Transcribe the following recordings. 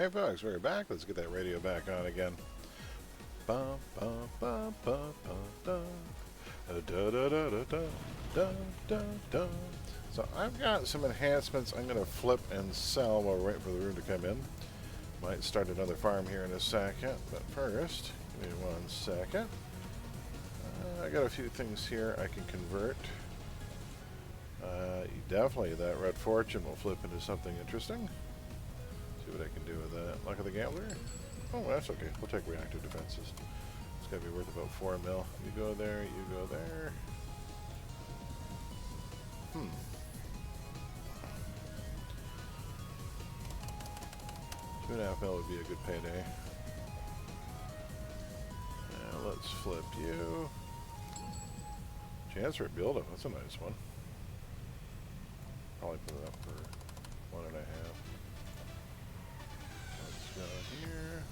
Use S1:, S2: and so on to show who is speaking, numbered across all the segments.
S1: Alright folks, we're back. Let's get that radio back on again. Bum, bum, bum, bum, bum, dum. Da, da, da, da, da, da, da, da. So I've got some enhancements I'm going to flip and sell while we're waiting for the room to come in. Might start another farm here in a second, but first, give me 1 second. I got a few things here I can convert. Definitely that Red Fortune will flip into something interesting. See what I can do with that. Luck of the Gambler? Oh, that's okay. We'll take reactive defenses. It's going to be worth about 4 mil. You go there, you go there. 2.5 mil would be a good payday. Now let's flip you. Chance for build-up. That's a nice one. Probably put it up for 1.5. Let's go here.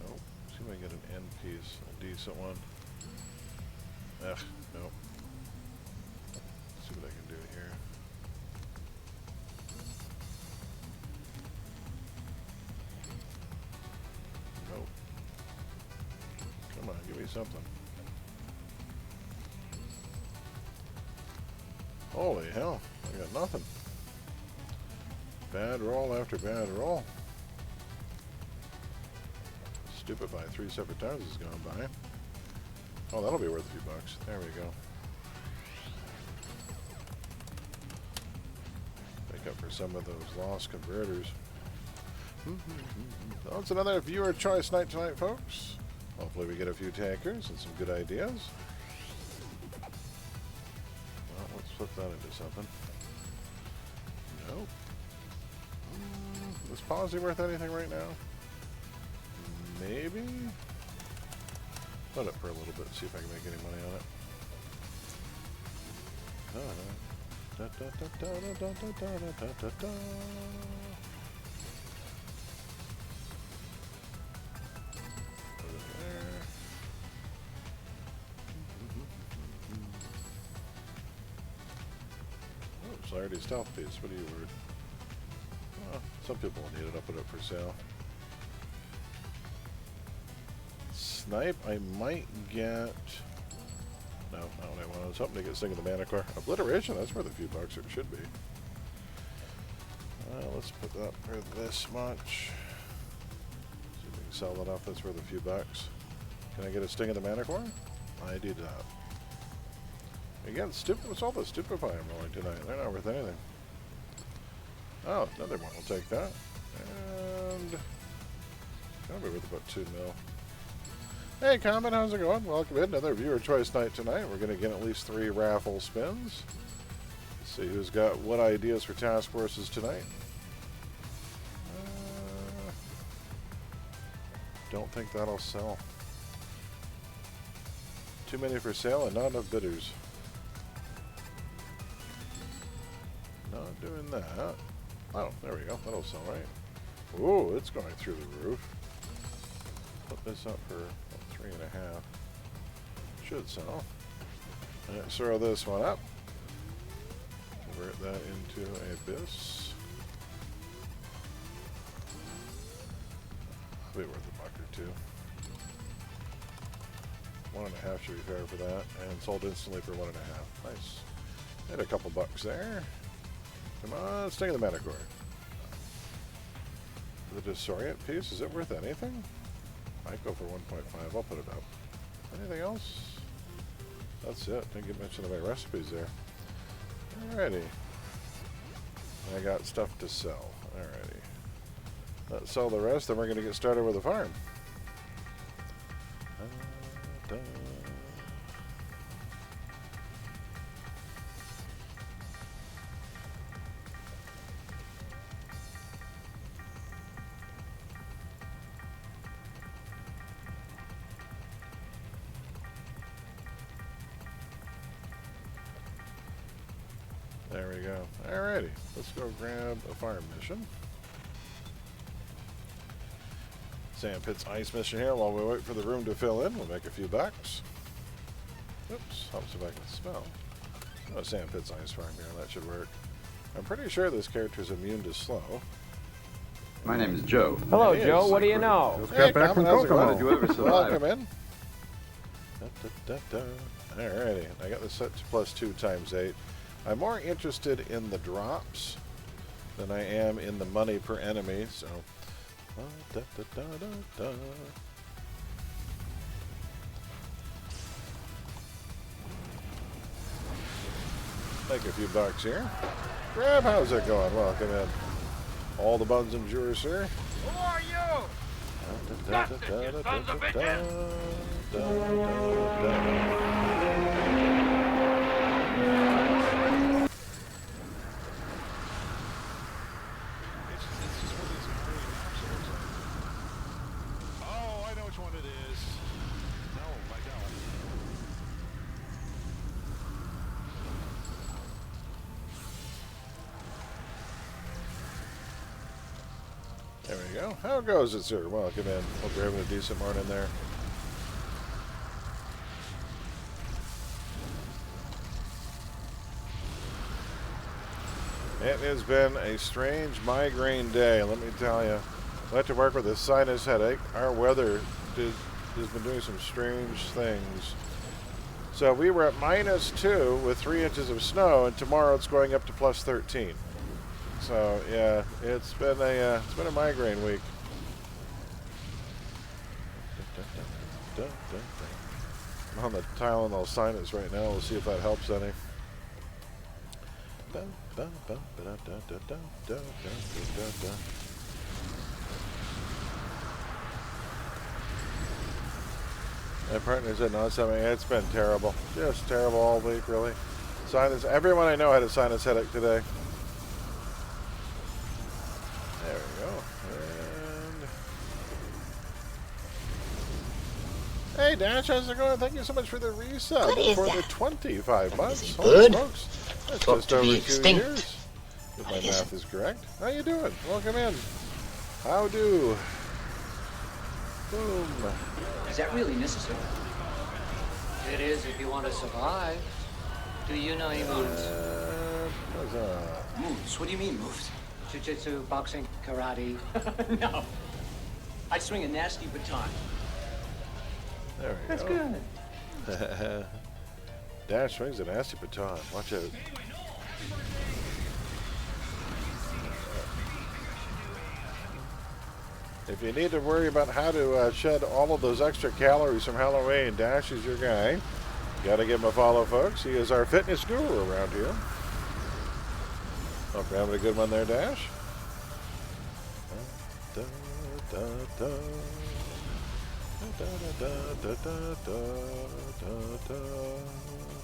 S1: Nope. See if I can get an end piece, a decent one. Ugh, nope. Let's see what I can do here. Nope. Come on, give me something. Holy hell, I got nothing. Bad roll after bad roll. Stupefy 3 separate times has gone by. Oh, that'll be worth a few bucks. There we go. Make up for some of those lost converters. Well, it's another viewer choice night tonight, folks. Hopefully we get a few tankers and some good ideas. Well, let's flip that into something. Nope. Is policy worth anything right now? Maybe? Put it for a little bit, see if I can make any money on it. Da, da, da, da, da, da, da, da, da, da. Put it there. Oh, Celerity stealth piece. What are you worth? Well, some people will need it. I'll put it for sale. Snipe, I might get... No, not what I want. I was hoping to get Sting of the Manticore. Obliteration, that's worth a few bucks, or it should be. Let's put that for this much. See if we can sell that off. That's worth a few bucks. Can I get a Sting of the Manticore? I did not. Again, what's all the Stupefy I'm rolling tonight? They're not worth anything. Oh, another one. We'll take that. And... that'll be worth about 2 mil. Hey, Common, how's it going? Welcome in. Another viewer choice night tonight. We're going to get at least 3 raffle spins. Let's see who's got what ideas for task forces tonight. Don't think that'll sell. Too many for sale and not enough bidders. Not doing that. Oh, there we go. That'll sell, right? Ooh, it's going through the roof. Put this up for 3.5. Should sell. Let's throw this one up. Convert that into Abyss. That'll be worth a buck or 2. 1.5 should be fair for that. And sold instantly for 1.5. Nice. Hit a couple bucks there. Come on, Sting of the Manticore. The Disorient piece, is it worth anything? Might go for 1.5. I'll put it up. Anything else? That's it. Didn't get mention of my recipes there. Alrighty. I got stuff to sell. Alrighty. Let's sell the rest, then we're going to get started with the farm. There we go. Alrighty, let's go grab a farm mission. Sand Pits Ice mission here while we wait for the room to fill in. We'll make a few bucks. Oops, helps if I can spell. Oh, Sand Pits Ice farm here, that should work. I'm pretty sure this character's immune to slow.
S2: My name is Joe.
S3: Hello,
S1: Hey,
S3: Joe.
S1: it's
S3: What do you know?
S4: Just
S1: Hey,
S4: got back from
S1: Common, how's it
S4: Kokomo.
S1: going?
S2: Did you ever survive?
S1: Welcome in. Alrighty, I got this set to +2 times 8. I'm more interested in the drops than I am in the money per enemy, so. Make a few bucks here. Grab, how's it going? Welcome in. All the buns and jewelry, sir.
S5: Who are you? Justice, you sons of bitches!
S6: Oh, I know which one it is. No, I don't.
S1: There we go. How goes it, sir? Welcome in. Hope you're having a decent morning there. It has been a strange migraine day, let me tell you. I have to work with a sinus headache. Our weather has been doing some strange things. So we were at -2 with 3 inches of snow, and tomorrow it's going up to +13. So yeah, it's been a migraine week. I'm on the Tylenol sinus right now. We'll see if that helps any. My partner said, no, it's been terrible. Just terrible all week, really. Sinus. Everyone I know had a sinus headache today. There we go. And hey, Dash, how's it going? Thank you so much for the resub.
S7: What is
S1: for
S7: that?
S1: the 25 months.
S7: Is it
S1: Holy
S7: good?
S1: smokes. That's
S7: Thought
S1: just
S7: to
S1: over
S7: be
S1: 2
S7: extinct.
S1: years. If my
S7: What is
S1: math is correct. How you doing? Welcome in. How do? Boom.
S8: Is that really necessary? It is if you want to survive. Do you know any moves?
S1: What's up?
S8: Moves? What do you mean moves? Jiu-jitsu, boxing, karate? No. I swing a nasty baton.
S1: There we
S8: That's
S1: go.
S8: good.
S1: Dash swings a nasty baton. Watch out. If you need to worry about how to shed all of those extra calories from Halloween, Dash is your guy. Gotta give him a follow, folks. He is our fitness guru around here. Hope you're having a good one there, Dash. Da, da, da, da. Da, da, da, da, da, da, da,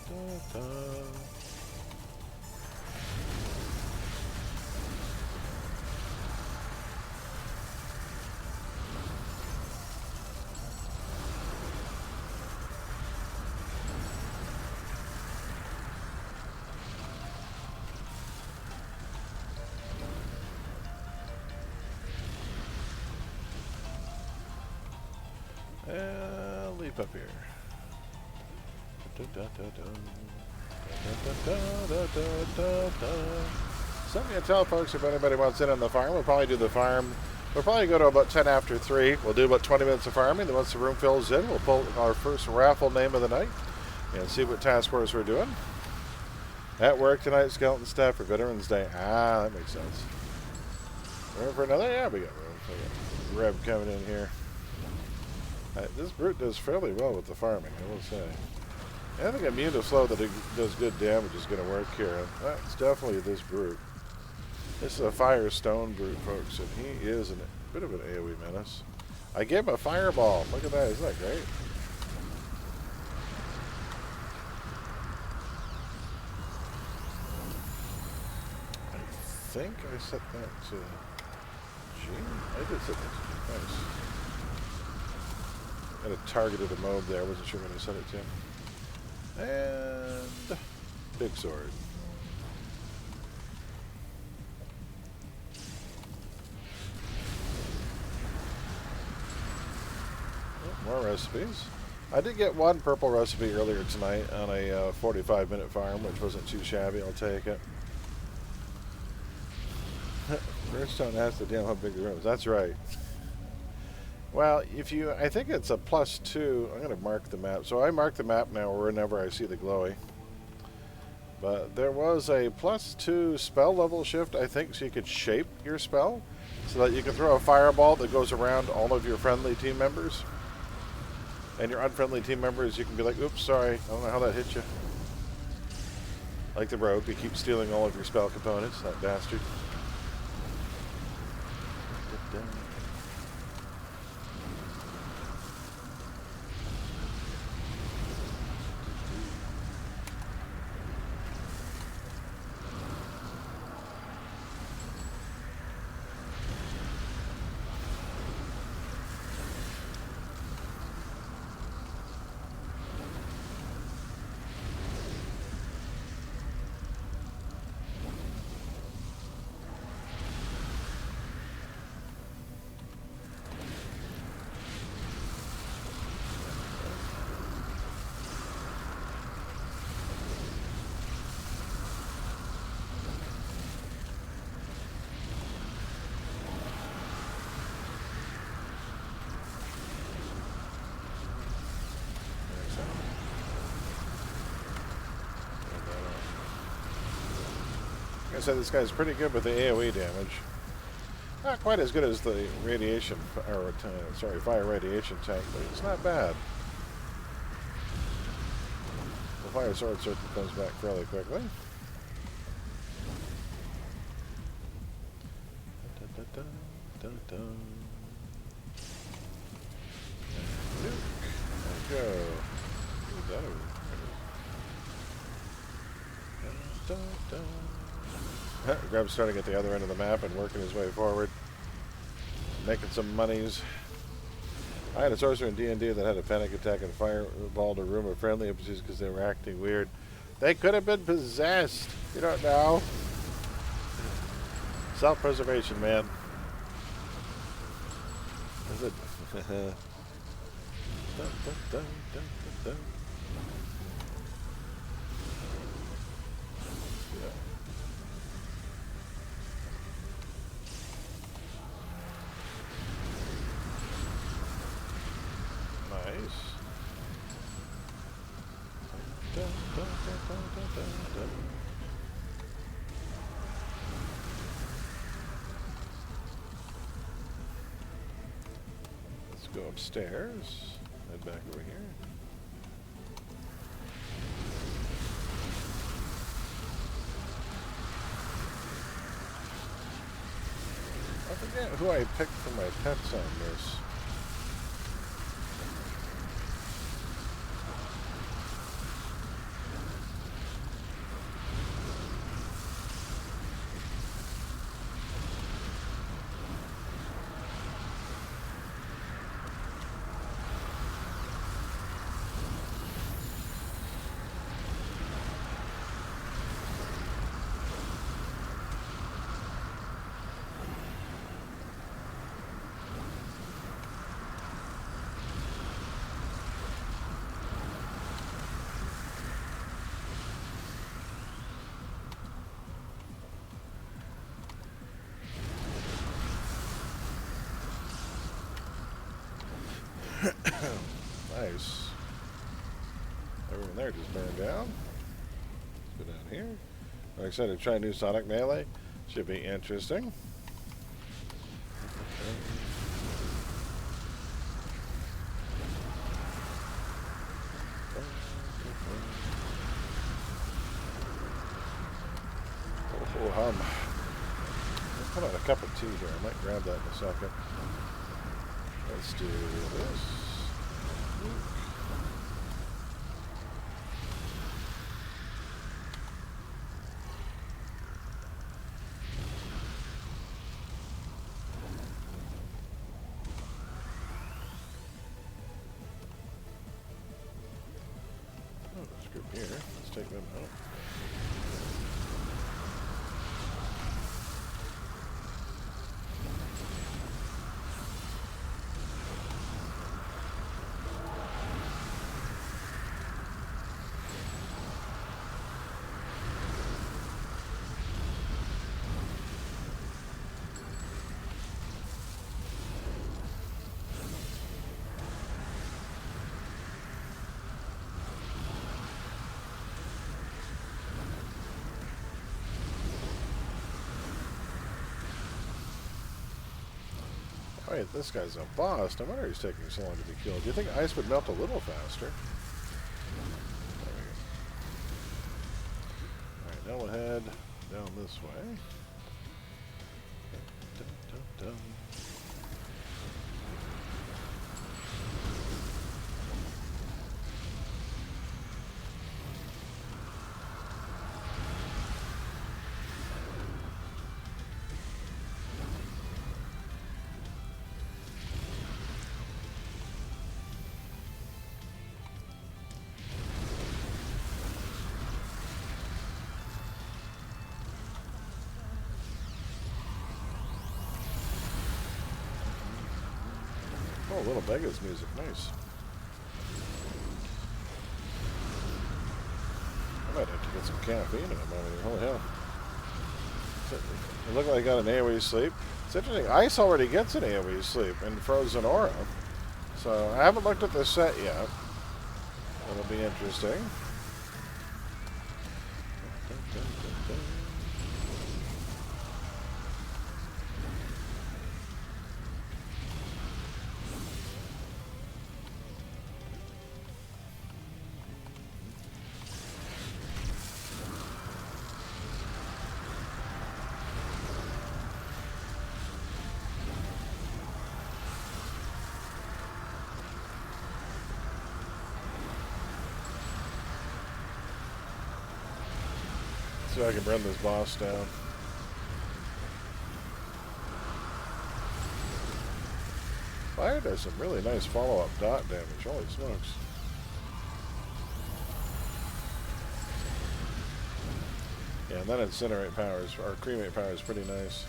S1: da, da. Leap up here. Something to tell folks if anybody wants in on the farm. We'll probably do the farm. We'll probably go to about 10 after 3. We'll do about 20 minutes of farming. Then once the room fills in, we'll pull our first raffle name of the night and see what task force we're doing. At work tonight, skeleton staff for Veterans Day. Ah, that makes sense. Room for another? Yeah, we got room. We got Reb coming in here. This brute does fairly well with the farming, I will say. I think immune to flow that it does good damage is going to work here. That's definitely this brute. This is a Firestone brute, folks, and he is a bit of an AoE menace. I gave him a fireball. Look at that. Isn't that great? I think I set that to G. I did set that to G. Nice. Had a targeted a mode there. Wasn't sure when I set it to. And big sword. Oh, more recipes. I did get one purple recipe earlier tonight on a 45-minute farm, which wasn't too shabby. I'll take it. First don't ask the damn how big the room is. That's right. Well, if you, I think it's a +2. I'm going to mark the map. So I mark the map now whenever I see the glowy. But there was a +2 spell level shift, I think, so you could shape your spell so that you can throw a fireball that goes around all of your friendly team members. And your unfriendly team members, you can be like, oops, sorry, I don't know how that hit you. Like the rogue, he keeps stealing all of your spell components, that bastard. Like I said, this guy's pretty good with the AoE damage. Not quite as good as the radiation, or sorry, fire radiation tank, but it's not bad. The fire sword circle comes back fairly quickly. There we go. Move that over. Grub's starting at the other end of the map and working his way forward, making some monies. I had a sorcerer in D&D that had a panic attack and fireballed a room of friendly NPCs because they were acting weird. They could have been possessed. You don't know. Self-preservation, man. Is it? Dun, dun, dun, dun, dun, dun. Let's go upstairs. Head back over here. I forget who I picked for my pets on this. Nice. Everyone there just burned down. Let's go down here. I'm excited to try new Sonic Melee. Should be interesting. Oh, hum. I'll put on a cup of tea here. I might grab that in a second. Let's do this. Oh, there's a group here. Let's take them out. Wait, this guy's a boss. No wonder he's taking so long to be killed. Do you think ice would melt a little faster? Alright, now we'll head down this way. Dun, dun, dun. Oh, Little Vegas music, nice. I might have to get some caffeine in a moment. Holy hell. It looked like I got an AoE sleep. It's interesting, Ice already gets an AoE sleep in Frozen Aura. So I haven't looked at the set yet. That'll be interesting. See if I can bring this boss down. Fire does some really nice follow-up dot damage. Holy smokes. Yeah, and then Incinerate powers, or Cremate power is pretty nice.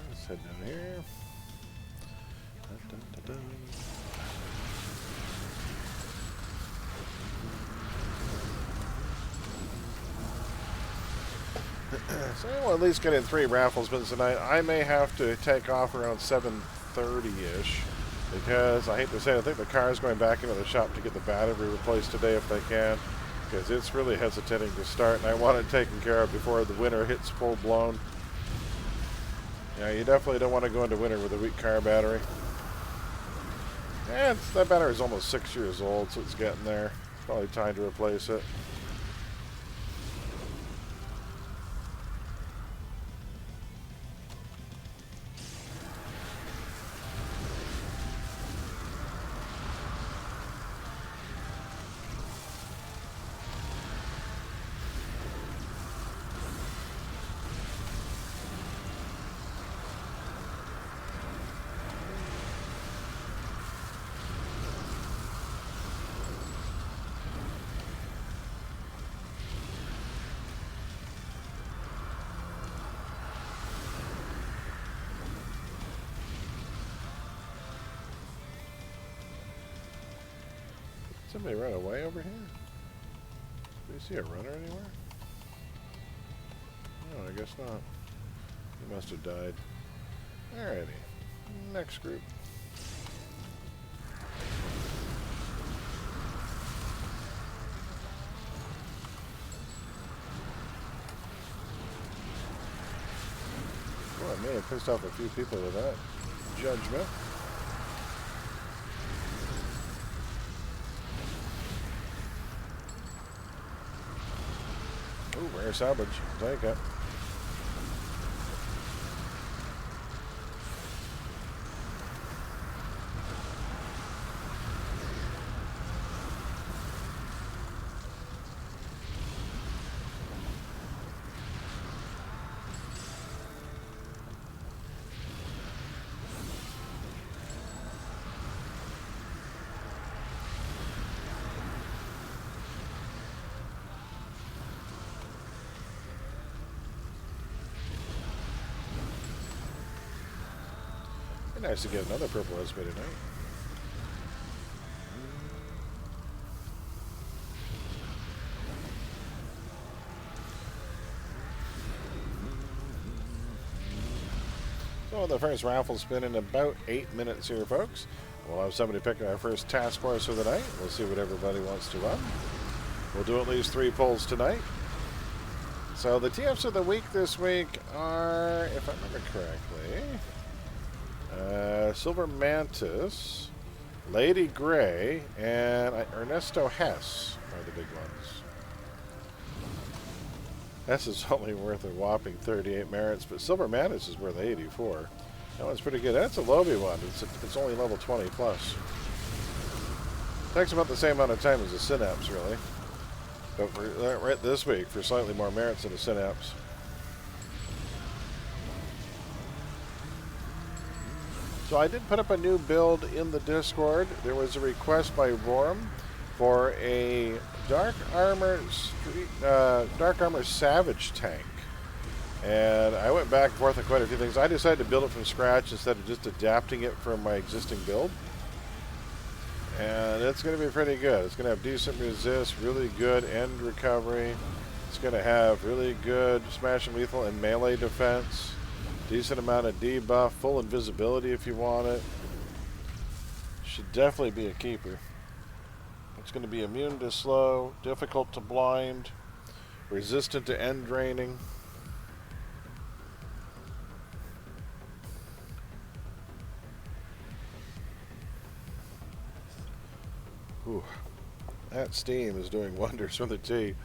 S1: Let's head down here. Dun, dun, dun, dun. So we'll at least get in 3 raffles but tonight. I may have to take off around 7:30-ish because I hate to say it, I think the car is going back into the shop to get the battery replaced today if they can, because it's really hesitating to start and I want it taken care of before the winter hits full blown. Yeah, you definitely don't want to go into winter with a weak car battery. Yeah, that battery is almost 6 years old, so it's getting there. Probably time to replace it. Somebody run away over here? Do you see a runner anywhere? No, I guess not. He must have died. Alrighty. Next group. Well, I may have pissed off a few people with that judgment. Ooh, rare salvage. Take it. Be nice to get another purple SP tonight. So the first raffle spin in about 8 minutes here, folks. We'll have somebody pick our first task force for the night. We'll see what everybody wants to run. We'll do at least 3 pulls tonight. So the TFs of the week this week are, if I remember correctly, Silver Mantis, Lady Grey, and Ernesto Hess are the big ones. Hess is only worth a whopping 38 merits, but Silver Mantis is worth 84. That one's pretty good. That's a Lobby one. It's only level 20 plus. Takes about the same amount of time as a Synapse, really. But for right this week, for slightly more merits than a Synapse. So I did put up a new build in the Discord. There was a request by Roram for a Dark Armor Savage tank. And I went back and forth on quite a few things. I decided to build it from scratch instead of just adapting it from my existing build. And it's going to be pretty good. It's going to have decent resist, really good end recovery. It's going to have really good smash and lethal and melee defense. Decent amount of debuff, full invisibility if you want it. Should definitely be a keeper. It's going to be immune to slow, difficult to blind, resistant to end draining. Ooh, that steam is doing wonders for the tea.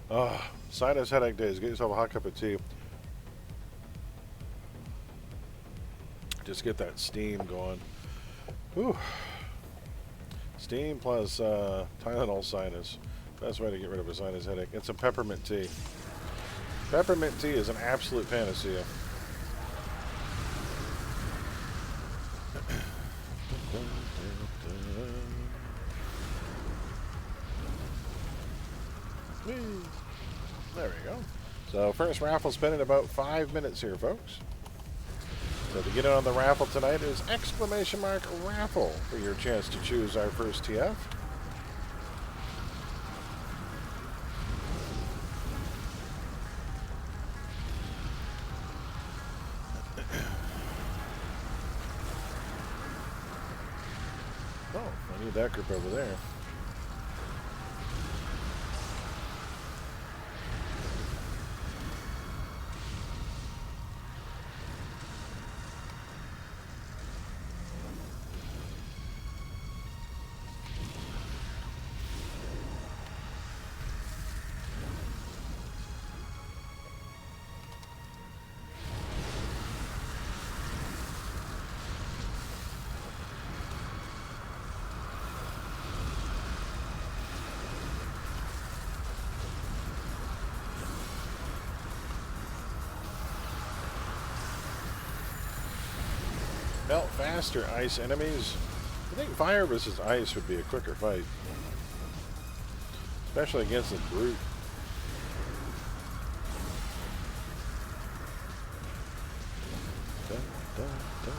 S1: Oh, sinus headache days. Get yourself a hot cup of tea. Just get that steam going. Ooh. Steam plus Tylenol sinus. Best way to get rid of a sinus headache. And some peppermint tea. Peppermint tea is an absolute panacea. There we go. So first raffle spin in about 5 minutes here, folks. So to get in on the raffle tonight is !raffle for your chance to choose our first TF. Oh, I need that group over there. Melt faster ice enemies. I think fire versus ice would be a quicker fight. Especially against the brute. Dun, dun, dun.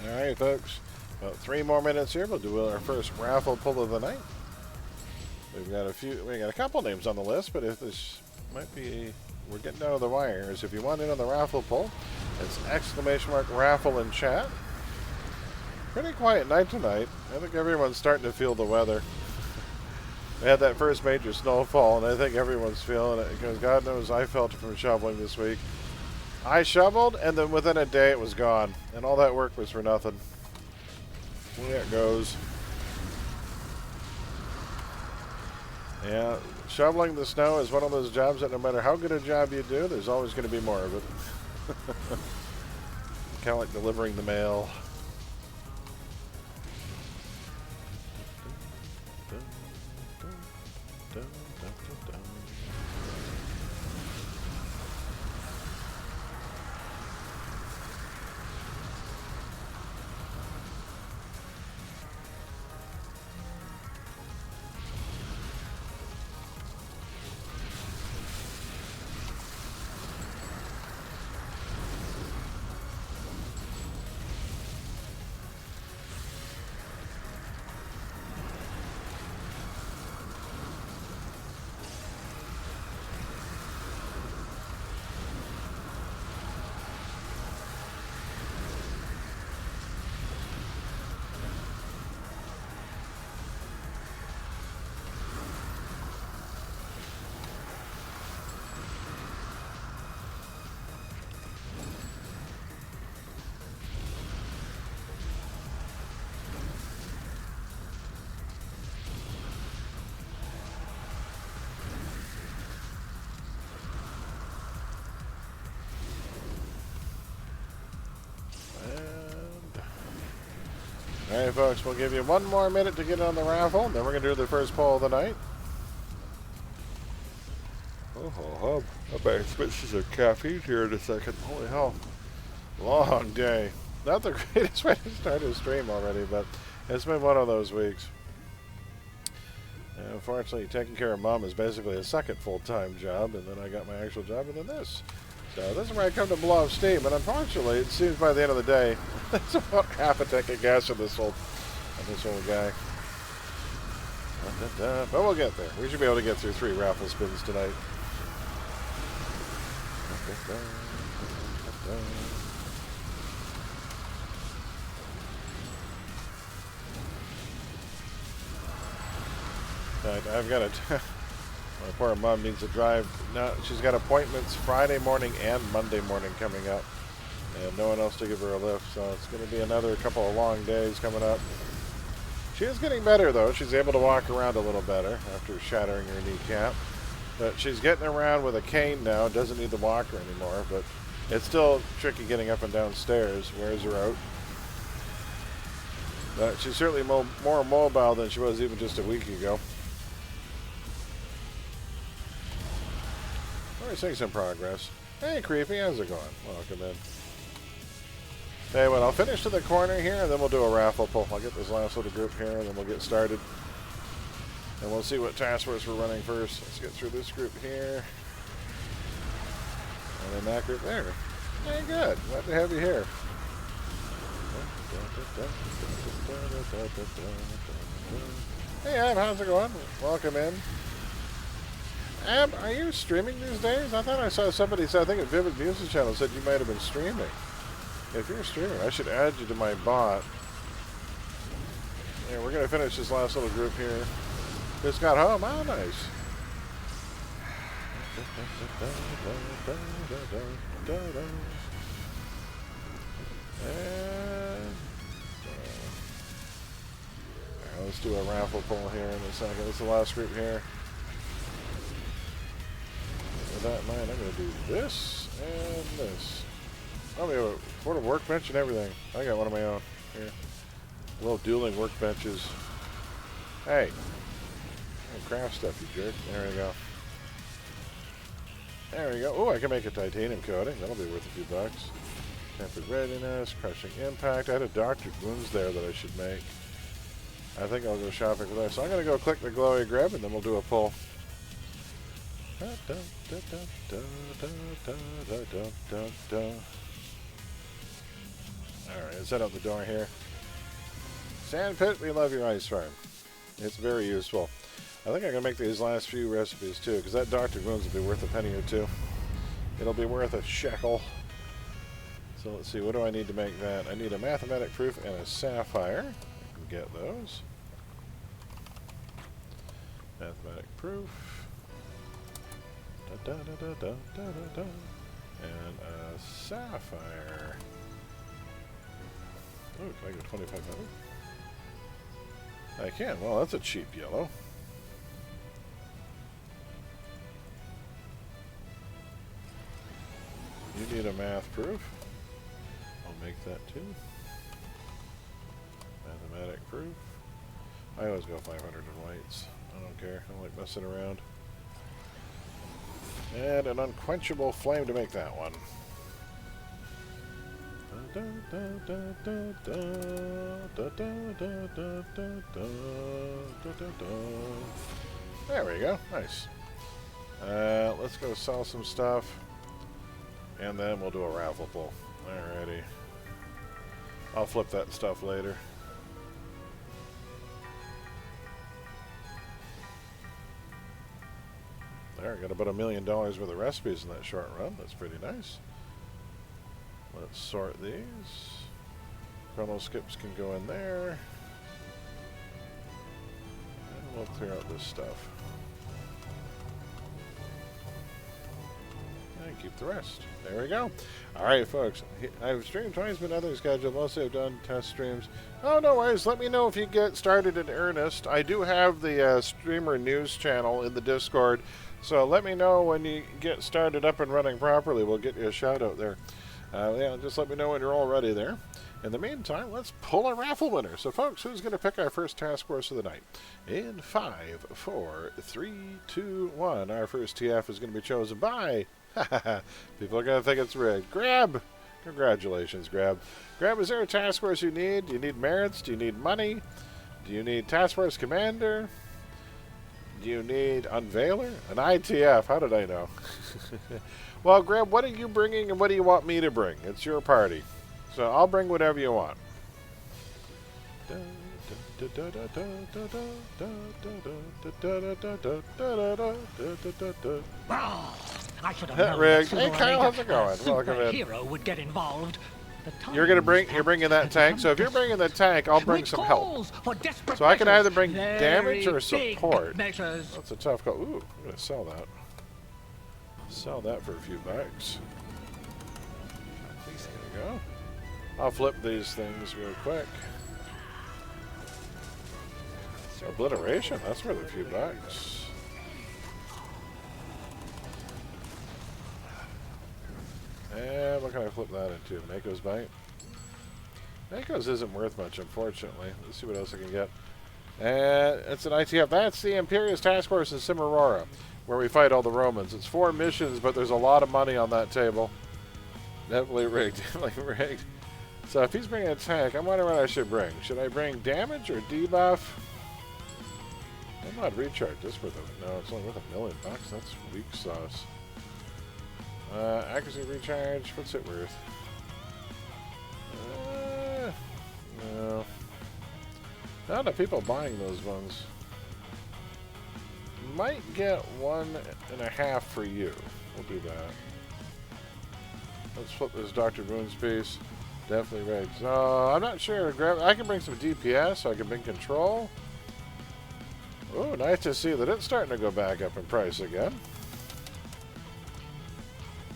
S1: Alright folks, about 3 more minutes here. We'll do our first raffle pull of the night. We got a couple names on the list, but if this might be, we're getting down to the wires. If you want in on the raffle pull, it's !raffle in chat. Pretty quiet night tonight. I think everyone's starting to feel the weather. We had that first major snowfall, and I think everyone's feeling it because God knows I felt it from shoveling this week. I shoveled, and then within a day it was gone, and all that work was for nothing. There it goes. Yeah, shoveling the snow is one of those jobs that no matter how good a job you do, there's always going to be more of it. Kind of like delivering the mail. Alright folks, we'll give you one more minute to get on the raffle, then we're going to do the first poll of the night. Oh, I better switch to some caffeine here in a second. Holy hell. Long day. Not the greatest way to start a stream already, but it's been one of those weeks. And unfortunately, taking care of Mom is basically a second full-time job, and then I got my actual job, and then this. So this is where I come to blow off steam, and unfortunately, it seems by the end of the day, there's about half a tank of gas in this old guy. But we'll get there. We should be able to get through 3 raffle spins tonight. I've got to... My poor mom needs to drive. Now she's got appointments Friday morning and Monday morning coming up, and no one else to give her a lift. So it's going to be another couple of long days coming up. She is getting better though. She's able to walk around a little better after shattering her kneecap. But she's getting around with a cane now. Doesn't need the walker anymore. But it's still tricky getting up and down stairs. Wears her out. But she's certainly more mobile than she was even just a week ago. We're seeing some progress. Hey, Creepy, how's it going? Welcome in. Hey, well, I'll finish to the corner here, and then we'll do a raffle pull. I'll get this last little group here, and then we'll get started. And we'll see what task force we're running first. Let's get through this group here. And then that group there. Hey, good. Glad to have you here. Hey, Ab, how's it going? Welcome in. Ab, are you streaming these days? I thought I saw somebody say, I think at Vivid Music Channel said you might have been streaming. If you're streaming, I should add you to my bot. Yeah, we're going to finish this last little group here. Just got home. Oh, nice. And, let's do a raffle pull here in a second. This is the last group here. With that in mind, I'm going to do this and this. Oh, we have a portable workbench and everything. I got one of my own here. Little dueling workbenches. Hey. Craft stuff, you jerk. There we go. There we go. Oh, I can make a titanium coating. That'll be worth a few bucks. Tempered readiness, crushing impact. I had a Dr. Wounds there that I should make. I think I'll go shopping for that. So I'm going to go click the glowy grab and then we'll do a pull. Alright, let's head out the door here. Sandpit, we love your ice farm. It's very useful. I think I'm going to make these last few recipes too, because that Dr. Wounds will be worth a penny or two. It'll be worth a shekel. So let's see, what do I need to make that? I need a mathematic proof and a sapphire. I can get those. Mathematic proof. Da, da, da, da, da, da, da. And a sapphire. Oh, can I get 2,500? I can. Well, that's a cheap yellow. You need a math proof. I'll make that too. Mathematic proof. I always go 500 in whites. I don't care. I don't like messing around. And an unquenchable flame to make that one. There we go. Nice. Let's go sell some stuff. And then we'll do a raffle pull. Alrighty. I'll flip that stuff later. There, got about $1 million worth of recipes in that short run. That's pretty nice. Let's sort these. Chrono skips can go in there. And we'll clear out this stuff. And keep the rest. There we go. Alright, folks. I've streamed twice, but nothing scheduled. Mostly I've done test streams. Oh, no worries. Let me know if you get started in earnest. I do have the streamer news channel in the Discord. So let me know when you get started up and running properly. We'll get you a shout out there. Yeah, just let me know when you're all ready there. In the meantime, let's pull a raffle winner. So, folks, who's going to pick our first task force of the night? In 5, 4, 3, 2, 1, our first TF is going to be chosen by... People are going to think it's rigged. Grab! Congratulations, Grab. Grab, is there a task force you need? Do you need merits? Do you need money? Do you need task force commander? Do you need unveiler? An ITF. How did I know? Well, Grab, what are you bringing and what do you want me to bring? It's your party. So I'll bring whatever you want.
S2: I should have known
S1: Rigged.
S2: that
S1: Hey,
S2: sooner or
S1: Kyle,
S2: later
S1: how's it going?
S2: a
S1: Welcome in.
S2: superhero would get involved.
S1: You're bringing that tank. So if you're bringing the tank, I'll bring some help. So I can either bring damage or support. That's a tough call. Ooh, I'm gonna sell that. Sell that for a few bucks. There we go. I'll flip these things real quick. Obliteration, that's worth a few bucks. And what can I flip that into? Mako's Bite? Mako's isn't worth much, unfortunately. Let's see what else I can get. And it's an ITF. That's the Imperious Task Force in Cimarora, where we fight all the Romans. It's 4 missions, but there's a lot of money on that table. Definitely rigged. Definitely rigged. So if he's bringing a tank, I'm wondering what I should bring. Should I bring damage or debuff? I'm not recharge this for the... No, it's only worth $1 million. That's weak sauce. Accuracy recharge. What's it worth? No. Not enough people buying those ones. Might get 1.5 for you. We'll do that. Let's flip this Dr. Boone's piece. Definitely rigged. So I'm not sure. I can bring some DPS. So I can bring control. Oh, nice to see that it's starting to go back up in price again.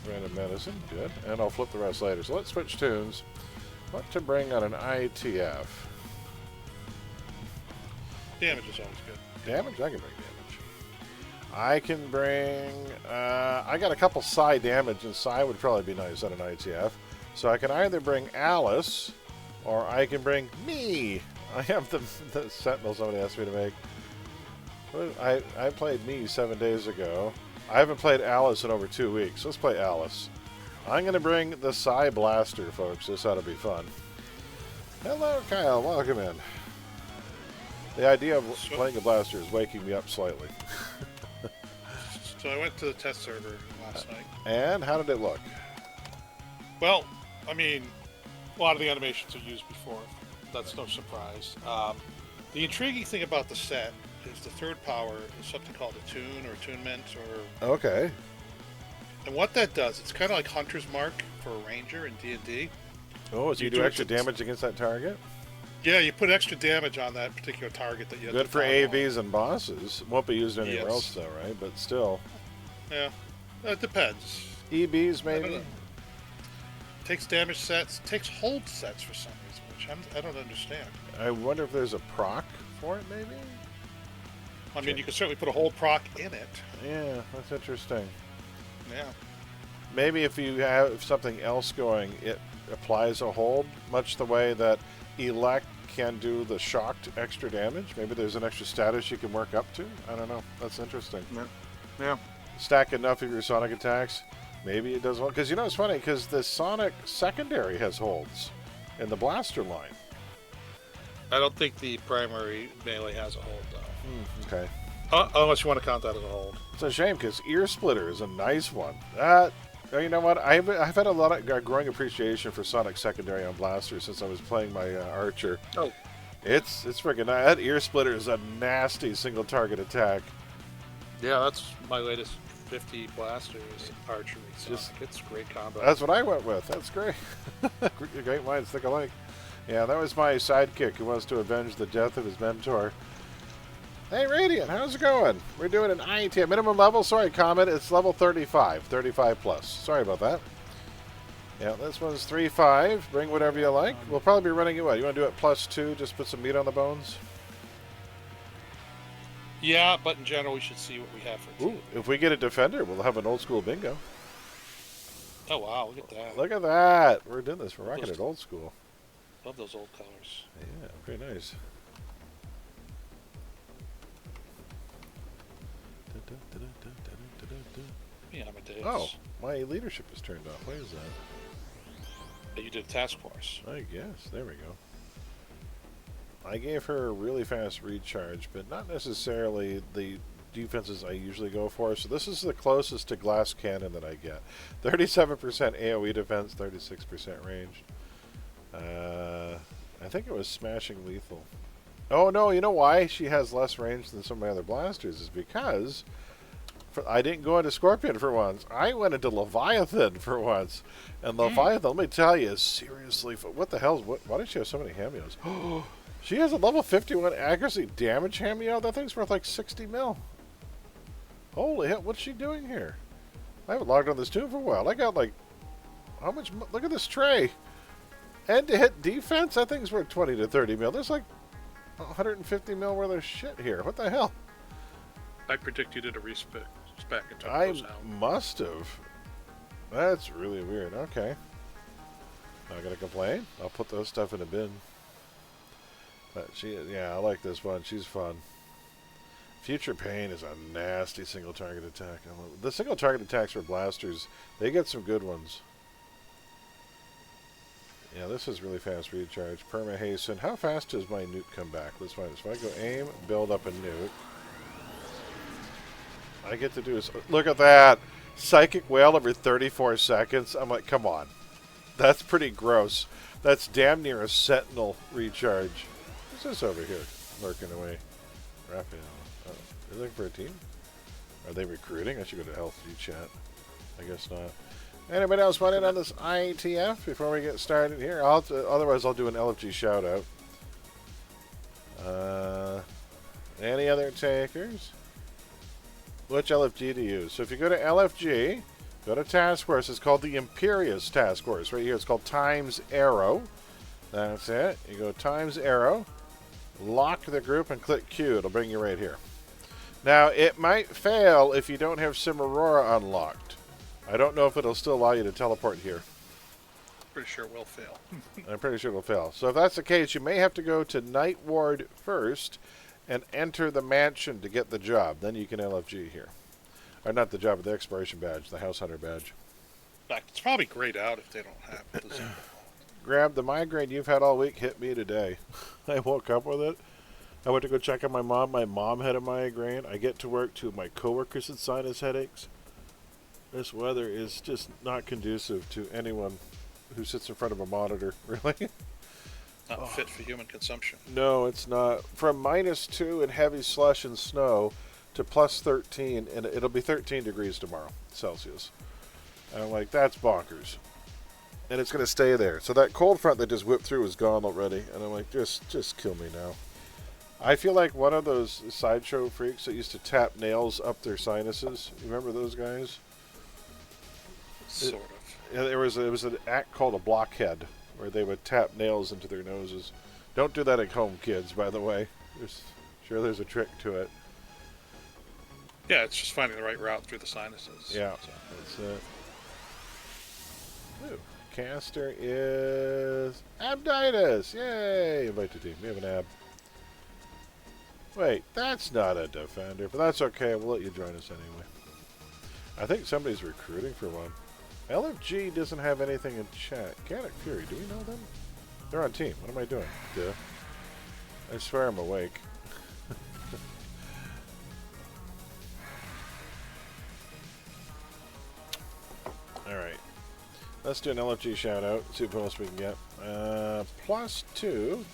S1: Random medicine, good. And I'll flip the rest later. So let's switch tunes. What to bring on an ITF?
S3: Damage is always good.
S1: Damage? I can bring damage. I can bring... I got a couple psi damage, and psi would probably be nice on an ITF. So I can either bring Alice, or I can bring me. I have the Sentinel somebody asked me to make. I played me 7 days ago. I haven't played Alice in over 2 weeks. Let's play Alice. I'm going to bring the Psi Blaster, folks. This ought to be fun. Hello, Kyle. Welcome in. The idea of playing a blaster is waking me up slightly.
S3: So I went to the test server last night.
S1: And how did it look?
S3: Well, I mean, a lot of the animations are used before. That's no surprise. The intriguing thing about the set is the third power is something called a tune or attunement or...
S1: Okay.
S3: And what that does, it's kind of like Hunter's Mark for a ranger in D&D.
S1: Oh, so you do extra damage against that target?
S3: Yeah, you put extra damage on that particular target that you.
S1: Good for AVs and bosses. Won't be used anywhere
S3: Yes.
S1: else though, right? But still.
S3: Yeah, it depends.
S1: EBs
S3: I don't
S1: maybe.
S3: know. Takes damage sets, takes hold sets for some reason, which I don't understand.
S1: I wonder if there's a proc for it, maybe.
S3: I mean, you can certainly put a hold proc in it.
S1: Yeah, that's interesting.
S3: Yeah.
S1: Maybe if you have something else going, it applies a hold, much the way that Elect can do the shocked extra damage. Maybe there's an extra status you can work up to. I don't know. That's interesting.
S3: Yeah.
S1: Stack enough of your Sonic attacks. Maybe it does well. Because, you know, it's funny, because the Sonic secondary has holds in the blaster line.
S3: I don't think the primary melee has a hold, though.
S1: Okay.
S3: Unless you want to count that as a hold.
S1: It's a shame, because Ear Splitter is a nice one. That, you know what? I've had a lot of growing appreciation for Sonic secondary on blaster since I was playing my Archer.
S3: Oh.
S1: It's freaking nice. That Ear Splitter is a nasty single target attack.
S3: Yeah, that's my latest 50 blasters archery. Sonic. It's great combo.
S1: That's what I went with. That's great. Great minds think alike. Yeah, that was my sidekick who wants to avenge the death of his mentor. Hey, Radiant, how's it going? We're doing an IET minimum level. Sorry, Comet. It's level 35. 35 plus. Sorry about that. Yeah, this one's 3-5. Bring whatever you like. We'll probably be running it. What? You want to do it +2? Just put some meat on the bones?
S3: Yeah, but in general, we should see what we have for
S1: Ooh,
S3: team.
S1: if we get a defender, we'll have an old school bingo.
S3: Oh, wow, look at that.
S1: Look at that. We're doing this. We're rocking it old school.
S3: Love those old colors.
S1: Yeah, pretty nice.
S3: Yeah, Amadeus.
S1: Oh, my leadership is turned off. Why is that?
S3: You did a task force.
S1: I guess. There we go. I gave her a really fast recharge, but not necessarily the defenses I usually go for. So this is the closest to glass cannon that I get. 37% AoE defense, 36% range. I think it was smashing lethal. Oh no, you know why she has less range than some of my other blasters is because I didn't go into Scorpion for once. I went into Leviathan for once. And Leviathan, let me tell you, is seriously... What the hell? Why does she have so many cameos? She has a level 51 accuracy damage cameo? That thing's worth like 60 mil. Holy hell, what's she doing here? I haven't logged on this tune for a while. I got like... How much... Look at this tray. And to hit defense, that thing's worth 20 to 30 mil. There's like 150 mil worth of shit here. What the hell?
S3: I predict you did a respec and took
S1: I
S3: those out.
S1: must have. That's really weird. Okay. Not gonna complain. I'll put those stuff in a bin. But yeah, I like this one. She's fun. Future Pain is a nasty single target attack. The single target attacks for blasters, they get some good ones. Yeah, this is really fast recharge. Perma hasten. How fast does my nuke come back? Let's find this. If I go aim, build up a nuke. I get to do is look at that psychic whale every 34 seconds. I'm like, come on, that's pretty gross. That's damn near a sentinel recharge. What's this over here lurking away? Raphael. Oh, are they looking for a team? Are they recruiting? I should go to LFG chat. I guess not. Anybody else want in on this IETF before we get started here? Otherwise, I'll do an LFG shout out. Any other takers? Which LFG to use? So if you go to LFG, go to Task Force. It's called the Imperious Task Force. Right here, it's called Times Arrow. That's it. You go Times Arrow, lock the group, and click Q. It'll bring you right here. Now, it might fail if you don't have Cimarora unlocked. I don't know if it'll still allow you to teleport here.
S3: Pretty sure it will fail.
S1: I'm pretty sure it'll fail. So if that's the case, you may have to go to Night Ward first and enter the mansion to get the job. Then you can LFG here. Or not the job, but the exploration badge, the House Hunter badge.
S3: In fact, it's probably grayed out if they don't have it.
S1: Grab the migraine you've had all week, hit me today. I woke up with it. I went to go check on my mom. My mom had a migraine. I get to work, two of my coworkers had sinus headaches. This weather is just not conducive to anyone who sits in front of a monitor, really.
S3: Not fit for human consumption.
S1: No, it's not. From -2 and heavy slush and snow to +13, and it'll be 13 degrees tomorrow, Celsius. And I'm like, that's bonkers. and it's going to stay there. So that cold front that just whipped through is gone already, and I'm like, just kill me now. I feel like one of those sideshow freaks that used to tap nails up their sinuses. You remember those guys?
S3: Sort of.
S1: Yeah, there was an act called a blockhead where they would tap nails into their noses. Don't do that at home, kids, by the way. There's a trick to it.
S3: Yeah, it's just finding the right route through the sinuses.
S1: Yeah,
S3: So.
S1: that's it. Ooh, caster is Abditus. Yay! Invite to team. We have an ab. Wait, that's not a defender, but that's okay. We'll let you join us anyway. I think somebody's recruiting for one. LFG doesn't have anything in chat. Canic Fury, do we know them? They're on team. What am I doing? Duh. I swear I'm awake. Alright. Let's do an LFG shout out. See what else we can get. +2.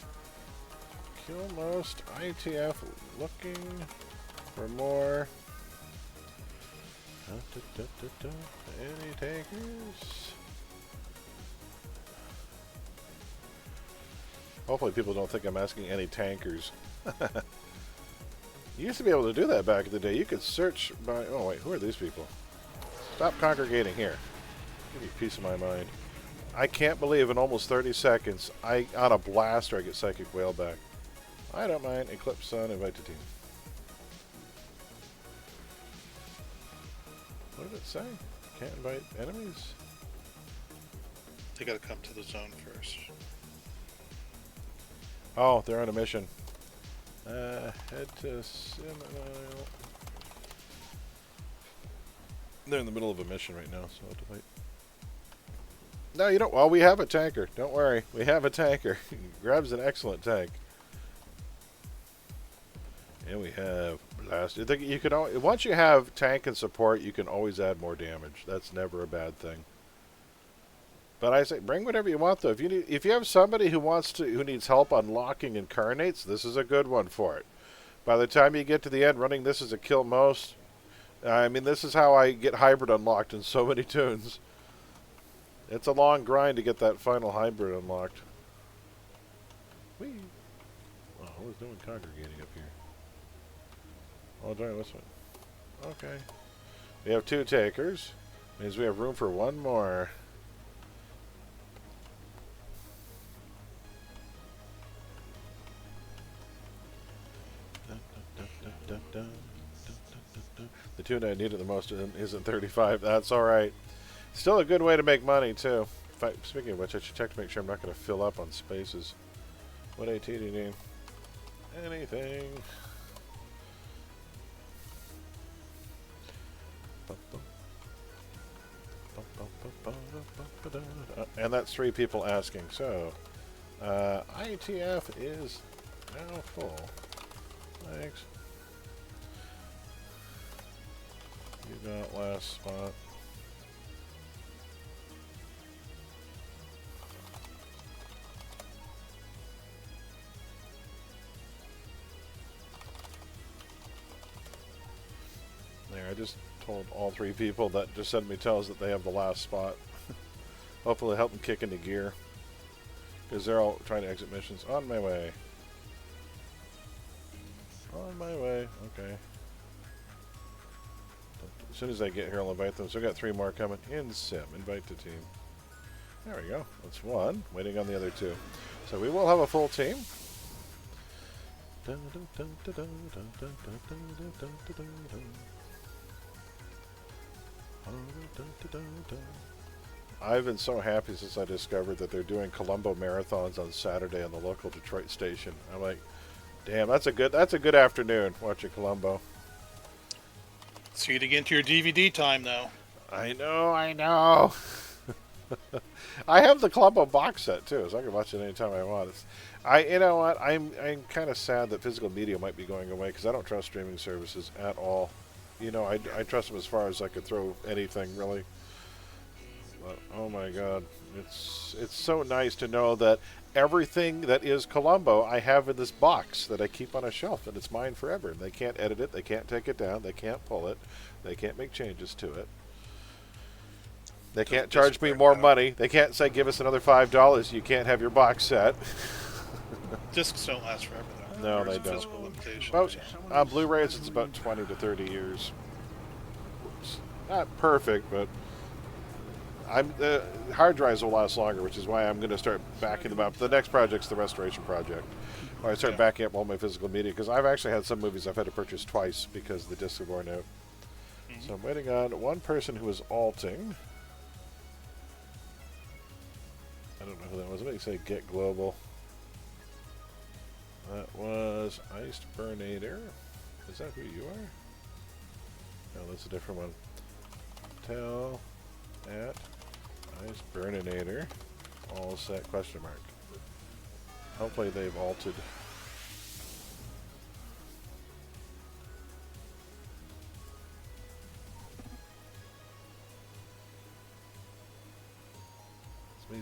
S1: Kill most. ITF looking for more. Any takers? Hopefully people don't think I'm asking any tankers. You used to be able to do that back in the day. You could search by... Oh, wait. Who are these people? Stop congregating here. Give me peace of my mind. I can't believe in almost 30 seconds, on a blaster, I get Psychic Whale back. I don't mind. Eclipse Sun, invite to team. What did it say? Can't invite enemies?
S3: They gotta come to the zone first.
S1: Oh, they're on a mission. Head to Seminole. They're in the middle of a mission right now, so I'll have to wait. No, you don't. Well, we have a tanker. Don't worry. We have a tanker. Grab's an excellent tank. And we have blast. You can always, once you have tank and support, you can always add more damage. That's never a bad thing. But I say, bring whatever you want, though. If you have somebody who needs help unlocking incarnates, this is a good one for it. By the time you get to the end, running this as a kill most. I mean, this is how I get hybrid unlocked in so many tunes. It's a long grind to get that final hybrid unlocked. Whee! Oh, who's doing congregating up here? I'll join this one. Okay. We have 2 takers. Means we have room for one more. The tune I needed the most isn't 35. That's alright. Still a good way to make money, too. Speaking of which, I should check to make sure I'm not going to fill up on spaces. What AT do you need? Anything. And that's 3 people asking. So, ITF is now full. Thanks. You got last spot. There, I just told all 3 people that just sent me tells that they have the last spot. Hopefully help them kick into gear. Because they're all trying to exit missions. On my way. On my way. Okay. As soon as I get here, I'll invite them. So I've got 3 more coming. In sim. Invite to team. There we go. That's 1. Waiting on the other 2. So we will have a full team. I've been so happy since I discovered that they're doing Columbo marathons on Saturday on the local Detroit station. I'm like, damn, that's a good afternoon watching Columbo.
S3: So you to get into your DVD time, though.
S1: I know. I have the Columbo box set too, so I can watch it anytime I want. You know what? I'm kind of sad that physical media might be going away because I don't trust streaming services at all. You know, I trust them as far as I could throw anything really. But, oh my God, it's so nice to know that everything that is Columbo I have in this box that I keep on a shelf, and it's mine forever. They can't edit it, they can't take it down, they can't pull it, they can't make changes to it. They can't charge me more money. They can't say, give us another $5. You can't have your box set.
S3: Discs don't last forever, though.
S1: No,
S3: There's
S1: they don't.
S3: Physical limitations.
S1: Well, on Blu-rays, it's about 20 to 30 years. It's not perfect, but hard drives will last longer, which is why I'm going to start backing them up. The next project's the restoration project, where I start backing up all my physical media, because I've actually had some movies I've had to purchase twice because the discs are worn out. So I'm waiting on one person who is alting. I don't know who that was. Let me say Get Global. That was Iced Burnator. Is that who you are? No, that's a different one. Tell at Iced Burninator. All set question mark. Hopefully they've altered.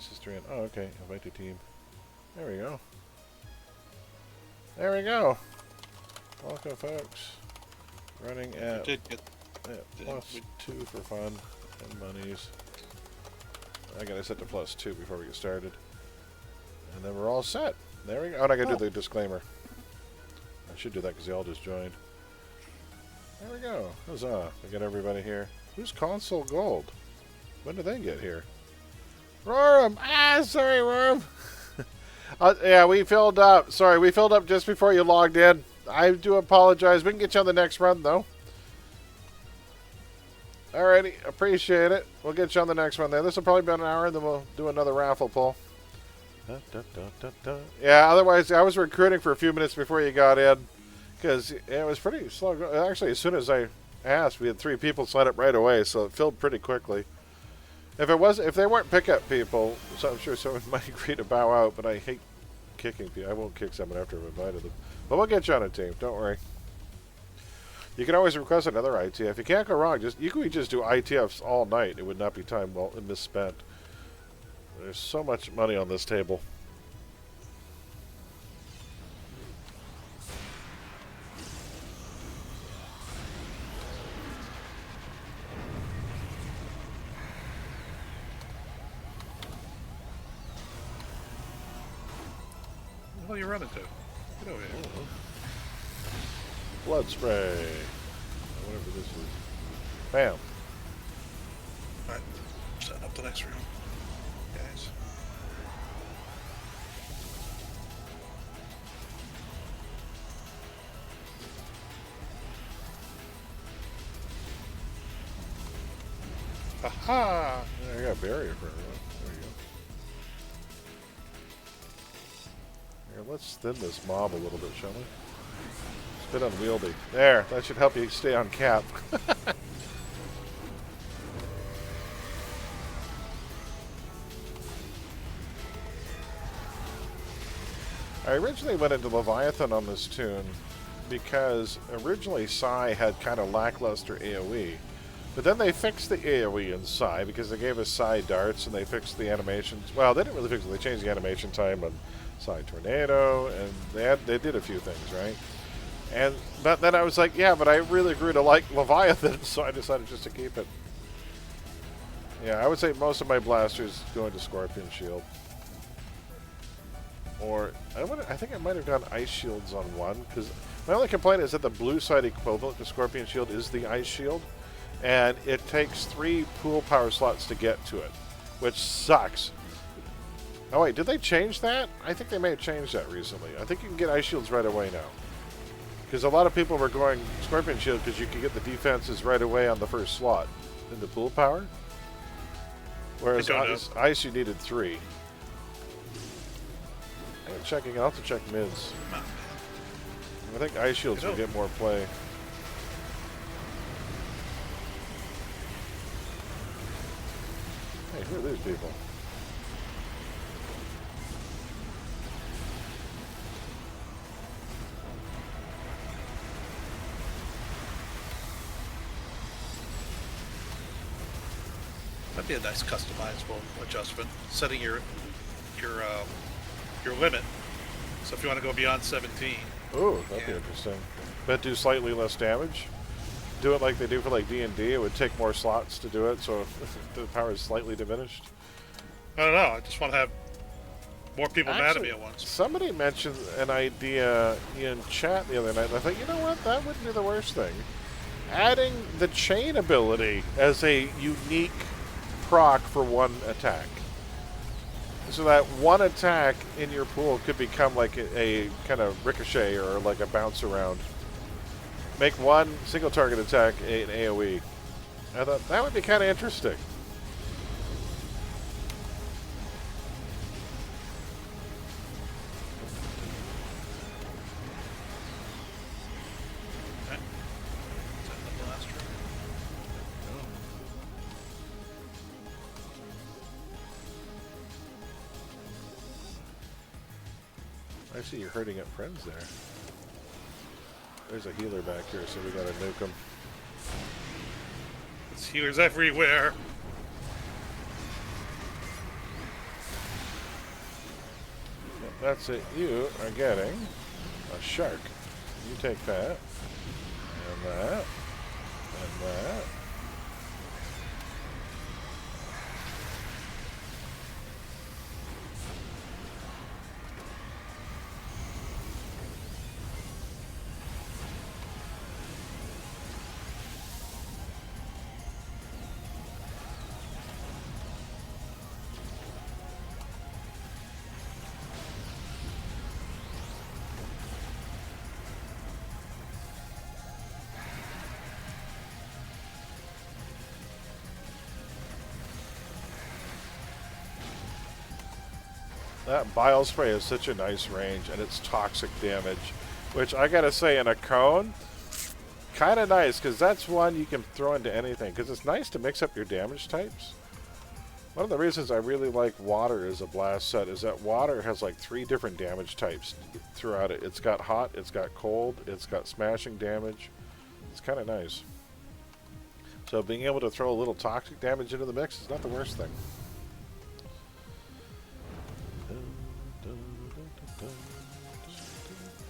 S1: Sister in. Oh, okay. Invite to team. There we go. There we go. Welcome, folks. Running at +2 for fun and monies. I gotta set to +2 before we get started. And then we're all set. There we go. Oh, and I gotta do the disclaimer. I should do that because they all just joined. There we go. Huzzah. We got everybody here. Who's Console Gold? When did they get here? Roram! Sorry, Roram. Yeah, we filled up. Sorry, we filled up just before you logged in. I do apologize. We can get you on the next run, though. Alrighty, appreciate it. We'll get you on the next one there. This will probably be about an hour, and then we'll do another raffle pull. Yeah, otherwise, I was recruiting for a few minutes before you got in, because it was pretty slow. Actually, as soon as I asked, we had 3 people sign up right away, so it filled pretty quickly. If they weren't pickup people, so I'm sure someone might agree to bow out, but I hate kicking people. I won't kick someone after I've invited them. But we'll get you on a team, don't worry. You can always request another ITF. You can't go wrong. You could just do ITFs all night. It would not be time well misspent. There's so much money on this table.
S3: What are you running to? Get over here.
S1: Blood spray. Whatever this is. Bam.
S3: Alright, setting up the next room, guys. Aha!
S1: Yeah, I got a barrier for everyone. There you go. Here, let's thin this mob a little bit, shall we? It's a bit unwieldy. There, that should help you stay on cap. I originally went into Leviathan on this tune because originally Psy had kind of lackluster AoE. But then they fixed the AoE in Psy because they gave us Psy darts and they fixed the animations. Well, they didn't really fix it. They changed the animation time on Psy Tornado, and they did a few things, right? But then I was like, yeah, but I really grew to like Leviathan, so I decided just to keep it. Yeah, I would say most of my blasters go into Scorpion Shield. Or, I think I might have gone Ice Shields on one, because my only complaint is that the blue side equivalent to Scorpion Shield is the Ice Shield, and it takes 3 pool power slots to get to it, which sucks. Oh wait, did they change that? I think they may have changed that recently. I think you can get Ice Shields right away now. Because a lot of people were going Scorpion Shield because you could get the defenses right away on the first slot in the pool power. Whereas Ice you needed 3. Checking, I'll have to check mids. I think Ice Shields will get more play. Hey, who are these people?
S3: That'd be a nice customizable adjustment. Setting your limit. So if you want to go beyond 17.
S1: Ooh, that'd be interesting. But do slightly less damage? do it like they do for like D&D, it would take more slots to do it, so the power is slightly diminished.
S3: I don't know. I just want to have more people mad at
S1: Actually,
S3: me at once.
S1: somebody mentioned an idea in chat the other night, and I thought, you know what, that wouldn't be the worst thing. Adding the chain ability as a unique proc for one attack. So that one attack in your pool could become like a kind of ricochet or like a bounce around. Make one single target attack an AoE. I thought that would be kind of interesting. I see you're hurting up friends there. There's a healer back here, so we gotta nuke him.
S3: There's healers everywhere.
S1: That's it. You are getting a shark. You take that. And that. And that. That bile spray is such a nice range, and it's toxic damage, which I gotta say, in a cone, kind of nice, because that's one you can throw into anything, because it's nice to mix up your damage types. One of the reasons I really like water as a blast set is that water has like 3 different damage types throughout it. It's got hot, it's got cold, it's got smashing damage. It's kind of nice. So being able to throw a little toxic damage into the mix is not the worst thing.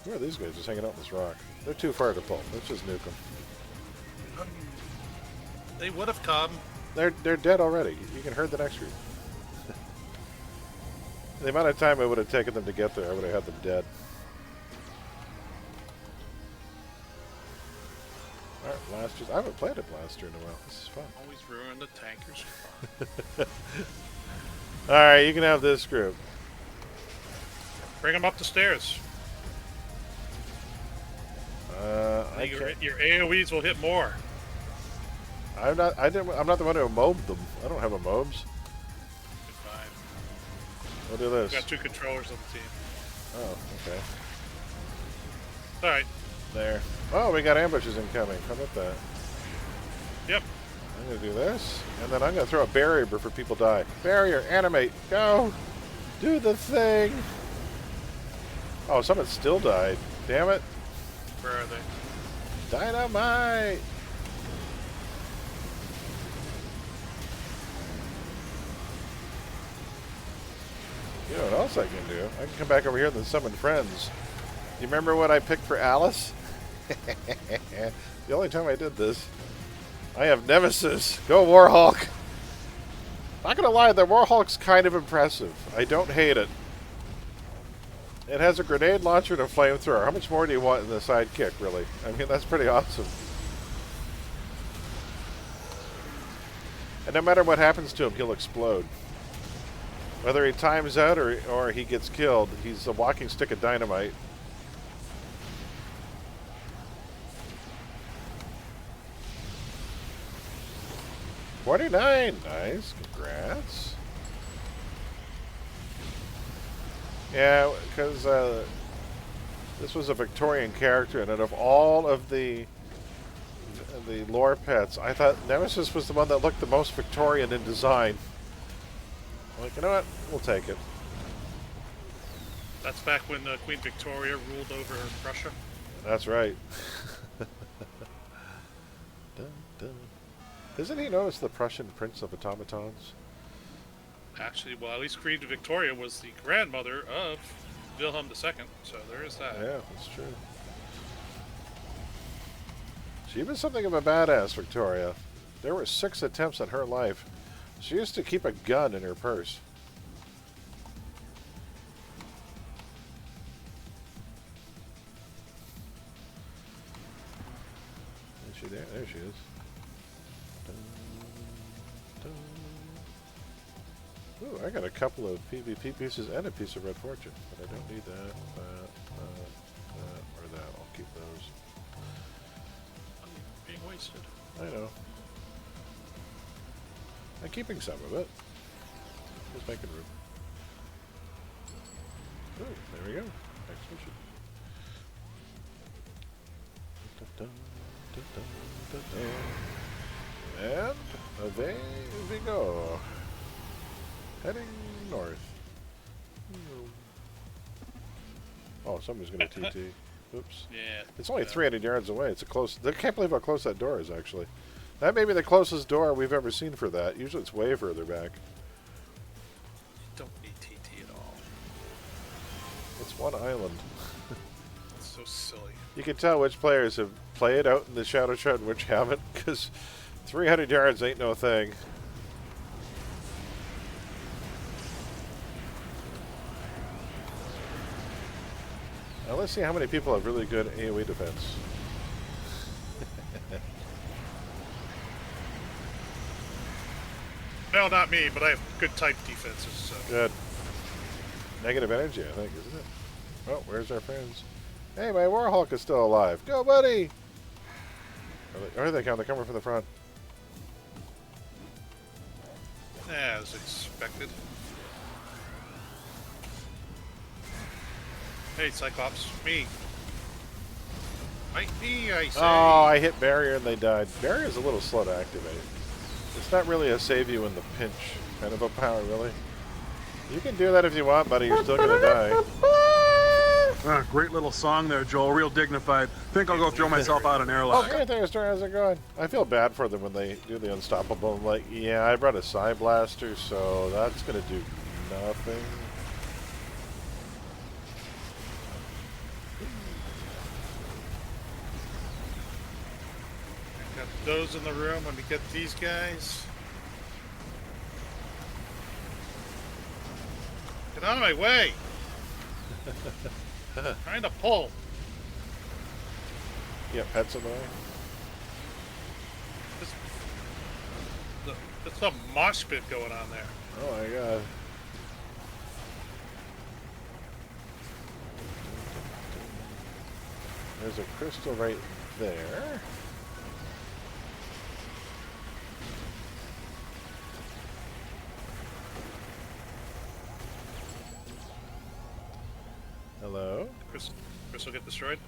S1: Who are these guys just hanging out on this rock? They're too far to pull. Let's just nuke them.
S3: They would have come.
S1: They're dead already. You can herd the next group. The amount of time it would have taken them to get there, I would have had them dead. Alright, blasters. I haven't played a blaster in a while. This is fun.
S3: Always ruin the tankers.
S1: Alright, you can have this group.
S3: Bring them up the stairs. Your AoEs will hit more.
S1: I'm not the one who mobbed them. I don't have a mobs.
S3: Fine.
S1: We'll do this.
S3: We got 2 controllers on the team.
S1: Oh, okay.
S3: Alright.
S1: There. Oh, we got ambushes incoming. How about that?
S3: Yep.
S1: I'm gonna do this, and then I'm gonna throw a barrier before people die. Barrier, animate, go! Do the thing! Oh, someone still died. Damn it.
S3: Where are they?
S1: Dynamite! You know what else I can do? I can come back over here and then summon friends. You remember what I picked for Alice? The only time I did this. I have Nemesis. Go Warhawk! Not gonna lie, the Warhawk's kind of impressive. I don't hate it. It has a grenade launcher and a flamethrower. How much more do you want in the sidekick, really? I mean, that's pretty awesome. And no matter what happens to him, he'll explode. Whether he times out or he gets killed, he's a walking stick of dynamite. $49. Nice. Congrats. Yeah, because this was a Victorian character, and out of all of the lore pets, I thought Nemesis was the one that looked the most Victorian in design. Like, you know what? We'll take it.
S3: That's back when Queen Victoria ruled over Prussia.
S1: That's right. Dun, dun. Isn't he known as the Prussian Prince of Automatons?
S3: Actually, well, at least Queen Victoria was the grandmother of Wilhelm II, so there is that.
S1: Yeah, that's true. She was something of a badass, Victoria. There were 6 attempts at her life. She used to keep a gun in her purse. Is she there? There she is. Dun, dun. Ooh, I got a couple of PvP pieces and a piece of Red Fortune, but I don't need that, that, or that. I'll keep those.
S3: Being wasted.
S1: I know. I'm keeping some of it. Just making room. Oh, there we go. Next mission. And away we go. Heading north. Oh, somebody's going to TT. Oops.
S3: Yeah.
S1: It's only 300 yards away. It's a close... I can't believe how close that door is, actually. That may be the closest door we've ever seen for that. Usually it's way further back.
S3: Don't need TT at all.
S1: It's one island.
S3: It's so silly.
S1: You can tell which players have played out in the Shadow Shard and which haven't, because 300 yards ain't no thing. Now let's see how many people have really good AoE defense.
S3: No, not me, but I have good type defenses, so.
S1: Good. Negative energy, I think, isn't it? Oh, where's our friends? Hey, my Warhawk is still alive. Go, buddy! Are they coming? They're coming from the front.
S3: As expected. Hey, Cyclops, me. Fight me, I say.
S1: Oh, I hit barrier and they died. Barrier's a little slow to activate. It's not really a save you in the pinch kind of a power, really. You can do that if you want, buddy. You're still gonna die.
S4: Great little song there, Joel. Real dignified. Think I'll go throw myself out an
S1: Oh,
S4: airlock.
S1: great, how's it going? I feel bad for them when they do the unstoppable. I'm like, yeah, I brought a Psy Blaster, so that's gonna do nothing.
S3: Got those in the room. Let me get these guys. Get out of my way! Trying to pull.
S1: Yeah, pets in the way.
S3: There's a mosh pit going on there.
S1: Oh my god. There's a crystal right there. Hello?
S3: Crystal get destroyed?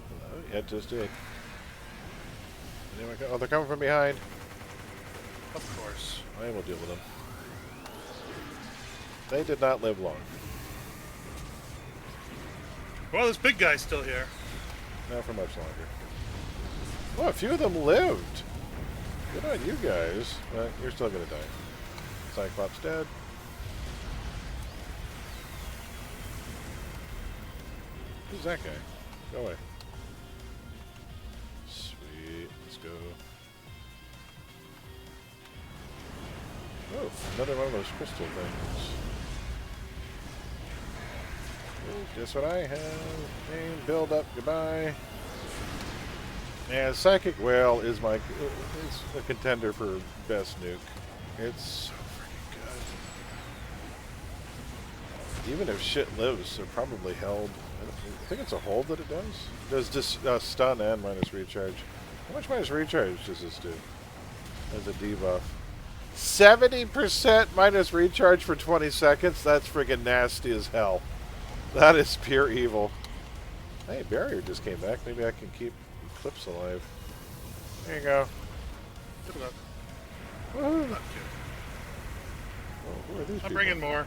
S1: Hello? Yeah, it just did. Anyone oh, they're coming from behind.
S3: Of course.
S1: I will deal with them. They did not live long.
S3: Well, this big guy's still here.
S1: Not for much longer. Oh, a few of them lived. Good on you guys. But you're still gonna die. Cyclops dead. Who's that guy? Go away. Sweet. Let's go. Oh, another one of those crystal things. Oh, guess what I have? And build up. Goodbye. And Psychic Whale is it's a contender for best nuke. It's so freaking good. Even if shit lives, they're probably held. I think it's a hold that it does. It does just stun and minus recharge. How much minus recharge does this do? As a debuff. 70% minus recharge for 20 seconds? That's freaking nasty as hell. That is pure evil. Hey, Barrier just came back. Maybe I can keep Eclipse alive. There you go.
S3: Good luck.
S1: Woohoo.
S3: Not
S1: Oh, who are these
S3: I'm
S1: people?
S3: bringing more.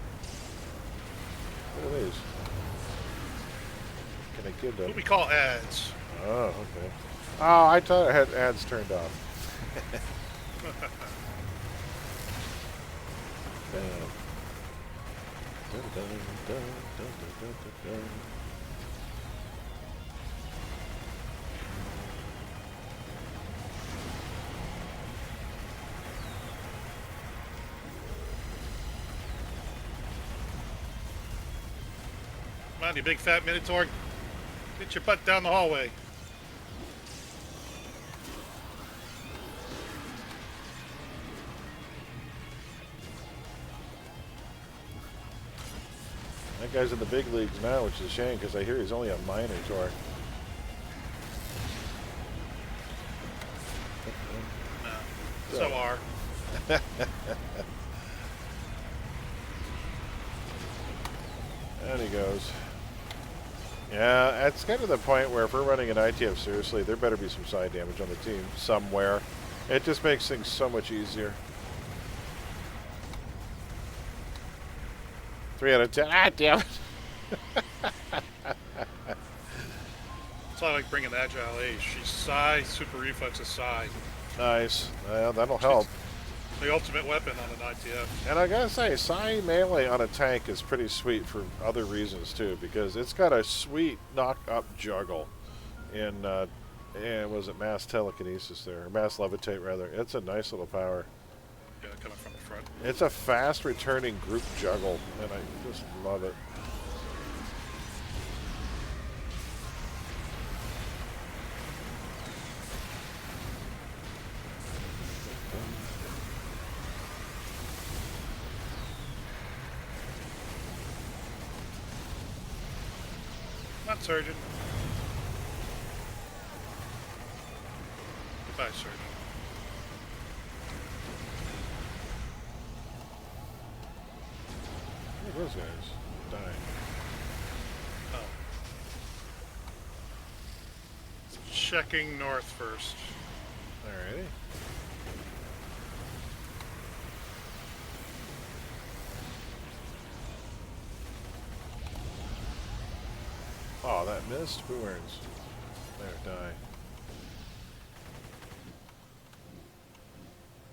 S1: What are these? Can I give them?
S3: What we call ads.
S1: Oh, okay. Oh, I thought I had ads turned off. Dun, dun, dun, dun, dun, dun, dun, dun.
S3: Come on, you big fat Minotaur. Get your butt down the hallway.
S1: That guy's in the big leagues now, which is a shame because I hear he's only a Minotaur.
S3: No. So are.
S1: And he goes. Yeah, it's kind of the point where if we're running an ITF seriously, there better be some side damage on the team somewhere. It just makes things so much easier. 3 out of 10. Ah, damn it.
S3: That's why I like bringing Agile Age. She's Psy, Super Reflex is Psy.
S1: Nice. Well, that'll help.
S3: The ultimate weapon on an ITF.
S1: And I gotta say, Psy Melee on a tank is pretty sweet for other reasons too, because it's got a sweet knock-up juggle in, was it Mass Telekinesis there? Or Mass Levitate, rather. It's a nice little power.
S3: Yeah, coming from the front.
S1: It's a fast returning group juggle, and I just love it.
S3: Not Surgeon. Goodbye, Surgeon.
S1: Look at those guys dying.
S3: Oh. Checking north first.
S1: Alrighty. Oh, that missed? Who earns? There, die.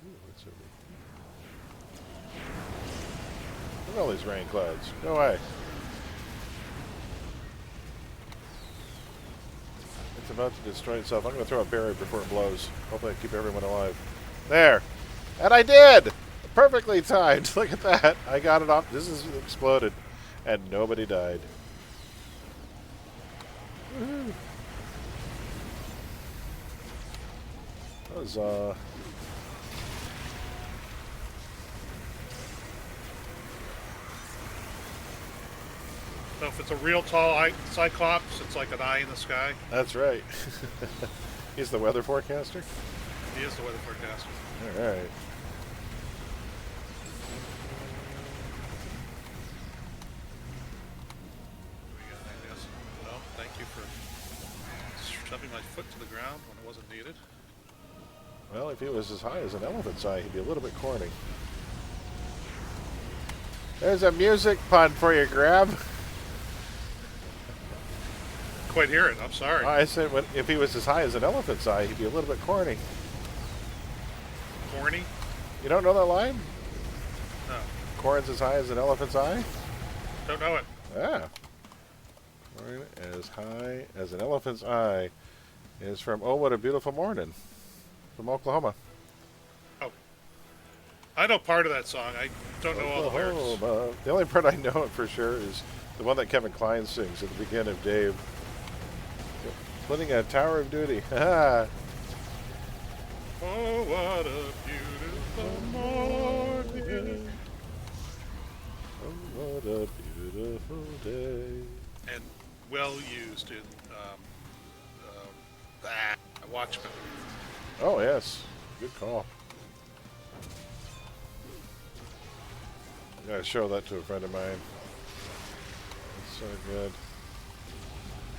S1: Ooh, what's over here? Look at all these rain clouds. No way. It's about to destroy itself. I'm going to throw a barrier before it blows. Hopefully I keep everyone alive. There! And I did! Perfectly timed. Look at that. I got it off. This is exploded. And nobody died. Woohoo. That was,
S3: So if it's a real tall Cyclops, it's like an eye in the sky.
S1: That's right. He's the weather forecaster?
S3: He is the weather forecaster.
S1: Alright.
S3: We got anything else? No, thank you for shoving my foot to the ground when it wasn't needed.
S1: Well, if he was as high as an elephant's eye, he'd be a little bit corny. There's a music pun for you, Grab.
S3: Quite hear it. I'm sorry.
S1: I said if he was as high as an elephant's eye, he'd be a little bit corny.
S3: Corny?
S1: You don't know that line?
S3: No.
S1: Corn's as high as an elephant's eye?
S3: Don't know it.
S1: Yeah. Corn as high as an elephant's eye is from Oh What a Beautiful Morning from Oklahoma.
S3: Oh. I know part of that song. I don't know all the lyrics.
S1: Oklahoma. The only part I know it for sure is the one that Kevin Kline sings at the beginning of Dave. Putting a Tower of Duty. Ha!
S3: Oh, what a beautiful morning.
S1: Oh, what a beautiful day.
S3: And well used in Watchmen.
S1: Oh, yes. Good call. I gotta show that to a friend of mine. It's so good.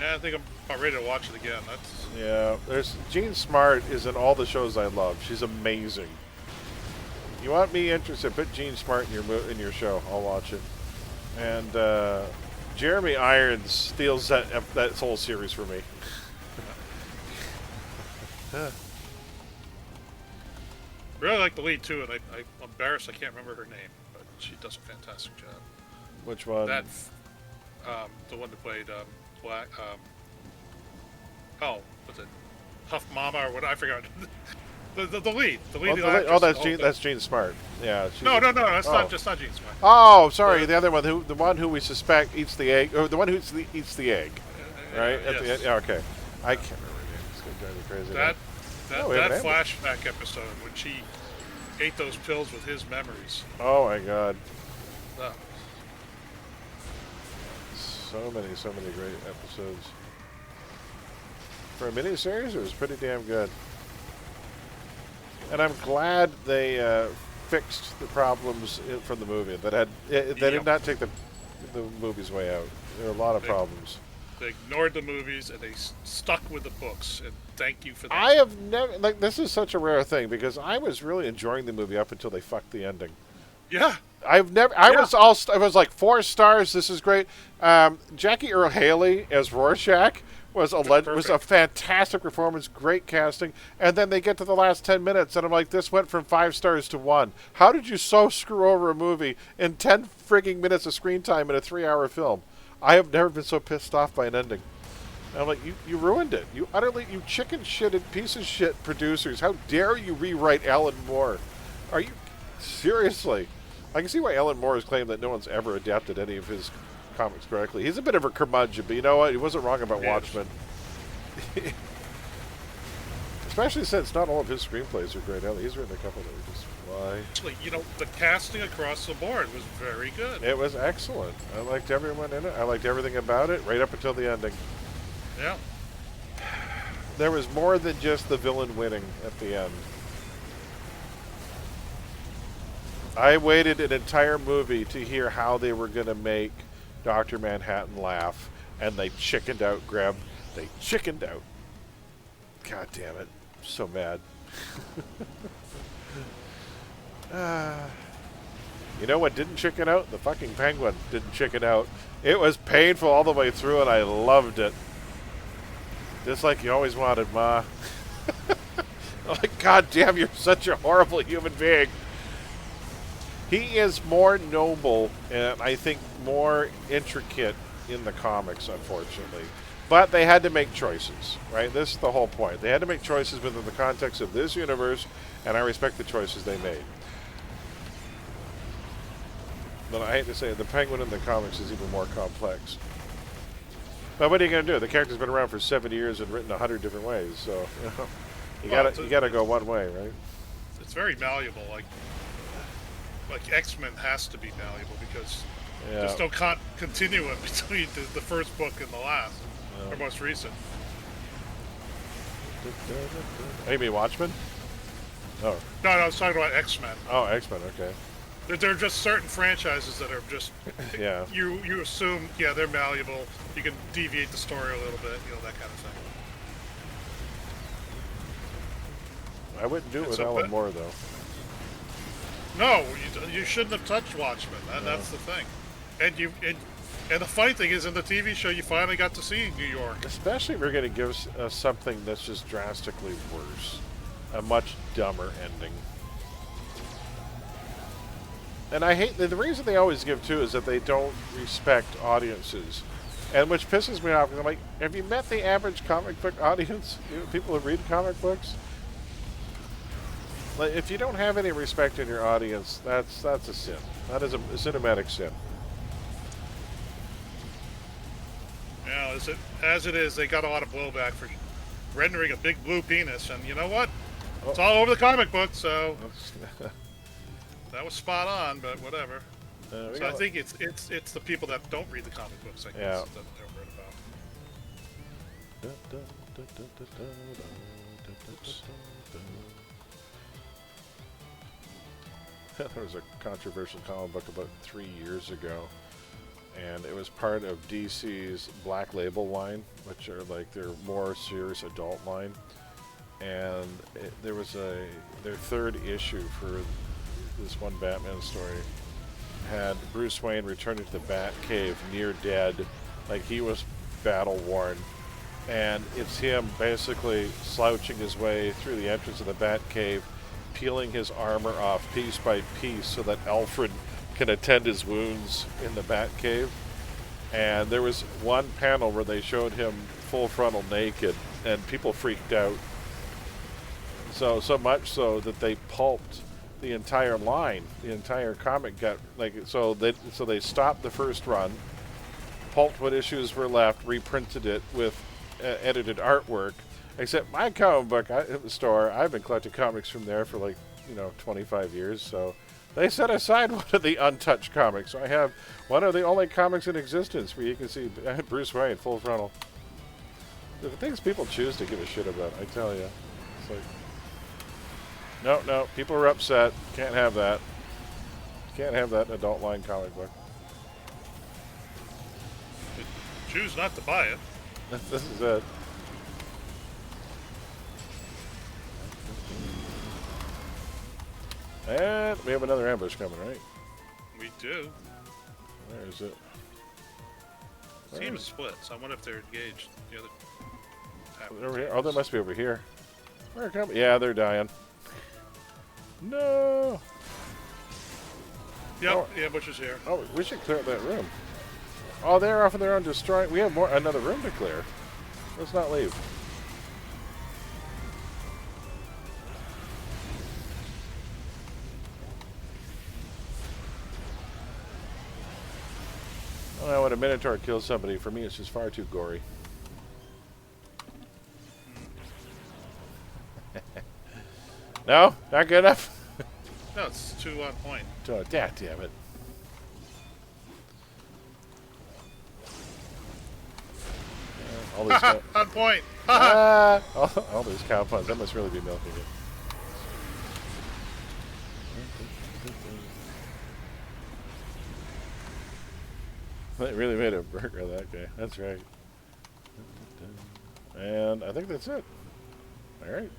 S3: Yeah, I think I'm about ready to watch it again. That's
S1: Yeah, there's Jean Smart is in all the shows I love. She's amazing. You want me interested? Put Jean Smart in your show. I'll watch it. And Jeremy Irons steals that whole series for me.
S3: really like the lead too, and I'm embarrassed I can't remember her name, but she does a fantastic job.
S1: Which one?
S3: That the one that played Black. Oh, was it Huff Mama or what? I forgot. The lead. The lead.
S1: Oh, that's Gene Smart. Yeah.
S3: No, that's
S1: oh.
S3: not Gene Smart.
S1: Oh, sorry. The other one, the one who we suspect eats the egg, or the one who eats the egg, right? At the end. Yeah, okay. I can't remember her name. It's gonna drive me crazy.
S3: That flashback episode when she ate those pills with his memories.
S1: Oh my God.
S3: No.
S1: So many great episodes. For a miniseries, it was pretty damn good. And I'm glad they fixed the problems from the movie. They did not take the movie's way out. There were a lot of problems.
S3: They ignored the movies and they stuck with the books. And thank you for that.
S1: I have never this is such a rare thing because I was really enjoying the movie up until they fucked the ending.
S3: Yeah.
S1: I was like 4 stars. This is great. Jackie Earle Haley as Rorschach was a fantastic performance, great casting. And then they get to the last 10 minutes, and I'm like, this went from 5 stars to 1. How did you so screw over a movie in 10 frigging minutes of screen time in a 3-hour film? I have never been so pissed off by an ending. And I'm like, you ruined it. You chicken shitted piece of shit producers. How dare you rewrite Alan Moore? Are you seriously? I can see why Alan Moore has claimed that no one's ever adapted any of his comics correctly. He's a bit of a curmudgeon, but you know what? He wasn't wrong about Watchmen. Especially since not all of his screenplays are great. He's written a couple that were just fly.
S3: Actually, the casting across the board was very good.
S1: It was excellent. I liked everyone in it. I liked everything about it, right up until the ending.
S3: Yeah.
S1: There was more than just the villain winning at the end. I waited an entire movie to hear how they were going to make Dr. Manhattan laugh, and they chickened out, Greb. They chickened out. God damn it. I'm so mad. You know what didn't chicken out? The fucking penguin didn't chicken out. It was painful all the way through, and I loved it. Just like you always wanted, Ma. Like, God damn, you're such a horrible human being. He is more noble and I think more intricate in the comics, unfortunately. But they had to make choices, right? This is the whole point. They had to make choices within the context of this universe, and I respect the choices they made. But I hate to say it, the Penguin in the comics is even more complex. But what are you going to do? The character's been around for 70 years and written 100 different ways, so you gotta go one way, right?
S3: It's very malleable. Like X-Men has to be malleable because there's no continuum between the first book and the last, or most recent.
S1: Oh, you mean Watchmen? Oh.
S3: No, I was talking about X-Men.
S1: Oh, X-Men, okay.
S3: There are just certain franchises that are just, you assume, they're malleable. You can deviate the story a little bit, that kind of thing.
S1: I wouldn't do it with Alan Moore, though.
S3: No, you shouldn't have touched Watchmen. That's the thing. And the funny thing is, in the TV show, you finally got to see New York.
S1: Especially if we're going to give us something that's just drastically worse. A much dumber ending. And I hate... The reason they always give, too, is that they don't respect audiences. And which pisses me off. I'm like, have you met the average comic book audience? People who read comic books? Like, if you don't have any respect in your audience, that's a sin. That is a cinematic sin.
S3: Yeah, as it is, they got a lot of blowback for rendering a big blue penis, and you know what? It's all over the comic book, so that was spot on. But whatever. So I think it's the people that don't read the comic books, I guess, that they're worried about. Oops.
S1: There was a controversial comic book about 3 years ago, and it was part of DC's Black Label line, which are like their more serious adult line. And there was their third issue for this one Batman story had Bruce Wayne returning to the Batcave near dead, like he was battle worn, and it's him basically slouching his way through the entrance of the Batcave, peeling his armor off piece by piece so that Alfred can attend his wounds in the Batcave. And there was one panel where they showed him full frontal naked, and people freaked out. So much so that they pulped the entire line. The entire comic got so they stopped the first run, pulped what issues were left, reprinted it with edited artwork. Except my comic book store, I've been collecting comics from there for 25 years. So they set aside one of the untouched comics. So I have one of the only comics in existence where you can see Bruce Wayne full frontal. The things people choose to give a shit about, I tell you. It's like, no, people are upset. Can't have that. Can't have that in adult line comic book.
S3: Choose not to buy it.
S1: This is it. And we have another ambush coming, right?
S3: We do.
S1: Where is it?
S3: The team is split, so I wonder if they're engaged. The other
S1: They're over here. Oh, they must be over here. Where are they coming? Yeah, they're dying. No.
S3: Yep, the ambush is here.
S1: Oh, we should clear that room. Oh, they're off on their own destroying. We have another room to clear. Let's not leave. I don't know when a Minotaur kills somebody. For me, it's just far too gory. No? Not good enough?
S3: No, it's too on point.
S1: Oh, damn it. All these
S3: On point.
S1: all these cow puns. That must really be milking it. They really made a burger of that guy. That's right. And I think that's it. All right.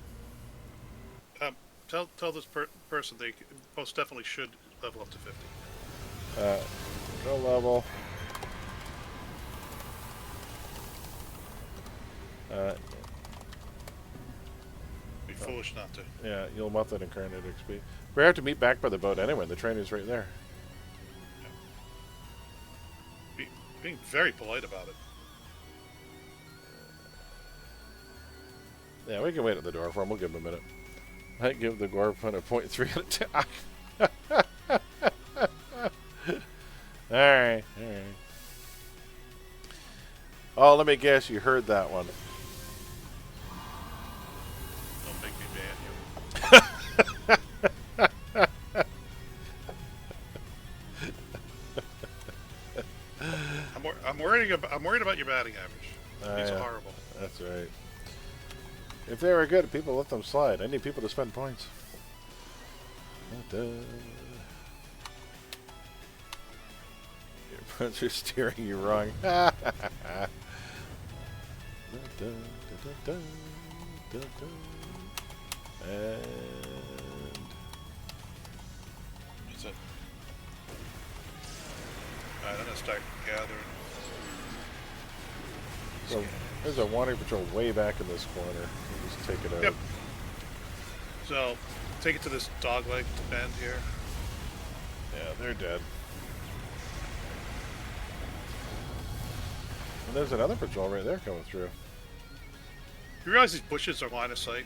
S3: Tell this person they most definitely should level up to 50.
S1: Go level.
S3: Be foolish not to.
S1: Yeah, you'll muff that incarnate XP. We have to meet back by the boat anyway. The train is right there.
S3: Being very polite about it.
S1: Yeah, we can wait at the door for him. We'll give him a minute. Might give the Gorpun a 0.3 attack. Alright. Oh, let me guess, you heard that one.
S3: Don't make me ban you. I'm worried about your batting average. These are horrible.
S1: That's right. If they were good, people let them slide. I need people to spend points. Your opponents are steering you wrong. And
S3: What's it? Alright, I'm gonna start gathering.
S1: so there's a wanting patrol way back in this corner. We'll just take it out.
S3: Yep. So, take it to this dogleg bend here.
S1: Yeah, they're dead. And there's another patrol right there coming through.
S3: You realize these bushes are line of sight?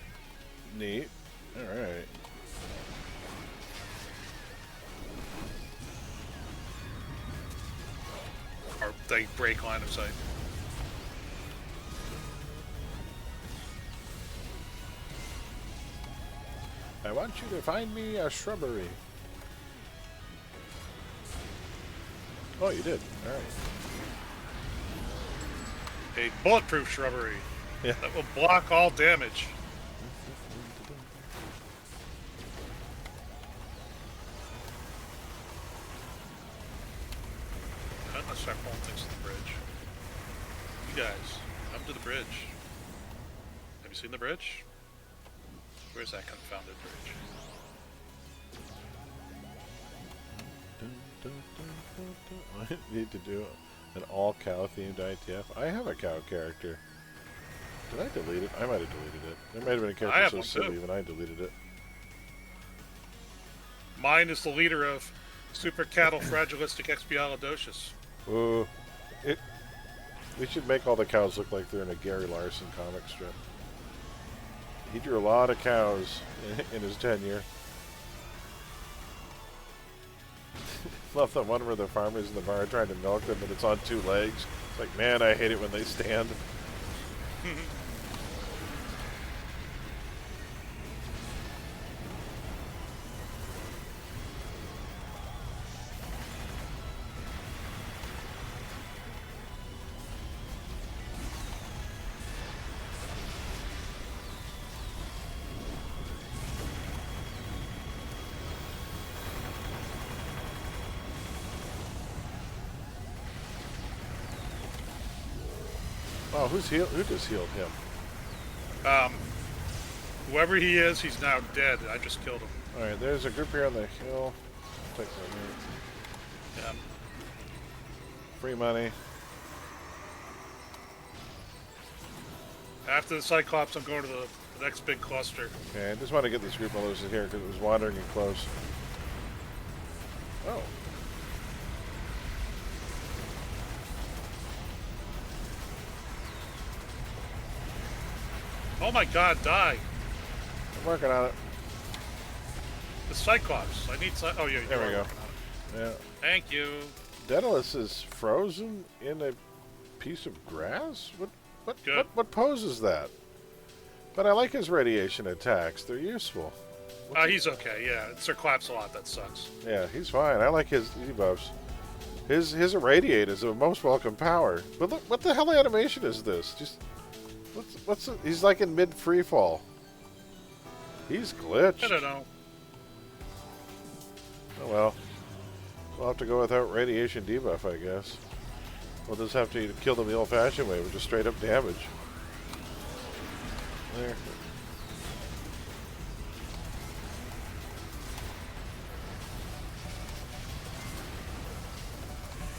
S1: Neat. Alright.
S3: Or they break line of sight.
S1: I want you to find me a shrubbery. Oh, you did. Alright.
S3: A bulletproof shrubbery
S1: Yeah.
S3: that will block all damage. Let's start pulling things to the bridge. You guys, come to the bridge. Have you seen the bridge? Where's that confounded bridge?
S1: I need to do an all-cow themed ITF. I have a cow character. Did I delete it? I might have deleted it. There might have been a
S3: I
S1: character
S3: have
S1: so
S3: one
S1: silly
S3: too.
S1: when I deleted it.
S3: Mine is the leader of Super Cattle Fragilistic Expialidocious.
S1: Ooh. We should make all the cows look like they're in a Gary Larson comic strip. He drew a lot of cows in his tenure. Love the one where the farmer's in the barn trying to milk them and it's on 2 legs. It's like, man, I hate it when they stand. Oh, who just healed him?
S3: Whoever he is, he's now dead. I just killed him.
S1: All right, there's a group here on the hill. Take that here.
S3: Yeah.
S1: Free money.
S3: After the Cyclops, I'm going to the next big cluster.
S1: Okay, I just want to get this group of those in here because it was wandering in close. Oh.
S3: Oh my God, die!
S1: I'm working on it.
S3: The Cyclops. I need. Oh yeah,
S1: There we
S3: you're
S1: go.
S3: working on it.
S1: Yeah.
S3: Thank you.
S1: Daedalus is frozen in a piece of grass?
S3: Good.
S1: What poses that? But I like his radiation attacks. They're useful.
S3: He's okay. Yeah, it's Cyclops a lot. That sucks.
S1: Yeah, he's fine. I like his debuffs. His irradiate is a most welcome power. But look, what the hell animation is this? Just he's like in mid free fall. He's glitched.
S3: I don't know.
S1: Oh well. We'll have to go without radiation debuff, I guess. We'll just have to kill them the old-fashioned way with just straight up damage. There.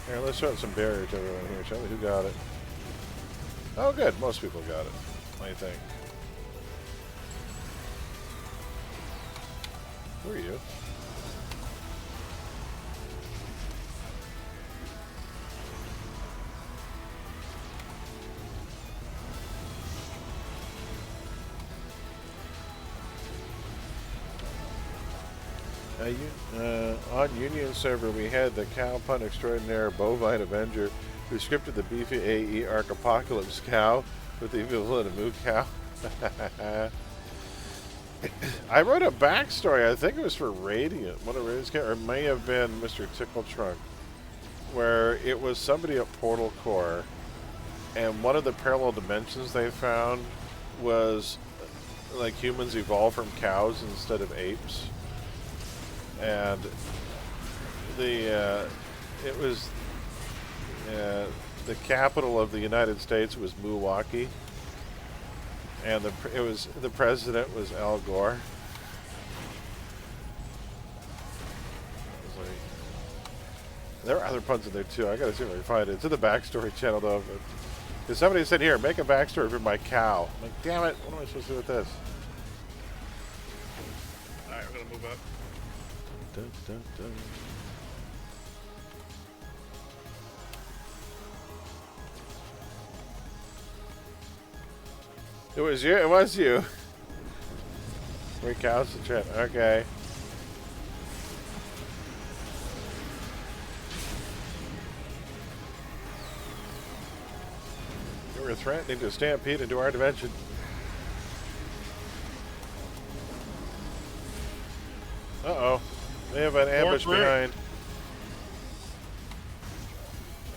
S1: Here, let's start some barrier to everyone here. Show me who got it. Oh, good. Most people got it, I think. Who are you? On Union server, we had the cow pun extraordinaire bovine avenger who scripted the beefy AE arc apocalypse cow with the equivalent of moo cow. I wrote a backstory. I think it was for Radiant, one of Radiant's characters, or it may have been Mr. Tickle Trunk, where it was somebody at Portal Core, and one of the parallel dimensions they found was like humans evolved from cows instead of apes. And the capital of the United States was Milwaukee, and the president was Al Gore. There are other puns in there too. I gotta see if I can find it. It's in the backstory channel though. Because somebody said, "Here, make a backstory for my cow." I'm like, damn it! What am I supposed to do with this?
S3: All right, we're gonna move up.
S1: Dun, dun, dun. It was you. It was you. 3 cows to trip. Okay. You were threatening to stampede into our dimension. Uh-oh. They have an ambush behind.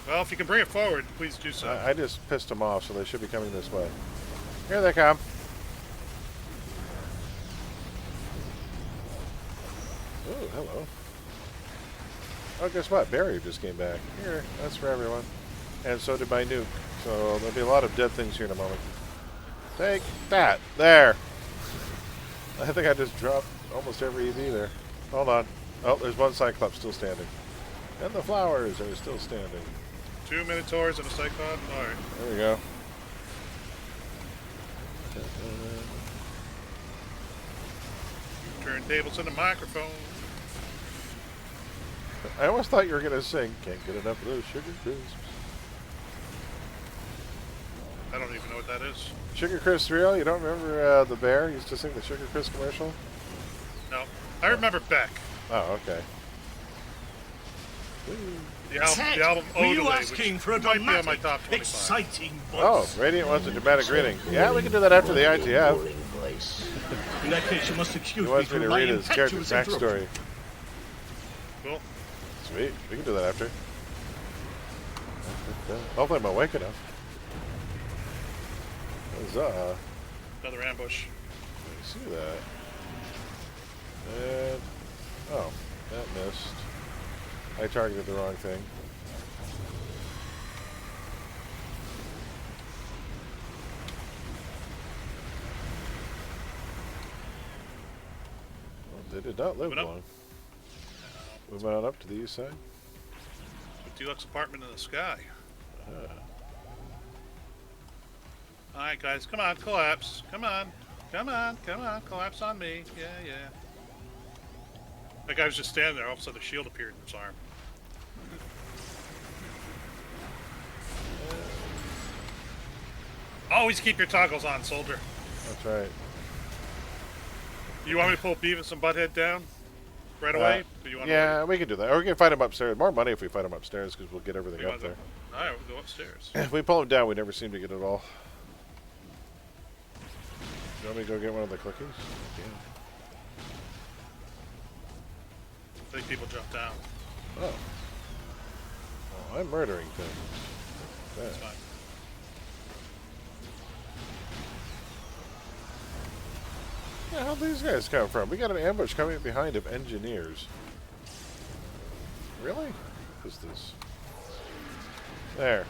S3: Well, if you can bring it forward, please do so.
S1: I just pissed them off, so they should be coming this way. Here they come. Oh, hello. Oh, guess what? Barrier just came back. Here, that's for everyone. And so did my nuke. So there'll be a lot of dead things here in a moment. Take that. There. I think I just dropped almost every EV there. Hold on. Oh, there's one Cyclops still standing. And the flowers are still standing.
S3: 2 Minotaurs and a Cyclops. All right.
S1: There we go.
S3: Turntables and a microphone.
S1: I almost thought you were going to sing, "Can't get enough of those sugar crisps."
S3: I don't even know what that is.
S1: Sugar Crisp Real? You don't remember the bear used to sing the Sugar Crisp commercial?
S3: No. I remember Beck.
S1: Oh, okay.
S3: The album
S5: were you
S3: Odelay,
S5: asking
S3: which
S5: for a
S3: might be on my
S5: dramatic,
S3: top 25.
S5: exciting
S1: Oh,
S5: voice?
S1: Radiant wants a dramatic reading. Yeah, we can do that after the ITF.
S5: Boring voice. In that case, you must excuse
S1: He
S5: me
S1: wants me
S5: for
S1: to
S5: my
S1: read his character's
S5: impetuous interruption.
S1: backstory.
S3: Cool.
S1: Sweet. We can do that after. Hopefully I'm awake enough. Huzzah.
S3: Another ambush.
S1: I see that. And... oh, that missed. I targeted the wrong thing. Well, they did not live
S3: Moving up.
S1: long. Moving on up to the east side.
S3: A deluxe apartment in the sky. Alright, guys, come on, collapse. Come on. Come on, come on, collapse on me. Yeah, yeah. That guy was just standing there, all of a sudden a shield appeared in his arm. Always keep your toggles on, soldier.
S1: That's right.
S3: You want me to pull Beavis and Butthead down right away? Or you want
S1: Yeah, we can do that. Or we can fight him upstairs. More money if we fight him upstairs because we'll get everything
S3: You
S1: up
S3: want
S1: there.
S3: Alright, we'll go upstairs.
S1: If we pull him down, we never seem to get it all. You want me to go get one of the cookies? Yeah.
S3: I think people jump down.
S1: Oh. Oh, I'm murdering things.
S3: That's
S1: Yeah.
S3: fine.
S1: Where the hell these guys come from? We got an ambush coming behind of engineers. Really? What is this? There.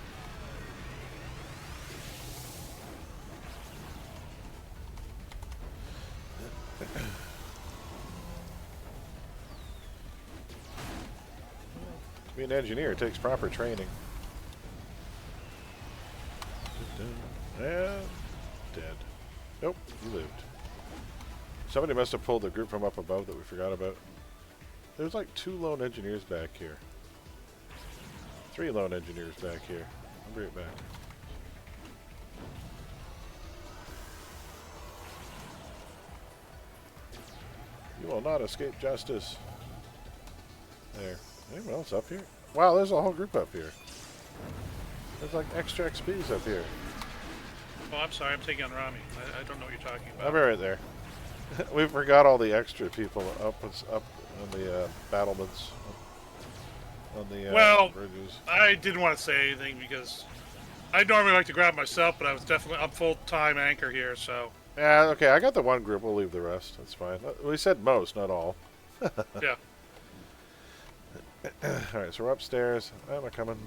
S1: To be an engineer, it takes proper training. And dead. Nope, he lived. Somebody must have pulled the group from up above that we forgot about. There's like 2 lone engineers back here. 3 lone engineers back here. I'll bring it back. You will not escape justice. There. Anyone else up here? Wow, there's a whole group up here. There's like extra XPs up here.
S3: Oh, I'm sorry, I'm taking on Rami. I don't know what you're talking about.
S1: I'll be right there. We forgot all the extra people up on the battlements. On the
S3: Well,
S1: bridges.
S3: I didn't want to say anything because I normally like to grab myself, but I'm full-time anchor here, so
S1: Yeah, okay, I got the one group. We'll leave the rest. That's fine. We said most, not all.
S3: yeah.
S1: Alright, so we're upstairs. I'm coming.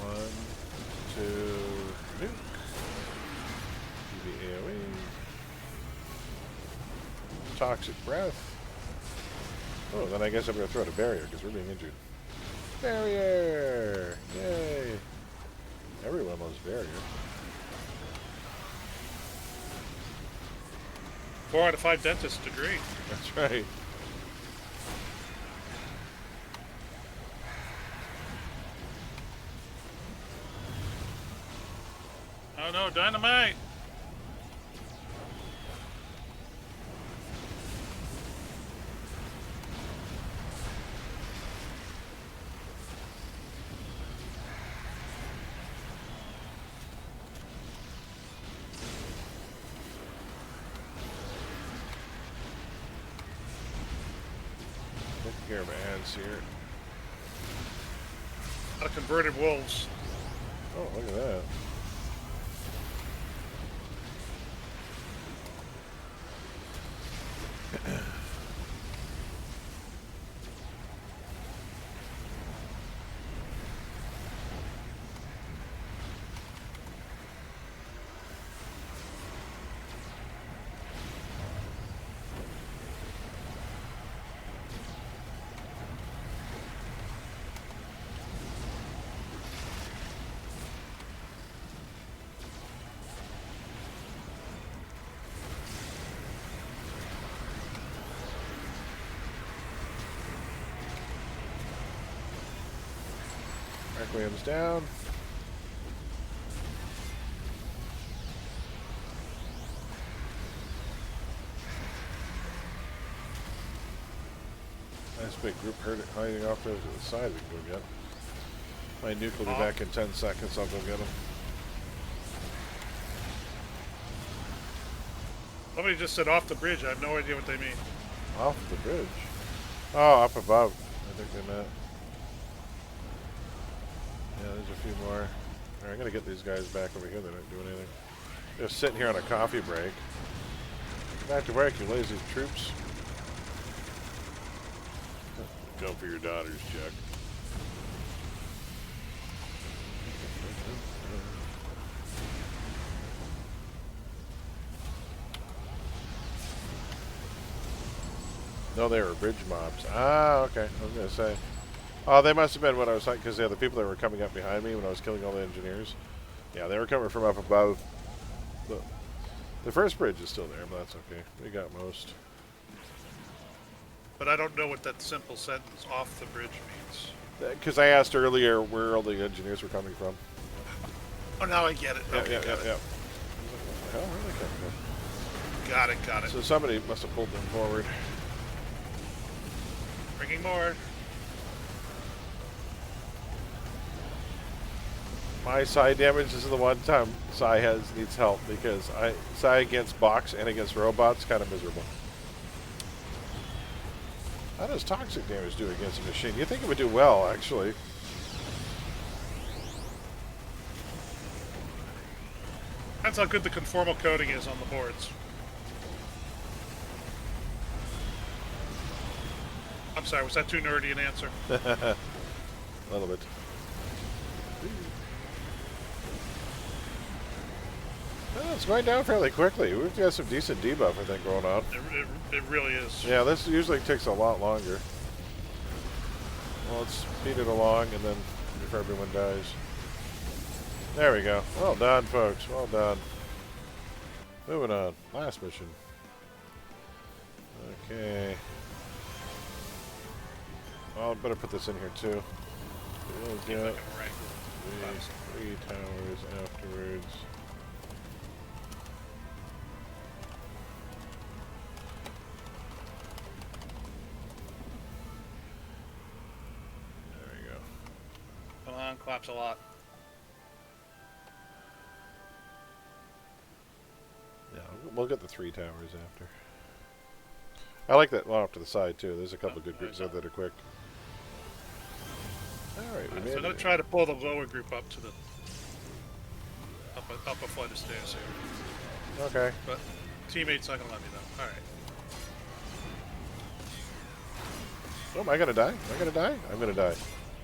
S1: One, two, nuke. UV AoE. Toxic breath. Oh, then I guess I'm going to throw out a barrier because we're being injured. Barrier! Yay! Everyone loves barrier.
S3: 4 out of 5 dentists agree.
S1: That's right.
S3: Oh no, dynamite!
S1: Taking care of my hands here.
S3: A lot of converted wolves.
S1: Oh, look at that. Requiem's down. Nice big group hiding off there to the side we can go get. My nuke will be back in 10 seconds. I'll go get him.
S3: Somebody just said off the bridge. I have no idea what they mean.
S1: Off the bridge? Oh, up above. I think they meant. Yeah, there's a few more. Alright, I'm gonna get these guys back over here. They're not doing anything. They're sitting here on a coffee break. Back to work, you lazy troops. Go for your daughters, Chuck. No, they were bridge mobs. Ah, okay. I was gonna say. Oh, they must have been what I was like, because the people that were coming up behind me when I was killing all the engineers. Yeah, they were coming from up above. The first bridge is still there, but that's okay. We got most.
S3: But I don't know what that simple sentence "off the bridge" means.
S1: Because I asked earlier where all the engineers were coming from.
S3: Oh, now I get it.
S1: Yeah,
S3: Okay,
S1: yeah,
S3: got it.
S1: yeah. Where are they coming from?
S3: Got it.
S1: So somebody must have pulled them forward.
S3: Bringing more.
S1: My side damage is the one time Sai needs help, because Sai against box and against robots kind of miserable. How does toxic damage do against a machine? You think it would do well, actually.
S3: That's how good the conformal coding is on the boards. I'm sorry, was that too nerdy an answer?
S1: A little bit. Well, it's going down fairly quickly. We've got some decent debuff, I think, going on.
S3: It really is.
S1: Yeah, this usually takes a lot longer. Well, let's speed it along, and then before everyone dies. There we go. Well done, folks. Well done. Moving on. Last mission. Okay. Well, I better put this in here, too. We'll get three towers afterwards.
S3: Come on, claps a lot.
S1: Yeah, we'll get the 3 towers after. I like that one off to the side, too. There's a couple good groups there that are quick. Alright, we made
S3: So I'm going
S1: it.
S3: to try to pull the lower group up to the... up a flight of stairs here.
S1: Okay.
S3: But teammates not going to let me know. Alright.
S1: Oh, am I gonna die? Am I gonna die? I'm gonna die.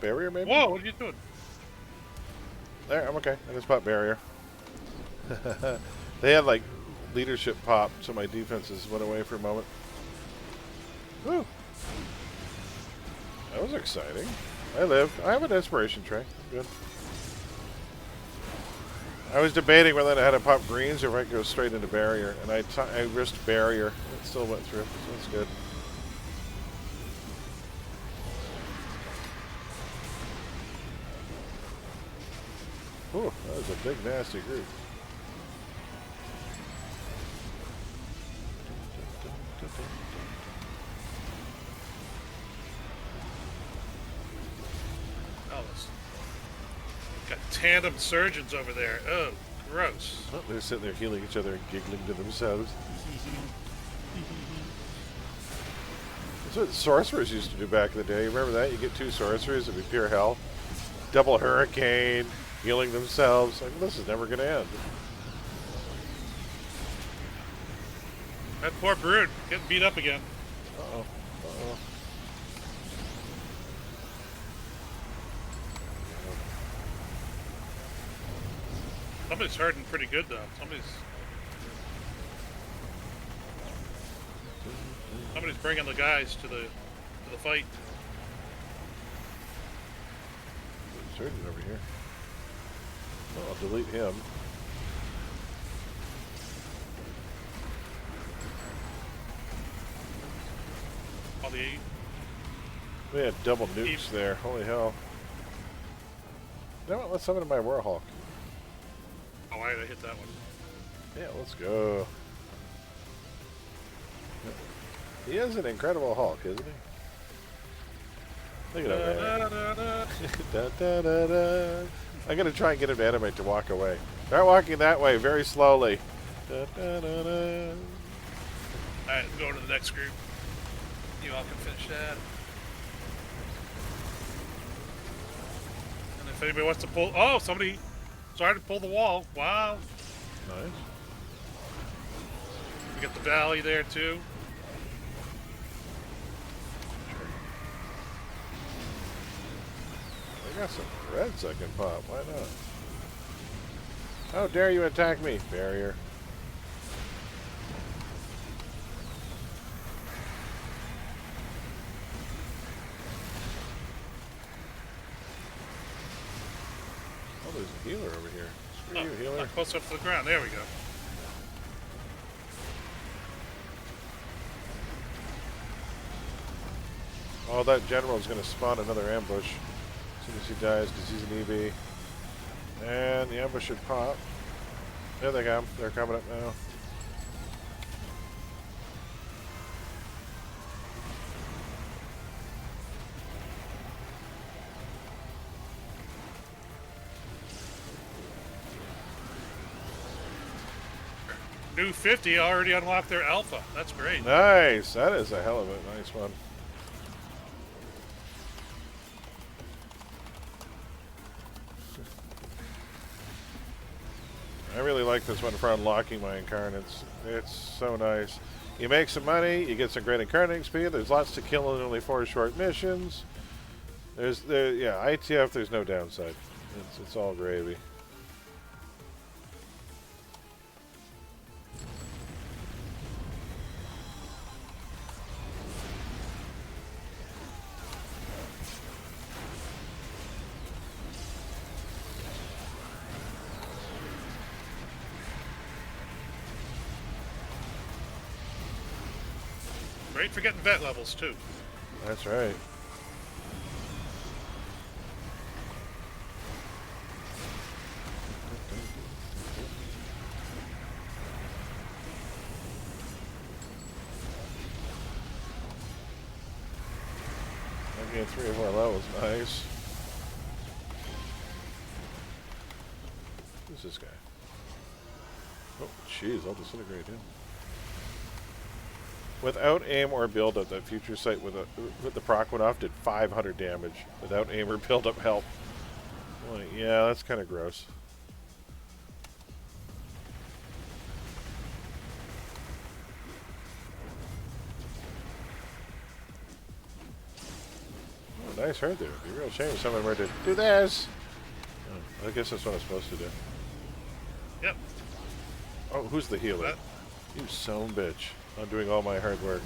S1: Barrier, maybe?
S3: Whoa, what are you doing?
S1: There, I'm okay. I just popped barrier. They had, like, leadership pop, so my defenses went away for a moment. Woo! That was exciting. I lived. I have an inspiration tray. Good. I was debating whether I had to pop greens or if I could go straight into barrier, and I risked barrier. It still went through, so that's good. Ooh, that was a big, nasty group.
S3: Oh, got tandem surgeons over there. Oh, gross.
S1: Oh, they're sitting there healing each other and giggling to themselves. That's what sorcerers used to do back in the day. Remember that? You get 2 sorcerers, it'd be pure hell. Double hurricane, healing themselves. Like, this is never going to end.
S3: That poor brood getting beat up again.
S1: Uh-oh. Uh-oh.
S3: Somebody's hurting pretty good though. Somebody's bringing the guys to the fight.
S1: Surgeon over here. Well, I'll delete him.
S3: All the
S1: We had double nukes there. Holy hell. No, let's summon my Warhawk.
S3: Oh, I hit that one.
S1: Yeah, let's go. He is an incredible Hulk, isn't he? Look at him, man. Da, da, da, da. I'm going to try and get him to animate to walk away. Start walking that way very slowly. Da, da, da, da.
S3: Alright, go to the next group. You all can finish that. And if anybody wants to pull... Oh, somebody started to pull the wall. Wow.
S1: Nice.
S3: We got the valley there, too.
S1: I got some reds I can pop. Why not? How dare you attack me, barrier. Oh, there's a healer over here. Screw you, healer.
S3: Not close up to the ground. There we go.
S1: Oh, that general's going to spawn another ambush. As soon as he dies, because he's an EB. And the ambush should pop. There they come. They're coming up now.
S3: New 50 already unlocked their alpha. That's great.
S1: Nice. That is a hell of a nice one. I really like this one for unlocking my incarnates. It's so nice. You make some money, you get some great incarnating speed, there's lots to kill in only 4 short missions. Yeah, ITF, there's no downside. It's all gravy.
S3: Great for getting vet levels, too.
S1: That's right. I gained 3 or 4 levels. Nice. Who's this guy? Oh, jeez, I'll disintegrate him. Without aim or build-up, that future sight with the proc went off did 500 damage. Without aim or build-up help. Like, yeah, that's kind of gross. Oh, nice herd there. It'd be a real shame if someone were to do this. Oh, I guess that's what I'm supposed to do.
S3: Yep.
S1: Oh, who's the healer? You son of a bitch. I'm doing all my hard work.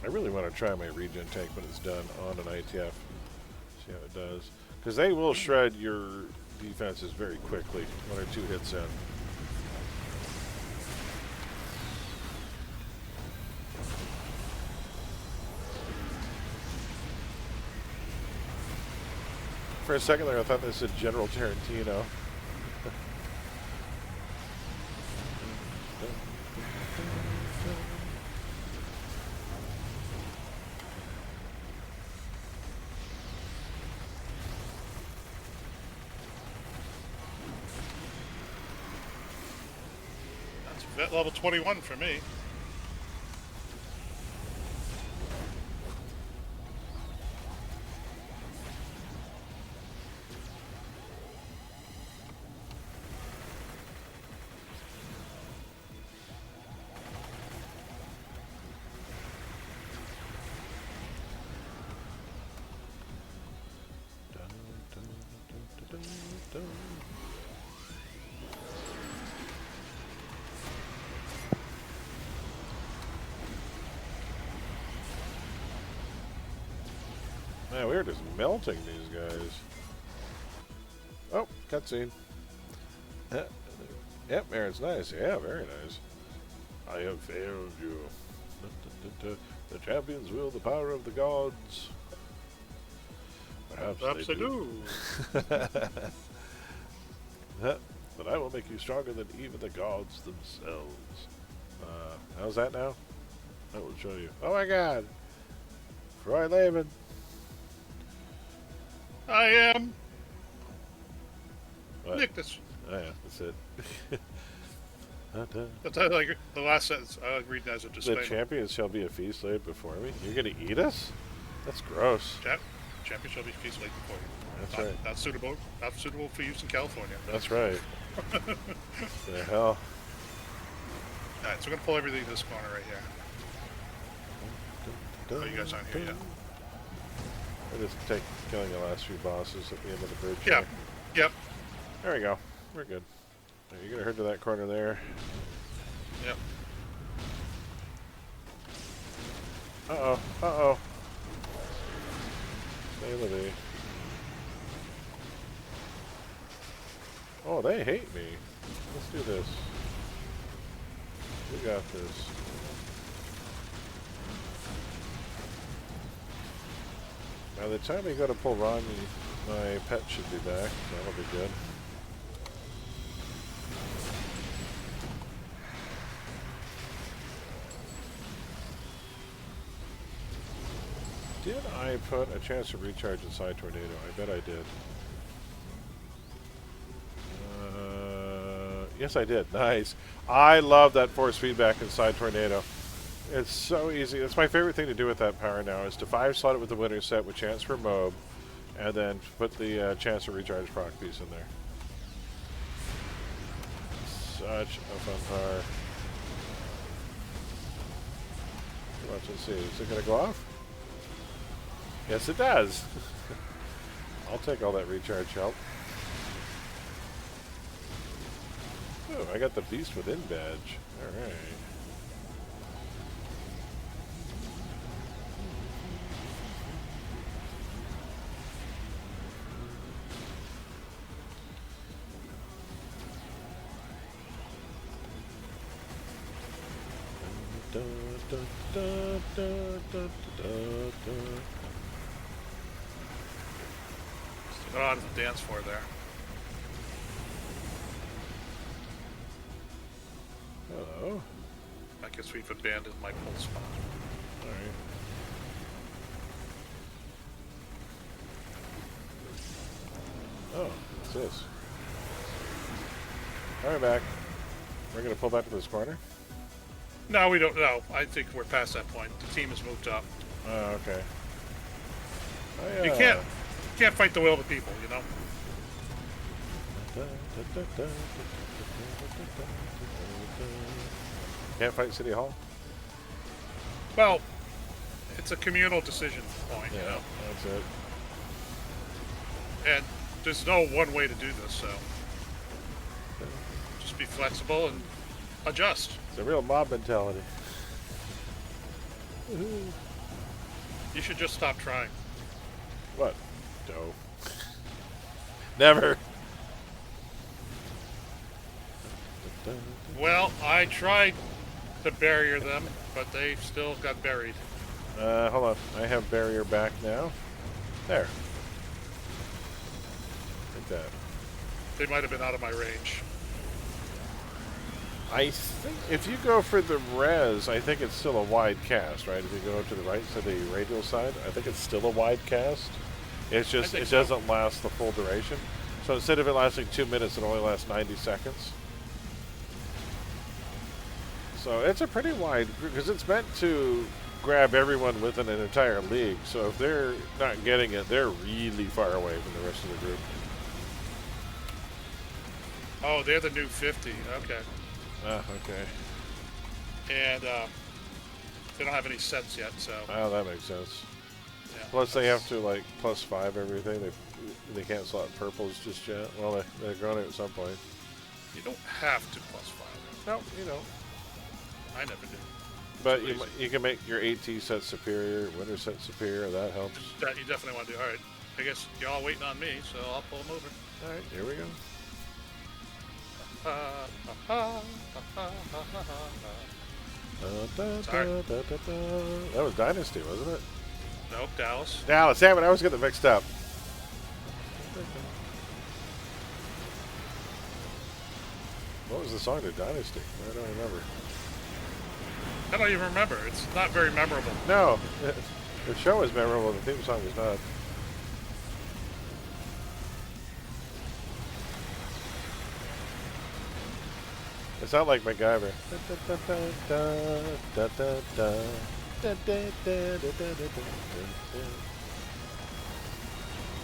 S1: I really want to try my regen tank when it's done on an ITF. See how it does. Because they will shred your defenses very quickly. 1 or 2 hits in. For a second there, I thought this said General Tarantino.
S3: That's vet level 21 for me.
S1: Man, we were just melting these guys. Oh, cutscene. Yep, Aaron's nice. Yeah, very nice. I have failed you. The champions wield the power of the gods. Perhaps
S3: Perhaps
S1: they
S3: I do.
S1: But I will make you stronger than even the gods themselves. How's that now? I will show you. Oh my god! Roy Lehman.
S3: I am
S1: What?
S3: Nicholas.
S1: Oh yeah, that's it.
S3: That's like the last sentence. I like reading as a
S1: The
S3: disclaimer.
S1: champions shall be a feast laid before me. You're gonna eat us? That's gross.
S3: Champion shall be feast laid before you.
S1: That's
S3: Not,
S1: right.
S3: not suitable. Not suitable for use in California.
S1: That's right. The hell?
S3: All right, so we're gonna pull everything to this corner right here. Oh, you guys aren't here yet.
S1: We're just killing the last few bosses at the end of the bridge.
S3: Yeah.
S1: here.
S3: Yep.
S1: There we go. We're good. Now, you're gonna head to that corner there.
S3: Yep.
S1: Uh-oh. Uh-oh. Stay Libby. Oh, they hate me. Let's do this. We got this. By the time we go to pull Ronnie, my pet should be back. That'll be good. Did I put a chance to recharge inside Tornado? I bet I did. Yes, I did. Nice. I love that force feedback inside Tornado. It's so easy. It's my favorite thing to do with that power now is to 5-slot it with the winner set with chance for mob, and then put the chance to recharge proc piece in there. Such a fun power. Let's see. Is it going to go off? Yes, it does. I'll take all that recharge help. Oh, I got the Beast Within badge. Alright.
S3: Go on to the dance floor there.
S1: Hello.
S3: I guess we've abandoned my pull spot.
S1: Alright. Oh, what's this? Alright, back. We're gonna pull back to this corner?
S3: No, we don't know. I think we're past that point. The team has moved up.
S1: Oh, okay.
S3: You can't fight the will of the people, you know?
S1: Can't fight City Hall?
S3: Well, it's a communal decision point, you know?
S1: That's it.
S3: And there's no one way to do this, so just be flexible and adjust.
S1: It's a real mob mentality.
S3: You should just stop trying.
S1: What? No. Never.
S3: Well, I tried to barrier them, but they still got buried.
S1: Hold on. I have barrier back now. There. Like that.
S3: They might have been out of my range.
S1: I think if you go for the res, I think it's still a wide cast, right? If you go to the right, so the radial side, I think it's still a wide cast. It's just, it doesn't last the full duration. So instead of it lasting 2 minutes, it only lasts 90 seconds. So it's a pretty wide group, because it's meant to grab everyone within an entire league. So if they're not getting it, they're really far away from the rest of the group.
S3: Oh, they're the new 50. Okay.
S1: Ah, okay.
S3: And they don't have any sets yet, so.
S1: Oh, that makes sense.
S3: Yeah,
S1: Plus, they have to like +5 everything. They can't slot purples just yet. Well, they're going to at some point.
S3: You don't have to +5.
S1: No, you don't.
S3: I never did.
S1: But you can make your AT set superior, winter set superior. That helps.
S3: That you definitely want to do. All right. I guess you're all waiting on me, so I'll pull them over.
S1: All right, here we go.
S3: Sorry.
S1: That was Dynasty, wasn't it?
S3: Nope, Dallas.
S1: Dallas, damn it, I was getting mixed up. What was the song to Dynasty? I don't remember.
S3: I don't even remember. It's not very memorable.
S1: No, the show is memorable, the theme song is not. It's not like MacGyver.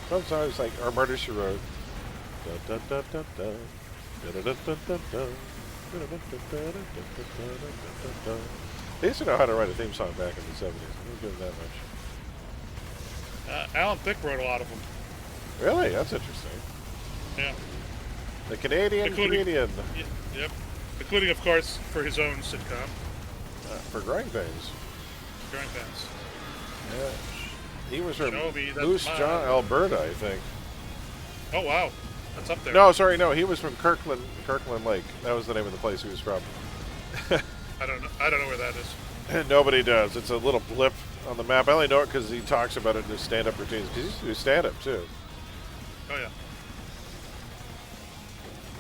S1: Some songs like Our Murder, She Wrote. They used to know how to write a theme song back in the 70s. I'll give them that much.
S3: Alan Thicke wrote a lot of them.
S1: Really? That's interesting.
S3: Yeah.
S1: The Canadian
S3: Including-
S1: comedian.
S3: Yep. Including, of course, for his own sitcom,
S1: For Growing Pains.
S3: Growing Pains.
S1: Yeah. He was from
S3: Show me that
S1: Moose
S3: smile.
S1: Jaw, Alberta, I think.
S3: Oh, wow. That's up there.
S1: No, sorry, no. He was from Kirkland Lake. That was the name of the place he was from.
S3: I don't know where that is.
S1: Nobody does. It's a little blip on the map. I only know it because he talks about it in his stand-up routines. Because he used to do stand-up, too.
S3: Oh, yeah.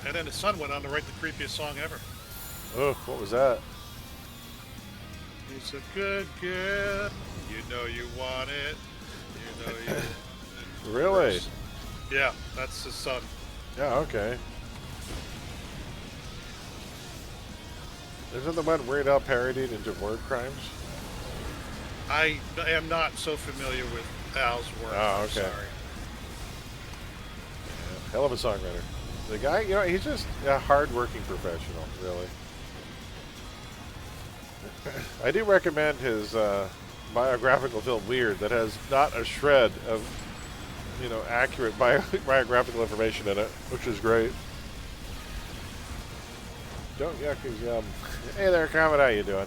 S3: And then his son went on to write the creepiest song ever.
S1: Oh, what was that?
S3: It's a good girl. You know you want it. You know you...
S1: Really?
S3: Yeah, that's his son.
S1: Yeah, okay. Isn't the one Weird Al parodied into Word Crimes?
S3: I am not so familiar with Al's work.
S1: Oh,
S3: I'm
S1: okay.
S3: sorry.
S1: Yeah, hell of a songwriter. The guy, you know, he's just a hard-working professional, really. I do recommend his biographical film Weird that has not a shred of, you know, accurate biographical information in it, which is great. Don't yuck his yum. Hey there, Comet, how you doing?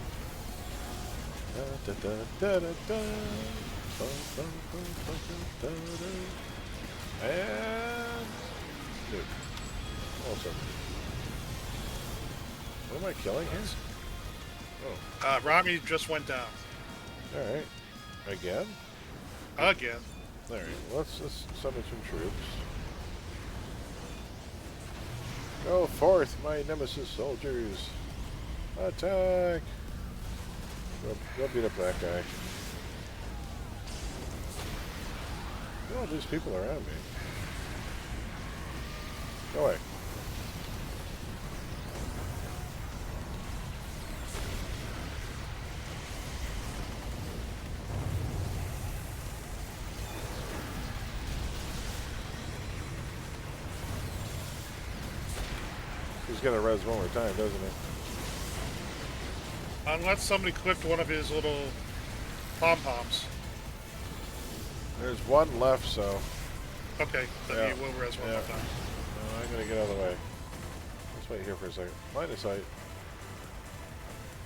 S1: And dude, also, what am I killing here? Oh,
S3: Rami just went down.
S1: all right. Again?
S3: Again.
S1: All right. Let's summon some troops. Go forth, my nemesis soldiers! Attack! Go beat up that guy. Look at all these people around me. Go away. He's gonna res one more time, doesn't he?
S3: Unless somebody clipped one of his little pom-poms.
S1: There's one left, so
S3: Okay, then
S1: Yeah.
S3: he will res one
S1: Yeah.
S3: more time.
S1: no, I'm gonna get out of the way. Let's wait here for a second. Line of sight.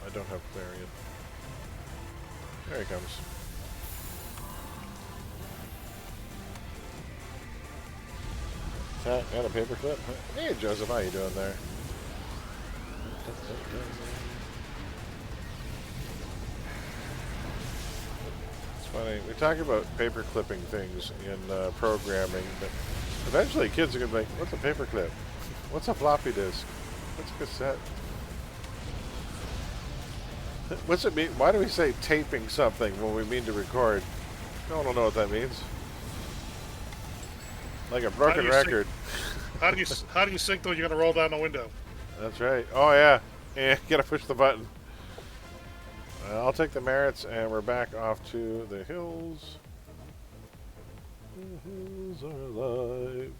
S1: I don't have Clarion. There he comes. Got a paperclip? Hey, Joseph, how you doing there? It's funny. We talk about paper clipping things in programming, but eventually kids are going to be like, what's a paperclip? What's a floppy disk? What's a cassette? What's it mean? Why do we say taping something when we mean to record? No one will know what that means. Like a broken
S3: you sync-
S1: record.
S3: How do you sync though? You're gonna roll down the window.
S1: That's right. Oh yeah. Yeah, gotta push the button. I'll take the merits, and we're back off to the hills. The hills are alive.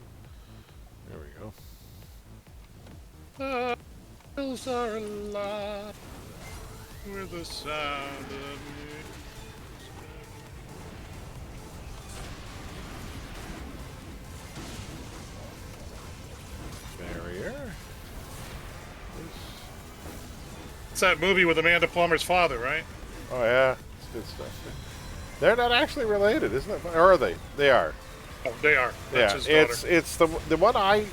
S1: There we go.
S3: The hills are alive with the sound of music.
S1: Barrier.
S3: It's that movie with Amanda Plummer's father, right?
S1: Oh yeah, it's good stuff. They're not actually related, isn't it? Or are they? They are.
S3: Oh, they are. That's
S1: Yeah,
S3: his daughter.
S1: it's the one I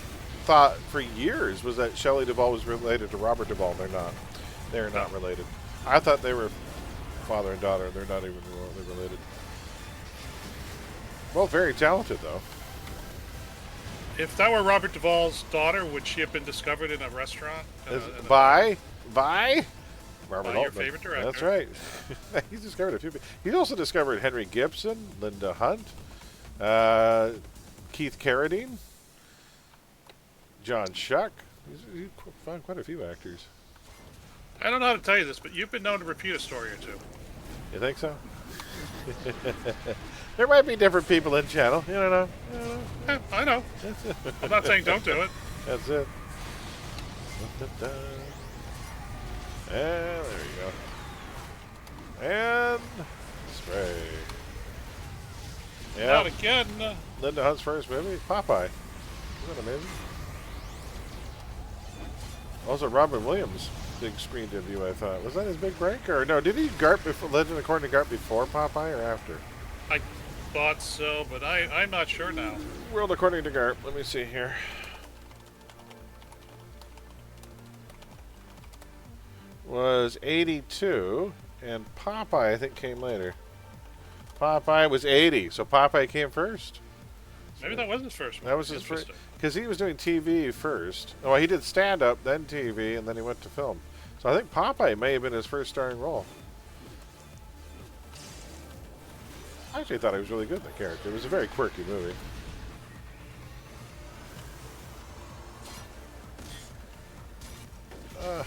S1: thought for years was that Shelley Duvall was related to Robert Duvall. They're not. They're not related. I thought they were father and daughter. They're not even remotely related. Both very talented, though.
S3: If that were Robert Duvall's daughter, would she have been discovered in a restaurant?
S1: By Robert
S3: By your
S1: Altman.
S3: favorite director.
S1: That's right. He's discovered a few people. He's also discovered Henry Gibson, Linda Hunt, Keith Carradine, John Shuck. He's found quite a few actors.
S3: I don't know how to tell you this, but you've been known to repeat a story or two.
S1: You think so? There might be different people in channel. You don't know.
S3: Yeah, I know. I'm not saying don't do it.
S1: That's it. And there you go. And spray. Yeah.
S3: Not again.
S1: Linda Hunt's first movie, Popeye. Isn't that amazing? Also, Robin Williams' big screen debut, I thought. Was that his big break? Or no, did he Garp before Legend According to Garp before Popeye or after?
S3: I thought so, but I'm not sure now.
S1: World According to Garp. Let me see here. Was 82, and Popeye, I think, came later. Popeye was 80, so Popeye came first.
S3: Maybe that was his first one.
S1: That was his first, because he was doing TV first. Oh, he did stand-up, then TV, and then he went to film. So I think Popeye may have been his first starring role. I actually thought he was really good in the character. It was a very quirky movie.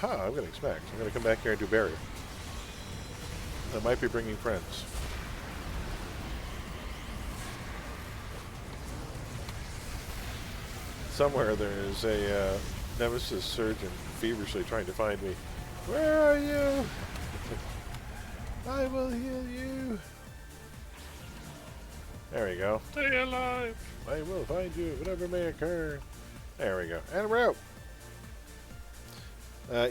S1: I'm getting smacked. I'm going to come back here and do Barry. I might be bringing friends. Somewhere there is a Nemesis surgeon feverishly trying to find me. Where are you? I will heal you. There we go.
S3: Stay alive.
S1: I will find you, whatever may occur. There we go. And we're out.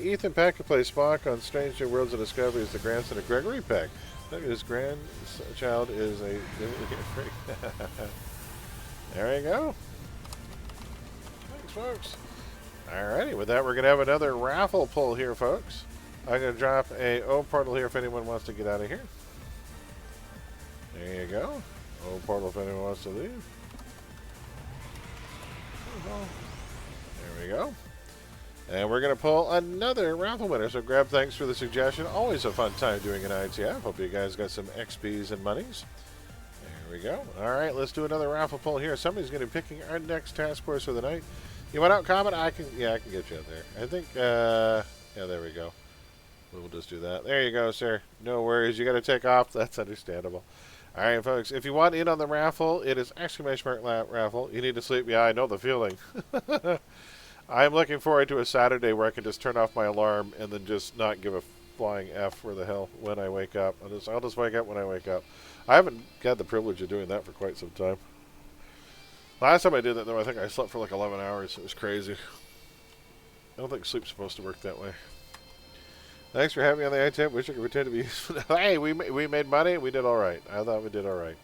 S1: Ethan Peck, who plays Spock on Strange New Worlds of Discovery, is the grandson of Gregory Peck. His grandchild is a... There you go. Thanks, folks. Alrighty, with that, we're going to have another raffle pull here, folks. I'm going to drop a O portal here if anyone wants to get out of here. There you go. O portal if anyone wants to leave. There we go. And we're going to pull another raffle winner. So grab thanks for the suggestion. Always a fun time doing an ITF. Hope you guys got some XPs and monies. There we go. All right, let's do another raffle pull here. Somebody's going to be picking our next task force for the night. You want out comment? I can get you out there. I think, yeah, there we go. We'll just do that. There you go, sir. No worries. You got to take off. That's understandable. All right, folks. If you want in on the raffle, it is exclamation mark raffle. You need to sleep. Yeah, I know the feeling. I'm looking forward to a Saturday where I can just turn off my alarm and then just not give a flying F where the hell when I wake up. I'll just wake up when I wake up. I haven't got the privilege of doing that for quite some time. Last time I did that, though, I think I slept for like 11 hours. It was crazy. I don't think sleep's supposed to work that way. Thanks for having me on the iTip. Wish I could pretend to be useful. Hey, we made money. We did all right. I thought we did all right.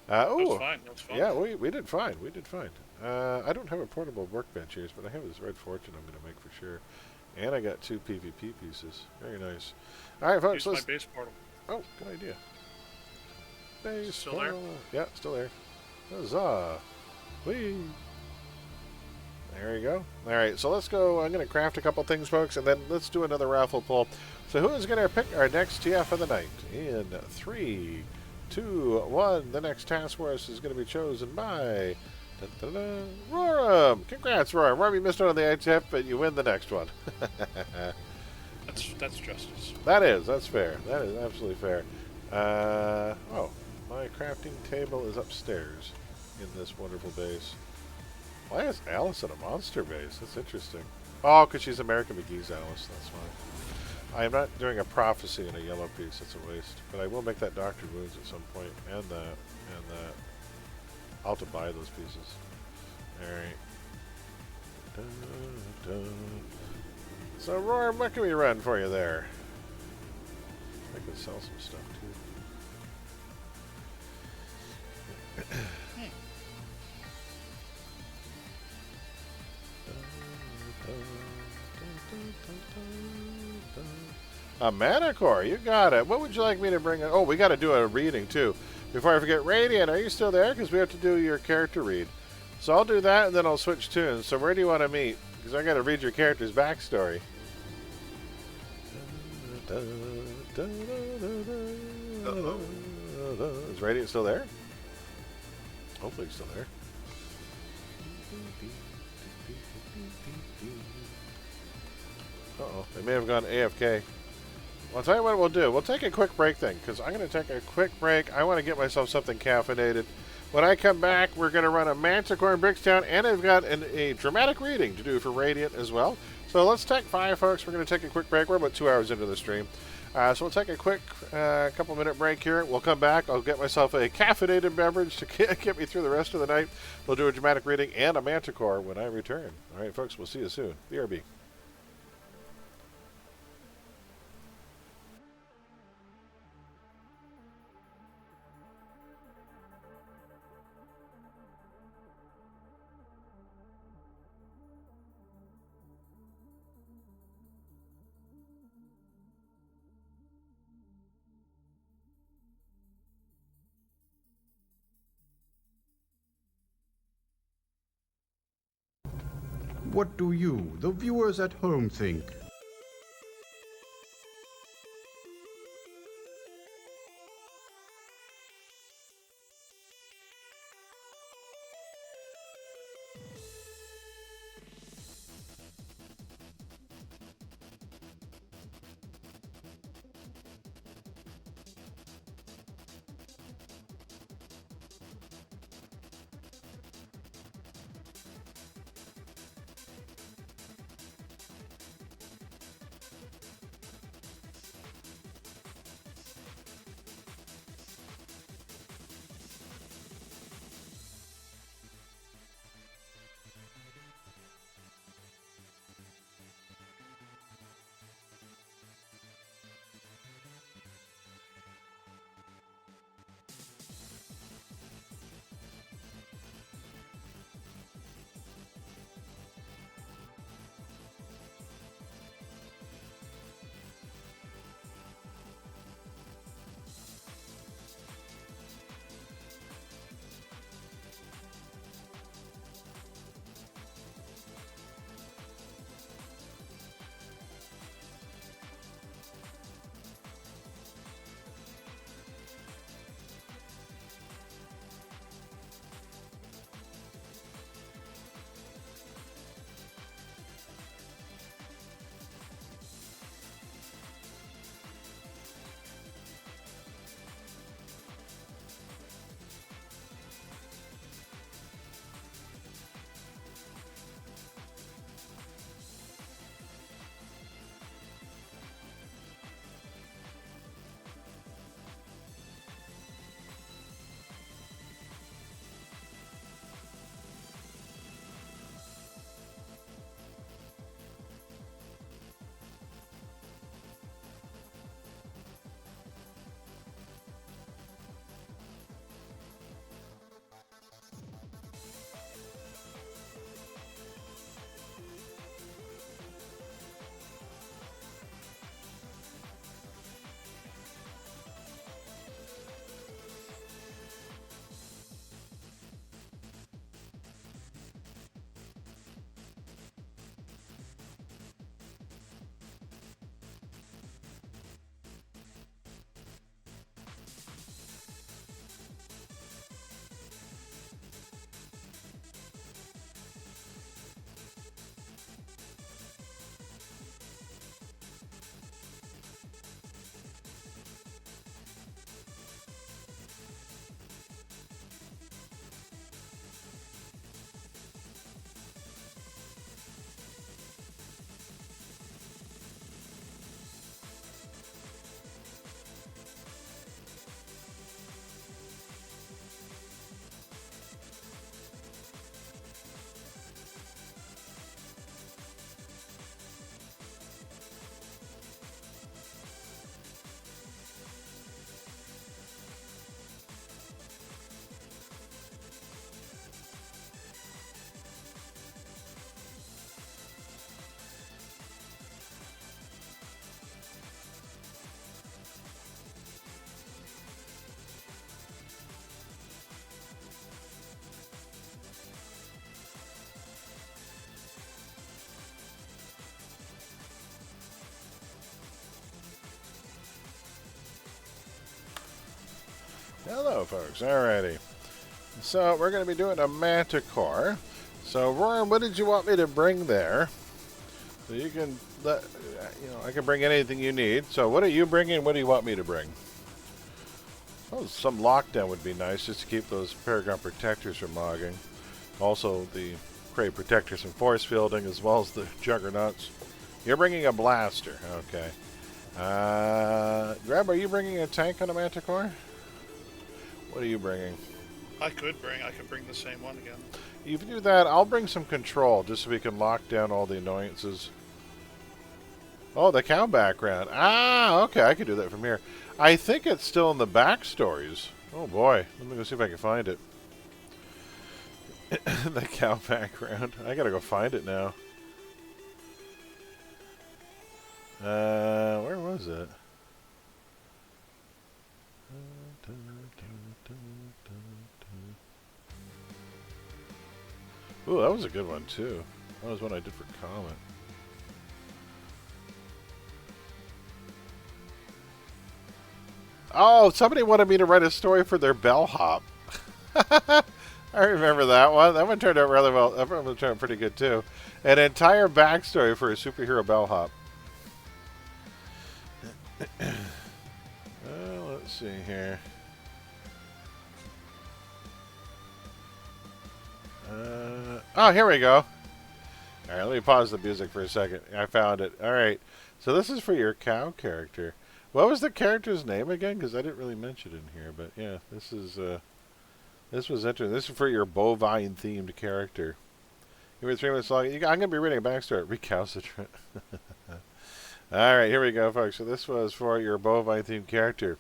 S3: That was fine. That was fun.
S1: Yeah, we did fine. We did fine. I don't have a portable workbench here, but I have this Red Fortune I'm going to make for sure. And I got 2 PvP pieces. Very nice. All right, folks.
S3: Use my base portal.
S1: Oh, good idea. Base
S3: Still there?
S1: portal. Yeah, still there. Huzzah. Whee. There you go. All right, so let's go. I'm going to craft a couple things, folks, and then let's do another raffle pull. So who is going to pick our next TF of the night? In 3, 2, 1. The next task force is going to be chosen by... Roram! Congrats, Roram. Roram, you missed out on the ITF, but you win the next one.
S3: That's justice.
S1: That's fair. That is absolutely fair. Oh, my crafting table is upstairs in this wonderful base. Why is Alice in a monster base? That's interesting. Oh, because she's American McGee's Alice. That's why. I am not doing a prophecy in a yellow piece. That's a waste. But I will make that Dr. Wounds at some point, and that, and that. I'll have to buy those pieces. Alright. So, Roar, what can we run for you there? I could sell some stuff, too. A mana core, you got it. What would you like me to bring in? Oh, we got to do a reading too. Before I forget, Radiant, are you still there? Because we have to do your character read. So I'll do that and then I'll switch tunes. So where do you want to meet? Because I got to read your character's backstory. Is Radiant still there? Hopefully he's still there. Uh-oh, they may have gone AFK. Well, I'll tell you what we'll do. We'll take a quick break then, because I'm going to take a quick break. I want to get myself something caffeinated. When I come back, we're going to run a Manticore in Brickstown, and I've got a dramatic reading to do for Radiant as well. So let's take 5, folks. We're going to take a quick break. We're about 2 hours into the stream. So we'll take a quick couple-minute break here. We'll come back. I'll get myself a caffeinated beverage to get me through the rest of the night. We'll do a dramatic reading and a Manticore when I return. All right, folks, we'll see you soon. BRB.
S7: What do you, the viewers at home, think?
S1: go, folks. Alrighty. So we're going to be doing a Manticore. So, Roran, what did you want me to bring there? So you can let, I can bring anything you need. So what are you bringing? What do you want me to bring? Oh, some lockdown would be nice, just to keep those Paragon protectors from mogging. Also, the Crate protectors from force fielding, as well as the Juggernauts. You're bringing a blaster. Okay. Grab, are you bringing a tank on a Manticore? What are you bringing?
S3: I could bring the same one again.
S1: If you do that, I'll bring some control, just so we can lock down all the annoyances. Oh, the cow background. Ah, okay, I can do that from here. I think it's still in the backstories. Oh boy, let me go see if I can find it. The cow background. I gotta go find it now. Where was it? Ooh, that was a good one too. That was one I did for Comet. Oh, somebody wanted me to write a story for their bellhop. I remember that one. That one turned out really well. That one turned out pretty good too. An entire backstory for a superhero bellhop. Let's see here. Oh, here we go. All right, let me pause the music for a second. I found it. All right. So this is for your cow character. What was the character's name again? Because I didn't really mention it in here. But yeah, this was interesting. This is for your bovine-themed character. You were 3 minutes long. I'm going to be reading a backstory. Recalcitrant. All right, here we go, folks. So this was for your bovine-themed character.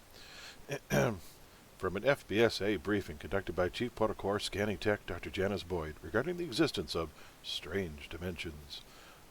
S1: From an FBSA briefing conducted by Chief Protocol Scanning Tech Dr. Janice Boyd regarding the existence of strange dimensions.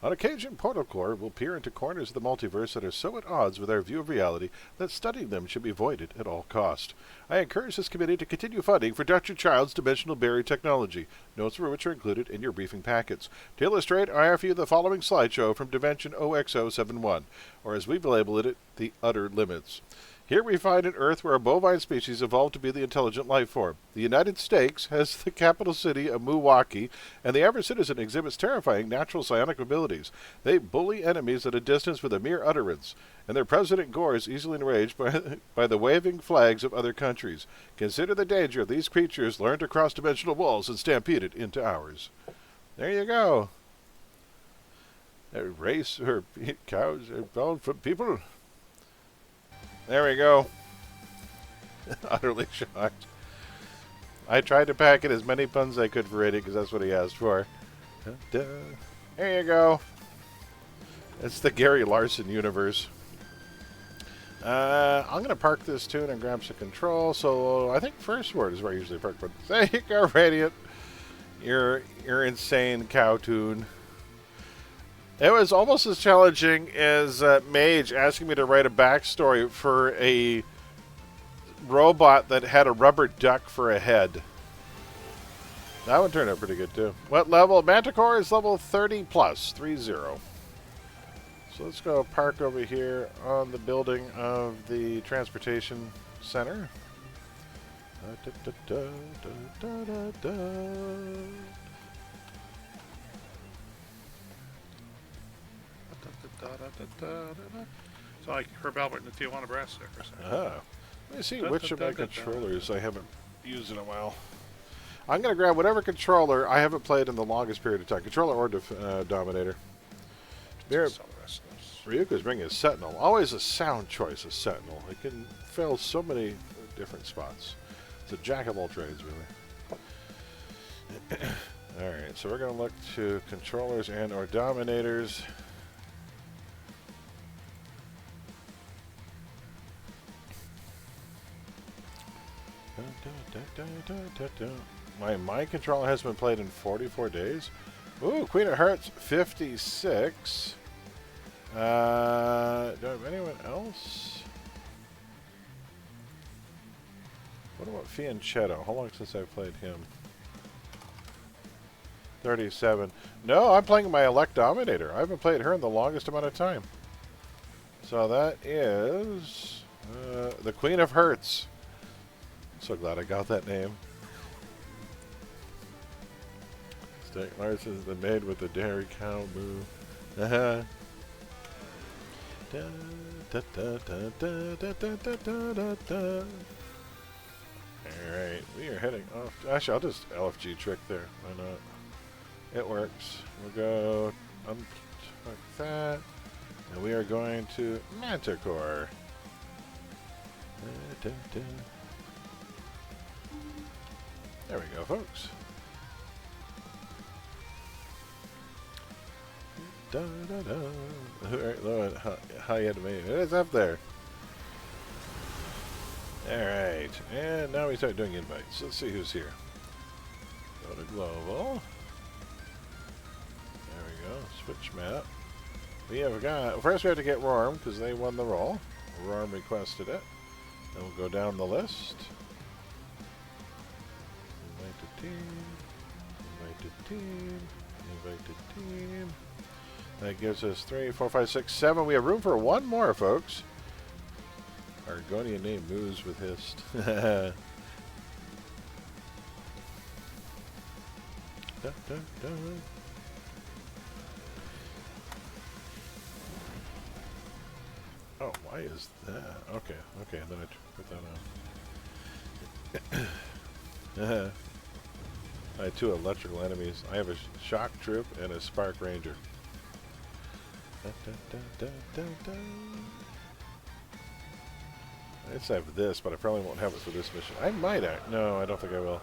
S1: On occasion, Protocol will peer into corners of the multiverse that are so at odds with our view of reality that studying them should be avoided at all cost. I encourage this committee to continue funding for Dr. Child's dimensional barrier technology, notes for which are included in your briefing packets. To illustrate, I offer you the following slideshow from Dimension OXO71, or as we've labeled it, the Utter Limits. Here we find an Earth where a bovine species evolved to be the intelligent life form. The United States has the capital city of Milwaukee, and the average citizen exhibits terrifying natural psionic abilities. They bully enemies at a distance with a mere utterance, and their President Gore is easily enraged by the waving flags of other countries. Consider the danger of these creatures learned to cross dimensional walls and stampeded into ours. There you go. A race or cows are bound for people. There we go. Utterly shocked. I tried to pack in as many puns as I could for rating because that's what he asked for. There you go. It's the Gary Larson universe. I'm going to park this tune and grab some control. So I think first word is where I usually park. But there you go, Radiant. Your insane cow tune. It was almost as challenging as Mage asking me to write a backstory for a robot that had a rubber duck for a head. That one turned out pretty good too. What level? Manticore is level 30 plus, 30. So let's go park over here on the building of the transportation center.
S3: So like Herb Albert in the Tijuana Brass there for a second.
S1: Ah. Let me see which of my controllers I haven't used in a while. I'm going to grab whatever controller I haven't played in the longest period of time. Controller or Dominator. Ryuko's bringing a Sentinel. Always a sound choice, a Sentinel. It can fill so many different spots. It's a jack of all trades, really. Alright, so we're going to look to controllers and or Dominators. My mind controller has been played in 44 days. Ooh, Queen of Hearts 56. Do I have anyone else? What about Fianchetto? How long since I've played him? 37. No, I'm playing my Elect Dominator. I haven't played her in the longest amount of time. So that is the Queen of Hearts. So glad I got that name. Steak Larson's been made with the dairy cow moo. Uh-huh. Da, da, da, da, da, da, da, da, da, da. Alright, we are heading off. Actually, I'll just LFG trick there. Why not? It works. We'll go untuck that. And we are going to Manticore. Da, da, da. There we go, folks. Da, da, da. Alright, Lord, how you had to make it. It is up there. Alright, and now we start doing invites. Let's see who's here. Go to global. There we go. Switch map. We have got. First, we have to get Rorm because they won the roll. Rorm requested it. Then we'll go down the list. Invite to team. Invite to team. Invite to team. That gives us 3, 4, 5, 6, 7. We have room for one more, folks. Argonian name moves with hist. Da, da, da. Oh, why is that? Okay, okay, then I put that on. I have 2 electrical enemies. I have a shock troop and a spark ranger. Da, da, da, da, da, da. I just have this, but I probably won't have it for this mission. I might act. No, I don't think I will.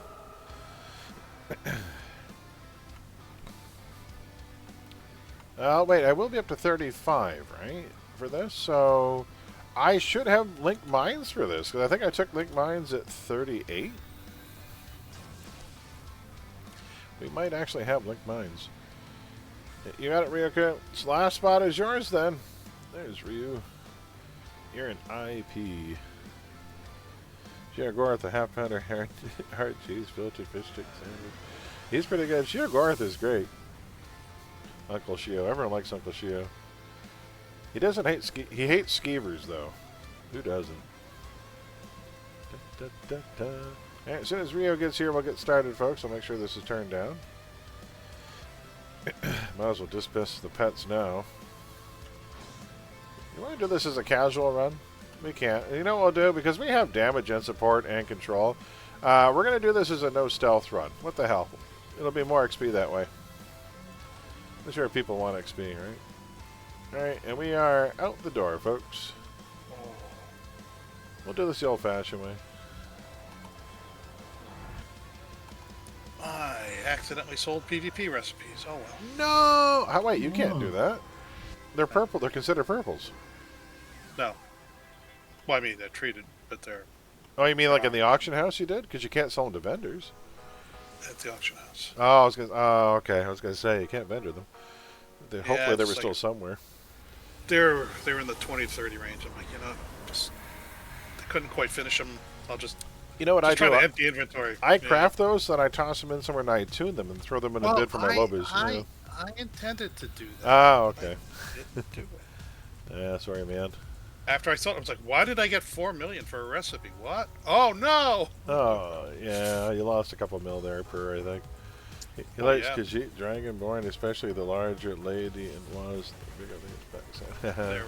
S1: Wait, I will be up to 35, right? For this, so I should have Link Mines for this, because I think I took Link Mines at 38. We might actually have Link Mines. You got it, Ryuka. This last spot is yours, then. There's Ryu. You're an IP. Sheogorth, the half pounder, heart cheese, filtered fish stick sandwich. He's pretty good. Sheogorth is great. Uncle Shio. Everyone likes Uncle Shio. He doesn't hate he hates skeevers though. Who doesn't? Da, da, da, da. Alright, as soon as Rio gets here, we'll get started, folks. I'll make sure this is turned down. Might as well dismiss the pets now. You want to do this as a casual run? We can't. You know what we'll do? Because we have damage and support and control, we're going to do this as a no stealth run. What the hell? It'll be more XP that way. I'm sure people want XP, right? Alright, and we are out the door, folks. We'll do this the old-fashioned way.
S3: I accidentally sold PvP recipes. Oh well.
S1: No! How, wait, you can't do that. They're purple. They're considered purples.
S3: No. Well, I mean, they're treated, but they're...
S1: Oh, you mean like in the auction house you did? Because you can't sell them to vendors.
S3: At the auction house.
S1: Oh, I was gonna. Oh, okay. I was gonna say you can't vendor them. Hopefully they were
S3: like,
S1: still somewhere.
S3: They were in the 20-30 range. I'm like, you know, just I couldn't quite finish them. I'll just.
S1: You know what I do?
S3: Trying to empty inventory.
S1: I craft those, then I toss them in somewhere and I tune them and throw them in a bid for my lobbies.
S3: I intended to do that.
S1: Oh, okay.
S3: I didn't do it.
S1: Yeah, sorry, man.
S3: After I saw it, I was like, why did I get 4 million for a recipe? What? Oh, no!
S1: Oh, yeah, you lost a couple mil there per, I think. He likes Khajiit Dragonborn, especially the larger lady, and was the bigger backside.
S3: They're,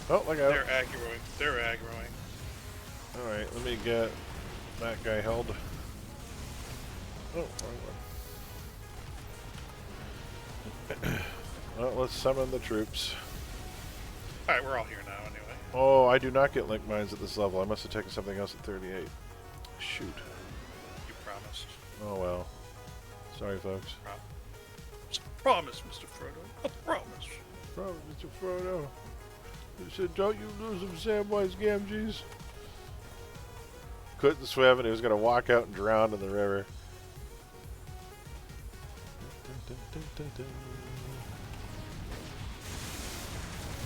S1: oh, look out.
S3: They're aggroing. They're aggroing.
S1: Alright, let me get that guy held. Oh, wrong one. Well, let's summon the troops.
S3: Alright, we're all here now anyway.
S1: Oh, I do not get link mines at this level. I must have taken something else at 38. Shoot.
S3: You promised.
S1: Oh well. Sorry, folks.
S3: It's a promise, Mr. Frodo. A promise.
S1: Promise, Mr. Frodo. You said, don't you lose them Samwise Gamgees. Couldn't swim and he was going to walk out and drown in the river.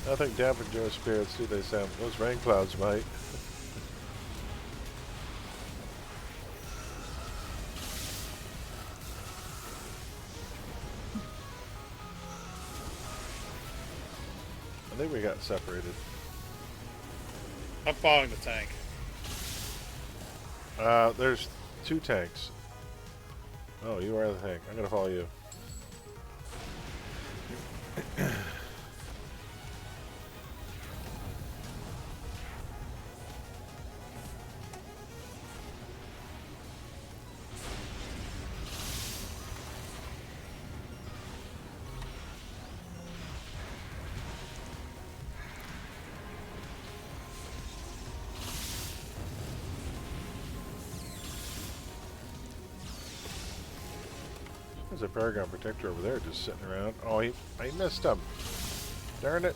S1: Nothing dampened your spirits, do they, Sam? Those rain clouds might. I think we got separated.
S3: I'm following the tank.
S1: There's 2 tanks. Oh, you are the tank. I'm gonna follow you. There's a Paragon Protector over there just sitting around. Oh, I missed him. Darn it.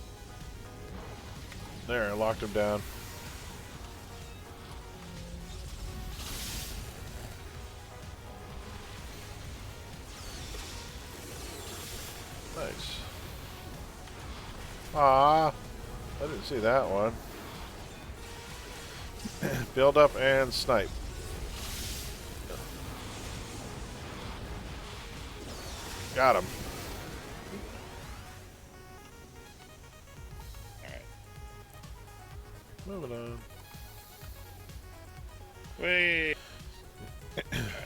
S1: There, I locked him down. Nice. Ah, I didn't see that one. Build up and snipe. Got him.
S3: Alright.
S1: Moving on.
S3: Wait.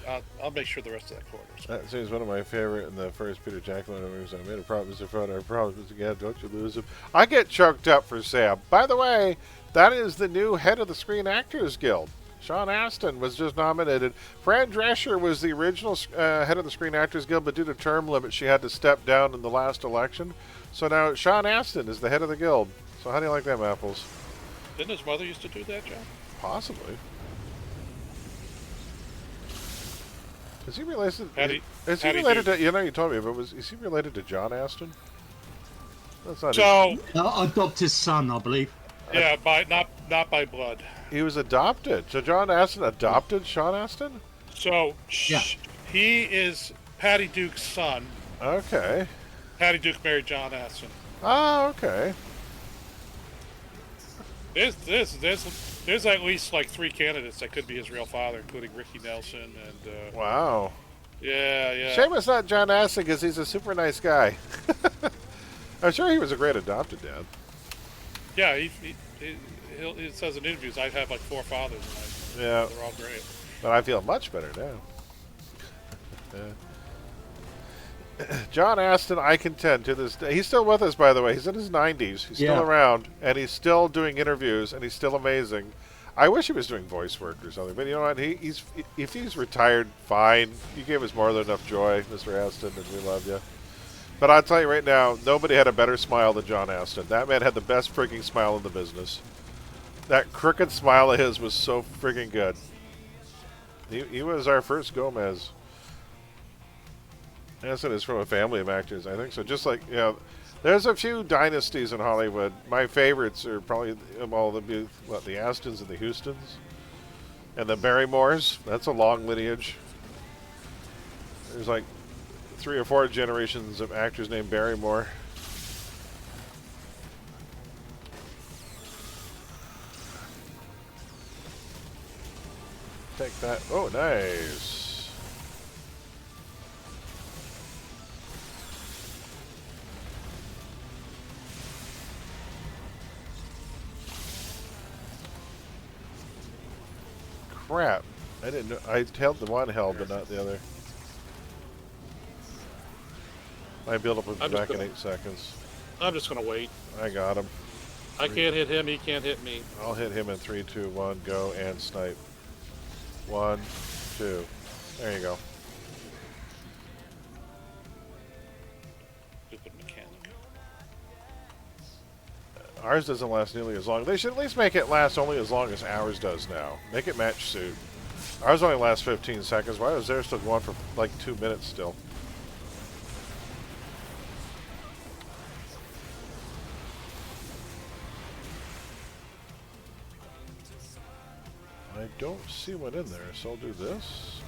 S3: Alright, I'll make sure the rest of that quarter's.
S1: That seems one of my favorite in the first Peter Jackson movies. I made a promise to Frodo. I promise again, don't you lose him. I get choked up for Sam. By the way, that is the new head of the Screen Actors Guild. Sean Astin was just nominated. Fran Drescher was the original head of the Screen Actors Guild, but due to term limits, she had to step down in the last election. So now Sean Astin is the head of the guild. So how do you like them apples?
S3: Didn't his mother used to do that, John?
S1: Possibly. Is he related?
S3: Patty-
S1: Is he
S3: Patty
S1: related
S3: Duke.
S1: to? You know, you told me, but is he related to John Astin? That's not.
S3: So,
S9: Adopted son, I believe.
S3: yeah, not by blood.
S1: He was adopted. So John Astin adopted Sean Astin?
S3: So,
S9: Yeah.
S3: he is Patty Duke's son.
S1: Okay.
S3: Patty Duke married John Astin.
S1: Ah, okay.
S3: There's at least like 3 candidates that could be his real father, including Ricky Nelson and.
S1: Wow.
S3: Yeah.
S1: Shame it's not John Astin because he's a super nice guy. I'm sure he was a great adopted dad.
S3: Yeah, he says in interviews, I have like 4 fathers, and
S1: Yeah.
S3: they're all great.
S1: But I feel much better now. John Astin, I contend to this day. He's still with us, by the way. He's in his 90s. He's still around, and he's still doing interviews, and he's still amazing. I wish he was doing voice work or something, but you know what? If he's retired, fine. You gave us more than enough joy, Mr. Astin, and we love you. But I'll tell you right now, nobody had a better smile than John Astin. That man had the best freaking smile in the business. That crooked smile of his was so freaking good. He was our first Gomez. Astin is from a family of actors, I think so. Just like, you know, there's a few dynasties in Hollywood. My favorites are probably the Astons and the Houstons. And the Barrymores. That's a long lineage. There's like 3 or 4 generations of actors named Barrymore. Take that. Oh, nice. Crap. I didn't know. I held the one held, but not the other. My build-up will be back in 8 seconds.
S3: I'm just gonna wait.
S1: I got him.
S3: I can't hit him. He can't hit me.
S1: I'll hit him in 3, 2, 1, go, and snipe. 1, 2. There you go.
S3: Stupid mechanic.
S1: Ours doesn't last nearly as long. They should at least make it last only as long as ours does now. Make it match suit. Ours only lasts 15 seconds. Why was theirs still going for like 2 minutes still? I don't see one in there, so I'll do this.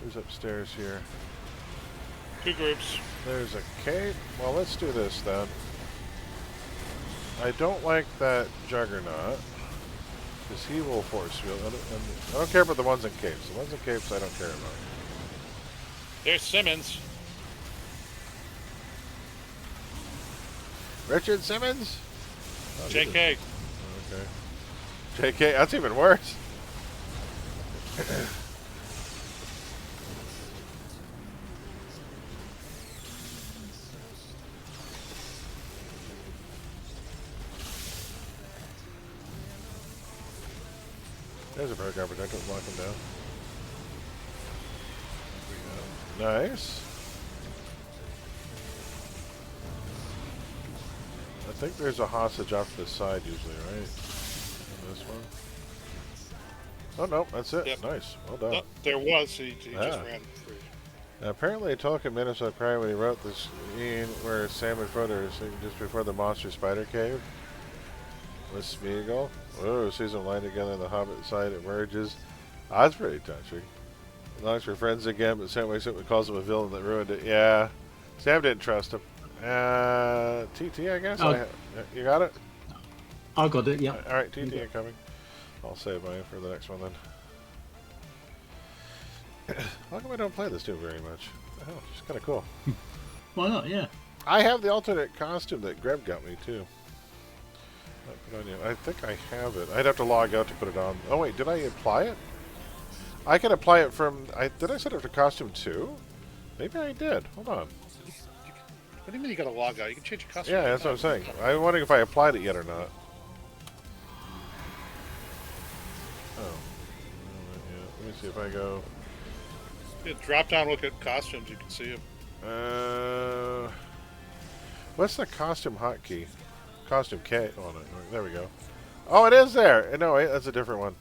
S1: Who's upstairs here?
S3: 2 groups.
S1: There's a cape. Well, let's do this then. I don't like that Juggernaut, because he will force field. And I don't care about the ones in capes. The ones in capes I don't care about.
S3: There's Simmons.
S1: Richard Simmons? Oh, you
S3: JK.
S1: Okay. JK, that's even worse. There's a Paragon Protector, lock him down. Nice. I think there's a hostage off to the side usually, right? In this one. Oh no, that's it.
S3: Yep.
S1: Nice. Well done.
S3: No, there was. He just ran free.
S1: Apparently, Tolkien Minnesota cried when he wrote this scene where Sam and Frodo are sitting just before the monster spider cave with Smeagol. Oh, sees them lying together on the Hobbit side emerges. Oh, that's pretty touching. Longs for friends again, but Sam wakes up and calls him a villain that ruined it. Yeah, Sam didn't trust him. TT, I guess.
S9: Oh.
S1: You got it.
S9: I got it. Yeah.
S1: All right, TT incoming. I'll save mine for the next one then. How come I don't play this too very much? Oh, it's kind of cool.
S9: Why not? Yeah.
S1: I have the alternate costume that Greb got me too. I'll put on you. I think I have it. I'd have to log out to put it on. Oh wait, did I apply it? I can apply it from. Did I set it to costume 2? Maybe I did. Hold on.
S3: What do you mean you got to log out? You can change your costume.
S1: Yeah, that's what I'm saying. I'm wondering if I applied it yet or not. Oh. Yeah. Let me see if I go.
S3: Yeah, drop down, look at costumes. You can see them.
S1: What's the costume hotkey? Costume K. Oh, no, there we go. Oh, it is there. No, wait, that's a different one.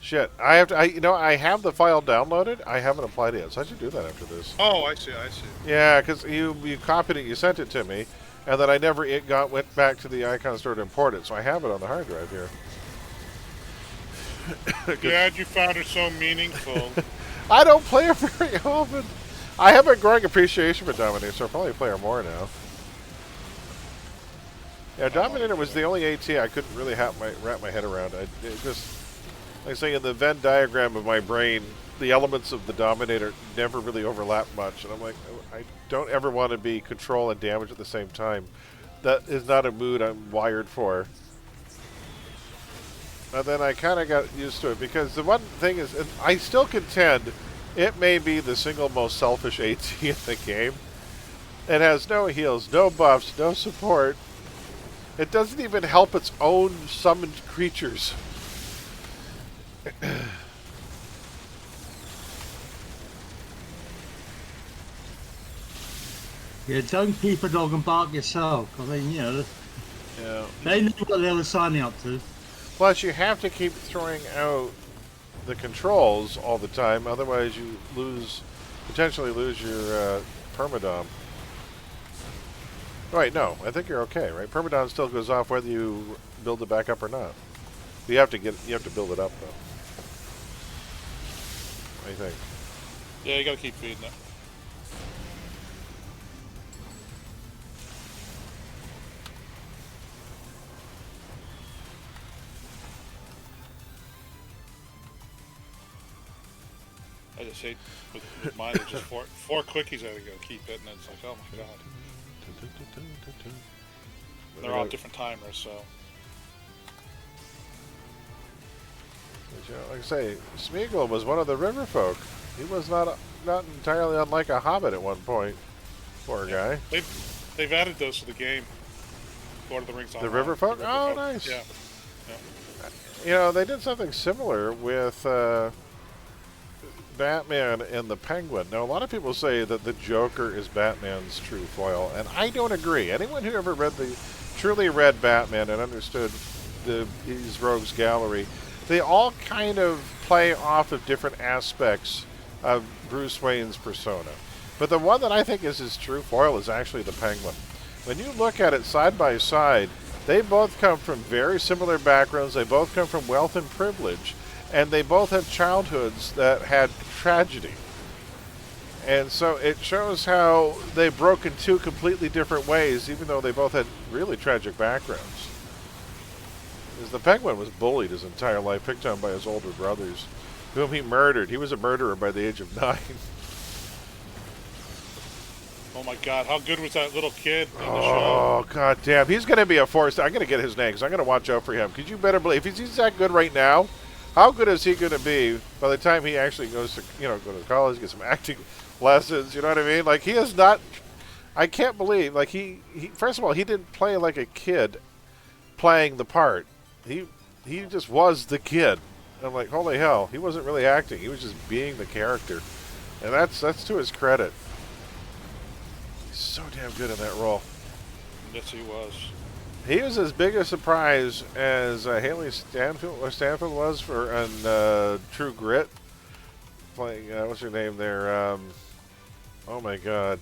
S1: Shit, I have to. I have the file downloaded. I haven't applied it yet, so I should do that after this.
S3: Oh, I see.
S1: Yeah, because you copied it, you sent it to me, and then I never went back to the icon store to import it, so I have it on the hard drive here.
S3: Glad you found it so meaningful.
S1: I don't play her very often. I have a growing appreciation for Dominator, so I'll probably play her more now. Yeah, Dominator was the only AT I couldn't really wrap my head around. It just, like I say, in the Venn diagram of my brain, the elements of the Dominator never really overlap much. And I'm like, I don't ever want to be control and damage at the same time. That is not a mood I'm wired for. And then I kind of got used to it, because the one thing is, and I still contend, it may be the single most selfish AT in the game. It has no heals, no buffs, no support. It doesn't even help its own summoned creatures.
S9: Yeah, don't keep a dog and bark yourself. I mean,
S1: Yeah.
S9: they knew what they were signing up to.
S1: Plus, you have to keep throwing out the controls all the time, otherwise you potentially lose your permadom. Right, no, I think you're okay, right? Permadom still goes off whether you build it back up or not. You have to build it up though. What do you think?
S3: Yeah, you got to keep feeding it. I just hate with mine. It's just four quickies. I gotta go keep it, and it's like, oh my god. They're all different timers, so.
S1: But, you know, like I say, Smeagol was one of the river folk. He was not entirely unlike a hobbit at one point. Poor guy.
S3: They've added those to the game. Lord of the Rings Online.
S1: The river folk? Oh, nice.
S3: Yeah.
S1: You know, they did something similar with Batman and the Penguin. Now, a lot of people say that the Joker is Batman's true foil, and I don't agree. Anyone who ever truly read Batman and understood these rogues gallery, they all kind of play off of different aspects of Bruce Wayne's persona. But the one that I think is his true foil is actually the Penguin. When you look at it side by side, they both come from very similar backgrounds. They both come from wealth and privilege. And they both have childhoods that had tragedy. And so it shows how they broke in two completely different ways, even though they both had really tragic backgrounds. Because the Penguin was bullied his entire life, picked on by his older brothers, whom he murdered. He was a murderer by the age of 9.
S3: Oh my God, how good was that little kid in the show?
S1: Oh, god damn. He's going to be a force. I'm going to get his name because I'm going to watch out for him. Because you better believe, if he's that good right now, how good is he going to be by the time he actually goes to, go to college, get some acting lessons, you know what I mean? Like, he is not, I can't believe, like, he first of all, he didn't play like a kid playing the part. He just was the kid. I'm like, holy hell, he wasn't really acting. He was just being the character. And that's to his credit. He's so damn good in that role.
S3: Yes, he was.
S1: He was as big a surprise as Haley Stanfield was on True Grit. Playing, what's her name there? Oh my god.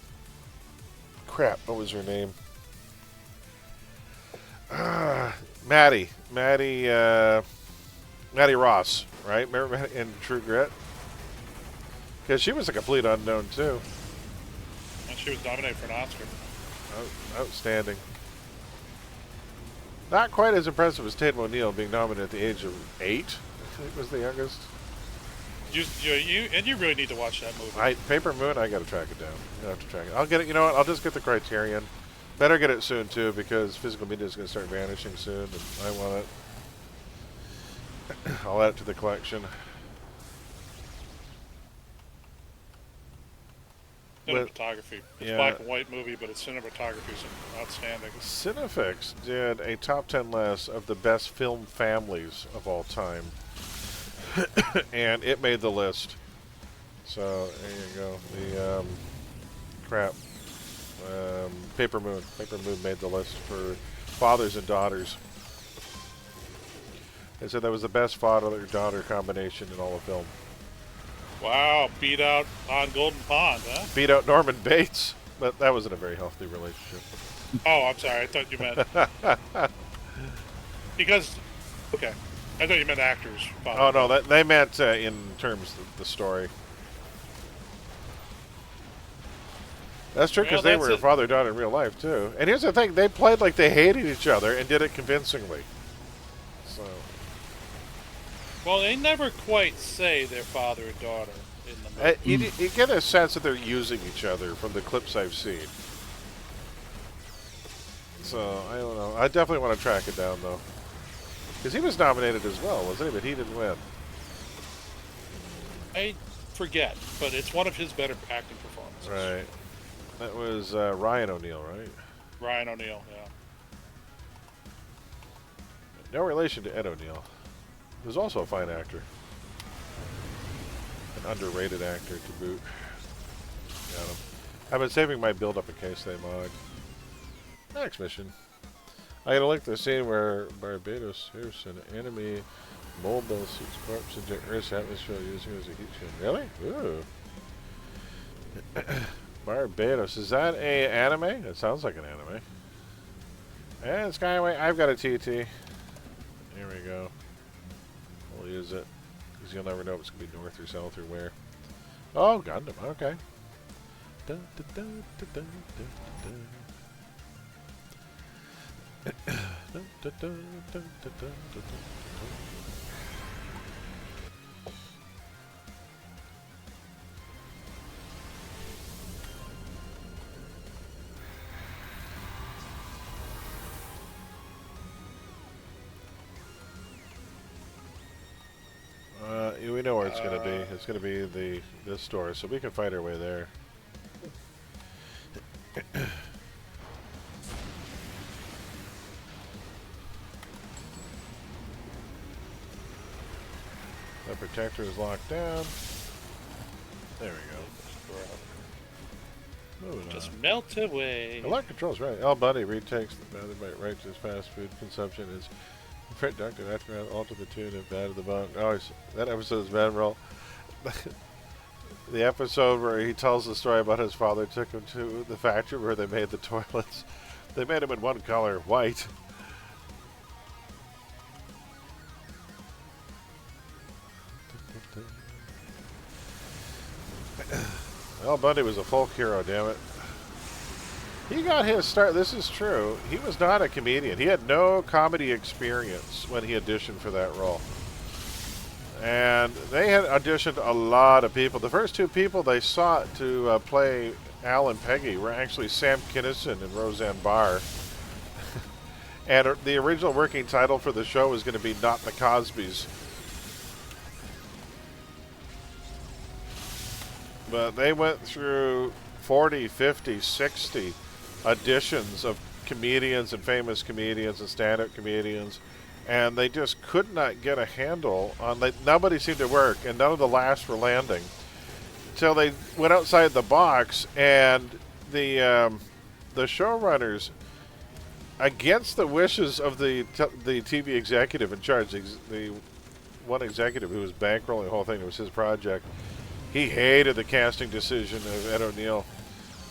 S1: Crap, what was her name? Maddie Ross, right? Remember Maddie in True Grit? Because she was a complete unknown too.
S3: And she was nominated for an Oscar.
S1: Outstanding. Not quite as impressive as Tatum O'Neal being nominated at the age of 8. I think was the youngest.
S3: You really need to watch that movie.
S1: Paper Moon, I gotta track it down. I have to track it. I'll get it. You know what? I'll just get the Criterion. Better get it soon too, because physical media is gonna start vanishing soon, and I want it. I'll add it to the collection.
S3: Cinematography. It's a black and white movie, but its cinematography is outstanding.
S1: Cinefix did a top 10 list of the best film families of all time. And it made the list. So, there you go. Paper Moon. Paper Moon made the list for fathers and daughters. They said that was the best father-daughter combination in all of film.
S3: Wow, beat out on Golden Pond, huh?
S1: Beat out Norman Bates, but that wasn't a very healthy relationship.
S3: Oh, I'm sorry. I thought you meant... because... Okay. I thought you meant actors.
S1: Oh, no, they meant in terms of the story. That's true, because they were father-daughter in real life, too. And here's the thing. They played like they hated each other and did it convincingly. So...
S3: Well, they never quite say they're father and daughter in the movie.
S1: You get a sense that they're using each other from the clips I've seen. So, I don't know. I definitely want to track it down, though. Because he was nominated as well, wasn't he? But he didn't win.
S3: I forget, but it's one of his better acting performances.
S1: Right. That was Ryan O'Neal, right?
S3: Ryan O'Neal, yeah.
S1: No relation to Ed O'Neill. He was also a fine actor. An underrated actor to boot. Got him. I've been saving my build-up in case they mod. Next mission. I gotta look at the scene where Barbados here's an enemy mobile suit's corpse into Earth's atmosphere using it as a heat shield. Really? Ooh. Barbados. Is that a anime? It sounds like an anime. And Skyway, I've got a TT. Here we go. We'll use it. Because you'll never know if it's going to be north or south or where. Oh, Gundam. Okay. Dun, dun, dun, dun, dun, dun, dun. Dun, dun, dun, dun, dun, dun, dun, we know where it's going to be. It's going to be this store, so we can find our way there. The protector is locked down. There we go. Moving
S3: Just
S1: on.
S3: melt away.
S1: I like controls, right? Al Bundy retakes the battered by righteous fast food consumption is Fred Dr. Aftermath alter the tune of Bad of the Bunk. Oh, that episode is bad, bro. The episode where he tells the story about his father took him to the factory where they made the toilets. They made them in one color, white. Al Bundy was a folk hero, damn it. He got his start. This is true. He was not a comedian. He had no comedy experience when he auditioned for that role. And they had auditioned a lot of people. The first two people they sought to play Al and Peggy were actually Sam Kinison and Roseanne Barr. And the original working title for the show was going to be Not the Cosbys. But they went through 40, 50, 60 auditions of comedians and famous comedians and stand-up comedians, and they just could not get a handle on. Nobody seemed to work, and none of the laughs were landing. Until they went outside the box, and the showrunners, against the wishes of the TV executive in charge, the one executive who was bankrolling the whole thing, it was his project. He hated the casting decision of Ed O'Neill.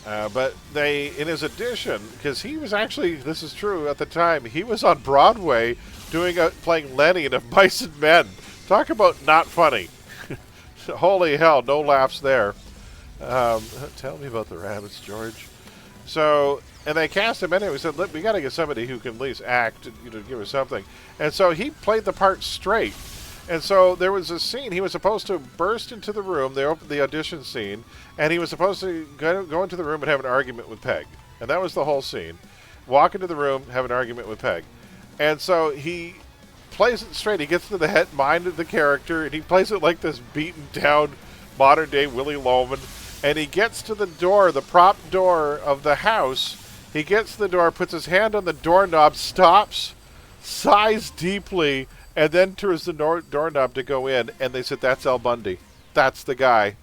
S1: But they, in his audition, because he was actually, this is true, at the time, he was on Broadway playing Lenny in Of Mice and Men. Talk about not funny. Holy hell, no laughs there. Tell me about the rabbits, George. So, and they cast him anyway. We said, look, we got to get somebody who can at least act, give us something. And so he played the part straight. And so there was a scene. He was supposed to burst into the room, the audition scene, and he was supposed to go into the room and have an argument with Peg. And that was the whole scene. Walk into the room, have an argument with Peg. And so he plays it straight. He gets to the head mind of the character, and he plays it like this beaten down modern-day Willy Loman. And he gets to the door, the prop door of the house. He gets to the door, puts his hand on the doorknob, stops, sighs deeply, and then turns the doorknob to go in, and they said, that's Al Bundy. That's the guy.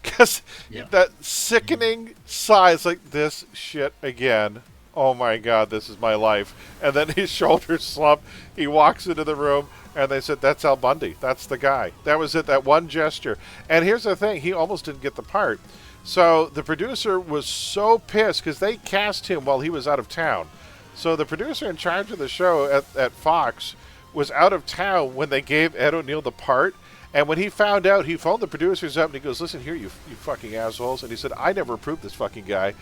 S1: Because that sickening sighs like, this shit again. Oh my God, this is my life. And then his shoulders slump. He walks into the room, and they said, that's Al Bundy. That's the guy. That was it, that one gesture. And here's the thing, he almost didn't get the part. So the producer was so pissed because they cast him while he was out of town. So the producer in charge of the show at Fox was out of town when they gave Ed O'Neill the part. And when he found out, he phoned the producers up and he goes, listen here, you fucking assholes. And he said, I never approved this fucking guy.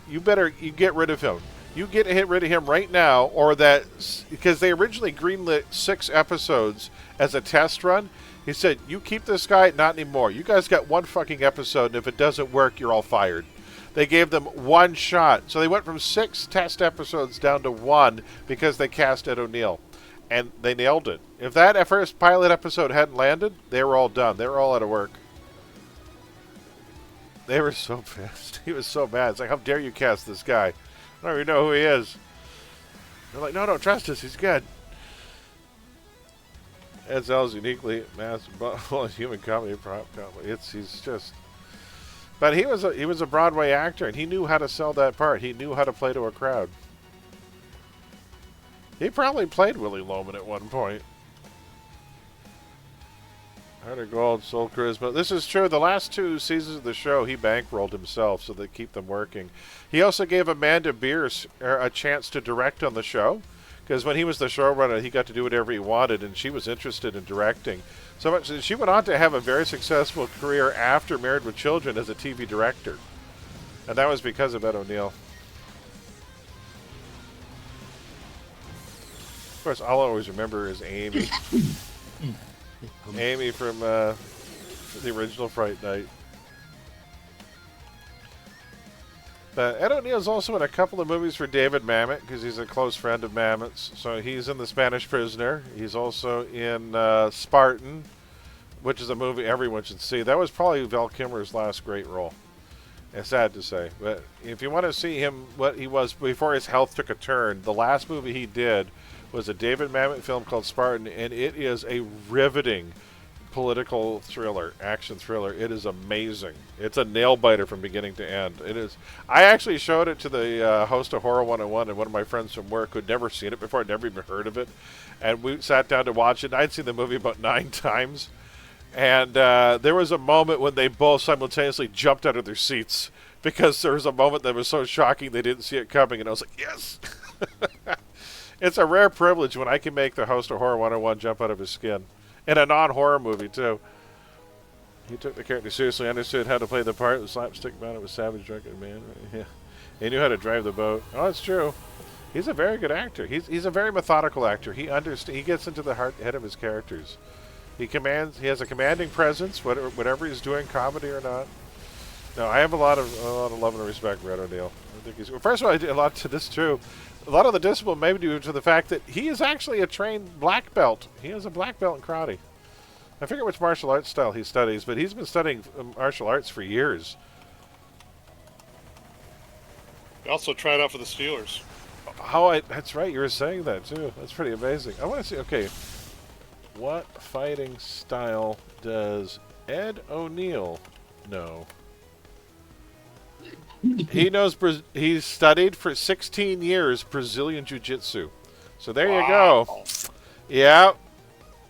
S1: You get rid of him. You get rid of him right now, or that, because they originally greenlit 6 episodes as a test run. He said, you keep this guy, not anymore. You guys got 1 fucking episode, and if it doesn't work, you're all fired. They gave them 1 shot. So they went from 6 test episodes down to 1 because they cast Ed O'Neill. And they nailed it. If that first pilot episode hadn't landed, they were all done. They were all out of work. They were so pissed. He was so mad. It's like, how dare you cast this guy? I don't even know who he is. They're like, no, trust us. He's good. Ed Zell's uniquely massive human comedy, prop comedy. He's just... But he was a Broadway actor, and he knew how to sell that part. He knew how to play to a crowd. He probably played Willy Loman at one point. Heart of Gold, Soul Charisma. This is true. The last 2 seasons of the show, he bankrolled himself so they keep them working. He also gave Amanda Bierce a chance to direct on the show, because when he was the showrunner, he got to do whatever he wanted, and she was interested in directing. So much that she went on to have a very successful career after Married with Children as a TV director. And that was because of Ed O'Neill. Of course, I'll always remember is Amy. Amy from the original Fright Night. But Ed O'Neill's also in a couple of movies for David Mamet because he's a close friend of Mamet's. So he's in The Spanish Prisoner. He's also in Spartan, which is a movie everyone should see. That was probably Val Kilmer's last great role. It's sad to say. But if you want to see him, what he was before his health took a turn, the last movie he did was a David Mamet film called Spartan, and it is a riveting political thriller, action thriller. It is amazing. It's a nail biter from beginning to end. It is. I actually showed it to the host of Horror 101 and one of my friends from work who'd never seen it before, I'd never even heard of it, and we sat down to watch it. I'd seen the movie about 9 times, and there was a moment when they both simultaneously jumped out of their seats because there was a moment that was so shocking they didn't see it coming, and I was like, yes! It's a rare privilege when I can make the host of Horror 101 jump out of his skin. In a non-horror movie, too. He took the character seriously, understood how to play the part. The slapstick man of a savage, drunken man. Yeah. He knew how to drive the boat. Oh, that's true. He's a very good actor. He's a very methodical actor. He gets into the head of his characters. He has a commanding presence, whatever he's doing, comedy or not. No, I have a lot of love and respect for Ed O'Neill. I think he's, well, first of all, I do a lot to this too. A lot of the discipline may be due to the fact that he is actually a trained black belt. He is a black belt in karate. I forget which martial arts style he studies, but he's been studying martial arts for years.
S3: He also tried out for the Steelers.
S1: That's right, you were saying that too. That's pretty amazing. I want to see, okay, what fighting style does Ed O'Neill know? He knows, he's studied for 16 years Brazilian Jiu-Jitsu. So there you go. Yeah.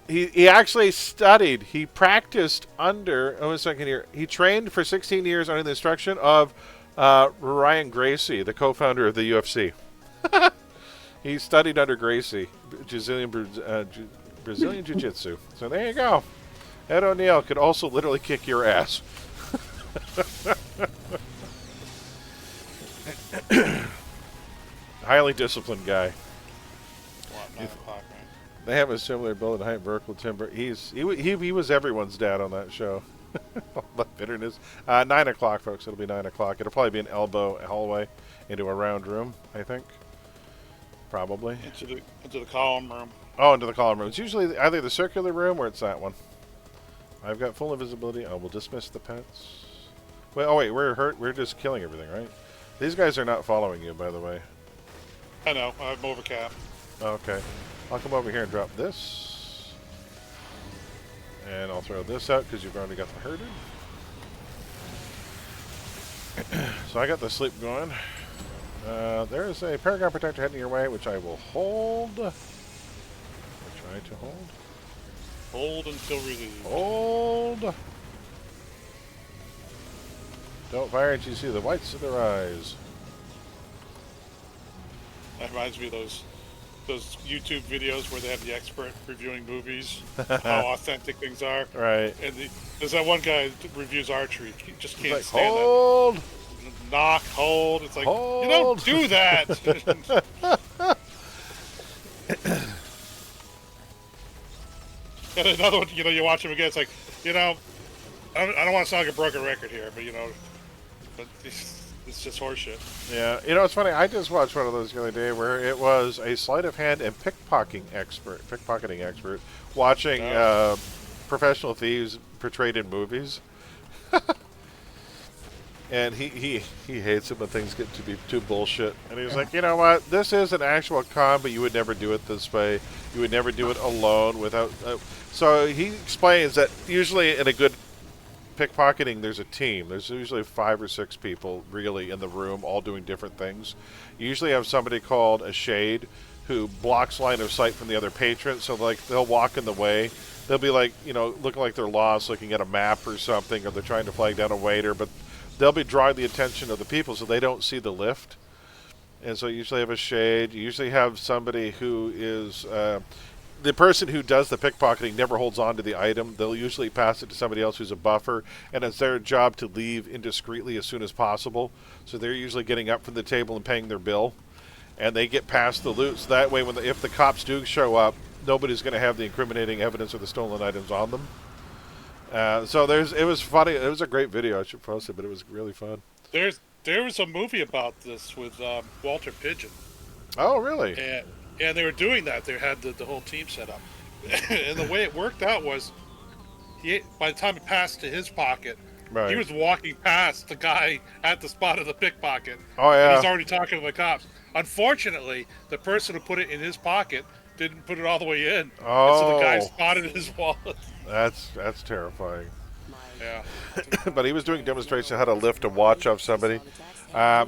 S1: He actually studied, he practiced under, oh, a second here. He trained for 16 years under the instruction of Ryan Gracie, the co-founder of the UFC. He studied under Gracie, Brazilian Jiu-Jitsu. So there you go. Ed O'Neill could also literally kick your ass. Highly disciplined guy. They have a similar build and height, vertical timber. He was everyone's dad on that show. All that bitterness. 9 o'clock, folks. It'll be 9 o'clock. It'll probably be an elbow hallway into a round room, I think. Probably.
S3: Into the column room.
S1: Oh, into the column room. It's usually either the circular room or it's that one. I've got full invisibility. I will dismiss the pets. Wait, oh wait, we're just killing everything, right? These guys are not following you, by the way.
S3: I know. I'm overcapped.
S1: Okay. I'll come over here and drop this. And I'll throw this out because you've already got the herded. So I got the sleep going. There is a Paragon Protector heading your way, which I will hold. Or try to hold.
S3: Hold until released.
S1: Hold. Don't fire until you see the whites of their eyes.
S3: That reminds me of those YouTube videos where they have the expert reviewing movies, how authentic things are.
S1: Right.
S3: And there's that one guy that reviews archery. He just can't
S1: like,
S3: stand
S1: hold.
S3: that. Knock, hold. It's like,
S1: hold.
S3: You don't do that. And another one, you watch him again, it's like, I don't want to sound like a broken record here, but it's just horseshit.
S1: Yeah, it's funny. I just watched one of those the other day where it was a sleight of hand and pickpocketing expert watching professional thieves portrayed in movies. And he hates it when things get to be too bullshit. And he's like, you know what? This is an actual con, but you would never do it this way. You would never do it alone without... So he explains that usually in a good pickpocketing, there's a team. There's usually 5 or 6 people really in the room, all doing different things. You usually have somebody called a shade who blocks line of sight from the other patrons. So like they'll walk in the way. They'll be like, looking like they're lost, looking at a map or something, or they're trying to flag down a waiter, but they'll be drawing the attention of the people so they don't see the lift. And so you usually have a shade. You usually have somebody who is... the person who does the pickpocketing never holds on to the item. They'll usually pass it to somebody else who's a buffer, and it's their job to leave indiscreetly as soon as possible. So they're usually getting up from the table and paying their bill, and they get past the loot. So that way, if the cops do show up, nobody's going to have the incriminating evidence or the stolen items on them. So it was funny. It was a great video. I should post it, but it was really fun.
S3: There was a movie about this with Walter Pidgeon.
S1: Oh, really?
S3: And they were doing that. They had the whole team set up. And the way it worked out was, by the time it passed to his pocket,
S1: right,
S3: he was walking past the guy at the spot of the pickpocket.
S1: Oh, yeah.
S3: And he's already talking to the cops. Unfortunately, the person who put it in his pocket didn't put it all the way in.
S1: Oh.
S3: And so the guy spotted his wallet.
S1: That's terrifying.
S3: Yeah.
S1: But he was doing demonstrations on how to lift a watch off somebody.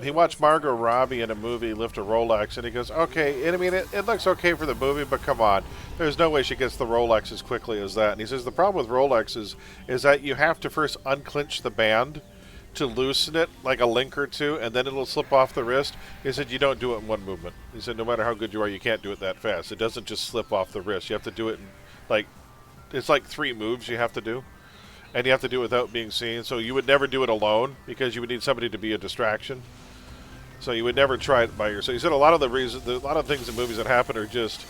S1: He watched Margot Robbie in a movie lift a Rolex, and he goes, okay, and I mean, it looks okay for the movie, but come on. There's no way she gets the Rolex as quickly as that. And he says the problem with Rolexes is that you have to first unclinch the band to loosen it, like a link or two, and then it'll slip off the wrist. He said you don't do it in one movement. He said no matter how good you are, you can't do it that fast. It doesn't just slip off the wrist. You have to do it in, it's like 3 moves you have to do. And you have to do it without being seen. So you would never do it alone because you would need somebody to be a distraction. So you would never try it by yourself. So he said a lot of things in movies that happen are just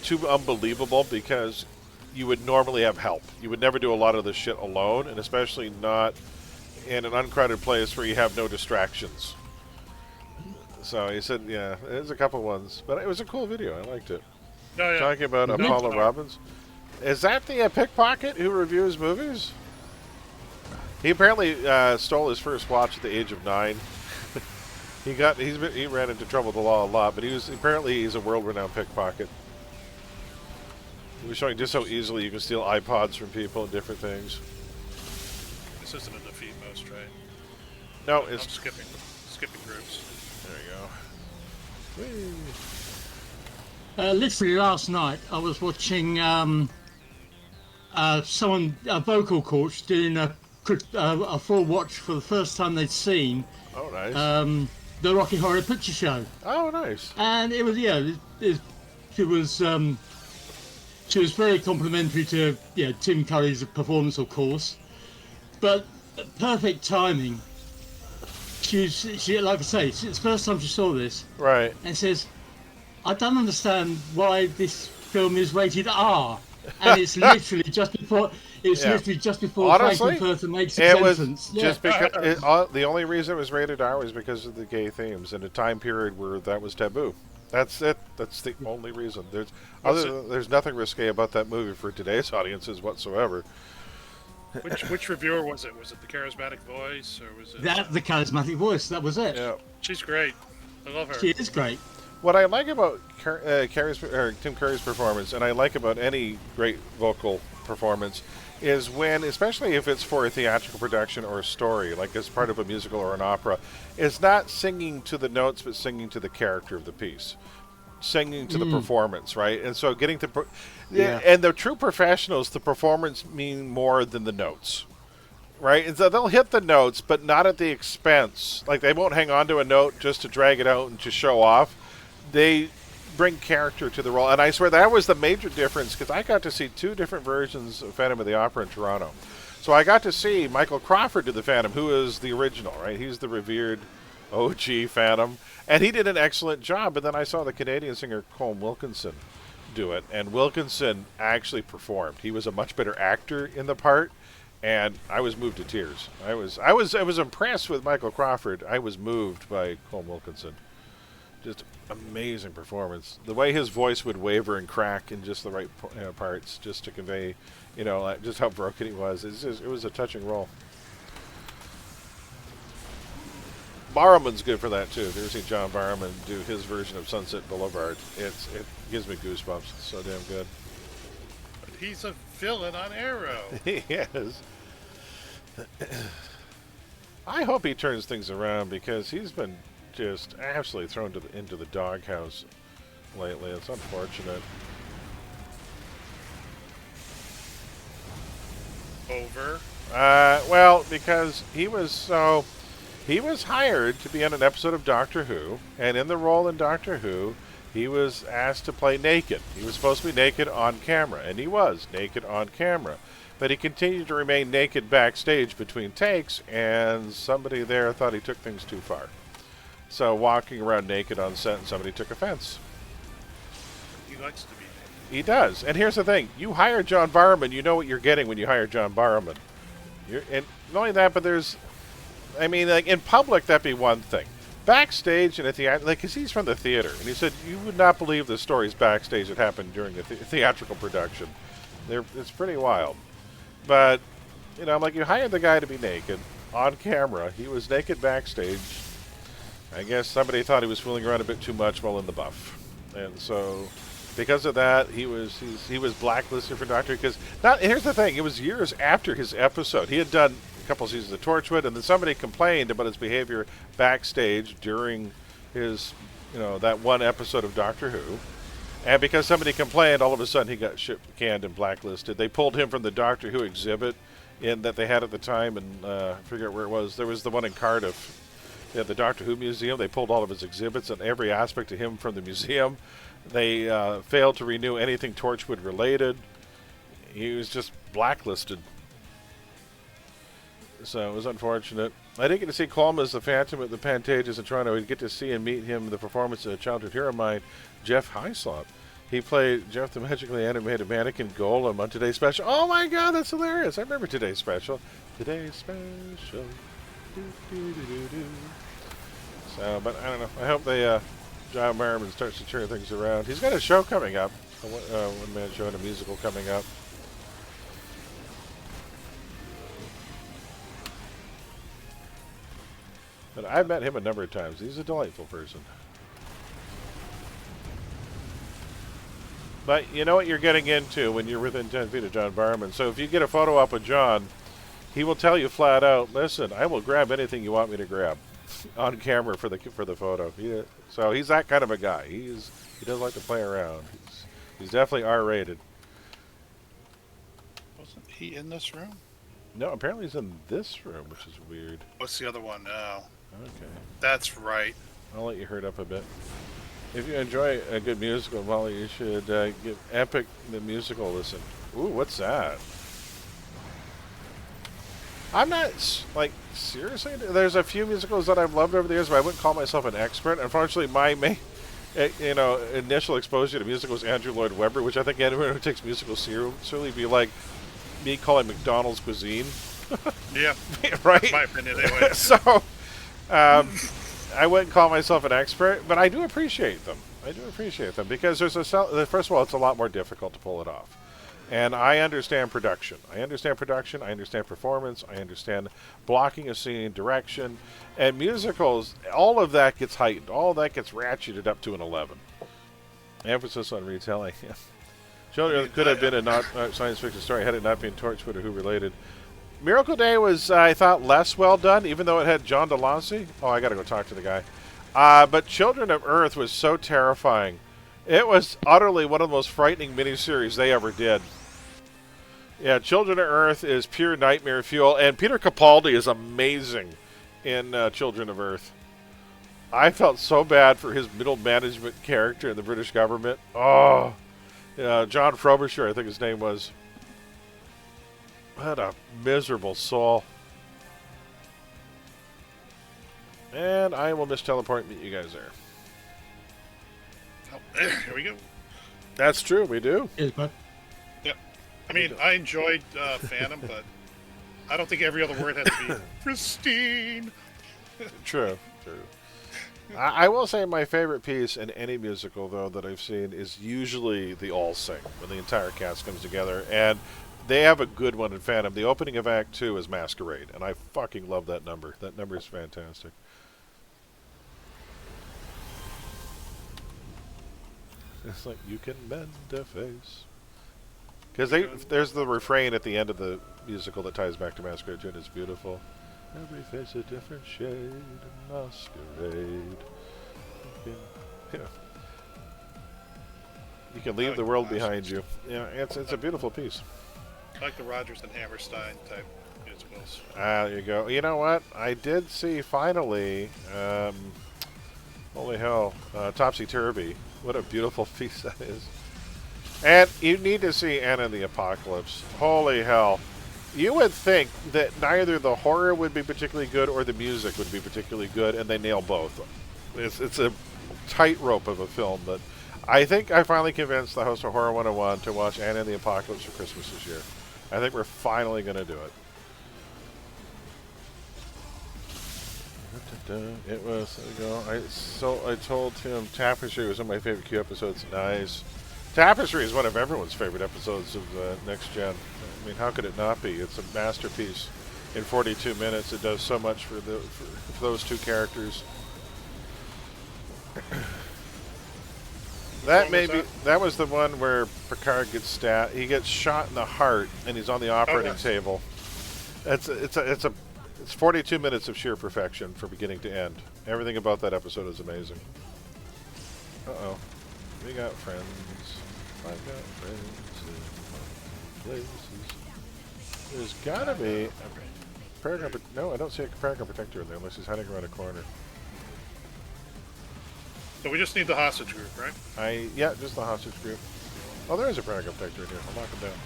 S1: too unbelievable because you would normally have help. You would never do a lot of this shit alone, and especially not in an uncrowded place where you have no distractions. So he said, yeah, there's a couple ones, but it was a cool video. I liked it.
S3: Oh, yeah.
S1: Talking about Apollo Robbins. Is that the pickpocket who reviews movies? He apparently stole his first watch at the age of 9. He ran into trouble with the law a lot, but he's a world-renowned pickpocket. He was showing just how easily you can steal iPods from people and different things.
S3: This isn't a defeat most, right?
S1: No,
S3: I'm
S1: it's
S3: skipping groups.
S1: there you go.
S9: Literally last night, I was watching a vocal coach doing a full watch for the first time they'd seen
S1: Oh, nice.
S9: the Rocky Horror Picture Show,
S1: Oh, nice.
S9: and it was she was very complimentary to Tim Curry's performance, of course, but perfect timing. She like I say, it's the first time she saw this,
S1: Right.
S9: and says, I don't understand why this film is rated R. And it's literally just before
S1: Honestly,
S9: Frankenfurter makes a
S1: it was
S9: sentence.
S1: just because the only reason it was rated R was because of the gay themes in a time period where that was taboo. That's it. That's the only reason. There's nothing risque about that movie for today's audiences whatsoever.
S3: Which reviewer was it? Was it the charismatic voice, or was it?
S9: The charismatic voice. That was it.
S1: Yeah.
S3: She's great. I love her.
S9: She is great.
S1: What I like about Tim Curry's performance, and I like about any great vocal performance, is when, especially if it's for a theatrical production or a story, like as part of a musical or an opera, is not singing to the notes, but singing to the character of the piece, singing to the performance, right? And so getting to, and the true professionals, the performance mean more than the notes. Right, and so they'll hit the notes, but not at the expense. Like they won't hang on to a note just to drag it out and to show off. They bring character to the role, and I swear that was the major difference, because I got to see 2 different versions of Phantom of the Opera in Toronto. So I got to see Michael Crawford do the Phantom, who is the original, right? He's the revered OG Phantom, and he did an excellent job. But then I saw the Canadian singer Colm Wilkinson do it, and Wilkinson actually performed. He was a much better actor in the part, and I was moved to tears. I was impressed with Michael Crawford. I was moved by Colm Wilkinson. Just amazing performance. The way his voice would waver and crack in just the right parts, just to convey, like just how broken he was. It was a touching role. Barrowman's good for that too. If you've ever seen John Barrowman do his version of Sunset Boulevard, it gives me goosebumps. It's so damn good.
S3: But he's a villain on Arrow.
S1: He is. I hope he turns things around, because he's been just absolutely thrown into the doghouse lately. It's unfortunate.
S3: Over.
S1: Well, because he was hired to be on an episode of Doctor Who, and in the role in Doctor Who, he was asked to play naked. He was supposed to be naked on camera, and he was naked on camera. But he continued to remain naked backstage between takes, and somebody there thought he took things too far. So walking around naked on set, and somebody took offense.
S3: He likes to be naked.
S1: He does. And here's the thing. You hire John Barrowman, you know what you're getting when you hire John Barrowman. And not only that, but like in public, that'd be one thing. Backstage and at the because he's from the theater, and he said you would not believe the stories backstage that happened during the theatrical production. It's pretty wild. But I'm like, you hired the guy to be naked on camera. He was naked backstage. I guess somebody thought he was fooling around a bit too much while in the buff, and so because of that, he was blacklisted for Doctor. Because here's the thing: it was years after his episode. He had done a couple seasons of Torchwood, and then somebody complained about his behavior backstage during his, that one episode of Doctor Who. And because somebody complained, all of a sudden he got canned and blacklisted. They pulled him from the Doctor Who exhibit that they had at the time, and I forget where it was. There was the one in Cardiff. They had the Doctor Who Museum. They pulled all of his exhibits and every aspect of him from the museum. They failed to renew anything Torchwood related. He was just blacklisted. So it was unfortunate. I didn't get to see Colm as the Phantom at the Pantages in Toronto. We'd get to see and meet him in the performance of a childhood hero of mine, Jeff Hyslop. He played Jeff the magically animated mannequin Golem on Today's Special. Oh my God, that's hilarious. I remember Today's Special. Today's Special. So, but I don't know. I hope they, John Barrowman starts to turn things around. He's got a show coming up, a one-man show and a musical coming up. But I've met him a number of times. He's a delightful person. But you know what you're getting into when you're within 10 feet of John Barrowman. So if you get a photo up with John, he will tell you flat out, listen, I will grab anything you want me to grab on camera for the photo. So he's that kind of a guy. He does like to play around. He's definitely R-rated.
S3: Wasn't he in this room?
S1: No, apparently he's in this room, which is weird.
S3: What's the other one now?
S1: Okay.
S3: That's right.
S1: I'll let you herd up a bit. If you enjoy a good musical, Molly, you should give Epic the musical a listen. Ooh, what's that? I'm not, like, seriously? There's a few musicals that I've loved over the years, but I wouldn't call myself an expert. Unfortunately, my main, initial exposure to music was Andrew Lloyd Webber, which I think anyone who takes musicals seriously be like me calling McDonald's cuisine.
S3: Yeah.
S1: Right?
S3: That's my opinion anyway.
S1: So, I wouldn't call myself an expert, but I do appreciate them. I do appreciate them because first of all, it's a lot more difficult to pull it off. And I understand production. I understand performance. I understand blocking a scene, direction. And musicals, all of that gets heightened. All of that gets ratcheted up to an 11. Emphasis on retelling. Children could have been a not science fiction story had it not been Torchwood or Who Related. Miracle Day was, I thought, less well done, even though it had John Delancey. Oh, I got to go talk to the guy. But Children of Earth was so terrifying. It was utterly one of the most frightening miniseries they ever did. Yeah, Children of Earth is pure nightmare fuel, and Peter Capaldi is amazing in Children of Earth. I felt so bad for his middle management character in the British government. Oh, John Frobisher, I think his name was. What a miserable soul. And I will just teleport and meet you guys there.
S3: Oh, here we go.
S1: That's true, we do.
S9: Yes, bud.
S3: Yep. I mean, I enjoyed Phantom, but I don't think every other word has to be pristine.
S1: True. I will say my favorite piece in any musical, though, that I've seen is usually the All Sing, when the entire cast comes together. And they have a good one in Phantom. The opening of Act 2 is Masquerade, and I fucking love that number. That number is fantastic. It's like, you can mend a face. Because there's the refrain at the end of the musical that ties back to Masquerade, and it's beautiful. Every face a different shade of masquerade. You can leave the world behind you. Yeah, it's a beautiful piece.
S3: I like the Rodgers and Hammerstein type musicals.
S1: There you go. You know what? I did see finally, holy hell, Topsy Turvy. What a beautiful piece that is. And you need to see Anna and the Apocalypse. Holy hell. You would think that neither the horror would be particularly good or the music would be particularly good, and they nail both. It's a tightrope of a film, but I think I finally convinced the host of Horror 101 to watch Anna and the Apocalypse for Christmas this year. I think we're finally going to do it. It was, there you go. I told him Tapestry was one of my favorite Q episodes. Nice. Tapestry is one of everyone's favorite episodes of Next Gen. I mean, how could it not be? It's a masterpiece. In 42 minutes, it does so much for those two characters. That was the one where Picard gets stabbed. He gets shot in the heart, and he's on the operating table. It's 42 minutes of sheer perfection from beginning to end. Everything about that episode is amazing. Uh-oh. We got friends. I've got friends in places. There's gotta be a Paragon... No, I don't see a Paragon Protector in there unless he's hiding around a corner.
S3: So we just need the hostage group, right?
S1: Yeah, just the hostage group. Oh, there is a Paragon Protector in here. I'll knock him down.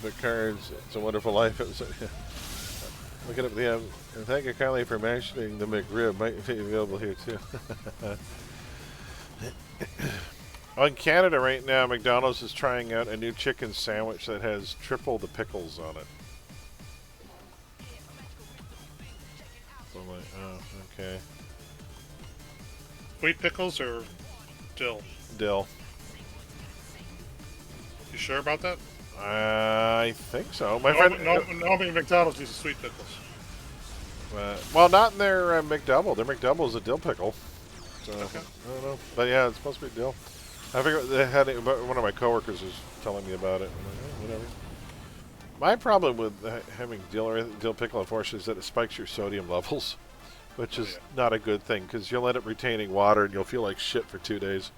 S1: The cards, It's a Wonderful Life. Look it up at the end. And thank you kindly for mentioning the McRib. Might be available here too. In Canada right now, McDonald's is trying out a new chicken sandwich that has triple the pickles on it. Okay.
S3: Sweet pickles or dill?
S1: Dill.
S3: You sure about that?
S1: I think so. My friend.
S3: Normally McDonald's uses sweet pickles.
S1: Well, not in their McDouble. Their McDouble is a dill pickle. So,
S3: Okay.
S1: I don't know. But yeah, it's supposed to be dill. I figured they had it, but one of my coworkers was telling me about it. I'm like, whatever. My problem with having dill pickle, unfortunately, is that it spikes your sodium levels, which is not a good thing because you'll end up retaining water and you'll feel like shit for 2 days.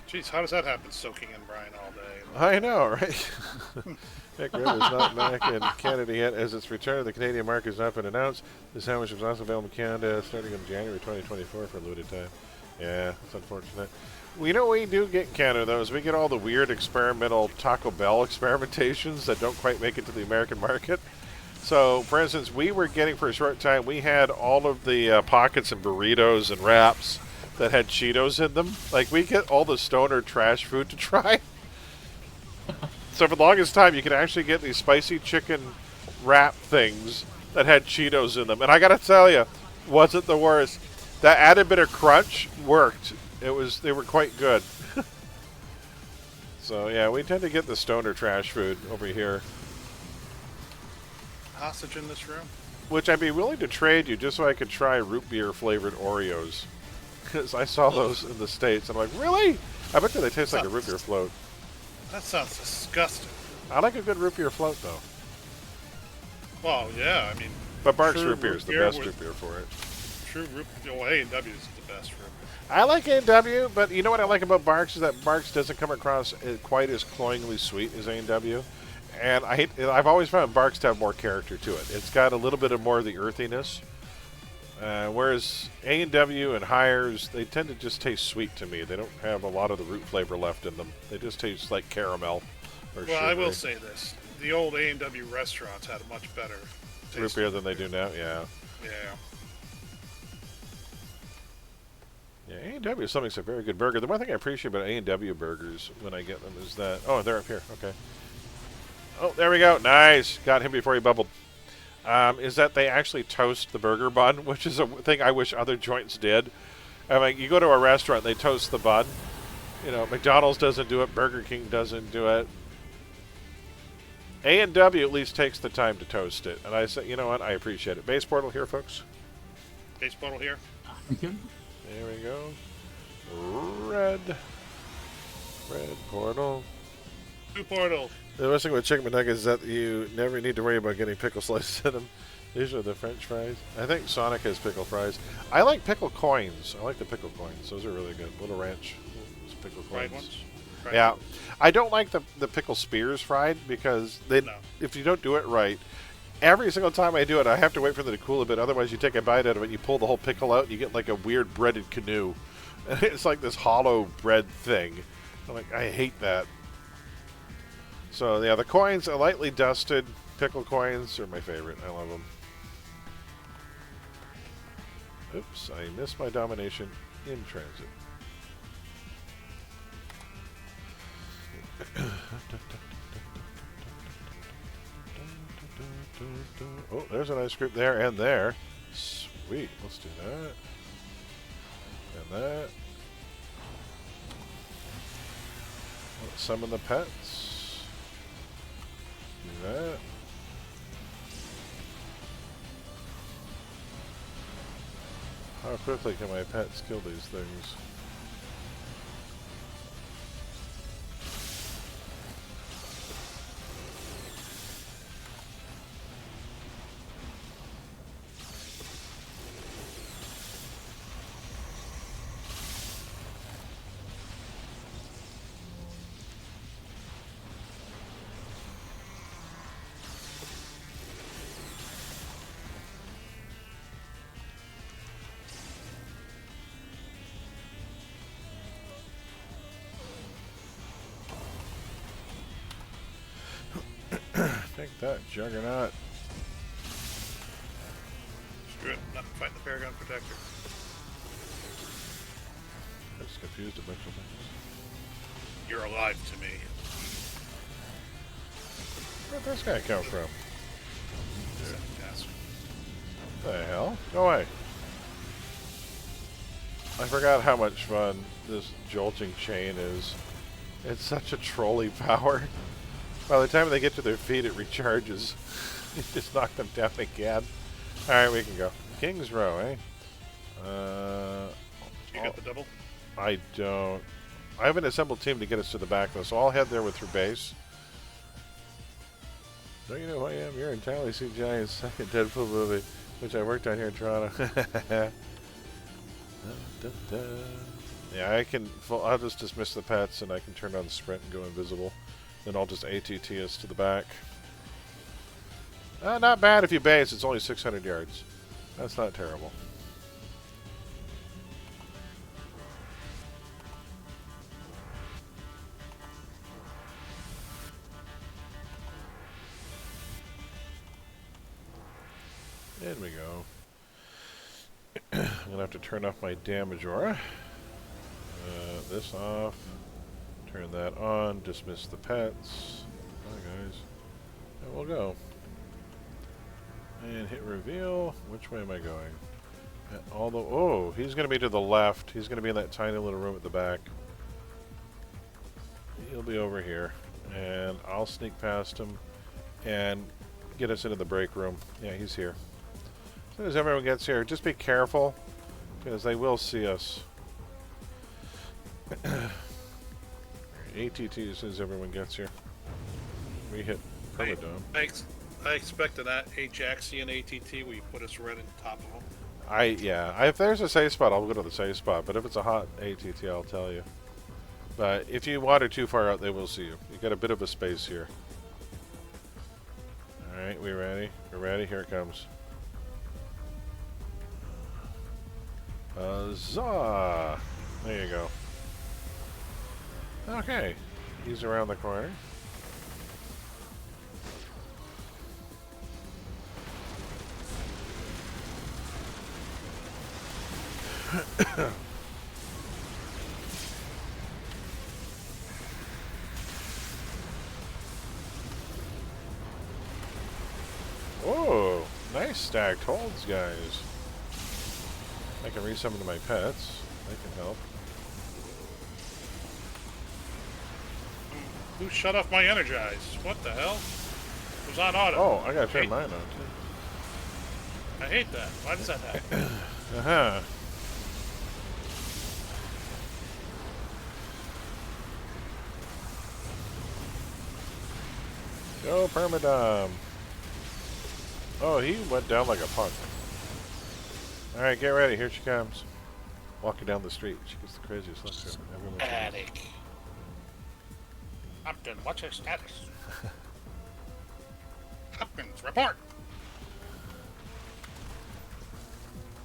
S3: Jeez, how does that happen? Soaking in brine all day.
S1: I know, right? Mick River is not back in Canada yet, as its return to the Canadian market has not been announced. This sandwich was also available in Canada starting in January 2024 for a limited time. Yeah, that's unfortunate. Well, you know what we do get in Canada, though, is we get all the weird experimental Taco Bell experimentations that don't quite make it to the American market. So, for instance, we were getting for a short time, we had all of the pockets and burritos and wraps that had Cheetos in them. Like, we get all the stoner trash food to try. So for the longest time, you could actually get these spicy chicken wrap things that had Cheetos in them. And I gotta tell you, wasn't the worst. That added bit of crunch worked. They were quite good. So yeah, we tend to get the stoner trash food over here.
S3: Hostage in this room?
S1: Which I'd be willing to trade you just so I could try root beer flavored Oreos. Because I saw those in the States. And I'm like, really? I bet you they taste like a root beer float.
S3: That sounds disgusting.
S1: I like a good root beer float, though.
S3: Well, yeah, I mean...
S1: But Barks root beer is the best root beer for it.
S3: True root beer. Well, A&W is the best root beer.
S1: I like A&W, but you know what I like about Barks is that Barks doesn't come across quite as cloyingly sweet as A&W. And I've always found Barks to have more character to it. It's got a little bit of more of the earthiness. Whereas A&W and Hires, they tend to just taste sweet to me. They don't have a lot of the root flavor left in them. They just taste like caramel or
S3: Well, I will
S1: sugary.
S3: say this. The old A&W restaurants had a much better
S1: Root
S3: taste
S1: beer than they do now, yeah.
S3: Yeah.
S1: Yeah, A&W is something that's a very good burger. The one thing I appreciate about A&W burgers when I get them is that... Oh, they're up here. Okay. Oh, there we go. Nice. Got him before he bubbled. Is that they actually toast the burger bun, which is a thing I wish other joints did. I mean, you go to a restaurant, they toast the bun. You know, McDonald's doesn't do it. Burger King doesn't do it. A&W at least takes the time to toast it. And I say, you know what? I appreciate it. Base portal here, folks.
S3: Base bottle here.
S9: Okay.
S1: There we go. Red portal.
S3: Two portal.
S1: The best thing with chicken McNuggets is that you never need to worry about getting pickle slices in them. These are the French fries. I think Sonic has pickle fries. I like pickle coins. I like the pickle coins. Those are really good. Little Ranch pickle coins.
S3: Fried ones? Fried
S1: Yeah.
S3: ones.
S1: I don't like the pickle spears fried because if you don't do it right, every single time I do it, I have to wait for them to cool a bit. Otherwise, you take a bite out of it, you pull the whole pickle out, and you get like a weird breaded canoe. And it's like this hollow bread thing. I'm like, I hate that. So, yeah, the coins, lightly dusted pickle coins are my favorite. I love them. Oops, I missed my domination in transit. Oh, there's an ice cream there and there. Sweet. Let's do that. And that. Let's summon the pets. Do that. How quickly can my pets kill these things? Take that, Juggernaut.
S3: Screw it. Not fighting the Paragon Protector.
S1: I just confused a bunch of things.
S3: You're alive to me.
S1: Where'd this guy come from?
S3: Yes.
S1: What the hell? Go away. I forgot how much fun this jolting chain is. It's such a trolley power. By the time they get to their feet, it recharges. You just knock them down again. Alright, we can go. King's Row, eh?
S3: You got the double?
S1: I don't. I have an assembled team to get us to the back, though, so I'll head there with your base. Don't you know who I am? You're entirely CGI's second Deadpool movie, which I worked on here in Toronto. Yeah, I can. I'll just dismiss the pets, and I can turn on the sprint and go invisible. Then I'll just ATT us to the back. Not bad if you base. It's only 600 yards. That's not terrible. There we go. I'm going to have to turn off my damage aura. This off. Turn that on. Dismiss the pets. Hi, guys. And we'll go. And hit reveal. Which way am I going? Oh, he's going to be to the left. He's going to be in that tiny little room at the back. He'll be over here. And I'll sneak past him and get us into the break room. Yeah, he's here. As soon as everyone gets here, just be careful, because they will see us. ATT as soon as everyone gets here. We hit Permadome.
S3: I expect an Ajaxian ATT where you put us right on top of them.
S1: If there's a safe spot, I'll go to the safe spot. But if it's a hot ATT, I'll tell you. But if you wander too far out, they will see you. You got a bit of a space here. All right, we ready? We're ready. Here it comes. Huzzah! There you go. Okay, he's around the corner. Oh, nice stacked holds, guys. I can resummon my pets. They can help.
S3: Who shut off my energize? What the hell? It was on auto.
S1: Oh, I gotta turn mine on too.
S3: I hate that. Why does that happen?
S1: Uh-huh. Go Permadome. Oh, he went down like a punk. Alright, get ready. Here she comes. Walking down the street. She gets the craziest look to everyone.
S3: Static. Captain, what's your status? Hopkins, report!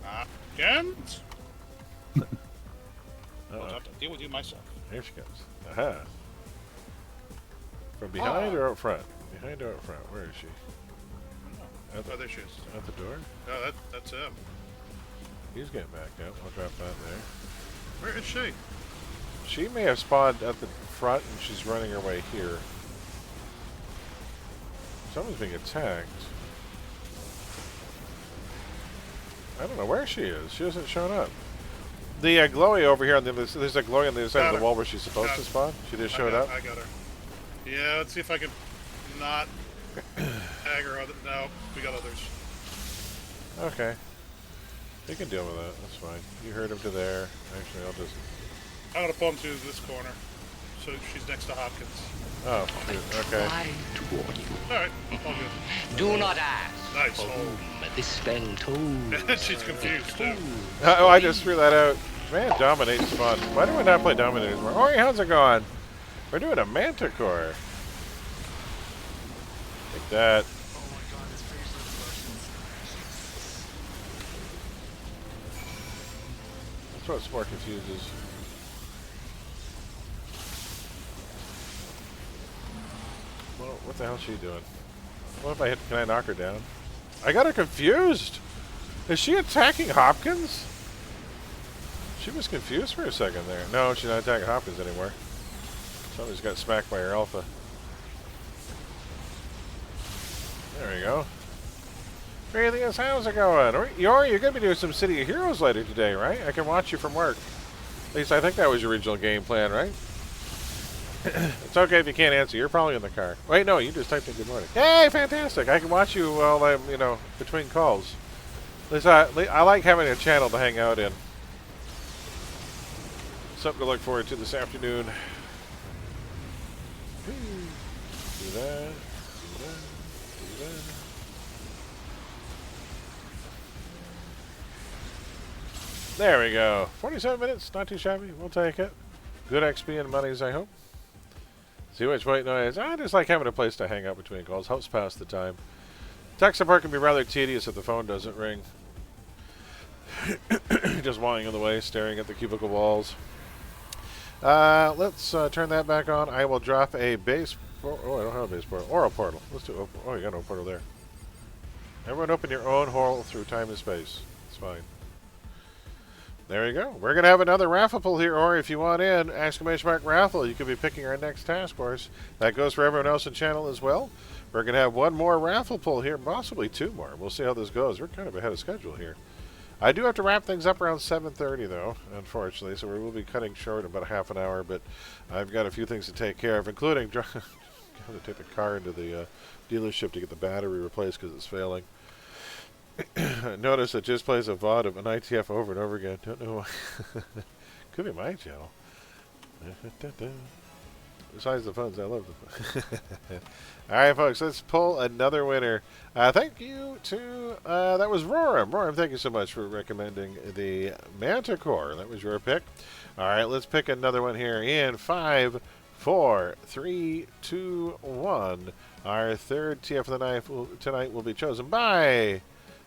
S3: Hopkins? I'll have to deal with you myself.
S1: Here she comes. Aha. From behind or out front? Behind or out front? Where is she?
S3: Oh, there she is.
S1: At the door?
S3: No, that's him.
S1: He's getting back up. I'll drop that there.
S3: Where is she?
S1: She may have spawned at the front and she's running her way here. Someone's being attacked. I don't know where she is. She hasn't shown up. The glowy over here on the other, there's a glowy on the other side of the wall where she's supposed to spawn. She just showed up.
S3: I got her. Yeah, let's see if I can not tag her. No, we got others.
S1: Okay. You can deal with that. That's fine. You heard him to there. Actually, I'll just...
S3: I'm going to pull him to this corner. So she's next to Hopkins.
S1: Oh, shoot. Okay.
S3: Alright, all good.
S2: Do not ask.
S3: Nice.
S2: This spell told.
S3: She's confused, too.
S1: Oh, I just threw that out. Man, Dominate's fun. Why do we not play Dominate anymore? Ori, how's it going? We're doing a Manticore. Like that. That's what Sport confuses. Well, what the hell is she doing? What if I hit? Can I knock her down? I got her confused. Is she attacking Hopkins? She was confused for a second there. No, she's not attacking Hopkins anymore. Somebody's got smacked by her alpha. There we go. Radius, how's it going? You're going to be doing some City of Heroes later today, right? I can watch you from work. At least I think that was your original game plan, right? It's okay if you can't answer. You're probably in the car. Wait, no, you just typed in good morning. Hey, fantastic. I can watch you while I'm, between calls. At least I like having a channel to hang out in. Something to look forward to this afternoon. Do that. Do that. There we go. 47 minutes, not too shabby. We'll take it. Good XP and monies, I hope. See which white noise. I just like having a place to hang out between calls. Helps pass the time. Tech support can be rather tedious if the phone doesn't ring. Just walking in the way, staring at the cubicle walls. Let's turn that back on. I will drop a base. Oh, I don't have a base portal. Or a portal. Let's do. Oh, you got no portal there. Everyone, open your own hole through time and space. It's fine. There you go. We're going to have another raffle pull here, or if you want in, !raffle, you could be picking our next task force. That goes for everyone else in channel as well. We're going to have one more raffle pull here, possibly two more. We'll see how this goes. We're kind of ahead of schedule here. I do have to wrap things up around 7:30, though, unfortunately, so we will be cutting short about a half an hour, but I've got a few things to take care of, including going to take the car into the dealership to get the battery replaced because it's failing. Notice it just plays a VOD of an ITF over and over again. Don't know why. Could be my channel. Besides the funds, I love the fun. Alright, folks, let's pull another winner. Thank you to, that was Roram. Roram, thank you so much for recommending the Manticore. That was your pick. Alright, let's pick another one here in 5, 4, 3, 2, 1. Our third TF of the night tonight will be chosen by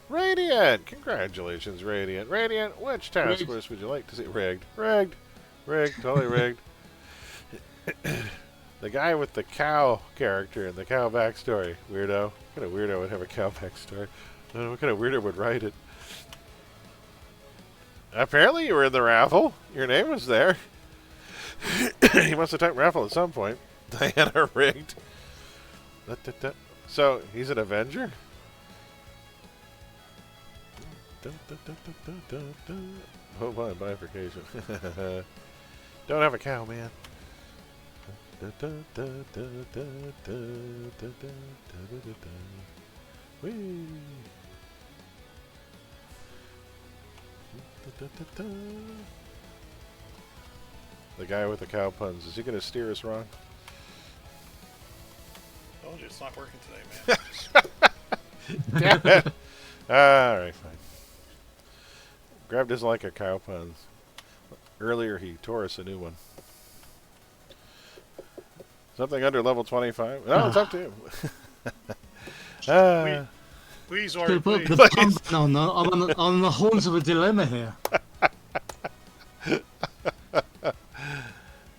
S1: Radiant. Congratulations, Radiant. Radiant, which task force would you like to see? Rigged. Rigged. Rigged. Totally rigged. The guy with the cow character and the cow backstory. Weirdo. What kind of weirdo would have a cow backstory? I don't know what kind of weirdo would write it. Apparently you were in the raffle. Your name was there. He must have typed raffle at some point. Diana rigged. So, he's an Avenger? Hold on, bifurcation. Don't have a cow, man. Whee. The guy with the cow puns, is he going to steer us wrong?
S3: Told you it's not working today, man.
S1: Damn it. Alright, fine. Grab doesn't like a cow puns. Earlier he tore us a new one. Something under level 25? No, it's up to him.
S3: Please,
S9: Could
S3: Ori,
S9: put
S3: please.
S9: the pump on on the horns of a dilemma here.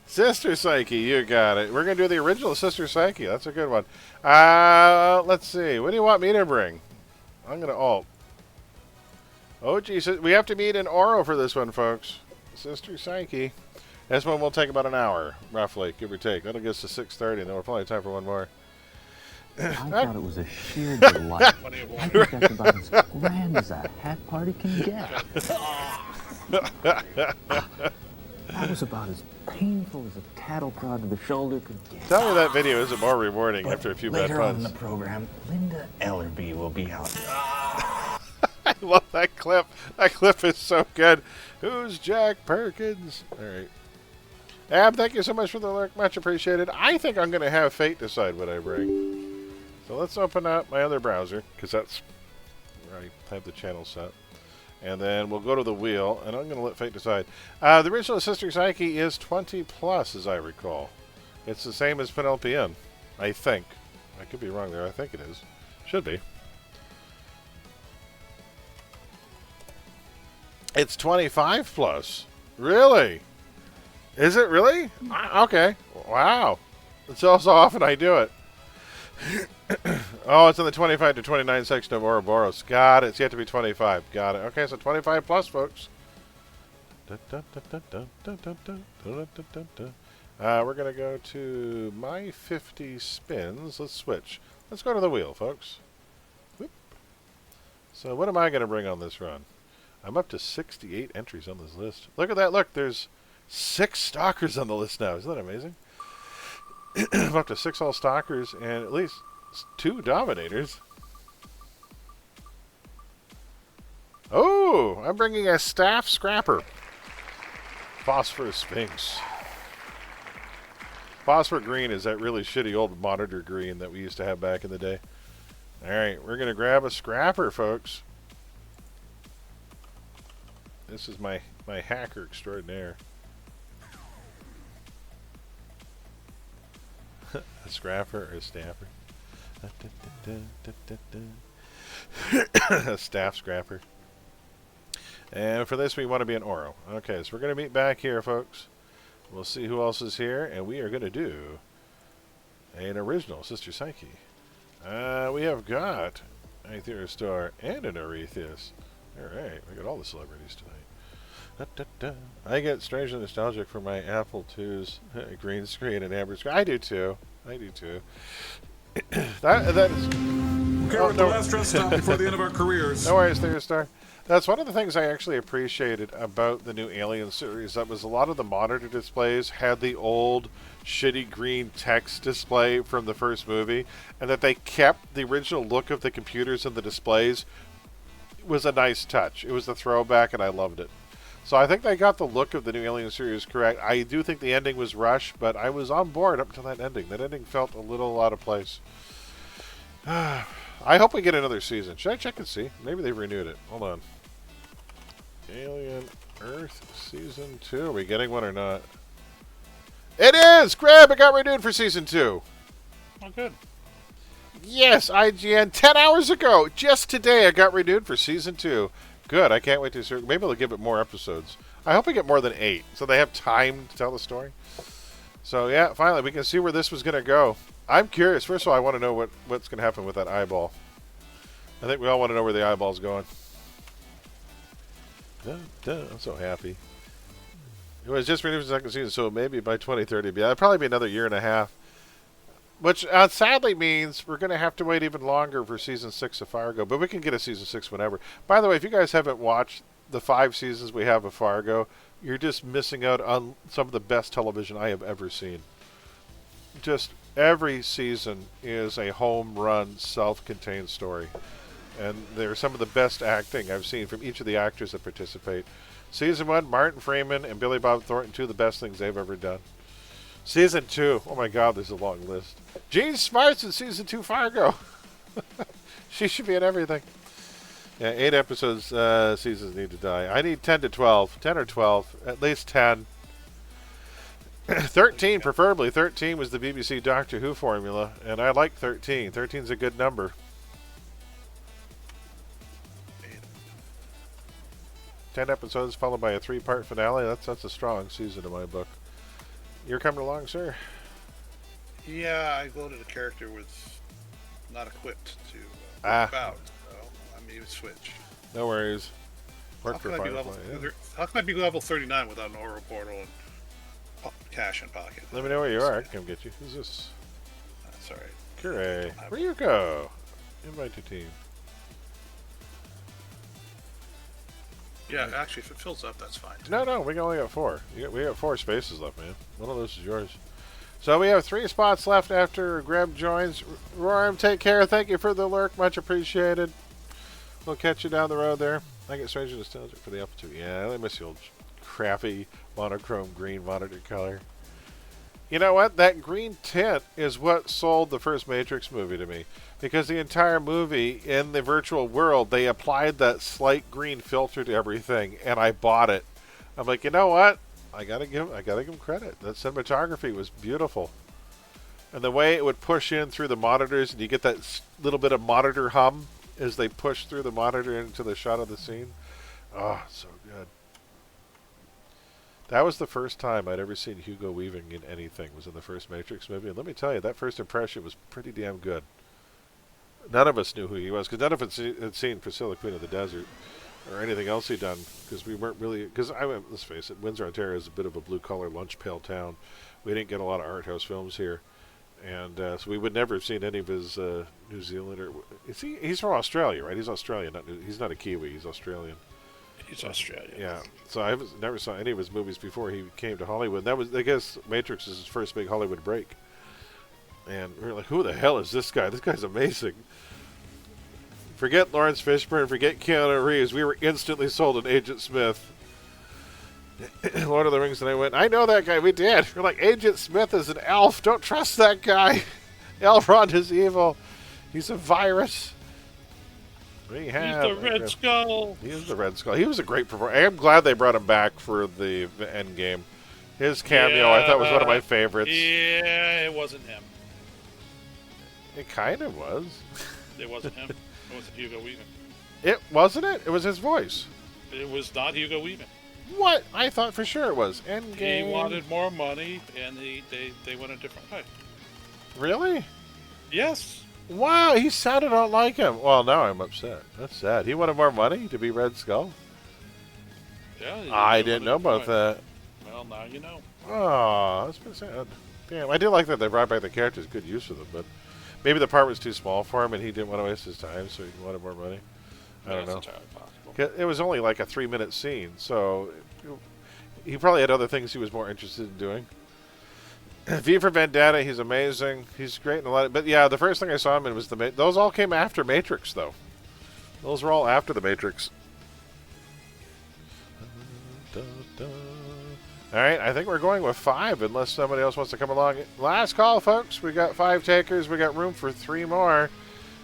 S1: Sister Psyche, you got it. We're going to do the original Sister Psyche. That's a good one. Let's see. What do you want me to bring? I'm going to alt. Oh, geez. We have to meet in Oro for this one, folks. Sister Psyche. This one will take about an hour, roughly, give or take. That'll get us to 6:30, and then we'll probably have time for one more.
S10: I thought it was a sheer delight. I think that's about as grand as a hat party can get. That was about as painful as a cattle prod to the shoulder could get.
S1: Tell me that video isn't more rewarding after a few bad
S10: Later on in
S1: puns.
S10: the program, Linda Ellerby will be out.
S1: I love that clip. That clip is so good. Who's Jack Perkins? All right. Ab, thank you so much for the lurk. Much appreciated. I think I'm going to have Fate decide what I bring. So let's open up my other browser, because that's where I have the channel set. And then we'll go to the wheel, and I'm going to let Fate decide. The original Sister Psyche is 20 plus, as I recall. It's the same as Penelope N, I think. I could be wrong there. I think it is. Should be. It's 25 plus. Really? Is it really? Okay. Wow. That's also often I do it. Oh, it's in the 25 to 29 section of Ouroboros. Got it. It's yet to be 25. Got it. Okay, so 25 plus, folks. We're going to go to my 50 spins. Let's switch. Let's go to the wheel, folks. Whoop. So what am I going to bring on this run? I'm up to 68 entries on this list. Look at that. Look, there's 6 stalkers on the list now. Isn't that amazing? I'm up to 6 all stalkers and at least 2 dominators. Oh, I'm bringing a staff scrapper. Phosphor Sphinx. Phosphor green is that really shitty old monitor green that we used to have back in the day. Alright, we're going to grab a scrapper, folks. This is my hacker extraordinaire. A scrapper or a staffer? A staff scrapper. And for this, we want to be an Oro. Okay, so we're going to meet back here, folks. We'll see who else is here, and we are going to do an original Sister Psyche. We have got an Aetheristar and an Arethius. Alright, we got all the celebrities tonight. I get strangely nostalgic for my Apple II's green screen and amber screen. I do too. I do too. that is...
S4: Okay, we're at the last rest stop before the end of our careers.
S1: No worries, Aetheristar. That's one of the things I actually appreciated about the new Alien series. That was a lot of the monitor displays had the old shitty green text display from the first movie, and that they kept the original look of the computers and the displays was a nice touch. It was a throwback, and I loved it. So I think they got the look of the new Alien series correct. I do think the ending was rushed, but I was on board up to that ending. That ending felt a little out of place. I hope we get another season. Should I check and see? Maybe they've renewed it. Hold on. Alien Earth Season 2. Are we getting one or not? It is! Grab! It got renewed for Season 2.
S3: Oh, good.
S1: Yes, IGN. 10 hours ago. Just today it got renewed for Season 2. Good. I can't wait to see. Maybe they'll give it more episodes. I hope we get more than 8, so they have time to tell the story. So, yeah, finally, we can see where this was going to go. I'm curious. First of all, I want to know what's going to happen with that eyeball. I think we all want to know where the eyeball's going. I'm so happy. It was just renewed for the second season, so maybe by 2030. It'll probably be another year and a half. Which sadly means we're going to have to wait even longer for Season 6 of Fargo. But we can get a Season 6 whenever. By the way, if you guys haven't watched the 5 seasons we have of Fargo, you're just missing out on some of the best television I have ever seen. Just every season is a home run, self-contained story. And they're some of the best acting I've seen from each of the actors that participate. Season 1, Martin Freeman and Billy Bob Thornton, 2 of the best things they've ever done. Season 2, oh my God, there's a long list. Jean Smart's in Season 2 Fargo. She should be in everything. Yeah, 8 episodes, seasons need to die. I need 10 to 12. 10 or 12. At least 10. 13, preferably. 13 was the BBC Doctor Who formula, and I like 13. 13's a good number. 10 episodes followed by a 3-part finale. That's a strong season in my book. You're coming along, sir?
S3: Yeah, I loaded a character with not equipped to about. So I may switch.
S1: No worries. Work for Firefly.
S3: How can I be level 39 without an Aura portal and cash in pocket?
S1: Let me know where you are. I can come get you. Who's this?
S3: That's alright.
S1: Curie. Where you go? Invite to team.
S3: Yeah, actually, if it fills up, that's fine.
S1: No, we only got 4. We got 4 spaces left, man. One of those is yours. So we have 3 spots left after Greb joins. Roram, take care. Thank you for the lurk. Much appreciated. We'll catch you down the road there. I get strangely nostalgic for the Alpha 2. Yeah, I miss the old crappy monochrome green monitor color. You know what? That green tint is what sold the first Matrix movie to me. Because the entire movie, in the virtual world, they applied that slight green filter to everything, and I bought it. I'm like, you know what? I gotta give them credit. That cinematography was beautiful. And the way it would push in through the monitors, and you get that little bit of monitor hum as they push through the monitor into the shot of the scene. Oh, so good. That was the first time I'd ever seen Hugo Weaving in anything, was in the first Matrix movie. And let me tell you, that first impression was pretty damn good. None of us knew who he was, because none of us had seen Priscilla, Queen of the Desert, or anything else he'd done, because we weren't really, because let's face it, Windsor, Ontario is a bit of a blue-collar lunch pail town. We didn't get a lot of art house films here. And so we would never have seen any of his New Zealander. He's from Australia, right? He's Australian. He's not a Kiwi. He's Australian.
S3: He's Australian.
S1: Yeah. So I never saw any of his movies before he came to Hollywood. That was, I guess, Matrix is his first big Hollywood break. And we were like, who the hell is this guy? This guy's amazing. Forget Lawrence Fishburne. Forget Keanu Reeves. We were instantly sold on Agent Smith. Lord of the Rings, and I went, I know that guy. We did. We're like, Agent Smith is an elf. Don't trust that guy. Elrond is evil. He's a virus. He's
S3: the Red Skull.
S1: He is the Red Skull. He was a great performer. I am glad they brought him back for the end game. His cameo, I thought, was one of my favorites.
S3: Yeah, it wasn't him.
S1: It kind of was.
S3: It wasn't him. It wasn't Hugo Weaving.
S1: It wasn't it? It was his voice.
S3: It was not Hugo Weaving.
S1: What? I thought for sure it was. Endgame.
S3: He wanted more money, and they went a different way.
S1: Really?
S3: Yes.
S1: Wow, he sounded not like him. Well, now I'm upset. That's sad. He wanted more money to be Red Skull?
S3: Yeah.
S1: I didn't know about that.
S3: Well, now you know.
S1: Oh, that's been sad. Damn, I do like that they brought back the characters. Good use of them, but maybe the part was too small for him, and he didn't want to waste his time, so he wanted more money. I don't know.
S3: That's entirely possible.
S1: It was only like a 3-minute scene, so he probably had other things he was more interested in doing. V for Vendetta, he's amazing. He's great in a lot of, but yeah, the first thing I saw him in was those all came after Matrix, though. Those were all after the Matrix. All right, I think we're going with 5, unless somebody else wants to come along. Last call, folks. We got 5 takers. We got room for 3 more.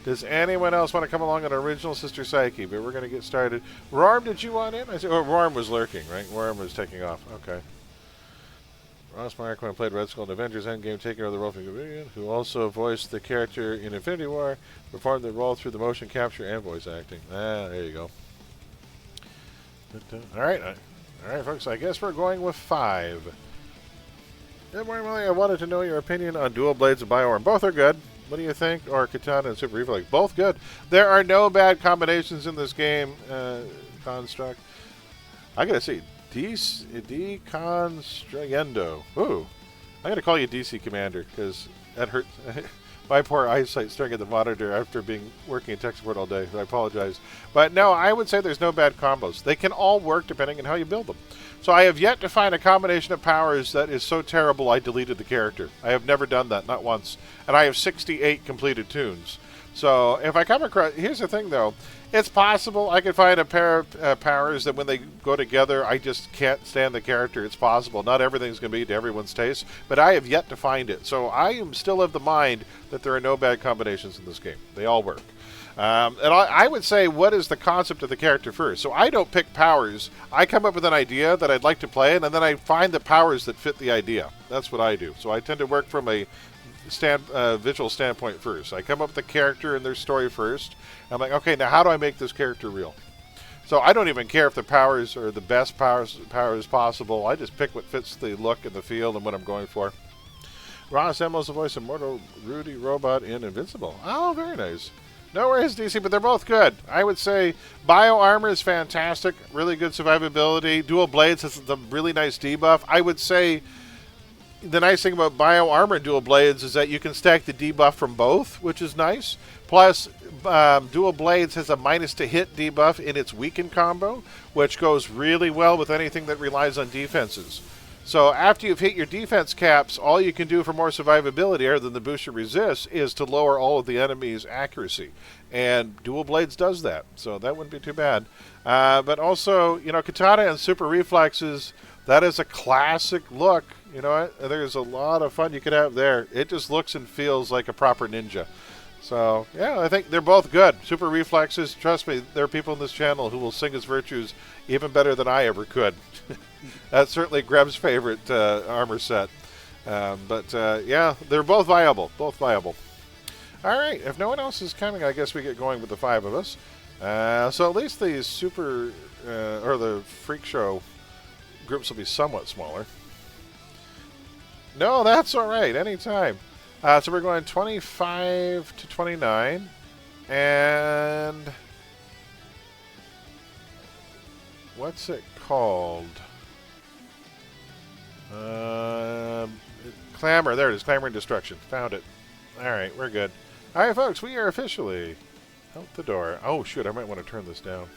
S1: Does anyone else want to come along on original Sister Psyche? But we're going to get started. Rorm, did you want in? I said, Rorm was lurking, right? Rorm was taking off. Okay. Ross Marquand played Red Skull in Avengers Endgame, taking over the role from Gavidian, who also voiced the character in Infinity War, performed the role through the motion capture and voice acting. There you go. All right, folks. I guess we're going with 5. Good morning, Willie. I wanted to know your opinion on Dual Blades and BioArmor. Both are good. What do you think? Or Katana and Super Reflex? Both good. There are no bad combinations in this game, Construct. I gotta see. Deconstruyendo. Ooh. I gotta call you DC Commander, because that hurts. My poor eyesight staring at the monitor after working in tech support all day. I apologize. But no, I would say there's no bad combos. They can all work depending on how you build them. So I have yet to find a combination of powers that is so terrible I deleted the character. I have never done that, not once. And I have 68 completed tunes. So if I come across... Here's the thing, though. It's possible I could find a pair of powers that when they go together, I just can't stand the character. It's possible. Not everything's going to be to everyone's taste. But I have yet to find it. So I am still of the mind that there are no bad combinations in this game. They all work. And I would say, what is the concept of the character first? So I don't pick powers. I come up with an idea that I'd like to play, and then I find the powers that fit the idea. That's what I do. So I tend to work from a visual standpoint first. I come up with the character and their story first. I'm like, okay, now how do I make this character real? So I don't even care if the powers are the best powers possible. I just pick what fits the look and the feel and what I'm going for. Ross Emmel's the voice of Mortal Rudy Robot in Invincible. Oh, very nice. No worries, DC, but they're both good. I would say BioArmor is fantastic. Really good survivability. Dual Blades has the really nice debuff. I would say the nice thing about BioArmor and Dual Blades is that you can stack the debuff from both, which is nice. Plus, Dual Blades has a minus to hit debuff in its weaken combo, which goes really well with anything that relies on defenses. So after you've hit your defense caps, all you can do for more survivability, other than the booster resist, is to lower all of the enemy's accuracy. And Dual Blades does that, so that wouldn't be too bad. But also, Katana and Super Reflexes, that is a classic look. You know what? There's a lot of fun you could have there. It just looks and feels like a proper ninja. So, yeah, I think they're both good. Super Reflexes, trust me, there are people on this channel who will sing his virtues even better than I ever could. That's certainly Greb's favorite armor set. Yeah, they're both viable. Both viable. All right, if no one else is coming, I guess we get going with the 5 of us. So at least the Super, or the Freak Show groups will be somewhat smaller. No, that's all right, anytime. So we're going 25 to 29. And what's it called? Clamor. There it is. Clamor and Destruction. Found it. All right, we're good. All right, folks, we are officially out the door. Oh, shoot, I might want to turn this down.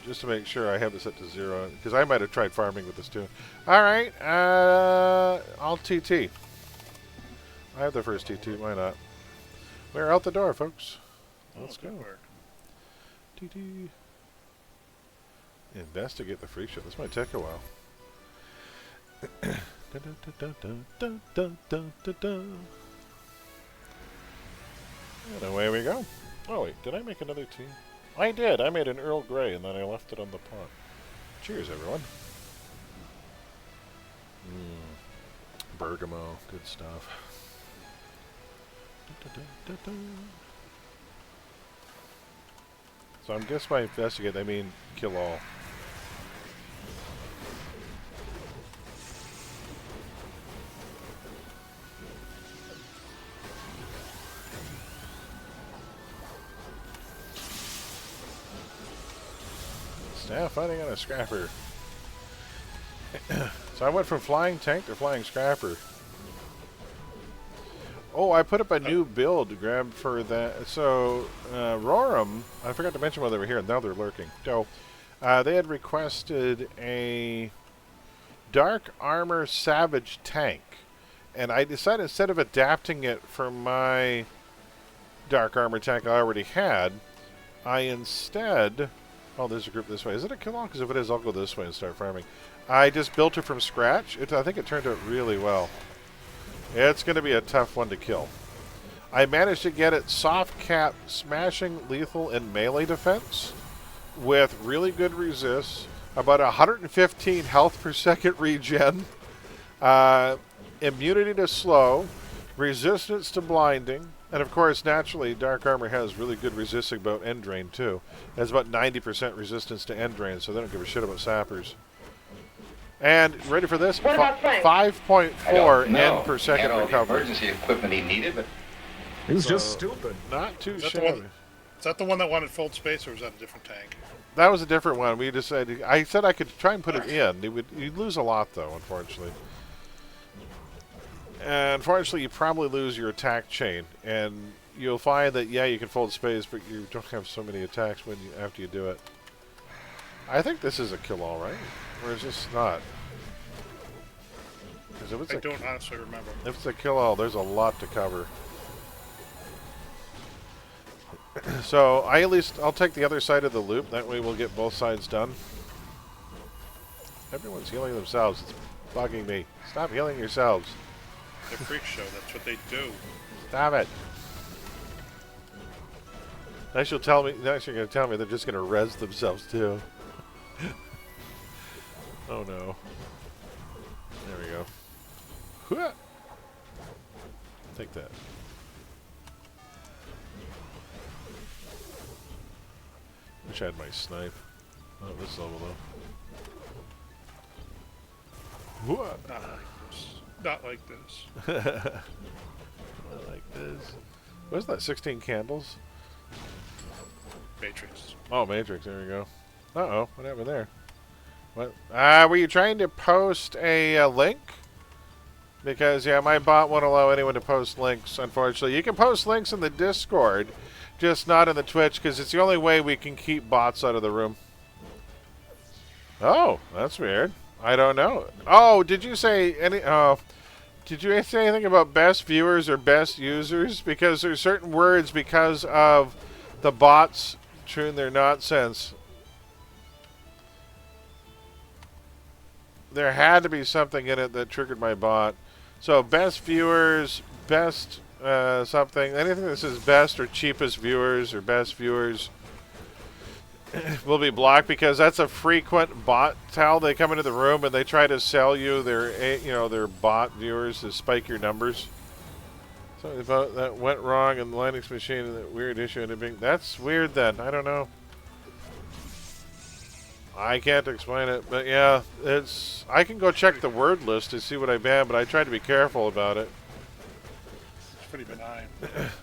S1: Just to make sure I have it set to 0, because I might have tried farming with this too. All right, I'll TT. I have the first TT, why not? We're out the door, folks. Let's go. TT. Investigate the freak show. This might take a while. And away we go. Oh wait, did I make another tea? I did. I made an Earl Grey and then I left it on the pot. Cheers, everyone. Bergamo, good stuff. So I'm guessing by investigate, I mean kill all. Staff fighting on a scrapper. So I went from flying tank to flying scrapper. Oh, I put up a new build to grab for that. So, Roram, I forgot to mention while they were here, and now they're lurking. So, they had requested a Dark Armor Savage tank. And I decided instead of adapting it for my Dark Armor tank I already had, I instead... Oh, there's a group this way. Is it a kill-all? Because if it is, I'll go this way and start farming. I just built it from scratch. I think it turned out really well. It's going to be a tough one to kill. I managed to get it soft cap, smashing, lethal, and melee defense with really good resist, about 115 health per second regen, immunity to slow, resistance to blinding, and of course, naturally, Dark Armor has really good resisting about end drain too. It has about 90% resistance to end drain, so they don't give a shit about sappers. And ready for this? 5.4 end per second recovery.
S11: Emergency equipment he needed, but
S6: he's just stupid.
S1: Not too
S3: Is
S1: shabby.
S3: that the one that wanted full space, or was that a different tank?
S1: That was a different one. We decided. I said I could try and put it in. You'd lose a lot though, unfortunately. And unfortunately, you probably lose your attack chain, and you'll find that you can fold space, but you don't have so many attacks after you do it. I think this is a kill-all, right? Or is this not? Because if it's
S3: I don't honestly remember.
S1: If it's a kill-all, there's a lot to cover. So I'll take the other side of the loop. That way we'll get both sides done. Everyone's healing themselves. It's bugging me. Stop healing yourselves.
S3: They're freak show. That's what they do.
S1: Stop it. Next you're going to tell me they're just going to res themselves too. Oh no. There we go. Hooah! Take that. Wish I had my snipe. Oh, this level though. Hooah!
S3: Not like this.
S1: Not like this. What is that? 16 candles?
S3: Matrix.
S1: Oh, Matrix. There we go. Uh-oh. What happened there? What? Were you trying to post a link? Because, yeah, my bot won't allow anyone to post links, unfortunately. You can post links in the Discord, just not in the Twitch, because it's the only way we can keep bots out of the room. Oh, that's weird. I don't know. Oh, did you say any... did you say anything about best viewers or best users? Because there's certain words, because of the bots chewing their nonsense. There had to be something in it that triggered my bot. So best viewers, best something, anything that says best or cheapest viewers or best viewers will be blocked, because that's a frequent bot tell. They come into the room and they try to sell you their bot viewers to spike your numbers. Something about that went wrong in the Linux machine and that weird issue ended being... That's weird then. I don't know. I can't explain it, but yeah, I can go check the word list to see what I banned, but I try to be careful about it.
S3: It's pretty benign.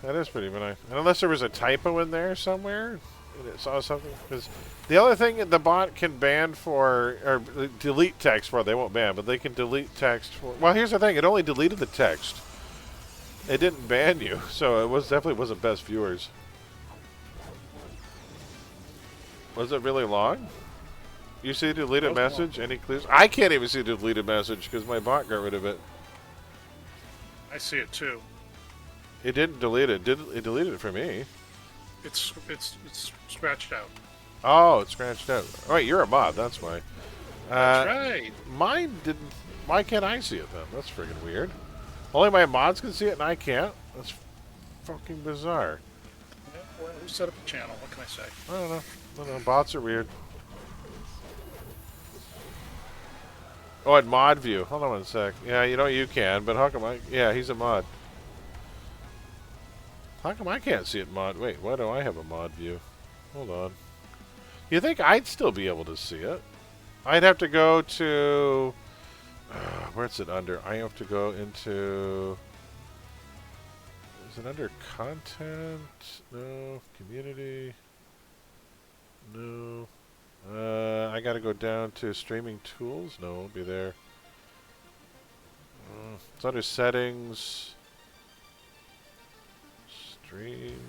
S1: That is pretty benign. And unless there was a typo in there somewhere, and it saw something? Because the other thing the bot can ban for, or delete text for, they won't ban, but they can delete text for. Well, here's the thing: it only deleted the text. It didn't ban you, so it was definitely wasn't best viewers. Was it really long? You see a deleted message? Any clues? I can't even see a deleted message because my bot got rid of it.
S3: I see it too.
S1: It didn't delete it. It deleted it for me.
S3: It's scratched out.
S1: Oh, it's scratched out. Oh, wait, you're a mod. That's why.
S3: That's right.
S1: Mine didn't. Why can't I see it then? That's friggin' weird. Only my mods can see it and I can't. That's fucking bizarre.
S3: Yeah, well, who set up the channel? What can I say?
S1: I don't know. I don't know. Bots are weird. Oh, and mod view. Hold on one sec. Yeah, you know you can, but how come I? Yeah, he's a mod. How come I can't see it mod? Wait, why do I have a mod view? Hold on. You think I'd still be able to see it? I'd have to go to... where's it under? I have to go into... Is it under content? No. Community? No. I gotta go down to streaming tools? No, it won't be there. It's under settings. Stream.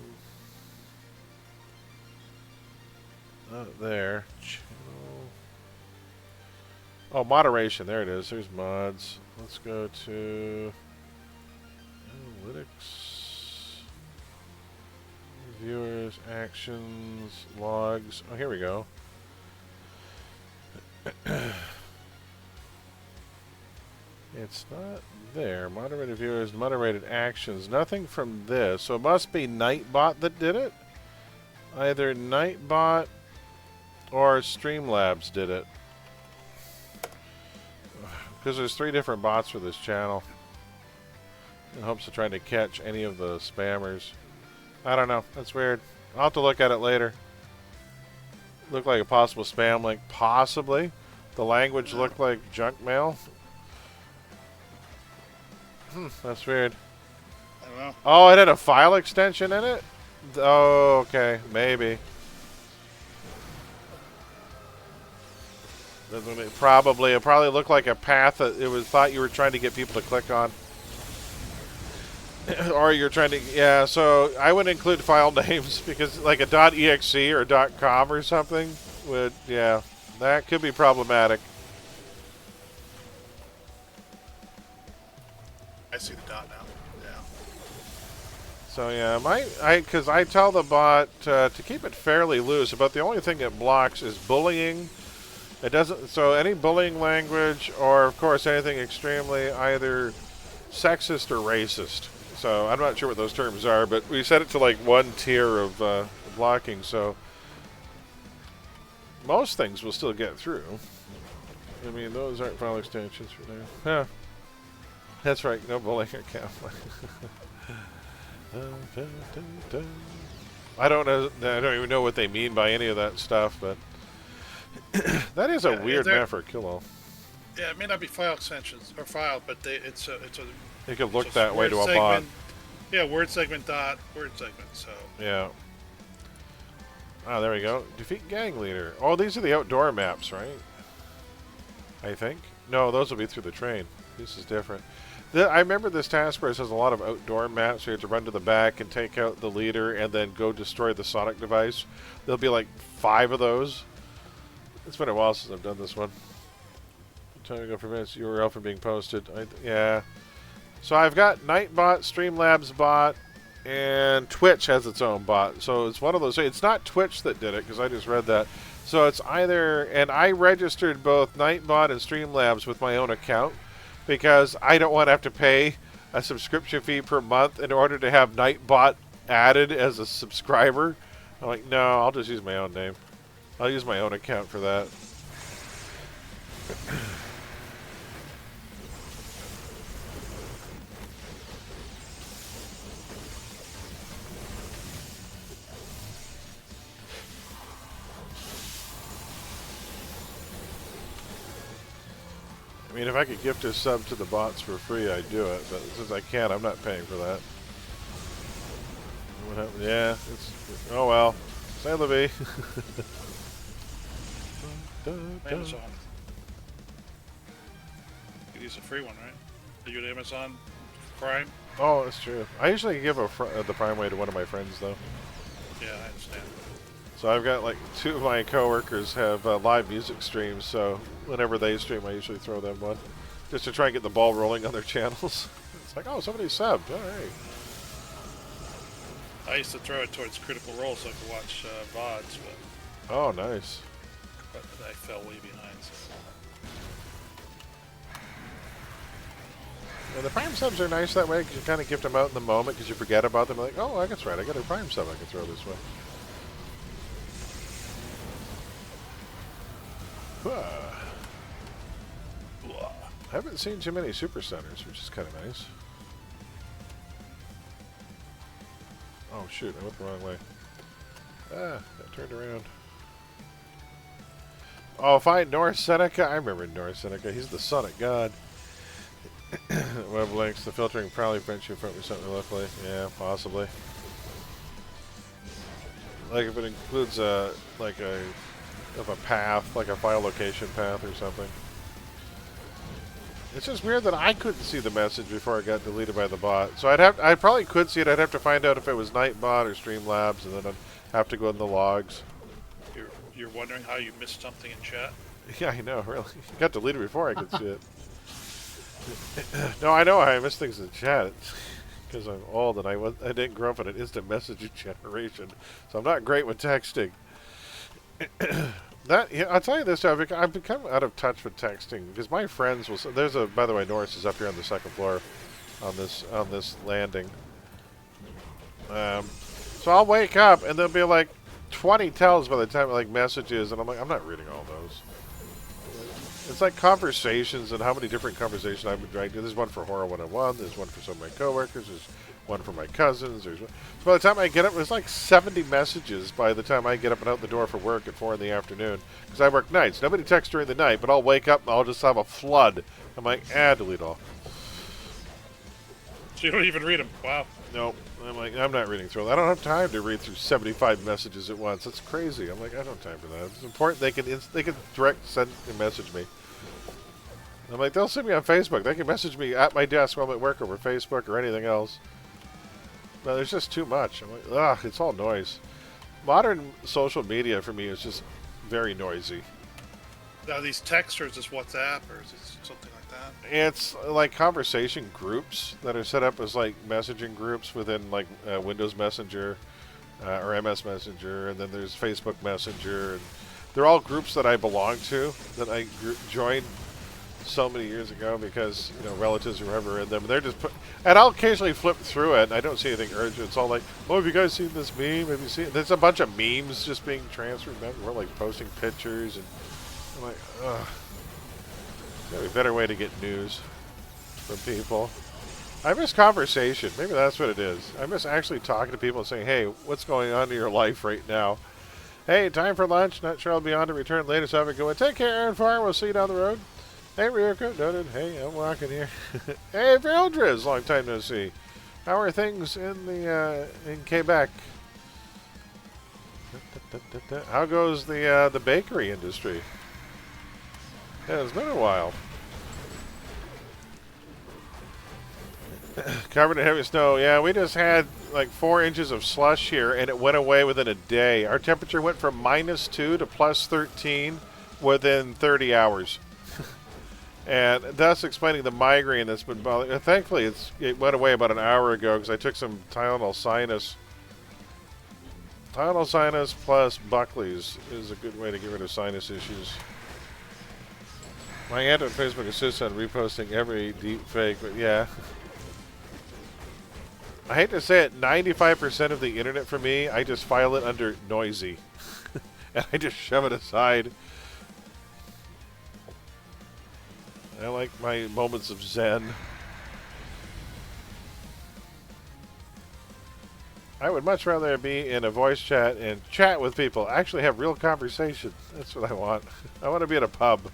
S1: Not there. Channel. Oh, moderation. There it is. There's mods. Let's go to analytics. Viewers, actions, logs. Oh, here we go. It's not there. Moderated viewers, moderated actions. Nothing from this. So it must be Nightbot that did it. Either Nightbot or Streamlabs did it. Because there's 3 different bots for this channel. In hopes of trying to catch any of the spammers. I don't know. That's weird. I'll have to look at it later. Looked like a possible spam link. Possibly. The language looked like junk mail. That's weird.
S3: I don't know.
S1: Oh, it had a file extension in it? Oh, okay. Maybe. It probably looked like a path that it was thought you were trying to get people to click on. Or you're trying to, yeah, so I would include file names because like a .exe or .com or something would, yeah, that could be problematic.
S3: I see the dot now. Yeah.
S1: So yeah, because I tell the bot to keep it fairly loose. About the only thing it blocks is bullying. It doesn't. So any bullying language, or of course anything extremely either sexist or racist. So I'm not sure what those terms are, but we set it to like 1 tier of blocking. So most things will still get through. I mean, those aren't file extensions for now. Huh. That's right, no bullying account. I don't know. I don't even know what they mean by any of that stuff, but that is a weird map for a kill-all.
S3: Yeah, it may not be file extensions or file, but it's a.
S1: It could look that way to a bot.
S3: Yeah, word segment dot word segment. So.
S1: Yeah. Oh, there we go. Defeat gang leader. Oh, these are the outdoor maps, right? I think. No, those will be through the train. This is different. I remember this task force has a lot of outdoor maps where you have to run to the back and take out the leader and then go destroy the sonic device. There'll be like 5 of those. It's been a while since I've done this one. Time to go for minutes. URL from being posted. Yeah. So I've got Nightbot, Streamlabs bot, and Twitch has its own bot. So it's one of those. It's not Twitch that did it because I just read that. So it's either, and I registered both Nightbot and Streamlabs with my own account because I don't want to have to pay a subscription fee per month in order to have Nightbot added as a subscriber. I'm like, no, I'll just use my own name. I'll use my own account for that. I mean, if I could gift a sub to the bots for free, I'd do it. But since I can't, I'm not paying for that. What happened? Yeah, it's... Oh, well. Sailor V.
S3: Amazon. You could use a free one, right? Are you at Amazon Prime?
S1: Oh, that's true. I usually give the Prime Way to one of my friends, though.
S3: Yeah, I understand.
S1: So I've got like 2 of my coworkers have live music streams, so whenever they stream, I usually throw them one, just to try and get the ball rolling on their channels. It's like, oh, somebody subbed. All right.
S3: I used to throw it towards Critical Role so I could watch VODs,
S1: Oh, nice.
S3: but I fell way behind. So.
S1: Yeah, the Prime subs are nice that way because you kind of gift them out in the moment because you forget about them. Like, oh, that's right, I got a Prime sub I can throw this way. I haven't seen too many Super Centers, which is kind of nice. Oh shoot, I went the wrong way. Ah, I turned around. Oh, find North Seneca. I remember North Seneca. He's the Sonic God. Web links, the filtering probably prevents you from something locally. Yeah, possibly. Like if it includes a path, like a file location path or something. It's just weird that I couldn't see the message before it got deleted by the bot. So I probably could see it. I'd have to find out if it was Nightbot or Streamlabs, and then I'd have to go in the logs.
S3: You're wondering how you missed something in chat?
S1: Yeah, I know, really. It got deleted before I could see it. No, I know I miss things in chat. Because I'm old and I didn't grow up in an instant messaging generation. So I'm not great with texting. I'll tell you this, I've become out of touch with texting because my friends will. By the way, Norris is up here on the second floor, on this landing. So I'll wake up and there'll be like 20 tells by the time like messages, and I'm like, I'm not reading all those. It's like conversations and how many different conversations I've been trying to. There's one for Horror 101. There's one for some of my coworkers. There's one for my cousins. So by the time I get up, there's like 70 messages by the time I get up and out the door for work at 4 in the afternoon. Because I work nights. Nobody texts during the night, but I'll wake up and I'll just have a flood. I'm like, delete all.
S3: So you don't even read them? Wow.
S1: Nope. I'm like, I'm not reading through. I don't have time to read through 75 messages at once. That's crazy. I'm like, I don't have time for that. It's important they can direct send and message me. I'm like, they'll send me on Facebook. They can message me at my desk while I'm at work over Facebook or anything else. No, there's just too much. I'm like, ugh, it's all noise. Modern social media for me is just very noisy.
S3: Now these texts, or is this WhatsApp, or is it something like that?
S1: It's like conversation groups that are set up as like messaging groups within like Windows Messenger or MS Messenger, and then there's Facebook Messenger, and they're all groups that I belong to that I joined so many years ago because relatives or whoever in them. And they're just and I'll occasionally flip through it, and I don't see anything urgent. It's all like, oh, have you guys seen this meme? Have you seen? There's a bunch of memes just being transferred. We're like posting pictures, and I'm like, ugh. There's gotta be a better way to get news from people. I miss conversation. Maybe that's what it is. I miss actually talking to people and saying, hey, what's going on in your life right now? Hey, time for lunch. Not sure I'll be on to return later, so I'm going to go. Take care, Aaron Farr. We'll see you down the road. Hey, Ryuko. Noted. Hey, I'm walking here. Hey, Vildriz. Long time no see. How are things in Quebec? How goes the bakery industry? Yeah, it's been a while. Covered in heavy snow. Yeah, we just had like 4 inches of slush here, and it went away within a day. Our temperature went from -2 to +13 within 30 hours. And thus explaining the migraine that's been bothering. Thankfully, it went away about an hour ago because I took some Tylenol Sinus. Tylenol Sinus plus Buckley's is a good way to get rid of sinus issues. My aunt on Facebook insists on reposting every deep fake, but yeah. I hate to say it, 95% of the internet for me, I just file it under noisy. And I just shove it aside. I like my moments of zen. I would much rather be in a voice chat and chat with people. Actually have real conversation. That's what I want. I want to be at a pub.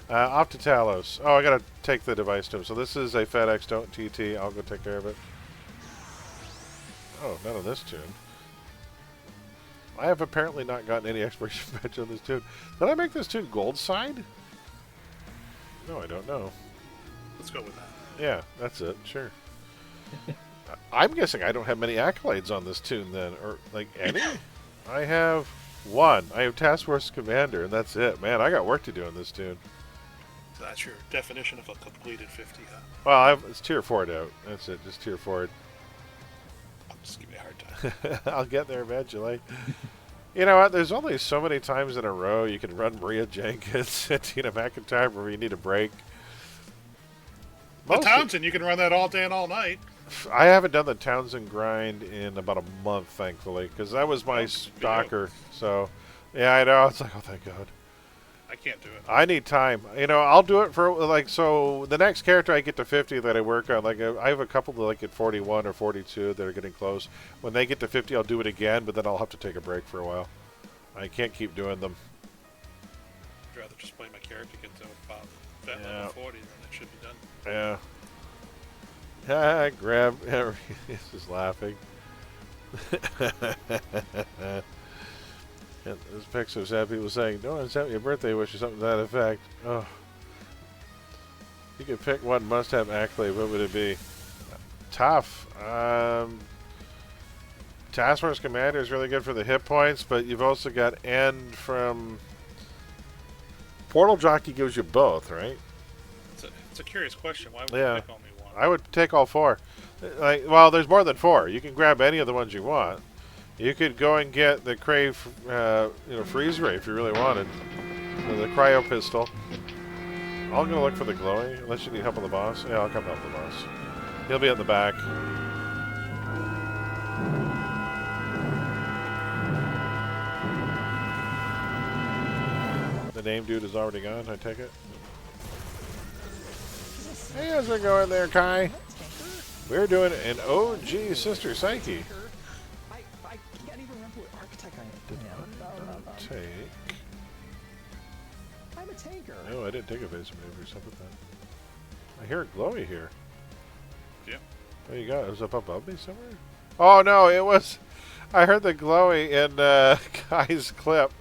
S1: Off to Talos. Oh, I gotta take the device to him. So this is a FedEx Don't TT. I'll go take care of it. Oh, none of this tune. I have apparently not gotten any expiration badge on this tune. Did I make this tune gold side? No, I don't know.
S3: Let's go with that.
S1: Yeah, that's it. Sure. I'm guessing I don't have many accolades on this tune then, or like any. I have one. I have Task Force Commander, and that's it. Man, I got work to do on this tune.
S3: So that's your definition of a completed 50, huh?
S1: Well, it's tier 4'd out. That's it. Just tier 4'd.
S3: Just give me a hard time.
S1: I'll get there eventually. You know what? There's only so many times in a row you can run Maria Jenkins and Tina McIntyre where you need a break.
S3: But Townsend, you can run that all day and all night.
S1: I haven't done the Townsend grind in about a month, thankfully, because that was my stalker. So, yeah, I know. It's like, oh, thank God.
S3: I can't do it.
S1: I need time. You know, I'll do it for, like, so the next character I get to 50 that I work on, like, I have a couple that, like, at 41 or 42 that are getting close. When they get to 50, I'll do it again, but then I'll have to take a break for a while. I can't keep doing them.
S3: I'd rather just play my character, get to about that level 40, then it should be done.
S1: Yeah. Grab. He's just laughing. And this picture had people saying, "No one sent me a birthday wish" or something to that effect. Oh. You could pick one must-have accolade. What would it be? Tough. Task Force Commander is really good for the hit points, but you've also got End from Portal Jockey gives you both, right?
S3: It's a curious question. Why would you pick only one?
S1: I would take all four. Like, well, there's more than four. You can grab any of the ones you want. You could go and get the Crave, freeze ray if you really wanted. Or the cryo pistol. I'm gonna look for the glowy, unless you need help with the boss. Yeah, I'll come help the boss. He'll be at the back. The name dude is already gone, I take it. Hey, how's it going there, Kai? We're doing an OG Sister Psyche.
S11: I can't even remember what architect I am.
S1: Take.
S11: I'm a tanker.
S1: No, I didn't take a phase maneuver. Stop with that. I hear a glowy here.
S3: Yeah.
S1: There you go. It was up above me somewhere? Oh, no, it was. I heard the glowy in Kai's clip.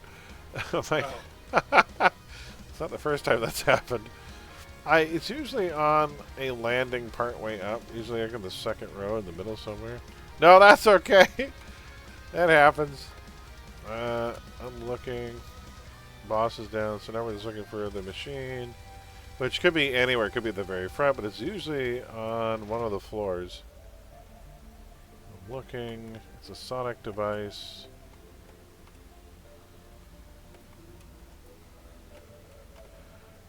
S1: It's not the first time that's happened. It's usually on a landing part way up. Usually like in the second row in the middle somewhere. No, that's okay. That happens. I'm looking. Boss is down, so now we're just looking for the machine. Which could be anywhere. It could be at the very front, but it's usually on one of the floors. I'm looking. It's a sonic device.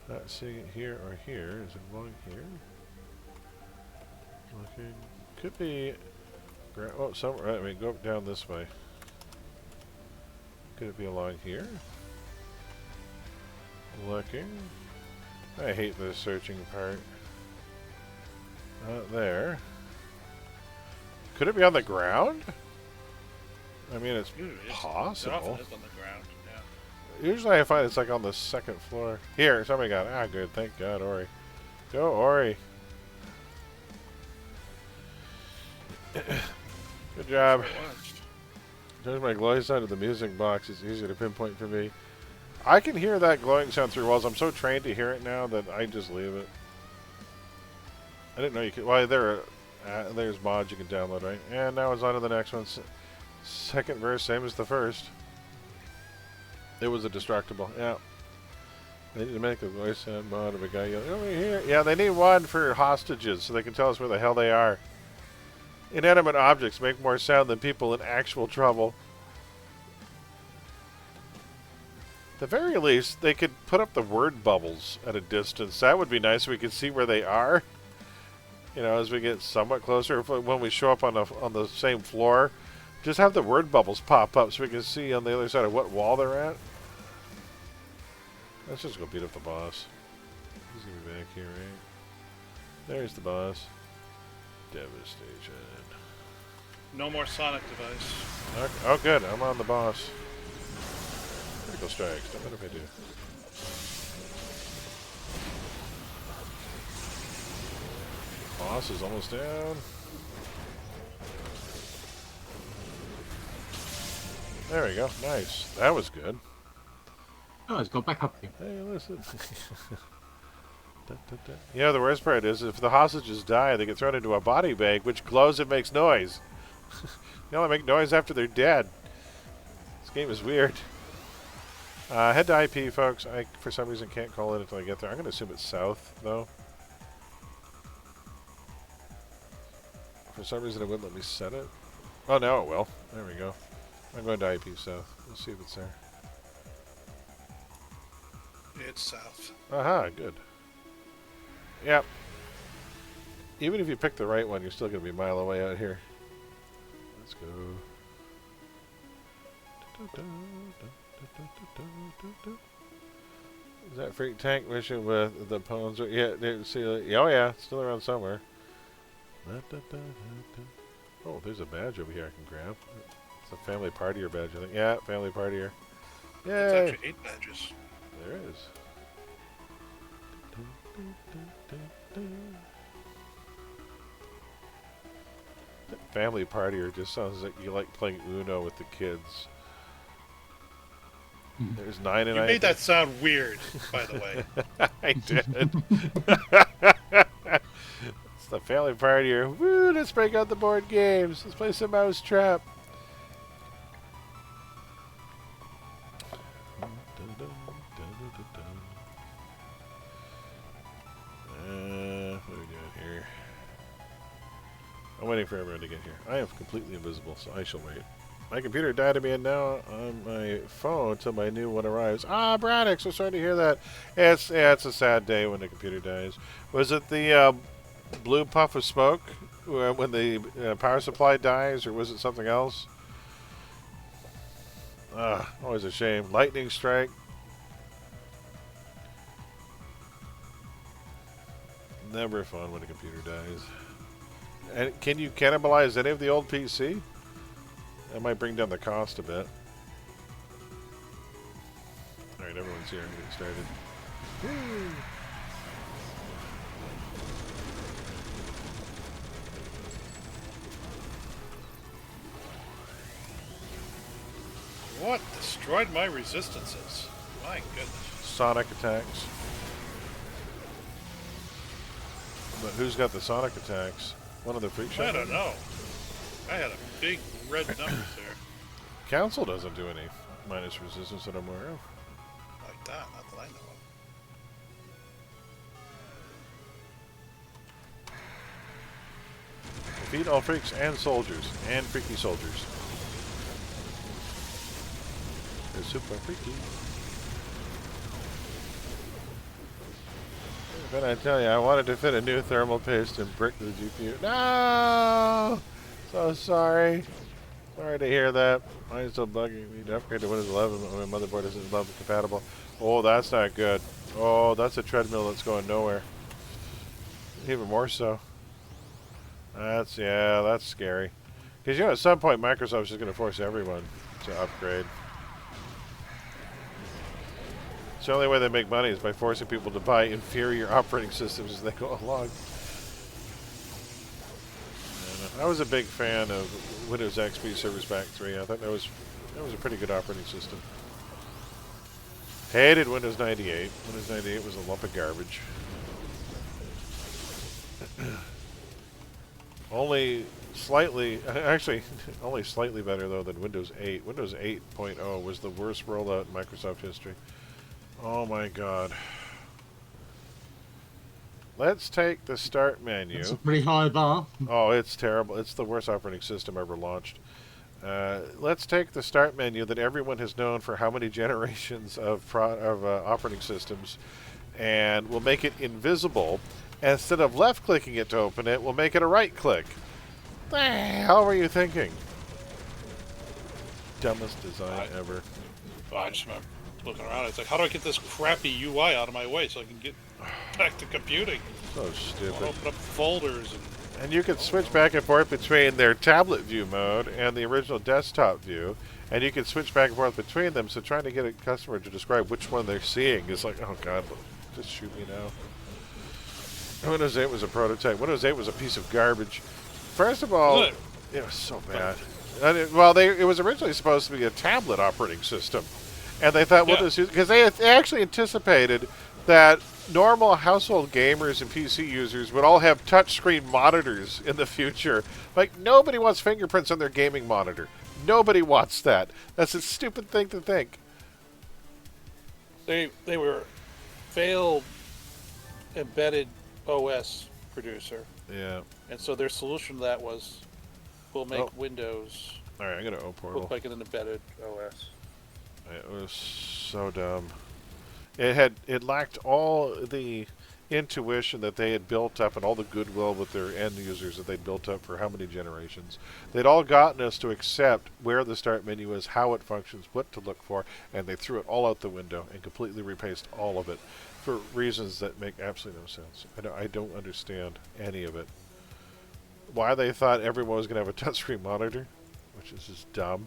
S1: Not seeing it here or here. Is it along here? Looking. Could be. Oh, somewhere. I mean, go down this way. Could it be along here? Looking. I hate this searching part. Not there. Could it be on the ground? I mean, it's possible.
S3: It often is on the ground.
S1: Usually I find it's like on the second floor. Here, somebody got it. Ah, good. Thank God, Ori. Go, Ori. Good job. There's my glowing sound of the music box. It's easier to pinpoint for me. I can hear that glowing sound through walls. I'm so trained to hear it now that I just leave it. I didn't know you could. Well, there's mods you can download, right? And now it's on to the next one. Second verse, same as the first. It was a destructible, yeah. They need to make a voice sound mod of a guy yelling, over here. Yeah, they need one for hostages so they can tell us where the hell they are. Inanimate objects make more sound than people in actual trouble. At the very least, they could put up the word bubbles at a distance. That would be nice so we could see where they are. You know, as we get somewhat closer, when we show up on the same floor, just have the word bubbles pop up so we can see on the other side of what wall they're at. Let's just go beat up the boss. He's gonna be back here, right? There's the boss. Devastation.
S3: No more sonic device.
S1: Okay. Oh, good. I'm on the boss. Critical strikes. Don't matter if I do. Boss is almost down. There we go. Nice. That was good.
S9: Oh, it's got back up again.
S1: Hey, listen. You know, the worst part is if the hostages die, they get thrown into a body bag, which glows and makes noise. They only make noise after they're dead. This game is weird. Head to IP, folks. I, for some reason, can't call it until I get there. I'm going to assume it's south, though. For some reason, it wouldn't let me set it. Oh, now it will. There we go. I'm going to IP south. Let's see if it's there.
S3: It's south.
S1: Aha, good. Yep. Even if you pick the right one, you're still going to be a mile away out here. Let's go. Is that Freak Tank mission with the pawns? Yeah, see, oh yeah, it's still around somewhere. Oh, there's a badge over here I can grab. It's a family partier badge, I think. Yeah, family partier. Yay!
S3: It's actually 8 badges.
S1: There is. Family partier just sounds like you like playing Uno with the kids. There's 9 and
S3: You
S1: 9.
S3: made that sound weird, by the way.
S1: I did. It's the family partier. Woo, let's break out the board games. Let's play some Mousetrap. What are we doing here? I'm waiting for everyone to get here. I am completely invisible, so I shall wait. My computer died on me, and now on my phone until my new one arrives. Ah, Braddock, so sorry to hear that. It's a sad day when the computer dies. Was it the blue puff of smoke when the power supply dies, or was it something else? Ah, always a shame. Lightning strike. Never fun when a computer dies. And can you cannibalize any of the old PC? That might bring down the cost a bit. Alright, everyone's here. I'm getting started. Woo!
S3: What destroyed my resistances? My goodness.
S1: Sonic attacks. But who's got the sonic attacks? One of the freak shows?
S3: I don't know. I had a big red numbers there.
S1: Council doesn't do any minus resistance that I'm aware of.
S3: Like that, not that I know of.
S1: Defeat all freaks and soldiers. And freaky soldiers. They're super freaky. But I tell you, I wanted to fit a new thermal paste and brick the GPU. No! So sorry. Sorry to hear that. Mine's still bugging me to upgrade to Windows 11, but my motherboard isn't 11 compatible. Oh, that's not good. Oh, that's a treadmill that's going nowhere. Even more so. That's scary. Because, you know, at some point, Microsoft's just going to force everyone to upgrade. It's the only way they make money is by forcing people to buy inferior operating systems as they go along. And I was a big fan of Windows XP Service Pack 3. I thought that was a pretty good operating system. Hated Windows 98. Windows 98 was a lump of garbage. Only slightly better though than Windows 8. Windows 8.0 was the worst rollout in Microsoft history. Oh my god. Let's take the start menu.
S9: That's a pretty high bar.
S1: Oh, it's terrible. It's the worst operating system ever launched. Let's take the start menu that everyone has known for how many generations of operating systems, and we'll make it invisible. And instead of left-clicking it to open it, we'll make it a right-click. The hell were you thinking? Dumbest design ever.
S3: I just remember looking around. It's like, how do I get this crappy UI out of my way so I can get back to computing?
S1: So stupid.
S3: Open up folders
S1: and you could switch back and forth between their tablet view mode and the original desktop view, and you could switch back and forth between them. So trying to get a customer to describe which one they're seeing is like, oh god, just shoot me now. Windows 8 was a prototype. Windows 8 was a piece of garbage. First of all, it was so bad. Well, it was originally supposed to be a tablet operating system, and they thought, well, because they actually anticipated that normal household gamers and PC users would all have touchscreen monitors in the future. Like, nobody wants fingerprints on their gaming monitor. Nobody wants that. That's a stupid thing to think.
S3: They were failed embedded OS producer.
S1: Yeah.
S3: And so their solution to that was, we'll make Windows.
S1: All right, I'm gonna O-portal.
S3: Look like an embedded OS.
S1: It was so dumb. It lacked all the intuition that they had built up and all the goodwill with their end users that they'd built up for how many generations. They'd all gotten us to accept where the start menu is, how it functions, what to look for, and they threw it all out the window and completely repaced all of it for reasons that make absolutely no sense. I don't understand any of it. Why they thought everyone was going to have a touchscreen monitor, which is just dumb.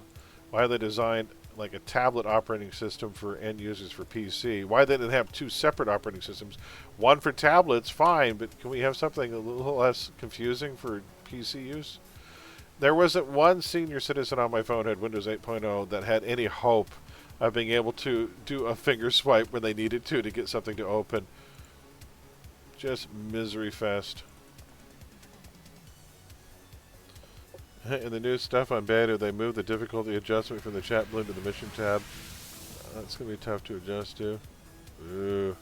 S1: Why they designed like a tablet operating system for end users for PC. Why they didn't have two separate operating systems. One for tablets, fine, but can we have something a little less confusing for PC use? There wasn't one senior citizen on my phone who had Windows 8.0 that had any hope of being able to do a finger swipe when they needed to get something to open. Just misery fest. In the new stuff on beta, they moved the difficulty adjustment from the chat bloom to the mission tab. That's going to be tough to adjust to. Ooh.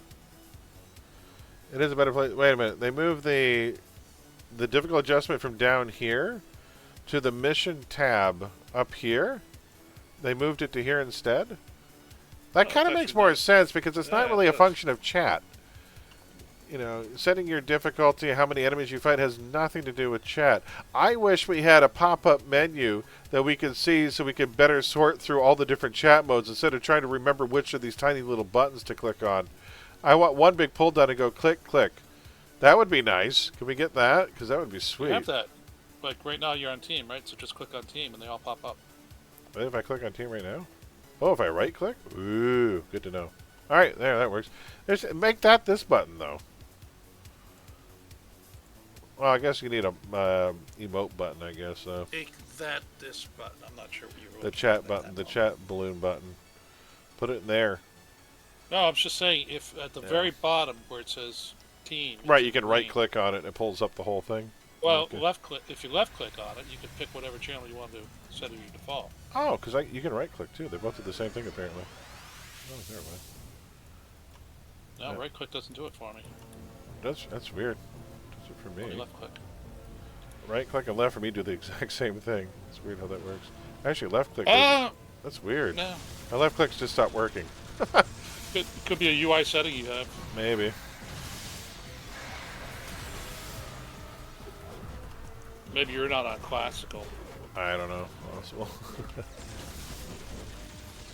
S1: It is a better place. Wait a minute. They moved the difficult adjustment from down here to the mission tab up here. They moved it to here instead. That kind of makes more sense because it's not really a function of chat. You know, setting your difficulty, how many enemies you fight has nothing to do with chat. I wish we had a pop-up menu that we could see so we could better sort through all the different chat modes instead of trying to remember which of these tiny little buttons to click on. I want one big pull down and go click, click. That would be nice. Can we get that? Because that would be sweet.
S3: You have that. Like right now you're on team, right? So just click on team and they all pop up.
S1: But if I click on team right now? Oh, if I right click? Ooh, good to know. Alright, there, that works. Make that this button though. Well, I guess you need a emote button, I guess.
S3: Make that this button. I'm not sure what you wrote.
S1: The chat button, the chat balloon button. Put it in there.
S3: No, I'm just saying, if at the very bottom where it says team.
S1: Right, you can right click on it and it pulls up the whole thing.
S3: Well, left click. If you left click on it, you can pick whatever channel you want to set as your default.
S1: Oh, because you can right click too. They both do the same thing apparently. Oh, never mind.
S3: No, right click doesn't do it for me.
S1: That's weird. For me.
S3: Only left click.
S1: Right click and left for me do the exact same thing. It's weird how that works. Actually, left click. That's weird.
S3: No.
S1: My left clicks just stopped working.
S3: Could be a UI setting you have.
S1: Maybe.
S3: Maybe you're not on classical.
S1: I don't know. Possible.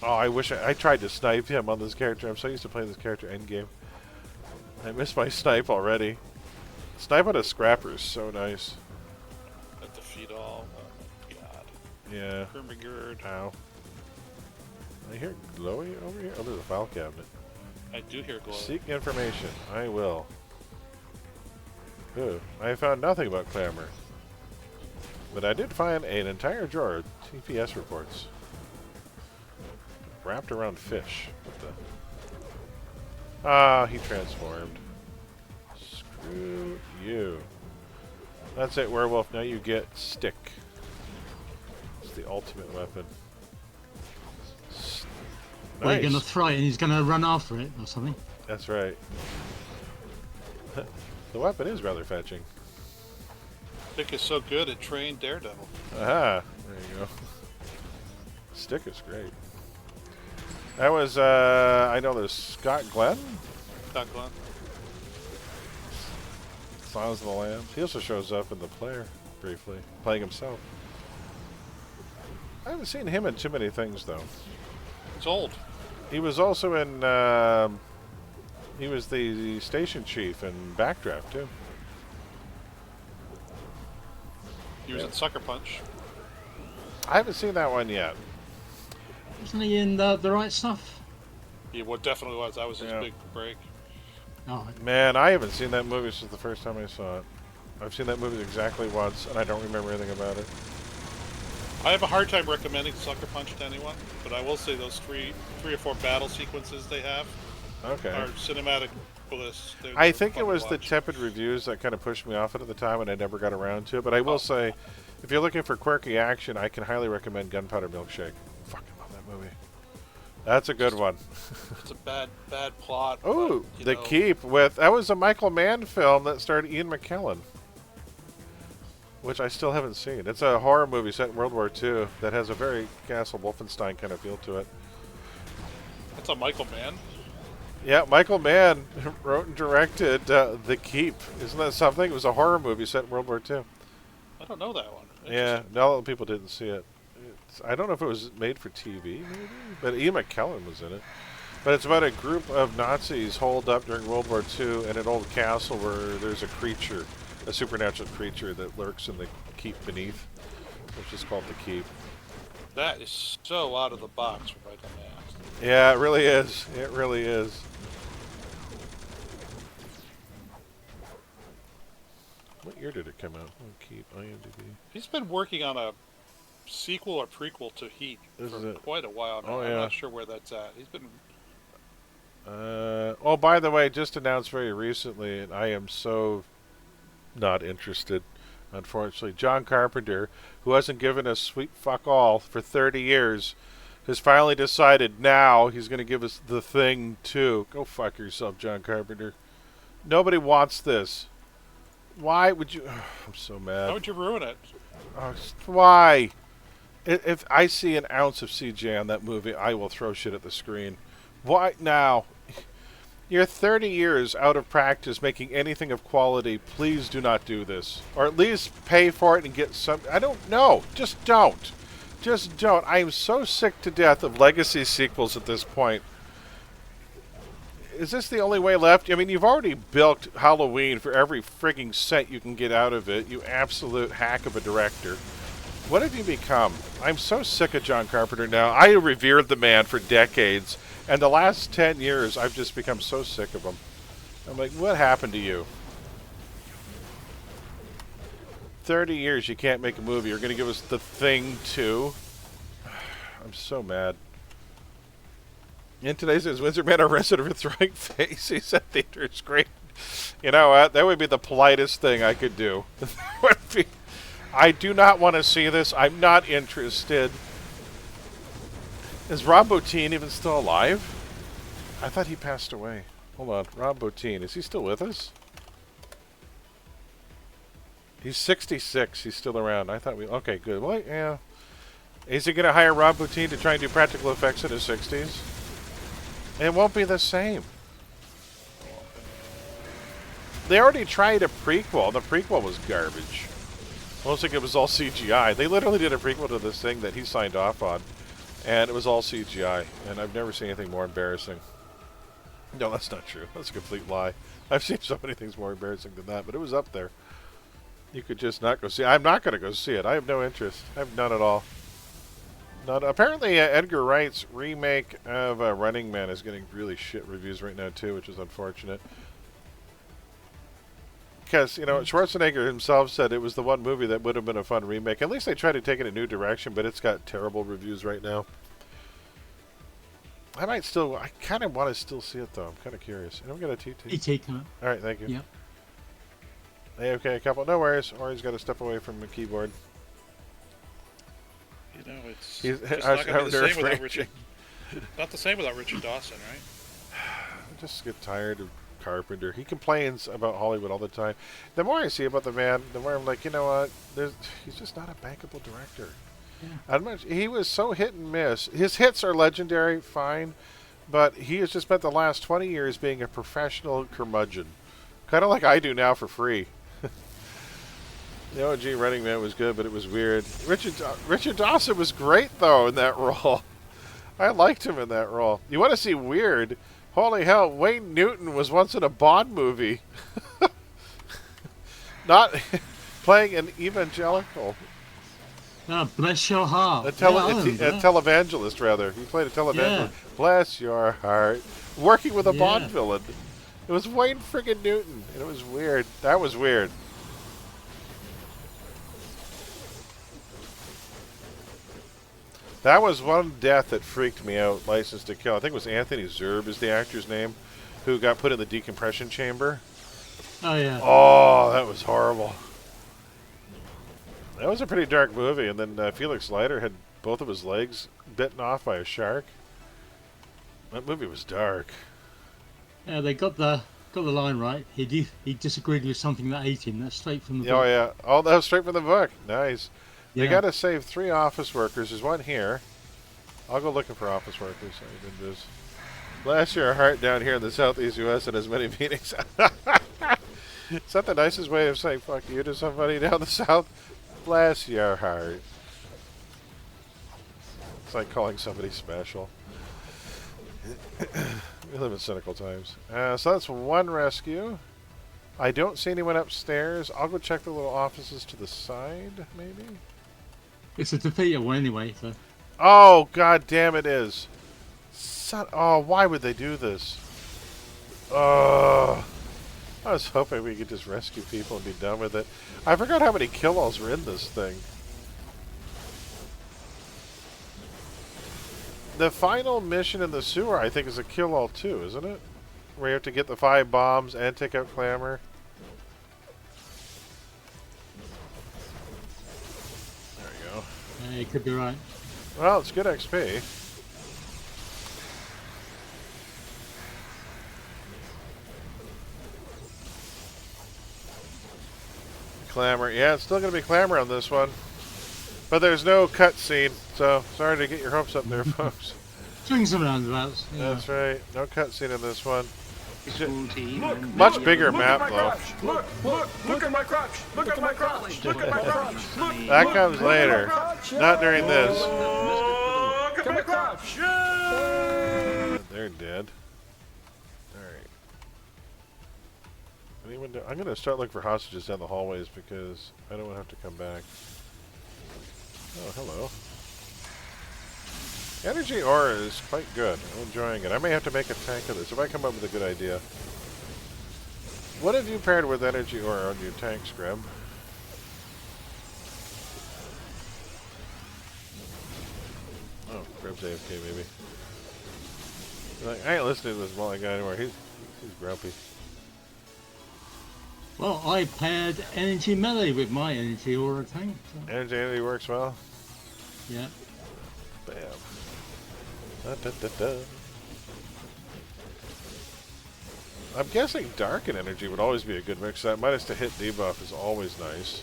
S1: Oh, I wish I tried to snipe him on this character. I'm so used to playing this character endgame. I missed my snipe already. Snipe on a scrapper is so nice.
S3: At the feet all. Oh my god.
S1: Yeah.
S3: Grimgird.
S1: Ow. I hear glowy over here? Oh, there's a file cabinet.
S3: I do hear glowy.
S1: Seek information. I will. Ooh, I found nothing about Clamor. But I did find an entire drawer of TPS reports. Wrapped around fish. What the? Ah, he transformed. Screw you. That's it, werewolf. Now you get stick. It's the ultimate weapon.
S9: Well, you're gonna throw it and he's gonna run after it or something.
S1: That's right. The weapon is rather fetching.
S3: Stick is so good it trained Daredevil.
S1: Aha! There you go. Stick is great. That was, I know there's Scott Glenn?
S3: Scott Glenn.
S1: Silence of the Lambs. He also shows up in the player briefly, playing himself. I haven't seen him in too many things though.
S3: He's old.
S1: He was also in, he was the station chief in Backdraft too.
S3: He was in Sucker Punch.
S1: I haven't seen that one yet.
S9: Wasn't he in the right stuff?
S3: He definitely was. That was his big break.
S9: Oh.
S1: Man, I haven't seen that movie since the first time I saw it. I've seen that movie exactly once, and I don't remember anything about it.
S3: I have a hard time recommending Sucker Punch to anyone, but I will say those three or four battle sequences they have
S1: Okay.
S3: are cinematic bliss.
S1: I think it
S3: fun to
S1: was the
S3: watch.
S1: tepid reviews that kind of pushed me off it at the time, and I never got around to it. But I will say, if you're looking for quirky action, I can highly recommend Gunpowder Milkshake. Fucking love that movie. That's a good one.
S3: It's a bad plot.
S1: Oh,
S3: but,
S1: The Keep that was a Michael Mann film that starred Ian McKellen, which I still haven't seen. It's a horror movie set in World War II that has a very Castle Wolfenstein kind of feel to it.
S3: That's a Michael Mann.
S1: Yeah, Michael Mann wrote and directed The Keep. Isn't that something? It was a horror movie set in World War II.
S3: I don't know that one.
S1: Yeah, a lot of people didn't see it. I don't know if it was made for TV, maybe, but Ian McKellen was in it. But it's about a group of Nazis holed up during World War II in an old castle where there's a creature, a supernatural creature that lurks in the keep beneath, which is called The Keep.
S3: That is so out of the box for Michael Mann.
S1: Yeah, it really is. It really is. What year did it come out? Oh, Keep, IMDb.
S3: He's been working on a sequel or prequel to Heat for quite a while now.
S1: Oh,
S3: I'm
S1: yeah.
S3: not sure where that's at. He's been...
S1: Oh, by the way, just announced very recently, and I am so not interested, unfortunately. John Carpenter, who hasn't given us sweet fuck all for 30 years, has finally decided now he's going to give us The Thing 2. Go fuck yourself, John Carpenter. Nobody wants this. Why would you... I'm so mad.
S3: How would you ruin it?
S1: Why? If I see an ounce of CGI on that movie, I will throw shit at the screen. Why now? You're 30 years out of practice making anything of quality. Please do not do this. Or at least pay for it and get some... I don't know. Just don't. Just don't. I am so sick to death of legacy sequels at this point. Is this the only way left? I mean, you've already bilked Halloween for every frigging cent you can get out of it, you absolute hack of a director. What have you become? I'm so sick of John Carpenter now. I revered the man for decades, and the last 10 years, I've just become so sick of him. I'm like, what happened to you? 30 years you can't make a movie. You're going to give us The Thing 2? I'm so mad. In today's news, Windsor man arrested for throwing face. He said theater screen. You know what? That would be the politest thing I could do. Would be, I do not want to see this. I'm not interested. Is Rob Bottin even still alive? I thought he passed away. Hold on. Rob Bottin. Is he still with us? He's 66. He's still around. I thought we... Okay, good. Well, yeah. Is he going to hire Rob Bottin to try and do practical effects in his 60s? It won't be the same. They already tried a prequel. The prequel was garbage. Looks like it was all CGI. They literally did a prequel to this thing that he signed off on, and it was all CGI. And I've never seen anything more embarrassing. No, that's not true. That's a complete lie. I've seen so many things more embarrassing than that, but it was up there. You could just not go see it. I'm not going to go see it. I have no interest. I have none at all. None. Apparently, Edgar Wright's remake of Running Man is getting really shit reviews right now, too, which is unfortunate. Because, you know, Schwarzenegger himself said it was the one movie that would have been a fun remake. At least they tried to take it in a new direction, but it's got terrible reviews right now. I might still... I kind of want to still see it, though. I'm kind of curious. And we got a TT.
S9: ET come up.
S1: All right, thank you.
S9: Yep.
S1: Hey, okay, a couple. No worries. Ori's got to step away from the keyboard.
S3: You know, it's
S1: He's,
S3: just not going to be the same without Richard. Not the same without Richard Dawson, right?
S1: I just get tired of Carpenter. He complains about Hollywood all the time. The more I see about the man, the more I'm like, you know what? He's just not a bankable director. Yeah. He was so hit and miss. His hits are legendary, fine, but he has just spent the last 20 years being a professional curmudgeon. Kind of like I do now for free. The OG Running Man was good, but it was weird. Richard Dawson was great, though, in that role. I liked him in that role. You want to see weird? Holy hell, Wayne Newton was once in a Bond movie. Not playing an evangelical.
S9: Oh, bless your heart.
S1: A televangelist, rather. He played a televangelist. Yeah. Bless your heart. Working with a Bond villain. It was Wayne friggin' Newton, and it was weird. That was weird. That was one death that freaked me out. License to Kill. I think it was Anthony Zerbe is the actor's name, who got put in the decompression chamber.
S9: Oh yeah.
S1: Oh, that was horrible. That was a pretty dark movie. And then Felix Leiter had both of his legs bitten off by a shark. That movie was dark.
S9: Yeah, they got the line right. He disagreed with something that ate him. That's straight from the book.
S1: Oh yeah. Oh, that was straight from the book. Nice. They
S9: Yeah.
S1: got to save 3 office workers. There's one here. I'll go looking for office workers. Blast your heart down here in the southeast U.S. in as many meetings. Is that the nicest way of saying fuck you to somebody down the south? Bless your heart. It's like calling somebody special. We live in cynical times. So that's one rescue. I don't see anyone upstairs. I'll go check the little offices to the side, maybe?
S9: It's a defeater one anyway, so.
S1: Oh, god damn it is. Oh, why would they do this? I was hoping we could just rescue people and be done with it. I forgot how many kill-alls were in this thing. The final mission in the sewer, I think, is a kill-all too, isn't it? Where you have to get the 5 bombs and take out Clamor. There you go.
S9: Yeah, you could be right.
S1: Well, it's good XP. Clamor. Yeah, it's still going to be Clamor on this one. But there's no cutscene, so sorry to get your hopes up there, folks.
S9: Swings and roundabouts. Yeah.
S1: That's right. No cutscene in this one.
S2: Full team.
S1: Much bigger map, though.
S5: Look at my crotch. Look at my crotch. Look at my crotch.
S1: That comes later. Not during this.
S5: Look at my crotch.
S1: They're dead. Alright. Anyone I'm going to start looking for hostages down the hallways because I don't want to have to come back. Oh, hello. Energy Aura is quite good. I'm enjoying it. I may have to make a tank of this if I come up with a good idea. What have you paired with Energy Aura on your tank, Scrub? Oh, Scrub's AFK maybe. Like, I ain't listening to this Molly guy anymore. He's grumpy.
S9: Well, I paired energy melee with my energy aura tank. So.
S1: Energy works well.
S9: Yeah.
S1: Bam. Da, da, da, da. I'm guessing dark and energy would always be a good mix. That minus to hit debuff is always nice.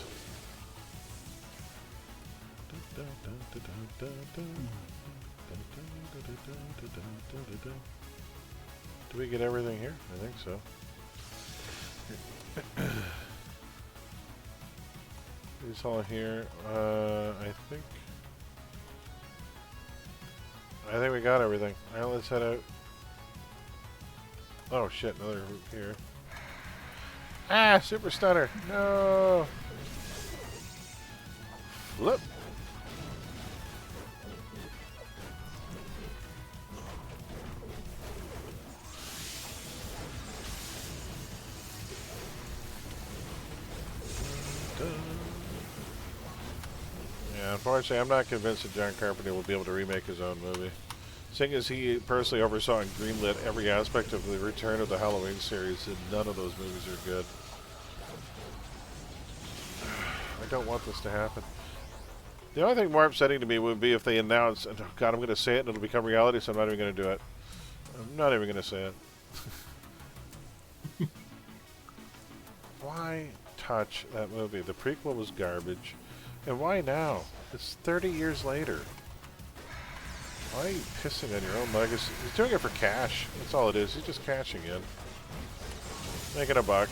S1: Do we get everything here? I think so. It's all here. I think we got everything. Alright, let's head out. Oh shit, another route here. Ah, super stunner. No. Flip. Yeah, unfortunately, I'm not convinced that John Carpenter will be able to remake his own movie. Seeing as he personally oversaw and greenlit every aspect of the return of the Halloween series, and none of those movies are good. I don't want this to happen. The only thing more upsetting to me would be if they announce, and oh God, I'm going to say it and it'll become reality, so I'm not even going to do it. I'm not even going to say it. Why touch that movie? The prequel was garbage. And why now? It's 30 years later. Why are you pissing on your own legacy? He's doing it for cash. That's all it is. He's just cashing in. Making a buck.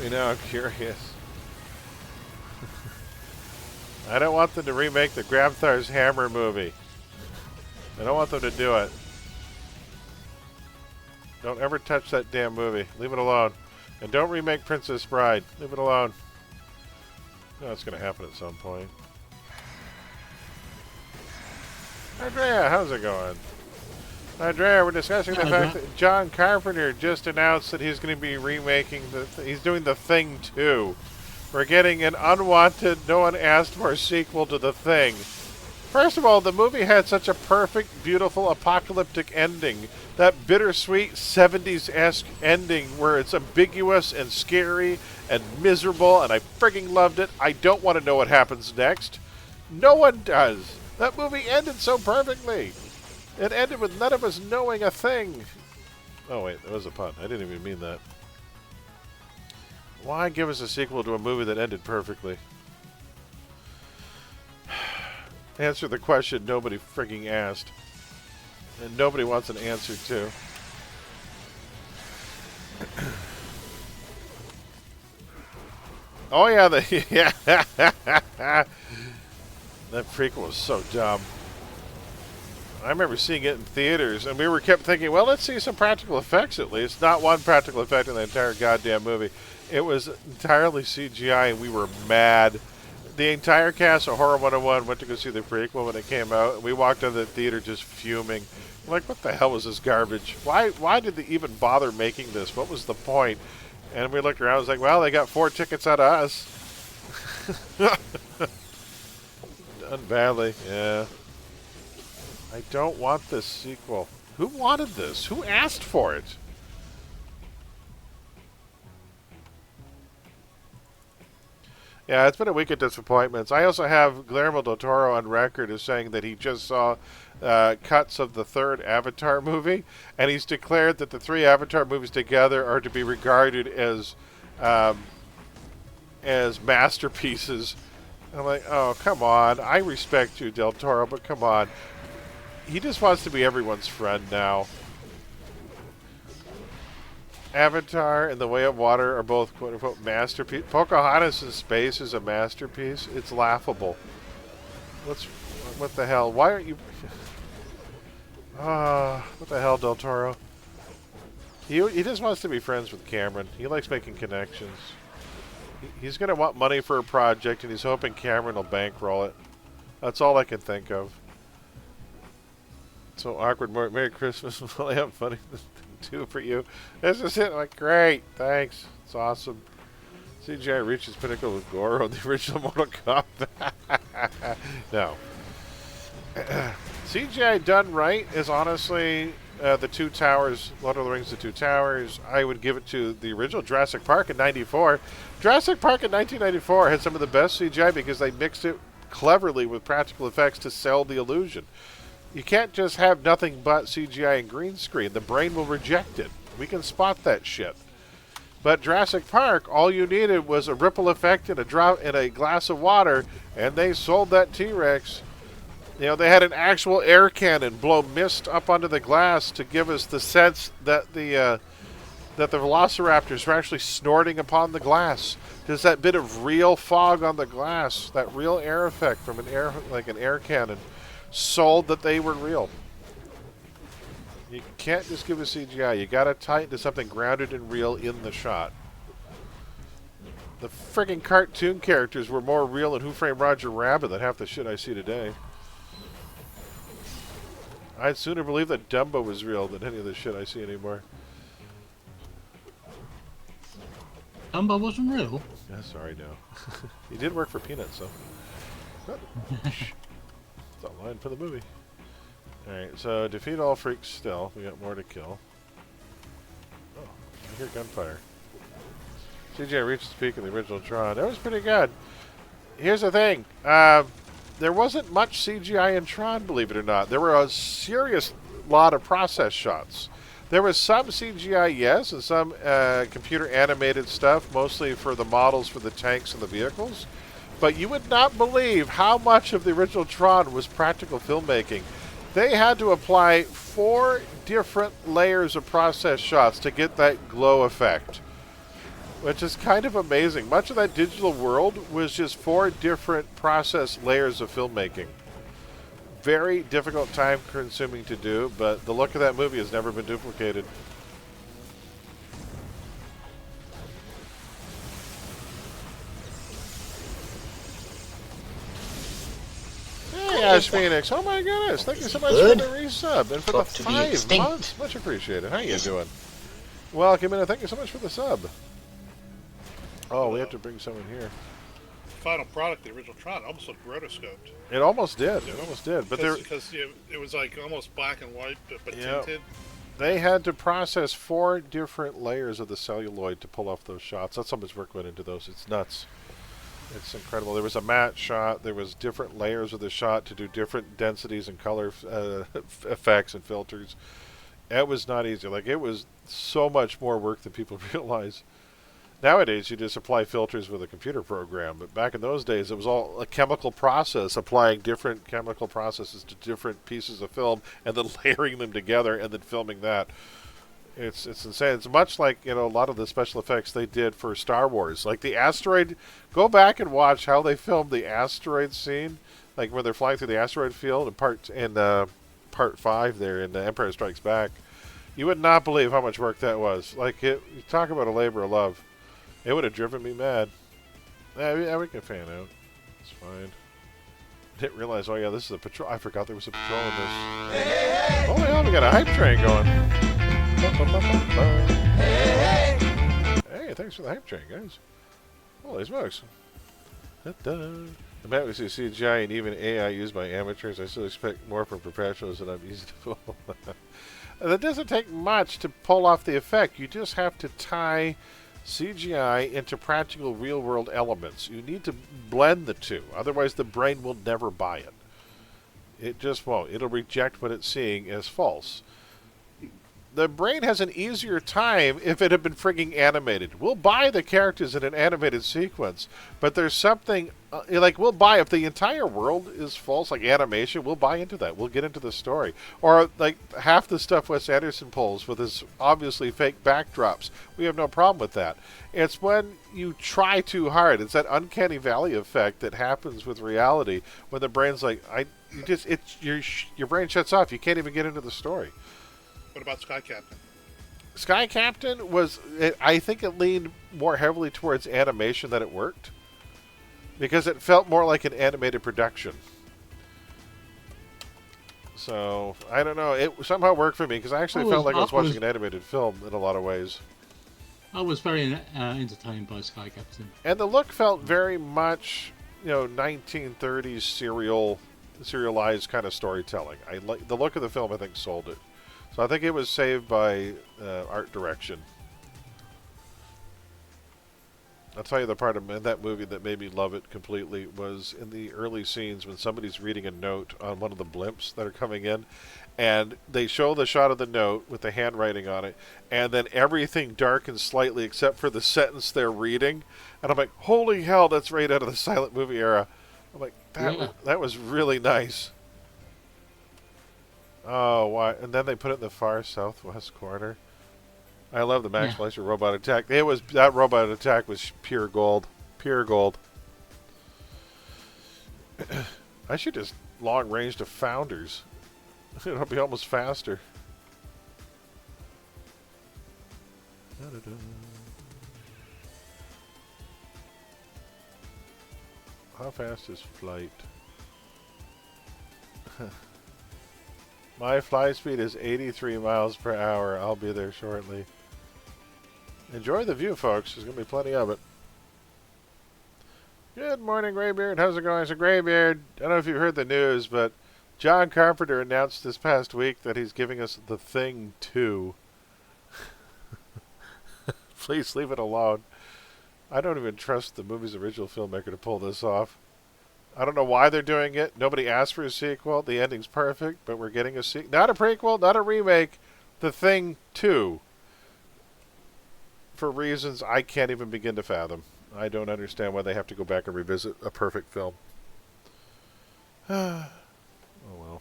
S1: You know, I'm curious. I don't want them to remake the Grabthar's Hammer movie. I don't want them to do it. Don't ever touch that damn movie. Leave it alone. And don't remake Princess Bride. Leave it alone. No, it's going to happen at some point. Andrea, how's it going? Andrea, we're discussing the fact that John Carpenter just announced that he's going to be remaking he's doing The Thing 2. We're getting an unwanted, no one asked for sequel to The Thing. First of all, the movie had such a perfect, beautiful, apocalyptic ending. That bittersweet 70s-esque ending where it's ambiguous and scary and miserable, and I frigging loved it. I don't want to know what happens next. No one does. That movie ended so perfectly. It ended with none of us knowing a thing. Oh, wait, that was a pun. I didn't even mean that. Why give us a sequel to a movie that ended perfectly? Answer the question nobody frigging asked. And nobody wants an answer to. Oh yeah, yeah. That prequel was so dumb. I remember seeing it in theaters, and we kept thinking, well, let's see some practical effects at least. Not one practical effect in the entire goddamn movie. It was entirely CGI, and we were mad. The entire cast of Horror 101 went to go see the prequel when it came out, and we walked out of the theater just fuming. Like, what the hell was this garbage? Why did they even bother making this? What was the point? And we looked around, and was like, well, they got 4 tickets out of us. Done badly, yeah. I don't want this sequel. Who wanted this? Who asked for it? Yeah, it's been a week of disappointments. I also have Guillermo del Toro on record as saying that he just saw cuts of the 3rd Avatar movie, and he's declared that the 3 Avatar movies together are to be regarded as masterpieces. I'm like, oh, come on. I respect you, Del Toro, but come on. He just wants to be everyone's friend now. Avatar and The Way of Water are both quote-unquote masterpieces. Pocahontas in space is a masterpiece. It's laughable. What the hell? Why aren't you... what the hell, Del Toro? He just wants to be friends with Cameron. He likes making connections. He's going to want money for a project, and he's hoping Cameron will bankroll it. That's all I can think of. So awkward. Merry Christmas. Will I have funny too for you? This is it. Like, great. Thanks. It's awesome. CGI reaches pinnacle with Goro, the original Mortal Kombat. No. CGI done right is honestly the Two Towers, Lord of the Rings, the Two Towers. I would give it to the original Jurassic Park in '94. Jurassic Park in 1994 had some of the best CGI because they mixed it cleverly with practical effects to sell the illusion. You can't just have nothing but CGI and green screen. The brain will reject it. We can spot that shit. But Jurassic Park, all you needed was a ripple effect and a drop in a glass of water, and they sold that T-Rex. You know, they had an actual air cannon blow mist up onto the glass to give us the sense that the velociraptors were actually snorting upon the glass. There's that bit of real fog on the glass, that real air effect from an air cannon. Sold that they were real. You can't just give a CGI. You gotta tie it to something grounded and real in the shot. The friggin' cartoon characters were more real in Who Framed Roger Rabbit than half the shit I see today. I'd sooner believe that Dumbo was real than any of the shit I see anymore.
S9: Dumbo wasn't real?
S1: Yeah, sorry, no. He did work for Peanuts, though. That's a line for the movie. Alright, so defeat all freaks still. We got more to kill. Oh, I hear gunfire. CGI reached its peak in the original Tron. That was pretty good. Here's the thing. There wasn't much CGI in Tron, believe it or not. There were a serious lot of process shots. There was some CGI, yes, and some computer animated stuff, mostly for the models for the tanks and the vehicles. But you would not believe how much of the original Tron was practical filmmaking. They had to apply 4 different layers of process shots to get that glow effect, which is kind of amazing. Much of that digital world was just 4 different process layers of filmmaking. Very difficult, time-consuming to do, but the look of that movie has never been duplicated. Hey, Ash Phoenix. Oh my goodness. Thank you so much for the resub and for the 5 months. Much appreciated. How you doing? Welcome in and thank you so much for the sub. Oh, we have to bring someone here.
S3: final product, the original Tron, almost looked rotoscoped.
S1: It almost did. It almost did. But
S3: because it was like almost black and white, but
S1: Yep.
S3: tinted.
S1: They had to process 4 different layers of the celluloid to pull off those shots. That's how much work went into those. It's nuts. It's incredible. There was a matte shot. There was different layers of the shot to do different densities and color effects and filters. It was not easy. Like, it was so much more work than people realize. Nowadays, you just apply filters with a computer program. But back in those days, it was all a chemical process, applying different chemical processes to different pieces of film and then layering them together and then filming that. It's insane. It's much like, a lot of the special effects they did for Star Wars. Like the asteroid, go back and watch how they filmed the asteroid scene, like when they're flying through the asteroid field in part 5 there in Empire Strikes Back. You would not believe how much work that was. Like, you talk about a labor of love. It would have driven me mad. Yeah, we can fan out. It's fine. Didn't realize, oh yeah, this is a patrol. I forgot there was a patrol in this. Oh yeah, we got a hype train going. Hey, thanks for the hype train, guys. Holy smokes. I'm happy to see CGI and even AI used by amateurs. I still expect more from professionals than I'm easy to pull. That doesn't take much to pull off the effect. You just have to tie CGI into practical real-world elements. You need to blend the two. Otherwise, the brain will never buy it. It just won't. It'll reject what it's seeing as false. The brain has an easier time if it had been frigging animated. We'll buy the characters in an animated sequence, but there's something, like, we'll buy if the entire world is false, like animation, we'll buy into that. We'll get into the story. Or, like, half the stuff Wes Anderson pulls with his obviously fake backdrops. We have no problem with that. It's when you try too hard. It's that uncanny valley effect that happens with reality when the brain's like, your brain shuts off. You can't even get into the story.
S3: What about Sky Captain?
S1: Sky Captain was, I think it leaned more heavily towards animation than it worked. Because it felt more like an animated production. So, I don't know. It somehow worked for me because I actually felt like I was watching an animated film in a lot of ways.
S9: I was very entertained by Sky Captain.
S1: And the look felt very much, 1930s serialized kind of storytelling. I like the look of the film. I think sold it. So I think it was saved by art direction. I'll tell you the part of that movie that made me love it completely was in the early scenes when somebody's reading a note on one of the blimps that are coming in, and they show the shot of the note with the handwriting on it, and then everything darkens slightly except for the sentence they're reading, and I'm like, holy hell, that's right out of the silent movie era. I'm like, that was really nice. Oh, why? And then they put it in the far southwest corner. I love the Max Fleischer robot attack. That robot attack was pure gold. Pure gold. I should just long range to Founders. It'll be almost faster. How fast is flight? My fly speed is 83 miles per hour. I'll be there shortly. Enjoy the view, folks. There's going to be plenty of it. Good morning, Graybeard. How's it going? So, Graybeard, I don't know if you've heard the news, but John Carpenter announced this past week that he's giving us The Thing 2. Please leave it alone. I don't even trust the movie's original filmmaker to pull this off. I don't know why they're doing it. Nobody asked for a sequel. The ending's perfect, but we're getting a sequel. Not a prequel, not a remake. The Thing 2. For reasons I can't even begin to fathom. I don't understand why they have to go back and revisit a perfect film. Oh well.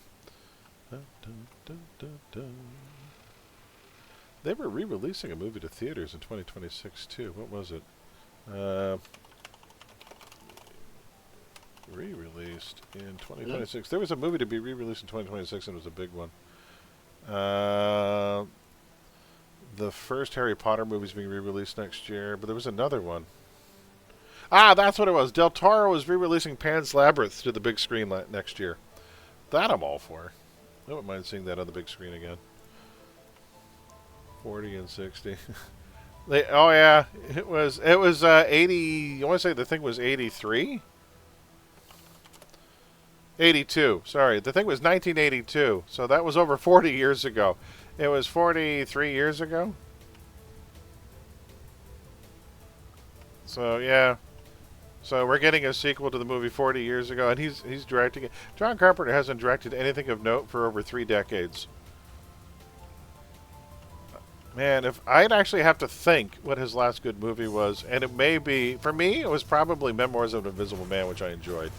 S1: They were re-releasing a movie to theaters in 2026 too. What was it? Re-released in 2026. There was a movie to be re-released in 2026 and it was a big one. The first Harry Potter movie is being re-released next year, but there was another one. Ah, that's what it was. Del Toro was re-releasing Pan's Labyrinth to the big screen next year. That I'm all for. I wouldn't mind seeing that on the big screen again. 40 and 60. Oh yeah, it was 80. I want to say the thing was 83. 82. Sorry, the thing was 1982. So that was over 40 years ago. It was 43 years ago. So yeah. So we're getting a sequel to the movie 40 years ago, and he's directing it. John Carpenter hasn't directed anything of note for over 3 decades. Man, if I'd actually have to think what his last good movie was, and it may be, for me, it was probably Memoirs of an Invisible Man, which I enjoyed.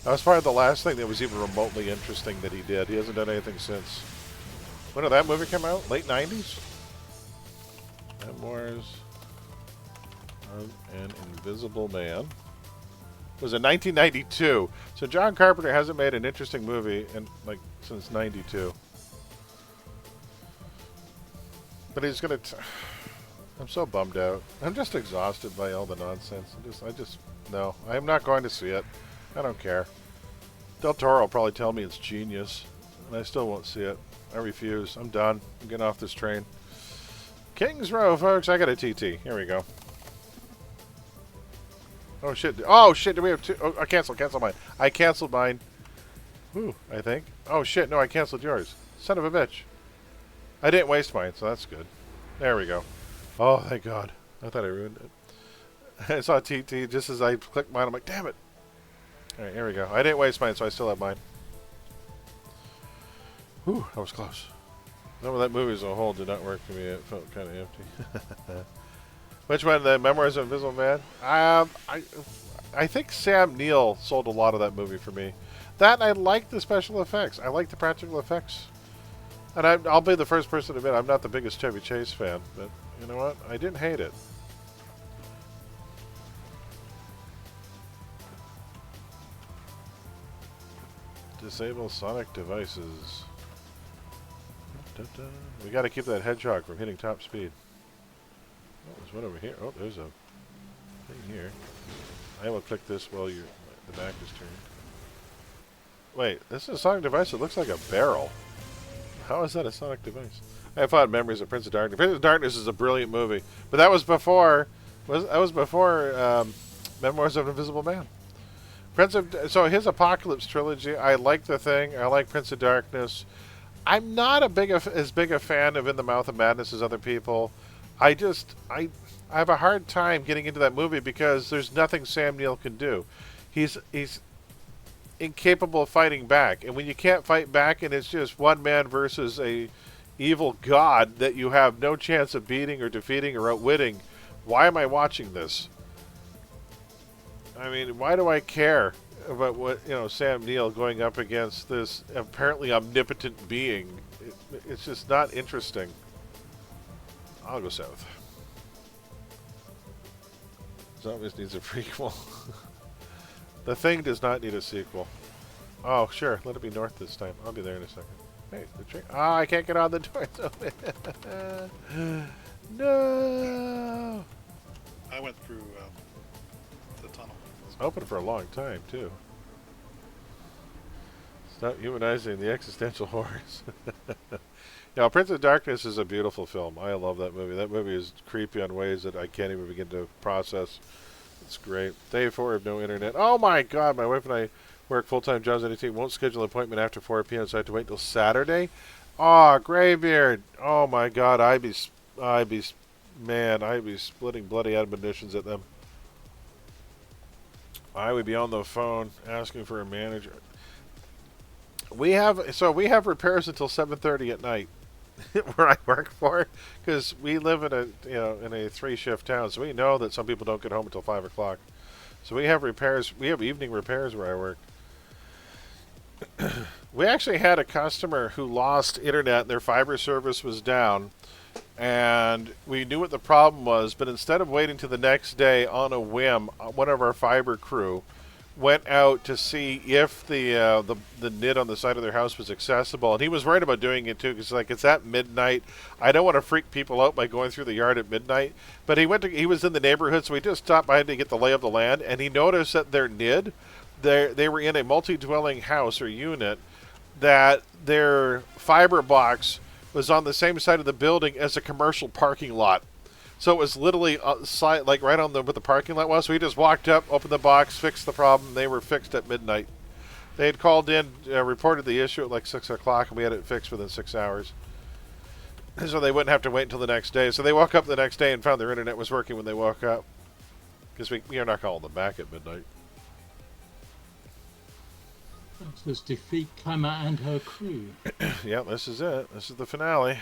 S1: That was probably the last thing that was even remotely interesting that he did. He hasn't done anything since. When did that movie come out? Late 90s? Memoirs of an Invisible Man. It was in 1992. So John Carpenter hasn't made an interesting movie in since 92. But he's gonna. I'm so bummed out. I'm just exhausted by all the nonsense. No. I am not going to see it. I don't care. Del Toro will probably tell me it's genius, and I still won't see it. I refuse. I'm done. I'm getting off this train. Kings Row, folks. I got a TT. Here we go. Oh shit! Oh shit! Do we have two? Oh, I cancel mine. I canceled mine. Ooh, I think. Oh shit! No, I canceled yours. Son of a bitch. I didn't waste mine, so that's good. There we go. Oh, thank God. I thought I ruined it. I saw TT just as I clicked mine. I'm like, damn it. All right, here we go. I didn't waste mine, so I still have mine. Whew, that was close. No, that movie as a whole did not work for me. It felt kind of empty. Which one? The Memoirs of Invisible Man? I think Sam Neill sold a lot of that movie for me. That, and I like the special effects. I like the practical effects. And I'll be the first person to admit I'm not the biggest Chevy Chase fan, but you know what? I didn't hate it. Disable sonic devices. We got to keep that hedgehog from hitting top speed. Oh, there's one over here. Oh, there's a thing here. I will click this while the back is turned. Wait, this is a sonic device that looks like a barrel. How is that a sonic device? I have fond memories of Prince of Darkness. Prince of Darkness is a brilliant movie, but that was before. Memoirs of an Invisible Man. So his Apocalypse trilogy. I like The Thing. I like Prince of Darkness. I'm not as big a fan of In the Mouth of Madness as other people. I have a hard time getting into that movie because there's nothing Sam Neill can do. He's incapable of fighting back, and when you can't fight back and it's just one man versus a evil god that you have no chance of beating or defeating or outwitting, why am I watching this? I mean, why do I care about what Sam Neill going up against this apparently omnipotent being? It's just not interesting. I'll go south. Zombies needs a prequel. The Thing does not need a sequel. Oh, sure. Let it be north this time. I'll be there in a second. Hey, the train. Oh, I can't get on the door. It's open. No.
S3: I went through the tunnel.
S1: It's open for a long time, too. Stop humanizing the existential horrors. Yeah, Prince of Darkness is a beautiful film. I love that movie. That movie is creepy on ways that I can't even begin to process. It's great. Day 4 of no internet. Oh my God, my wife and I work full-time jobs at AT&T. Won't schedule an appointment after 4 p.m. so I have to wait until Saturday. Oh, Graybeard. Oh my God, I'd be splitting bloody admonitions at them. I would be on the phone asking for a manager. We have repairs until 7:30 at night where I work for, because we live in a 3-shift town, so we know that some people don't get home until 5 o'clock. So we have repairs. We have evening repairs where I work. We actually had a customer who lost internet and their fiber service was down, and we knew what the problem was, but instead of waiting to the next day on a whim, one of our fiber crew went out to see if the NID on the side of their house was accessible, and he was worried about doing it too, because it's at midnight. I don't want to freak people out by going through the yard at midnight, but he was in the neighborhood, so he just stopped by to get the lay of the land, and he noticed that their NID, they were in a multi-dwelling house or unit, that their fiber box was on the same side of the building as a commercial parking lot. So it was literally side, like right on the where the parking lot was. So we just walked up, opened the box, fixed the problem. They were fixed at midnight. They had called in, reported the issue at like 6 o'clock, and we had it fixed within 6 hours. So they wouldn't have to wait until the next day. So they woke up the next day and found their internet was working when they woke up. Because we are not calling them back at midnight.
S9: That says defeat Clemmer and her crew.
S1: Yeah, this is it. This is the finale.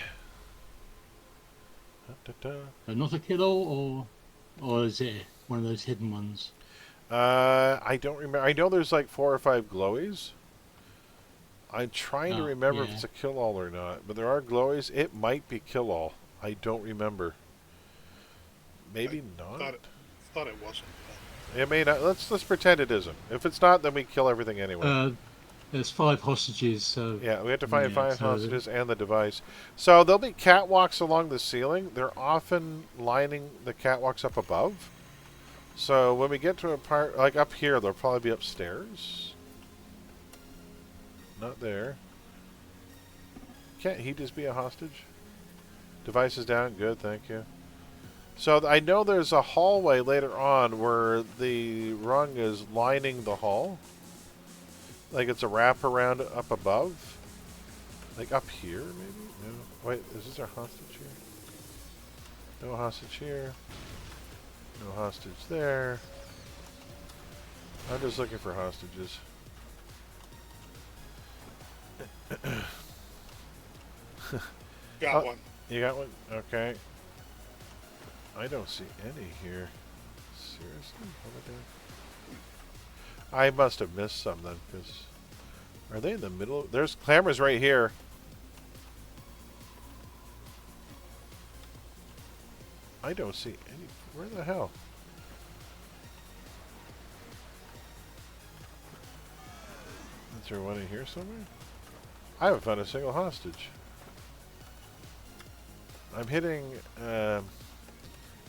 S9: Not a kill-all, or is it one of those hidden ones?
S1: I don't remember. I know there's like 4 or 5 glowies. I'm trying to remember if it's a kill-all or not. But there are glowies. It might be kill-all. I don't remember. Maybe not.
S3: Thought it wasn't.
S1: It may not. Let's pretend it isn't. If it's not, then we kill everything anyway.
S9: There's 5 hostages, so...
S1: Yeah, we have to find 5 hostages and the device. So there'll be catwalks along the ceiling. They're often lining the catwalks up above. So when we get to a part, like up here, they'll probably be upstairs. Not there. Can't he just be a hostage? Device is down. Good, thank you. So I know there's a hallway later on where the rung is lining the hall. Like it's a wraparound up above. Like up here, maybe? No. Wait, is this our hostage here? No hostage here. No hostage there. I'm just looking for hostages.
S3: Got one.
S1: You got one? Okay. I don't see any here. Seriously? What am I doing? I must have missed some then, because... Are they in the middle? There's Clamor's right here. I don't see any... Where the hell? Is there one in here somewhere? I haven't found a single hostage. I'm hitting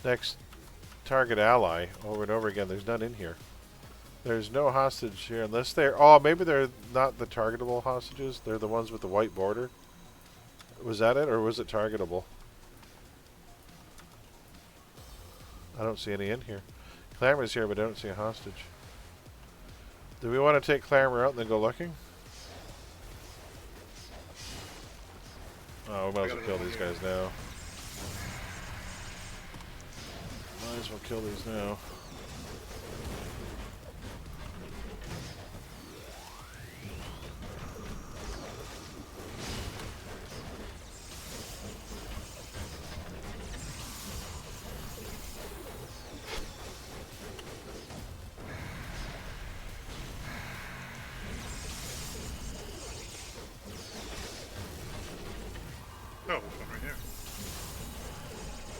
S1: next target ally over and over again. There's none in here. There's no hostage here unless they're... Oh, maybe they're not the targetable hostages. They're the ones with the white border. Was that it, or was it targetable? I don't see any in here. Clamor's here, but I don't see a hostage. Do we want to take Clamor out and then go looking? Oh, we might as well kill these guys now. Might as well kill these now.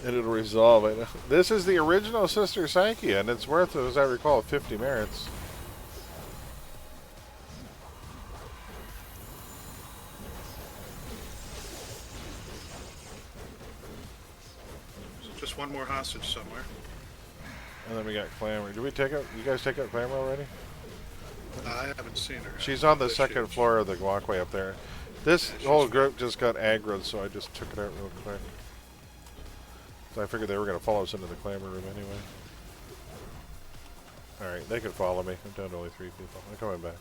S1: And it'll resolve. I know. This is the original Sister Psyche, and it's worth, as I recall, 50 merits.
S3: So just one more hostage somewhere.
S1: And then we got Clamor. Did we take out? You guys take out Clamor already?
S3: I haven't seen her.
S1: She's on the second floor of the walkway up there. This whole group just got aggroed, so I just took it out real quick. So I figured they were going to follow us into the Clamor room anyway. Alright, they can follow me. I'm down to only 3 people. I'm coming back.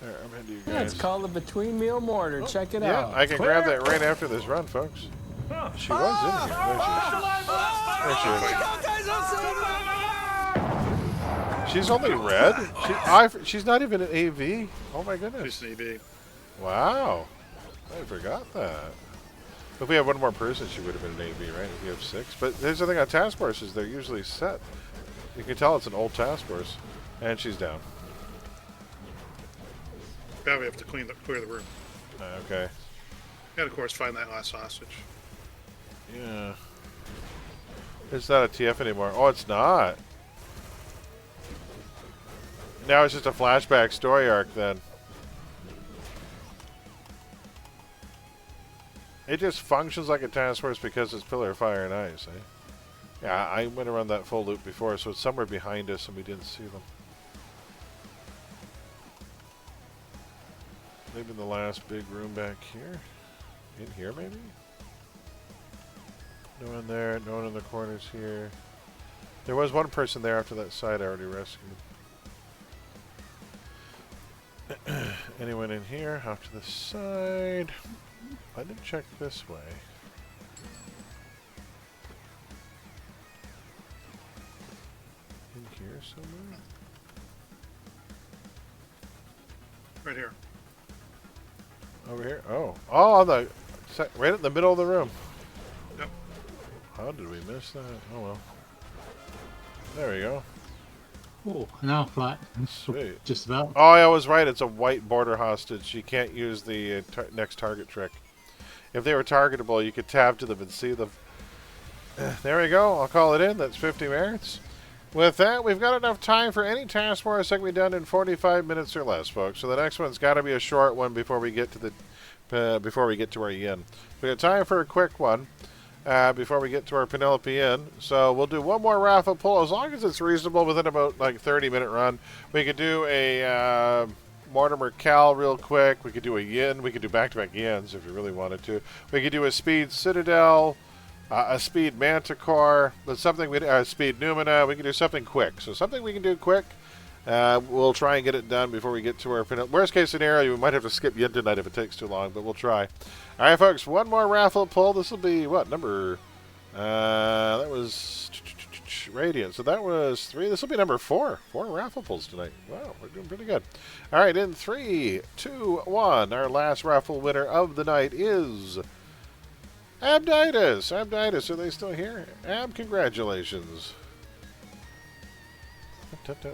S1: There, I'm heading to you guys.
S11: Yeah, it's called the Between Meal Mortar. Check it out.
S1: Yeah, I can grab that right after this run, folks. She was in here. There she is. She's only red? She's not even an AV? Oh my goodness.
S3: She's an AV.
S1: Wow. I forgot that. If we had one more person, she would have been an AV, right? If we have 6. But here's the thing on task forces, they're usually set. You can tell it's an old task force. And she's down.
S3: Now we have to clear the room.
S1: Okay.
S3: And of course find that last hostage.
S1: Yeah. It's not a TF anymore. Oh, it's not. Now it's just a flashback story arc then. It just functions like a task force because it's Pillar of Fire and Ice, eh? Yeah, I went around that full loop before, so it's somewhere behind us and we didn't see them. Maybe in the last big room back here? In here, maybe? No one there. No one in the corners here. There was one person there after that side I already rescued. Anyone in here? Off to the side. I didn't check this way. In here somewhere?
S3: Right here.
S1: Over here? Oh. Oh, on the... right in the middle of the room.
S3: Yep.
S1: How did we miss that? Oh, well. There we go.
S9: Oh, now flat.
S1: Sweet.
S9: Just about.
S1: Oh, I was right. It's a white border hostage. You can't use the next target trick. If they were targetable, you could tab to them and see them. There we go. I'll call it in. That's 50 merits. With that, we've got enough time for any task force that can be done in 45 minutes or less, folks. So the next one's got to be a short one before we get to our yin. We got time for a quick one before we get to our Penelope Inn. So we'll do one more raffle pull as long as it's reasonable within about like 30-minute run. We could do a Mortimer Cal real quick. We could do a yin. We could do back-to-back yins if you really wanted to. We could do a speed Citadel. A speed Manticore, but something speed Numina. We can do something quick. So something we can do quick. We'll try and get it done before we get to our worst case scenario. We might have to skip Yin tonight if it takes too long, but we'll try. All right, folks. One more raffle pull. This will be what number? That was Radiant. So that was 3. This will be number 4. 4 raffle pulls tonight. Wow, we're doing pretty good. All right, in 3, 2, 1. Our last raffle winner of the night is Abditis. Abditis, are they still here? Ab, congratulations.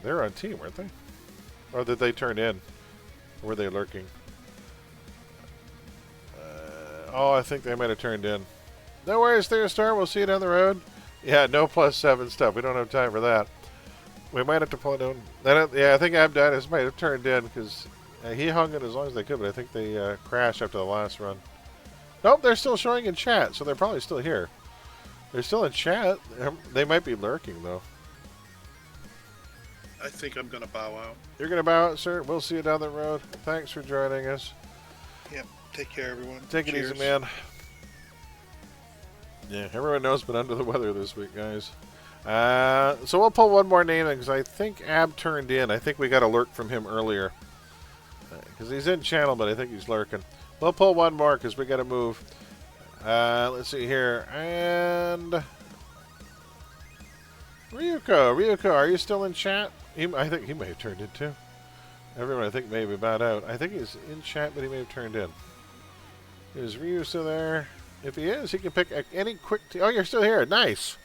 S1: They're on team, weren't they? Or did they turn in? Or were they lurking? Oh, I think they might have turned in. No worries, Theostar. We'll see you down the road. Yeah, no +7 stuff. We don't have time for that. We might have to pull it down. Yeah, I think Abditis might have turned in because he hung it as long as they could, but I think they crashed after the last run. Nope, they're still showing in chat, so they're probably still here. They're still in chat. They might be lurking, though.
S3: I think I'm going to bow out.
S1: You're going to bow out, sir? We'll see you down the road. Thanks for joining us.
S3: Yep. Take care, everyone.
S1: Take it easy, man. Yeah, everyone knows been under the weather this week, guys. So we'll pull one more name because I think Ab turned in. I think we got a lurk from him earlier. Because he's in channel, but I think he's lurking. We'll pull one more because we got to move. Let's see here. And Ryuko, are you still in chat? I think he may have turned in too. Everyone, I think, may be bowed out. I think he's in chat, but he may have turned in. Is Ryu still there? If he is, he can pick any quick... Oh, you're still here. Nice.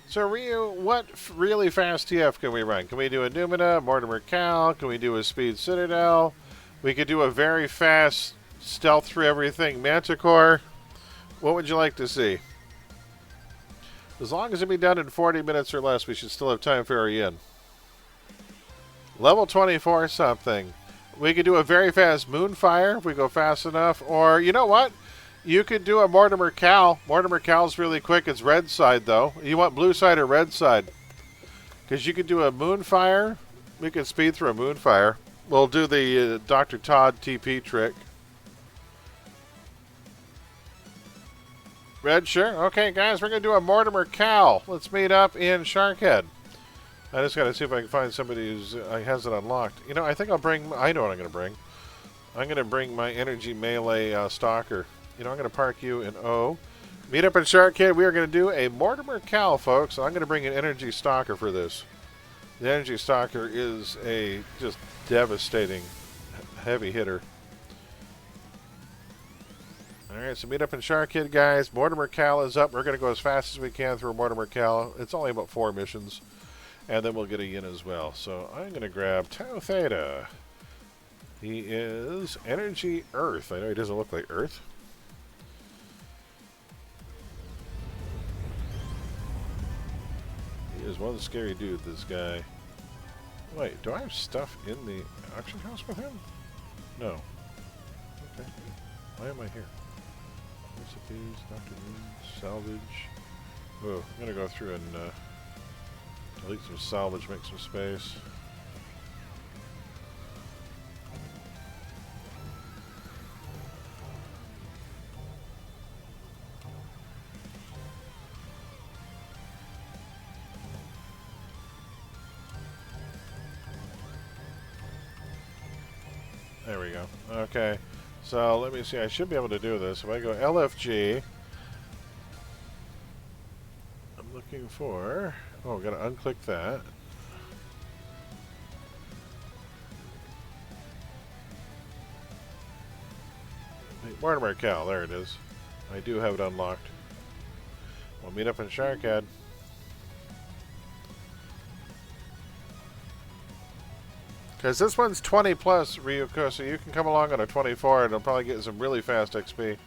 S1: So, Ryu, what really fast TF can we run? Can we do a Numina, Mortimer Cal? Can we do a Speed Citadel? We could do a very fast stealth through everything Manticore. What would you like to see? As long as it be done in 40 minutes or less, we should still have time for our yin. Level 24 something. We could do a very fast Moonfire if we go fast enough. Or, you know what? You could do a Mortimer Cal. Mortimer Cal's really quick. It's red side, though. You want blue side or red side? Because you could do a Moonfire. We could speed through a Moonfire. We'll do the Dr. Todd TP trick. Red, sure. Okay, guys, we're going to do a Mortimer Cal. Let's meet up in Sharkhead. I just got to see if I can find somebody who has it unlocked. You know, I think I'll bring... I know what I'm going to bring. I'm going to bring my energy melee stalker. You know, I'm going to park you in O. Meet up in Sharkhead. We are going to do a Mortimer Cal, folks. I'm going to bring an energy stalker for this. The energy stalker is a just devastating heavy hitter. Alright, so meet up in Sharkhead, guys. Mortimer Cal is up. We're going to go as fast as we can through Mortimer Cal. It's only about 4 missions. And then we'll get a yin as well. So I'm going to grab Tau Theta. He is Energy Earth. I know he doesn't look like Earth. He is one scary dude, this guy. Wait, do I have stuff in the auction house with him? No. Okay. Why am I here? Recipes, Dr. Moon, salvage. Oh, I'm going to go through and delete some salvage, make some space. There we go. Okay. So let me see. I should be able to do this. If I go LFG, I'm looking for... Oh, I've got to unclick that. Mortimer Cal, there it is. I do have it unlocked. We'll meet up in Sharkhead. Because this one's 20 plus, Ryuko, so you can come along on a 24 and it'll probably get some really fast XP.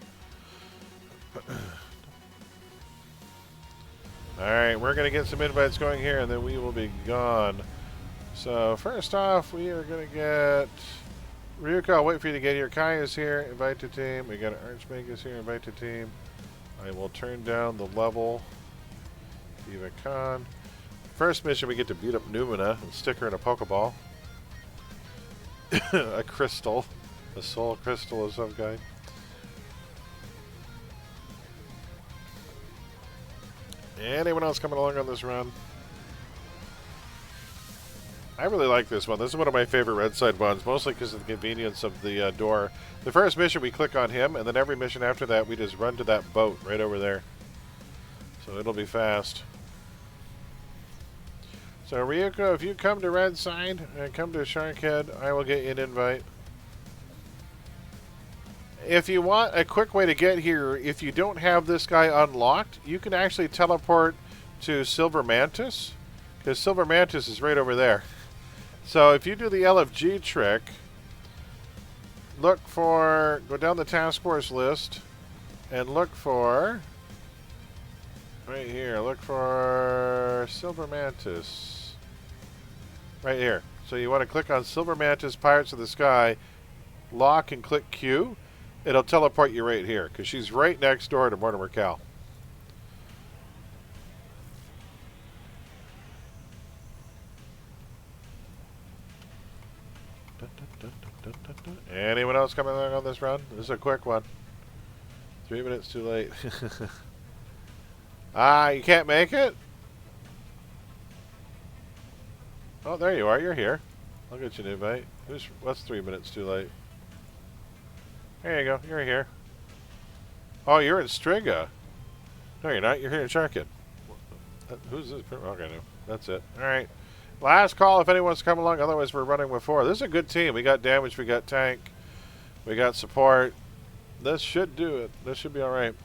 S1: Alright, we're going to get some invites going here and then we will be gone. So, first off, we are going to get... Ryuko, I'll wait for you to get here. Kai is here, invite to team. We got an Archmagus here, invite to team. I will turn down the level. Viva Con. First mission, we get to beat up Numina and stick her in a Pokeball. A crystal. A soul crystal of some kind. Anyone else coming along on this run? I really like this one. This is one of my favorite Red Side ones, mostly because of the convenience of the door. The first mission, we click on him, and then every mission after that, we just run to that boat right over there. So it'll be fast. So Ryuko, if you come to Red Side and come to Sharkhead, I will get you an invite. If you want a quick way to get here, if you don't have this guy unlocked, you can actually teleport to Silver Mantis, because Silver Mantis is right over there. So if you do the LFG trick, look for, go down the task force list, and look for, right here, look for Silver Mantis. Right here. So you want to click on Silver Mantis Pirates of the Sky, lock and click Q. It'll teleport you right here, because she's right next door to Mortimer Cal. Anyone else coming along on this run? This is a quick one. 3 minutes too late. You can't make it? Oh, there you are. You're here. I'll get you an invite. What's 3 minutes too late? There you go. You're here. Oh, you're in Striga. No, you're not. You're here in Sharkhead. Who's this? Okay, no. That's it. All right. Last call if anyone's come along. Otherwise, we're running with 4. This is a good team. We got damage. We got tank. We got support. This should do it. This should be all right.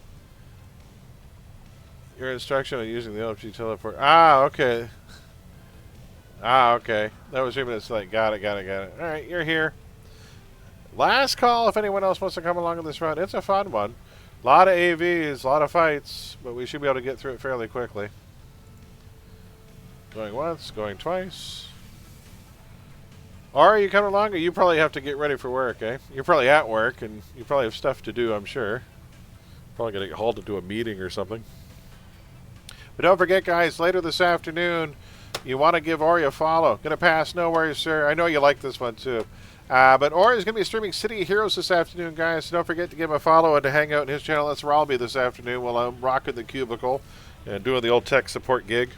S1: Your instruction on using the LFG teleport. Okay. Okay. That was 3 minutes late. Got it. All right, you're here. Last call if anyone else wants to come along on this run. It's a fun one. A lot of AVs, a lot of fights, but we should be able to get through it fairly quickly. Going once, going twice. Or are you coming along, or you probably have to get ready for work, eh? You're probably at work, and you probably have stuff to do, I'm sure. Probably going to get hauled into a meeting or something. But don't forget, guys, later this afternoon, you want to give Ori a follow. Going to pass, no worries, sir. I know you like this one, too. But Ori is going to be streaming City of Heroes this afternoon, guys. So don't forget to give him a follow and to hang out in his channel. That's where I'll be this afternoon while I'm rocking the cubicle and doing the old tech support gig.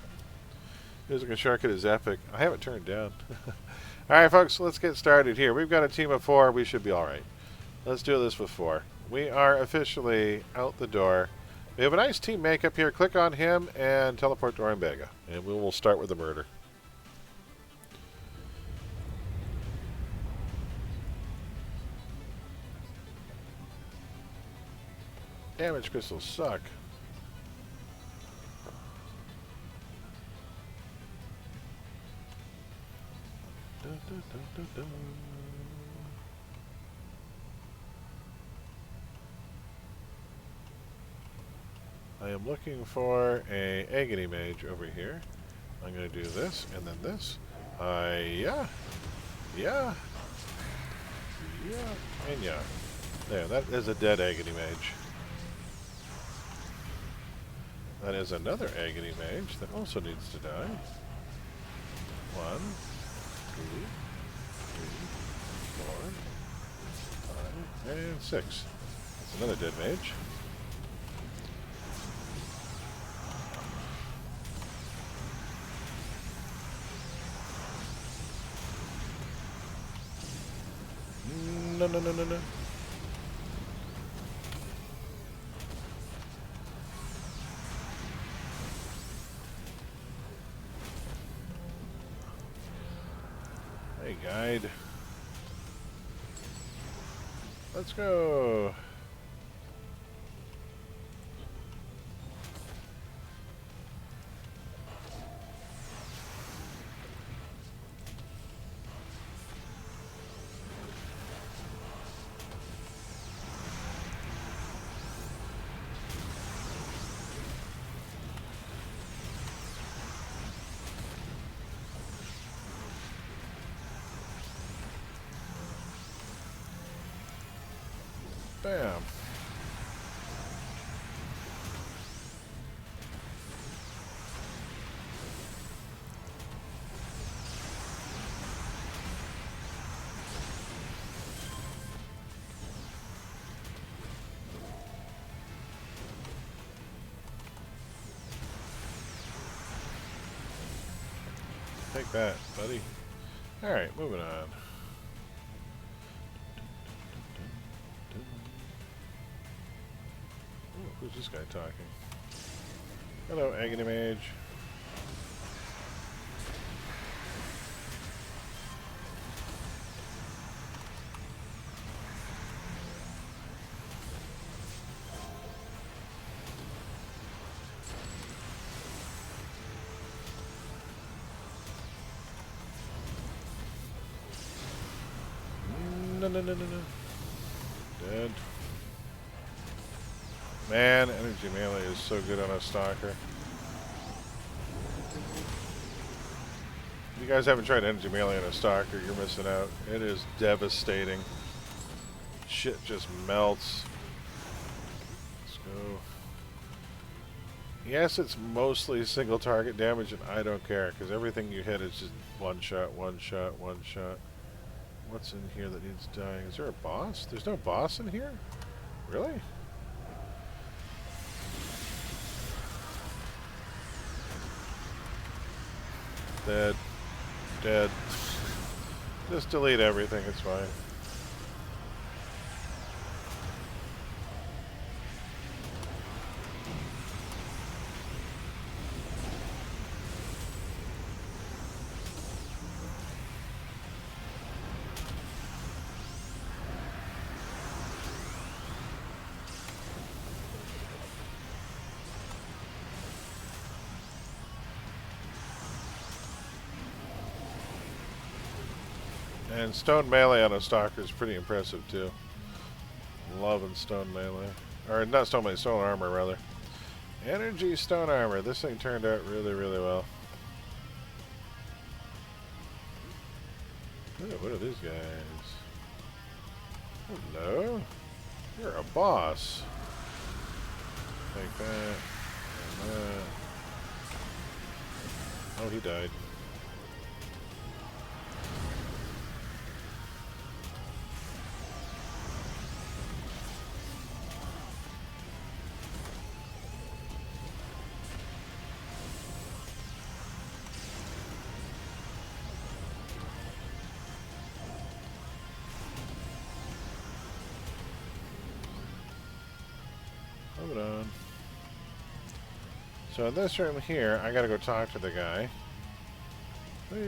S1: Music and Sharkhead is epic. I have it turned down. All right, folks, let's get started here. We've got a team of 4. We should be all right. Let's do this with 4. We are officially out the door. We have a nice team makeup here. Click on him and teleport to Orimbaga. And we will start with the murder. Damage crystals suck. I am looking for a Agony Mage over here. I'm going to do this and then this. Yeah, and yeah. There, that is a dead Agony Mage. That is another Agony Mage that also needs to die. 1, 2, 3, 4, 5, and 6. That's another dead mage. no, no, no, no, no. Hey, guide. Let's go. Bam. Take that, buddy. Alright, moving on. Ooh, who's this guy talking? Hello, Agony Mage. No, no, no, no, no. Dead. Man, energy melee is so good on a stalker. If you guys haven't tried energy melee on a stalker, you're missing out. It is devastating. Shit just melts. Let's go. Yes, it's mostly single target damage, and I don't care, because everything you hit is just one shot, one shot, one shot. What's in here that needs dying? Is there a boss? There's no boss in here? Really? Dead. Dead. Just delete everything, it's fine. And stone melee on a stalker is pretty impressive too. Loving stone melee. Or not stone melee, stone armor rather. Energy stone armor. This thing turned out really, really well. Ooh, what are these guys? Hello? You're a boss. Take that. And that. Oh, he died. Hold on. So in this room here, I gotta go talk to the guy. Whee!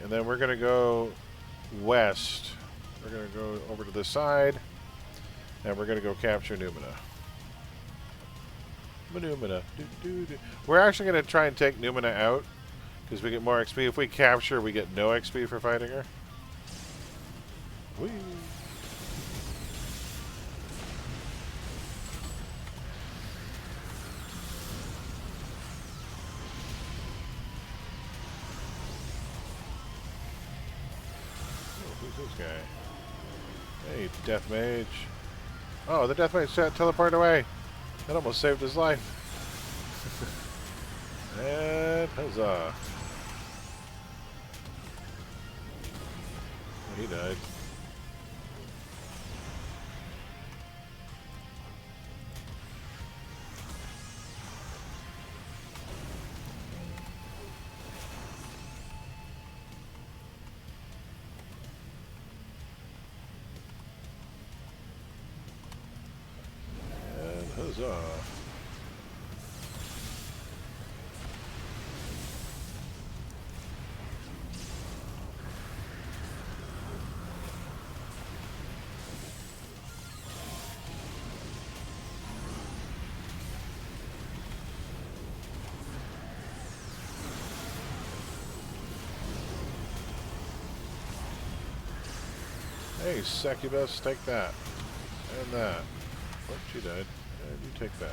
S1: And then we're gonna go west. We're gonna go over to the side, and we're gonna go capture Numina. Numina. We're actually gonna try and take Numina out, because we get more XP. If we capture, we get no XP for fighting her. Whee! Who's this guy? Hey, Death Mage. Oh, the Death Mage teleported away. That almost saved his life. And huzzah. Oh, he died. Huzzah. Hey, Succubus, take that. And that. Oh, she died. And you take that.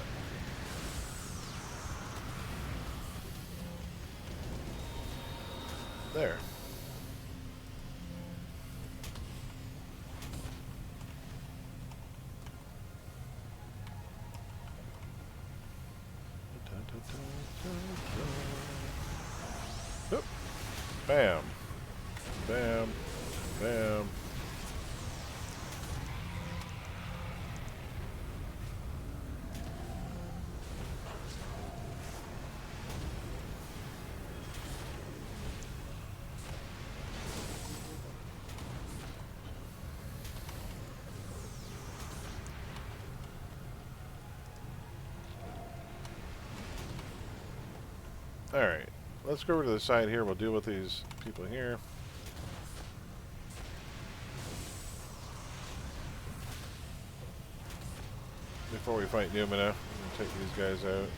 S1: There. Oop. Bam. Bam. Bam. Alright, let's go over to the side here. We'll deal with these people here. Before we fight Numina, I'm going to take these guys out.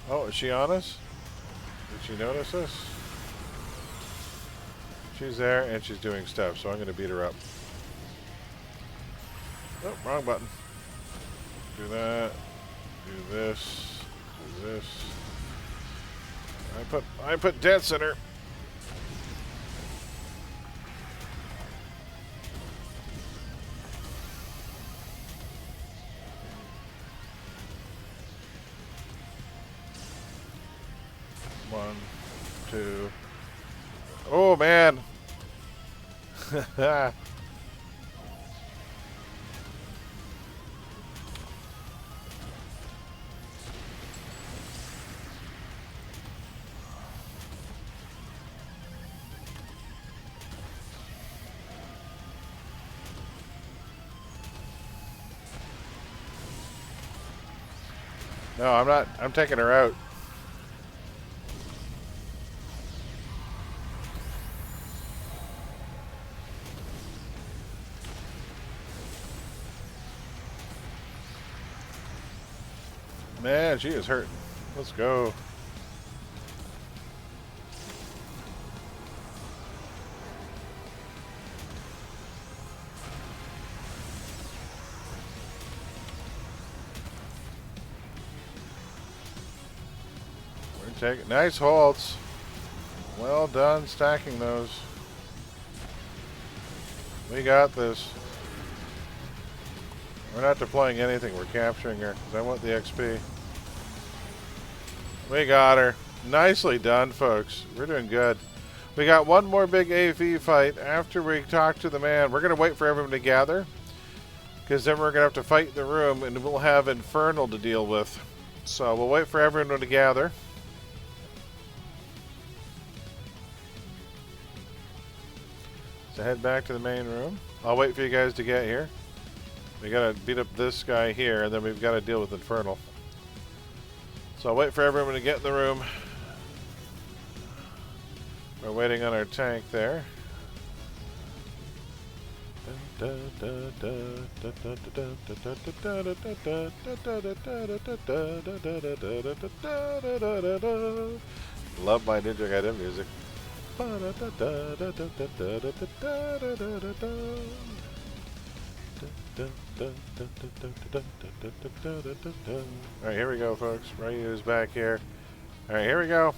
S1: Oh, is she on us? Did she notice us? She's there and she's doing stuff, so I'm going to beat her up. Oh, wrong button. Do that. Do this. Do this. I put dead center. One, two. Oh man. No, I'm not. I'm taking her out. Man, she is hurting. Let's go. Nice holds. Well done stacking those. We got this. We're not deploying anything. We're capturing her because I want the XP. We got her. Nicely done, folks. We're doing good. We got one more big AV fight after we talk to the man. We're going to wait for everyone to gather because then we're going to have to fight in the room and we'll have Infernal to deal with. So we'll wait for everyone to gather. So head back to the main room. I'll wait for you guys to get here. We gotta beat up this guy here, and then we've got to deal with Infernal. So I'll wait for everyone to get in the room. We're waiting on our tank there. Love my Ninja Gaiden music. Alright, here we go, folks. Ryu's back here. Alright, here we go.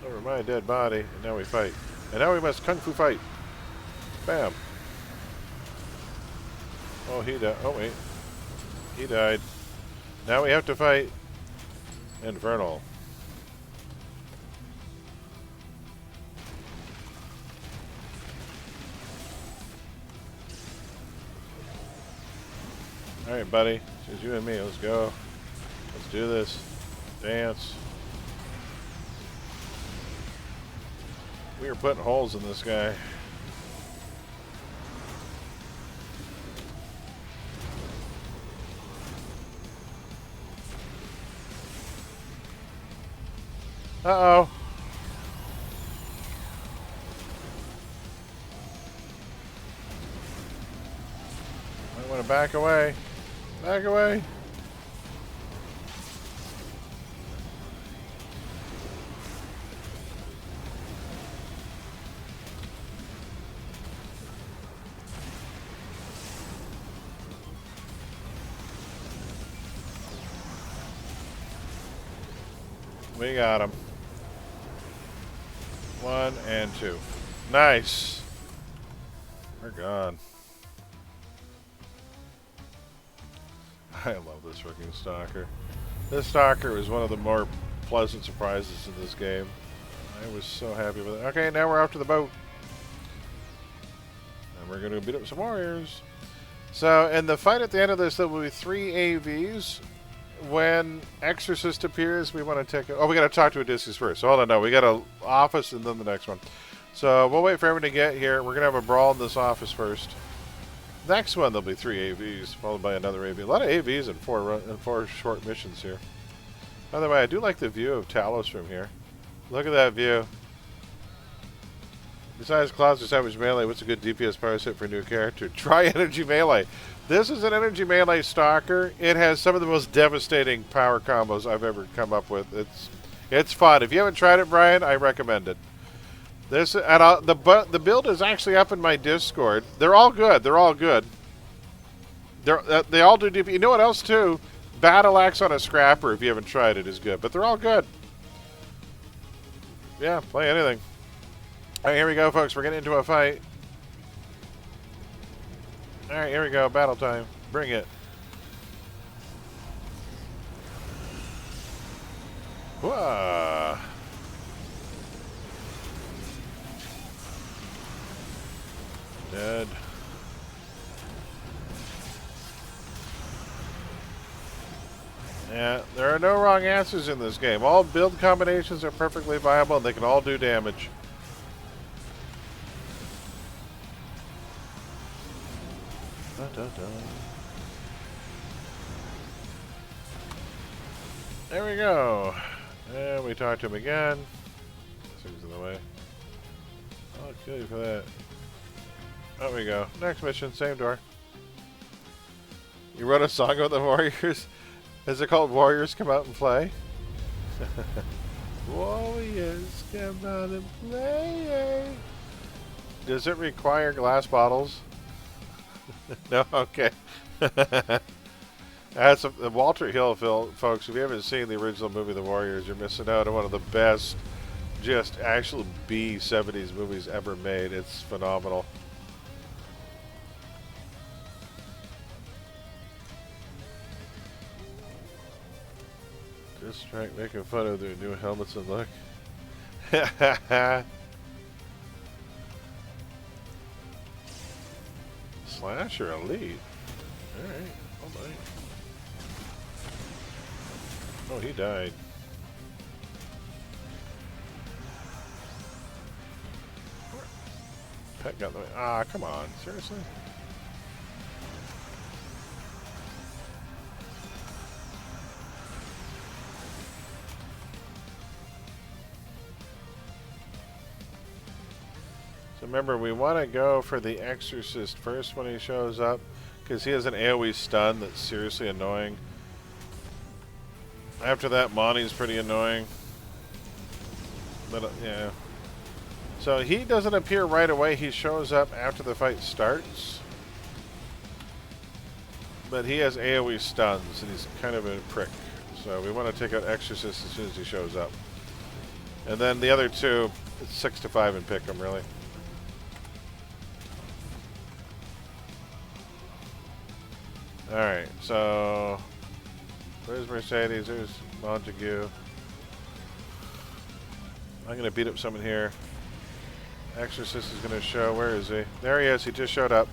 S1: Over my dead body. And now we fight. And now we must kung fu fight. Bam. Oh, he died. Oh, wait. He died. Now we have to fight Infernal. Alright, buddy. It's just you and me. Let's go. Let's do this. Dance. We are putting holes in this guy. Uh-oh. I want to back away. Back away. We got him. 1 and 2. Nice. We're gone. I love this freaking Stalker. This Stalker was one of the more pleasant surprises in this game. I was so happy with it. Okay, now we're off to the boat. And we're going to beat up some warriors. So, in the fight at the end of this, there will be 3 AVs. When Exorcist appears, we want to take... Oh, we got to talk to Odysseus first. So hold on, no. We got an office and then the next one. So, we'll wait for everyone to get here. We're going to have a brawl in this office first. Next one, there'll be 3 AVs, followed by another AV. A lot of AVs and 4 short missions here. By the way, I do like the view of Talos from here. Look at that view. Besides Clouds or Savage Melee, what's a good DPS power set for a new character? Try Energy Melee. This is an Energy Melee Stalker. It has some of the most devastating power combos I've ever come up with. It's fun. If you haven't tried it, Brian, I recommend it. This and the build is actually up in my Discord. They're all good. They're all good. They all do DP. You know what else too? Battle Axe on a Scrapper. If you haven't tried it, is good. But they're all good. Yeah, play anything. All right, here we go, folks. We're getting into a fight. All right, here we go. Battle time. Bring it. Whoa. Dead. Yeah, there are no wrong answers in this game. All build combinations are perfectly viable and they can all do damage. Dun, dun, dun. There we go. And we talk to him again. Seems in the way. I'll kill you for that. There we go. Next mission, same door. You wrote a song about the Warriors? Is it called Warriors Come Out and Play? Warriors come out and play. Does it require glass bottles? No? Okay. That's Walter Hill, folks. If you haven't seen the original movie The Warriors, you're missing out on one of the best, just actual B-70s movies ever made. It's phenomenal. Distract making fun of their new helmets and look. Slasher Elite. Alright, all right. Oh, he died. Pet got in the way. Ah, come on. Seriously? So remember, we want to go for the Exorcist first when he shows up, because he has an AoE stun that's seriously annoying. After that, Monty's pretty annoying. But, yeah. So he doesn't appear right away. He shows up after the fight starts. But he has AoE stuns, and he's kind of a prick. So we want to take out Exorcist as soon as he shows up. And then the other two, it's 6 to 5 and pick them, really. Alright, so there's Mercedes, there's Montague. I'm going to beat up someone here. Exorcist is going to show. Where is he? There he is. He just showed up.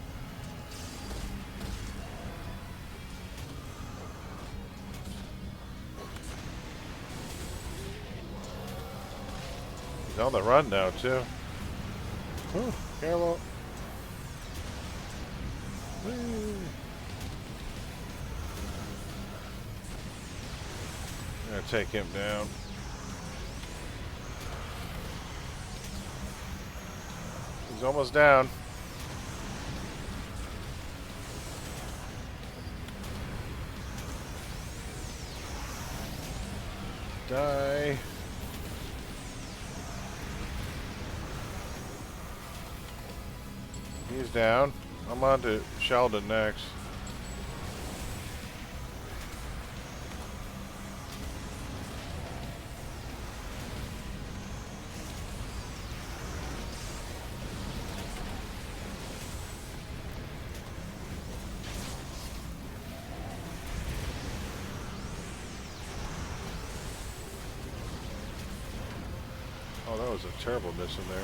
S1: He's on the run now, too. Whew, careful. Whee. I'm gonna take him down. He's almost down. Die. He's down. I'm on to Sheldon next. Oh, that was a terrible miss in there.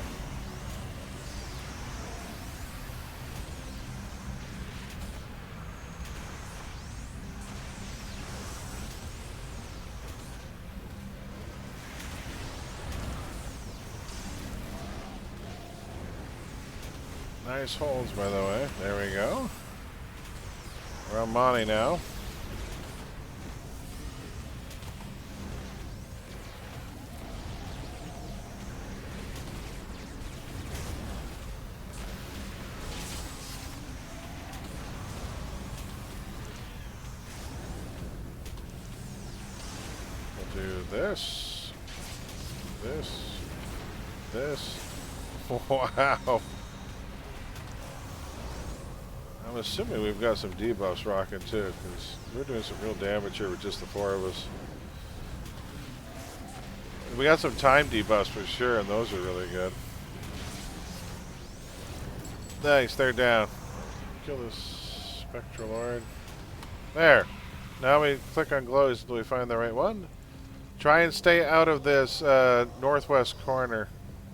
S1: Nice holds, by the way. There we go. We're on Monty now. We'll do this. This. Wow. I'm assuming we've got some debuffs rocking too, because we're doing some real damage here with just the 4 of us. We got some time debuffs for sure, and those are really good. Nice, they're down. Kill this Spectral Lord. There. Now we click on glows until we find the right one. Try and stay out of this northwest corner.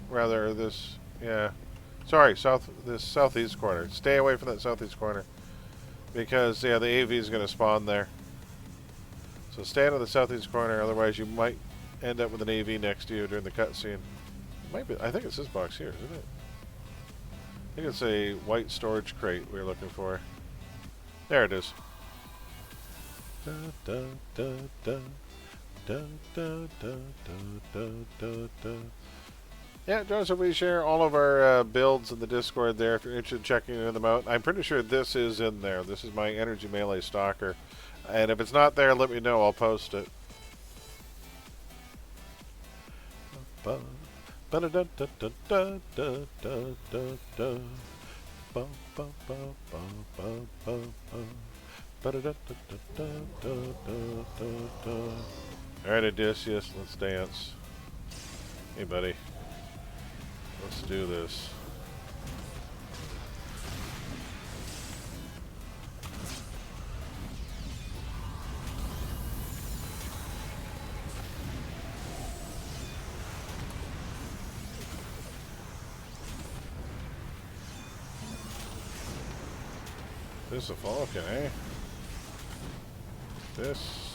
S1: Rather, this, yeah. Sorry, this southeast corner. Stay away from that southeast corner. Because, yeah, the AV is going to spawn there. So stay out of the southeast corner, otherwise you might end up with an AV next to you during the cutscene. Might be, I think it's this box here, isn't it? I think it's a white storage crate we're looking for. There it is. Da, da, da, da. Da, da, da, da, da, da. Yeah, Joseph, we share all of our builds in the Discord there if you're interested in checking them out. I'm pretty sure this is in there. This is my Energy Melee Stalker. And if it's not there, let me know. I'll post it. Alright, Odysseus, let's dance. Hey, buddy. Let's do this. This is a Falcon, eh? This.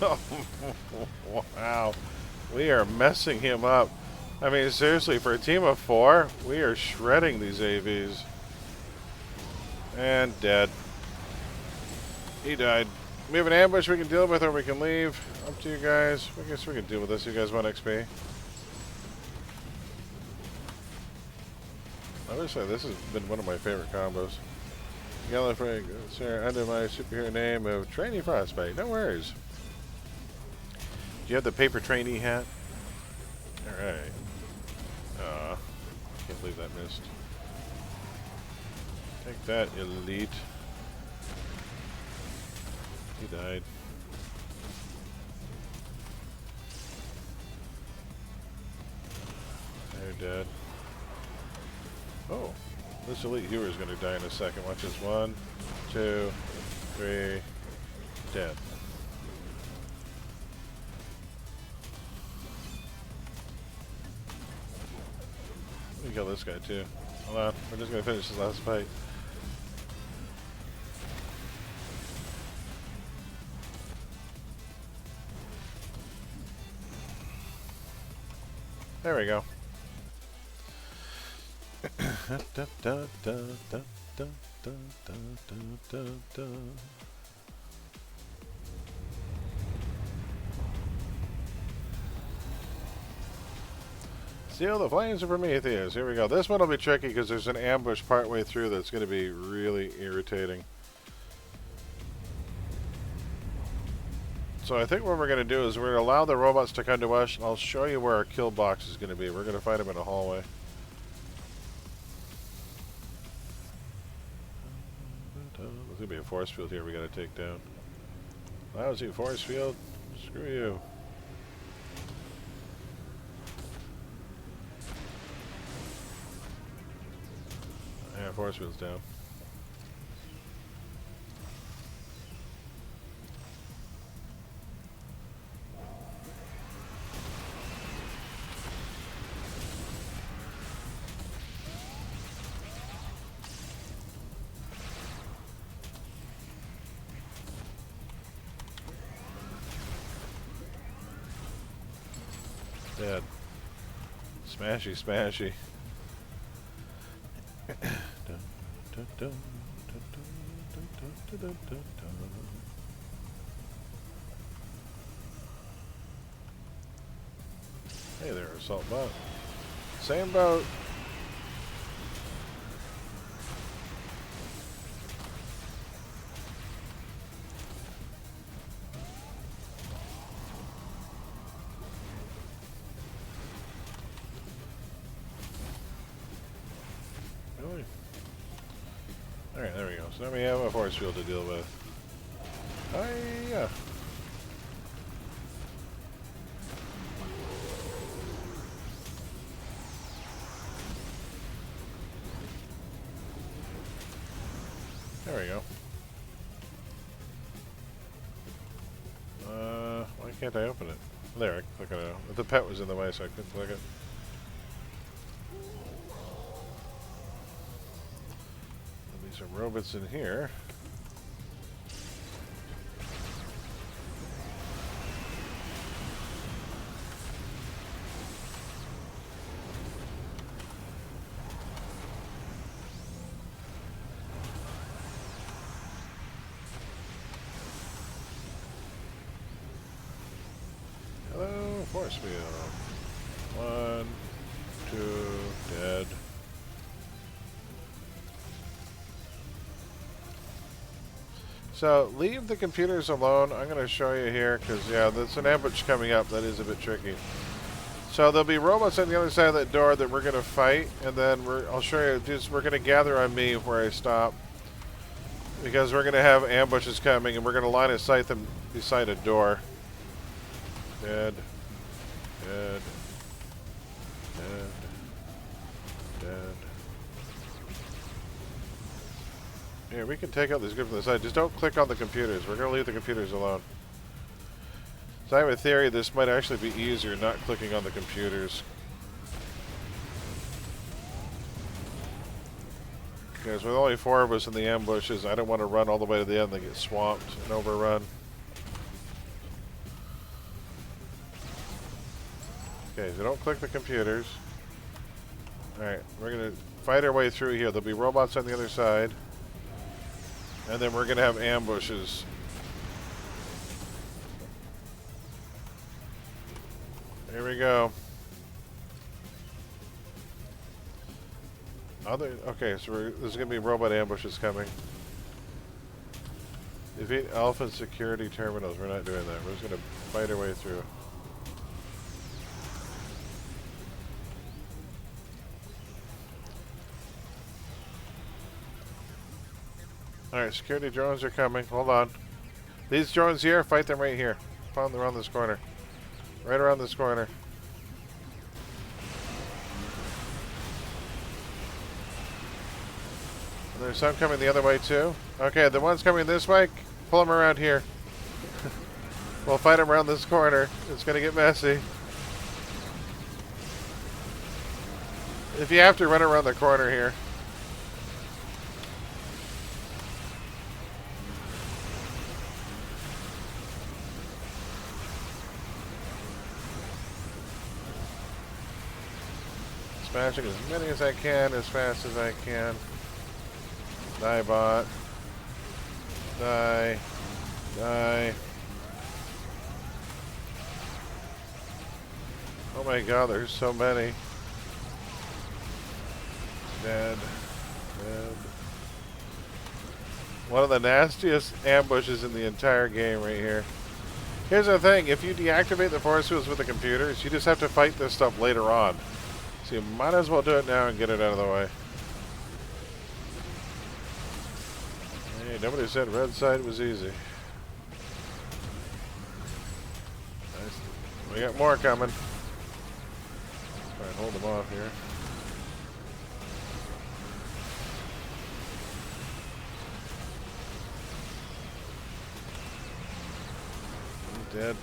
S1: Oh, wow. We are messing him up. I mean, seriously, for a team of 4, we are shredding these AVs. And dead. He died. We have an ambush we can deal with, or we can leave. Up to you guys. I guess we can deal with this. You guys want XP? I would say this has been one of my favorite combos. Gallifrey, sir, under my superhero name of Trainee Frostbite. No worries. Do you have the paper trainee hat? Alright. Can't believe that missed. Take that, elite. He died. They're dead. Oh, this elite hero is going to die in a second. Watch this. 1, 2, 3, dead. Let me kill this guy too. Hold on, we're just going to finish this last fight. There we go. Steal the flames of Prometheus. Here we go. This one will be tricky because there's an ambush partway through that's going to be really irritating. So I think what we're going to do is we're going to allow the robots to come to us, and I'll show you where our kill box is going to be. We're going to fight them in a hallway. There's going to be a force field here we got to take down. Lousy force field. Screw you. Yeah, force field's down. Dead. Smashy, smashy. Hey there, assault boat. Same boat. Really? Alright, there we go. So now we have a force field to deal with. Yeah. There we go. Why can't I open it? There, I can click on it. The pet was in the way, so I couldn't click it. There'll be some robots in here. Hello, force field. 1, 2, dead. So, leave the computers alone. I'm going to show you here, because, yeah, there's an ambush coming up that is a bit tricky. So, there'll be robots on the other side of that door that we're going to fight, and then I'll show you, we're going to gather on me where I stop. Because we're going to have ambushes coming, and we're going to line of sight them beside a door. Dead. Dead. Dead. Dead. Here, we can take out this group from the side. Just don't click on the computers. We're going to leave the computers alone. So I have a theory this might actually be easier not clicking on the computers. Because with only 4 of us in the ambushes, I don't want to run all the way to the end and get swamped and overrun. Okay, so don't click the computers. Alright, we're going to fight our way through here. There'll be robots on the other side. And then we're going to have ambushes. Here we go. Okay, so there's going to be robot ambushes coming. Defeat Alpha security terminals. We're not doing that. We're just going to fight our way through. Alright, security drones are coming. Hold on. These drones here, fight them right here. Find them around this corner. Right around this corner. And there's some coming the other way too. Okay, the ones coming this way, pull them around here. We'll fight them around this corner. It's going to get messy. If you have to, run around the corner here. Smashing as many as I can, as fast as I can. Die bot. Die. Die. Oh my god, there's so many. Dead. Dead. One of the nastiest ambushes in the entire game right here. Here's the thing, if you deactivate the force fields with the computers, you just have to fight this stuff later on. So you might as well do it now and get it out of the way. Hey, nobody said red side was easy. Nice. We got more coming. Try and hold them off here. Dead.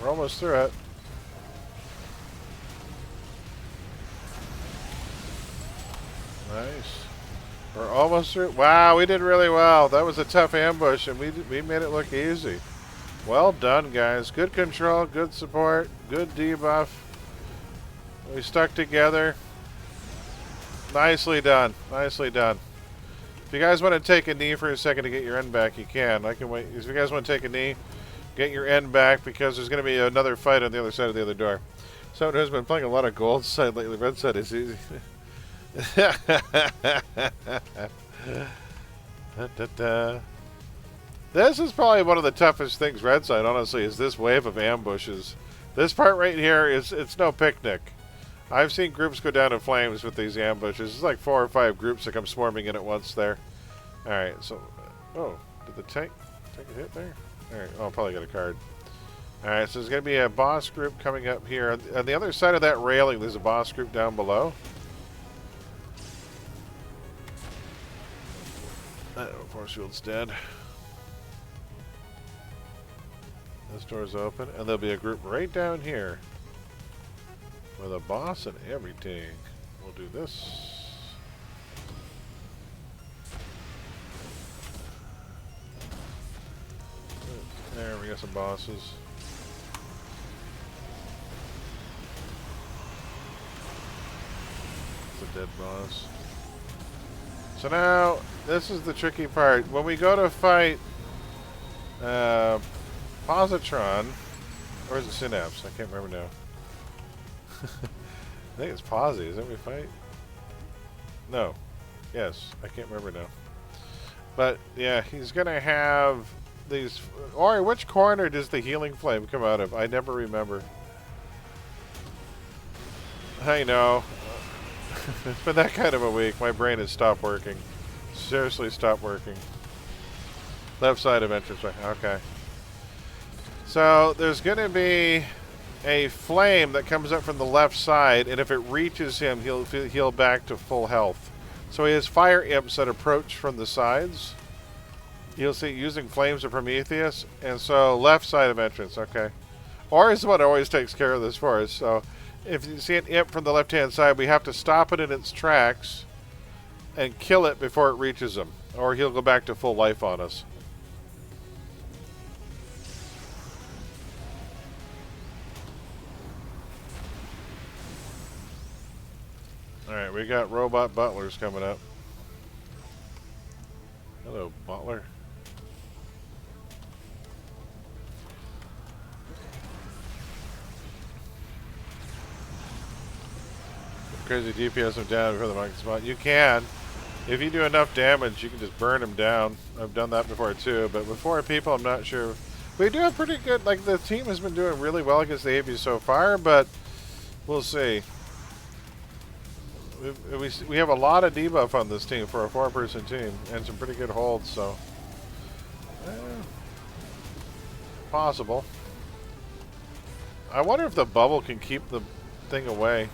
S1: We're almost through it. Nice. We're almost through. Wow, we did really well. That was a tough ambush, and we made it look easy. Well done, guys. Good control, good support, good debuff. We stuck together. Nicely done. Nicely done. If you guys want to take a knee for a second to get your end back, you can. I can wait. If you guys want to take a knee, get your end back, because there's going to be another fight on the other side of the other door. Someone who's been playing a lot of gold side lately. Red side is easy. Da, da, da. This is probably one of the toughest things red side, honestly, is this wave of ambushes. This part right here it's no picnic. I've seen groups go down in flames with these ambushes. It's like 4 or 5 groups that come swarming in at once there. Alright, so oh, did the tank take a hit there? Alright, oh, probably got a card. Alright, so there's going to be a boss group coming up here. On the other side of that railing, there's a boss group down below. Uh-oh, force field's dead. This door's open, and there'll be a group right down here with a boss and everything. We'll do this. There, we got some bosses. It's a dead boss. So now, this is the tricky part. When we go to fight Positron, or is it Synapse? I can't remember now. I think it's Posy. Is that we fight? No. Yes, I can't remember now. But yeah, he's gonna have these. Or which corner does the healing flame come out of? I never remember. I know. It's been that kind of a week. My brain has stopped working. Seriously stopped working. Left side of entranceway. Okay. So there's going to be a flame that comes up from the left side, and if it reaches him, he'll heal back to full health. So he has fire imps that approach from the sides. You'll see using flames of Prometheus, and so left side of entrance. Okay. Or is what always takes care of this for us. So if you see an imp from the left-hand side, we have to stop it in its tracks and kill it before it reaches him, or he'll go back to full life on us. Alright, we got robot butlers coming up. Hello, butler. Crazy DPS them down for the monkey spot. You can. If you do enough damage, you can just burn them down. I've done that before too, but with 4 people, I'm not sure. We do have pretty good, like the team has been doing really well against the AV so far, but we'll see. We have a lot of debuff on this team for a 4-person team, and some pretty good holds, so. Possible. I wonder if the bubble can keep the thing away.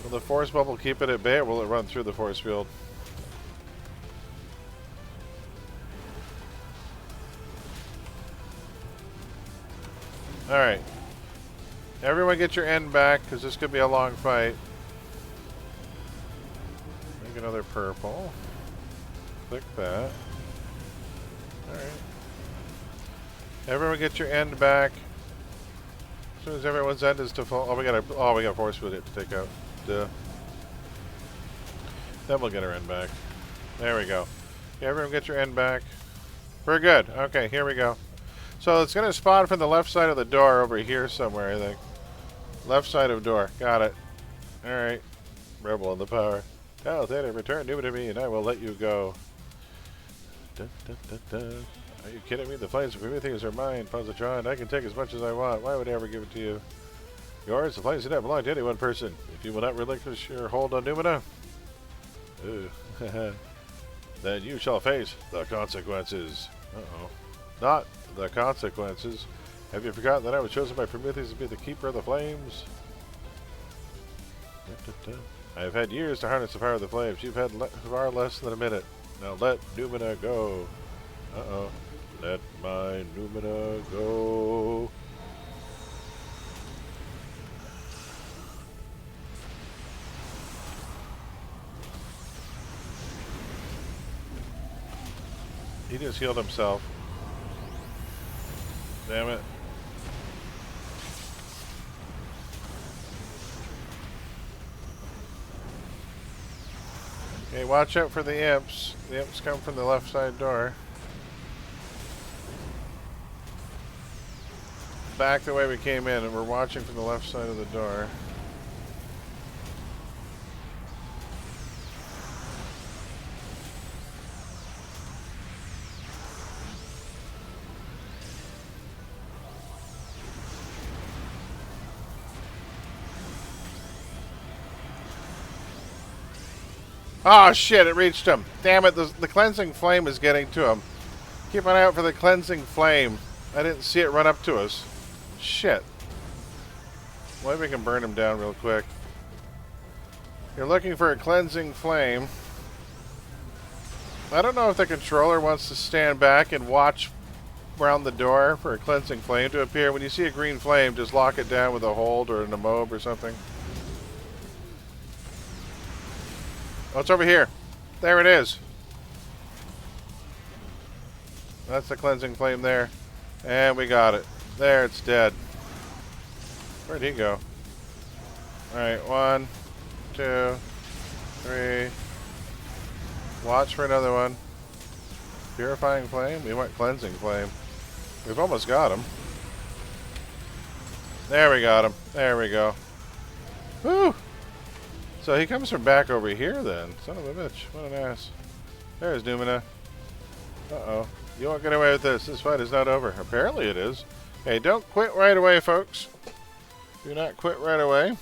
S1: Will the force bubble keep it at bay, or will it run through the force field? Alright. Everyone get your end back, because this could be a long fight. another purple. Click that. Alright. Everyone get your end back. As soon as everyone's end is default. Oh, we got force field to take out. Duh. Then we'll get our end back. There we go. Okay, everyone get your end back. We're good. Okay, here we go. So it's going to spawn from the left side of the door over here somewhere, I think. Left side of door. Got it. Alright. Rebel in the power. Oh, then return Numina to me and I will let you go. Dun, dun, dun, dun. Are you kidding me? The flames of Prometheus are mine, Positron. I can take as much as I want. Why would I ever give it to you? Yours? The flames do not belong to any one person. If you will not relinquish your hold on Numina, then you shall face the consequences. Uh-oh. Not the consequences. Have you forgotten that I was chosen by Prometheus to be the keeper of the flames? I have had years to harness the power of the flames. You've had far less than a minute. Now let Numina go. Uh-oh. Let my Numina go. He just healed himself. Damn it. Okay, watch out for the imps. The imps come from the left side door. Back the way we came in, and we're watching from the left side of the door. Oh shit, it reached him. Damn it, the cleansing flame is getting to him. Keep an eye out for the cleansing flame. I didn't see it run up to us. Shit. Maybe we can burn him down real quick. You're looking for a cleansing flame. I don't know if the controller wants to stand back and watch around the door for a cleansing flame to appear. When you see a green flame, just lock it down with a hold or an emobe or something. Oh, it's over here. There it is. That's the cleansing flame there. And we got it. There, it's dead. Where'd he go? Alright, 1, 2, 3. Watch for another one. Purifying flame? We want cleansing flame. We've almost got him. There we got him. There we go. Woo! So he comes from back over here then. Son of a bitch. What an ass. There's Numina. Uh-oh. You won't get away with this. This fight is not over. Apparently it is. Hey, don't quit right away, folks. Do not quit right away.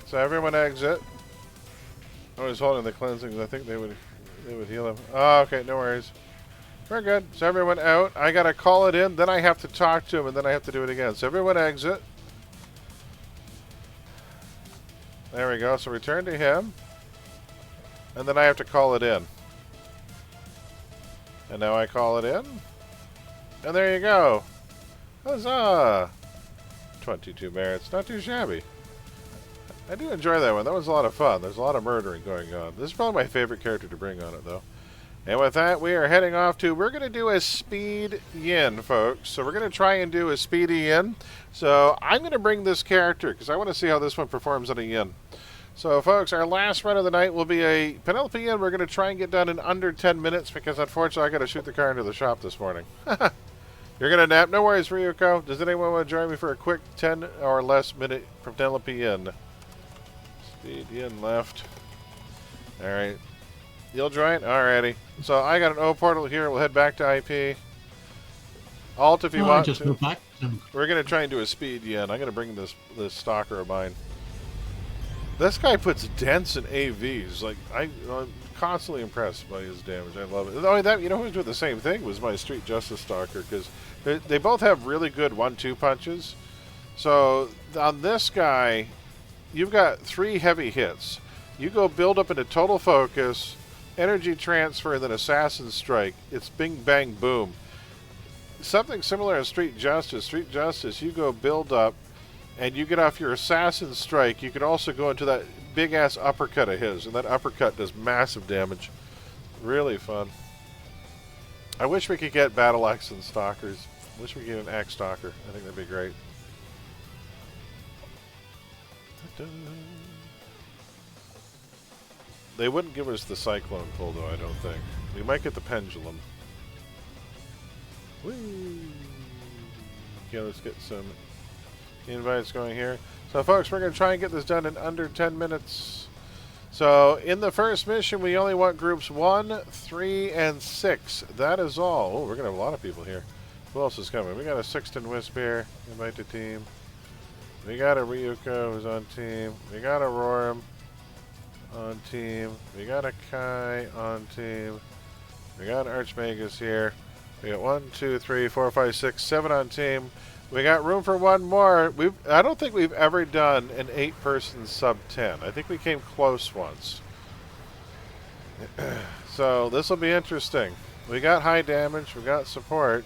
S1: So everyone exit. I was holding the cleansing. I think they would heal him. Oh, okay. No worries. We're good. So everyone out. I gotta call it in, then I have to talk to him, and then I have to do it again. So everyone exit. There we go. So return to him. And then I have to call it in. And now I call it in. And there you go. Huzzah! 22 merits. Not too shabby. I do enjoy that one. That was a lot of fun. There's a lot of murdering going on. This is probably my favorite character to bring on it, though. And with that, we are heading off to, we're going to do a speed yin, folks. So we're going to try and do a speedy yin. So I'm going to bring this character because I want to see how this one performs on a yin. So folks, our last run of the night will be a Penelope yin. We're going to try and get done in under 10 minutes because unfortunately I got to shoot the car into the shop this morning. You're going to nap? No worries, Ryuko. Does anyone want to join me for a quick 10 or less minute Penelope yin? Speed yin left. Alright. You'll join? Alrighty. So I got an O portal here. We'll head back to IP. Alt if you want to.
S9: Back.
S1: We're going to try and do a speed yin. I'm going to bring this stalker of mine. This guy puts dents in AVs. Like, I'm constantly impressed by his damage. I love it. Only that, you know who's doing the same thing was my Street Justice stalker, because they both have really good 1-2 punches. So on this guy, you've got 3 heavy hits. You go build up into total focus, energy transfer, and then assassin strike. It's bing bang boom. Something similar in Street Justice. Street Justice, you go build up, and you get off your assassin strike, you can also go into that big ass uppercut of his, and that uppercut does massive damage. Really fun. I wish we could get battle axe and stalkers. Wish we could get an axe stalker. I think that'd be great. Ta-da. They wouldn't give us the cyclone pull though, I don't think. We might get the pendulum. Whee! Okay, let's get some invites going here. So folks, we're going to try and get this done in under 10 minutes. So in the first mission, we only want groups 1, 3, and 6. That is all. Oh, we're going to have a lot of people here. Who else is coming? We got a Sixton Wisp here. Invite to team. We got a Ryuko who's on team. We got a Roram on team. We got a Kai on team. We got Archmagus here. We got 1, 2, 3, 4, 5, 6, 7 on team. We got room for one more. I don't think we've ever done an 8-person sub 10. I think we came close once. So this will be interesting. We got high damage. We got support.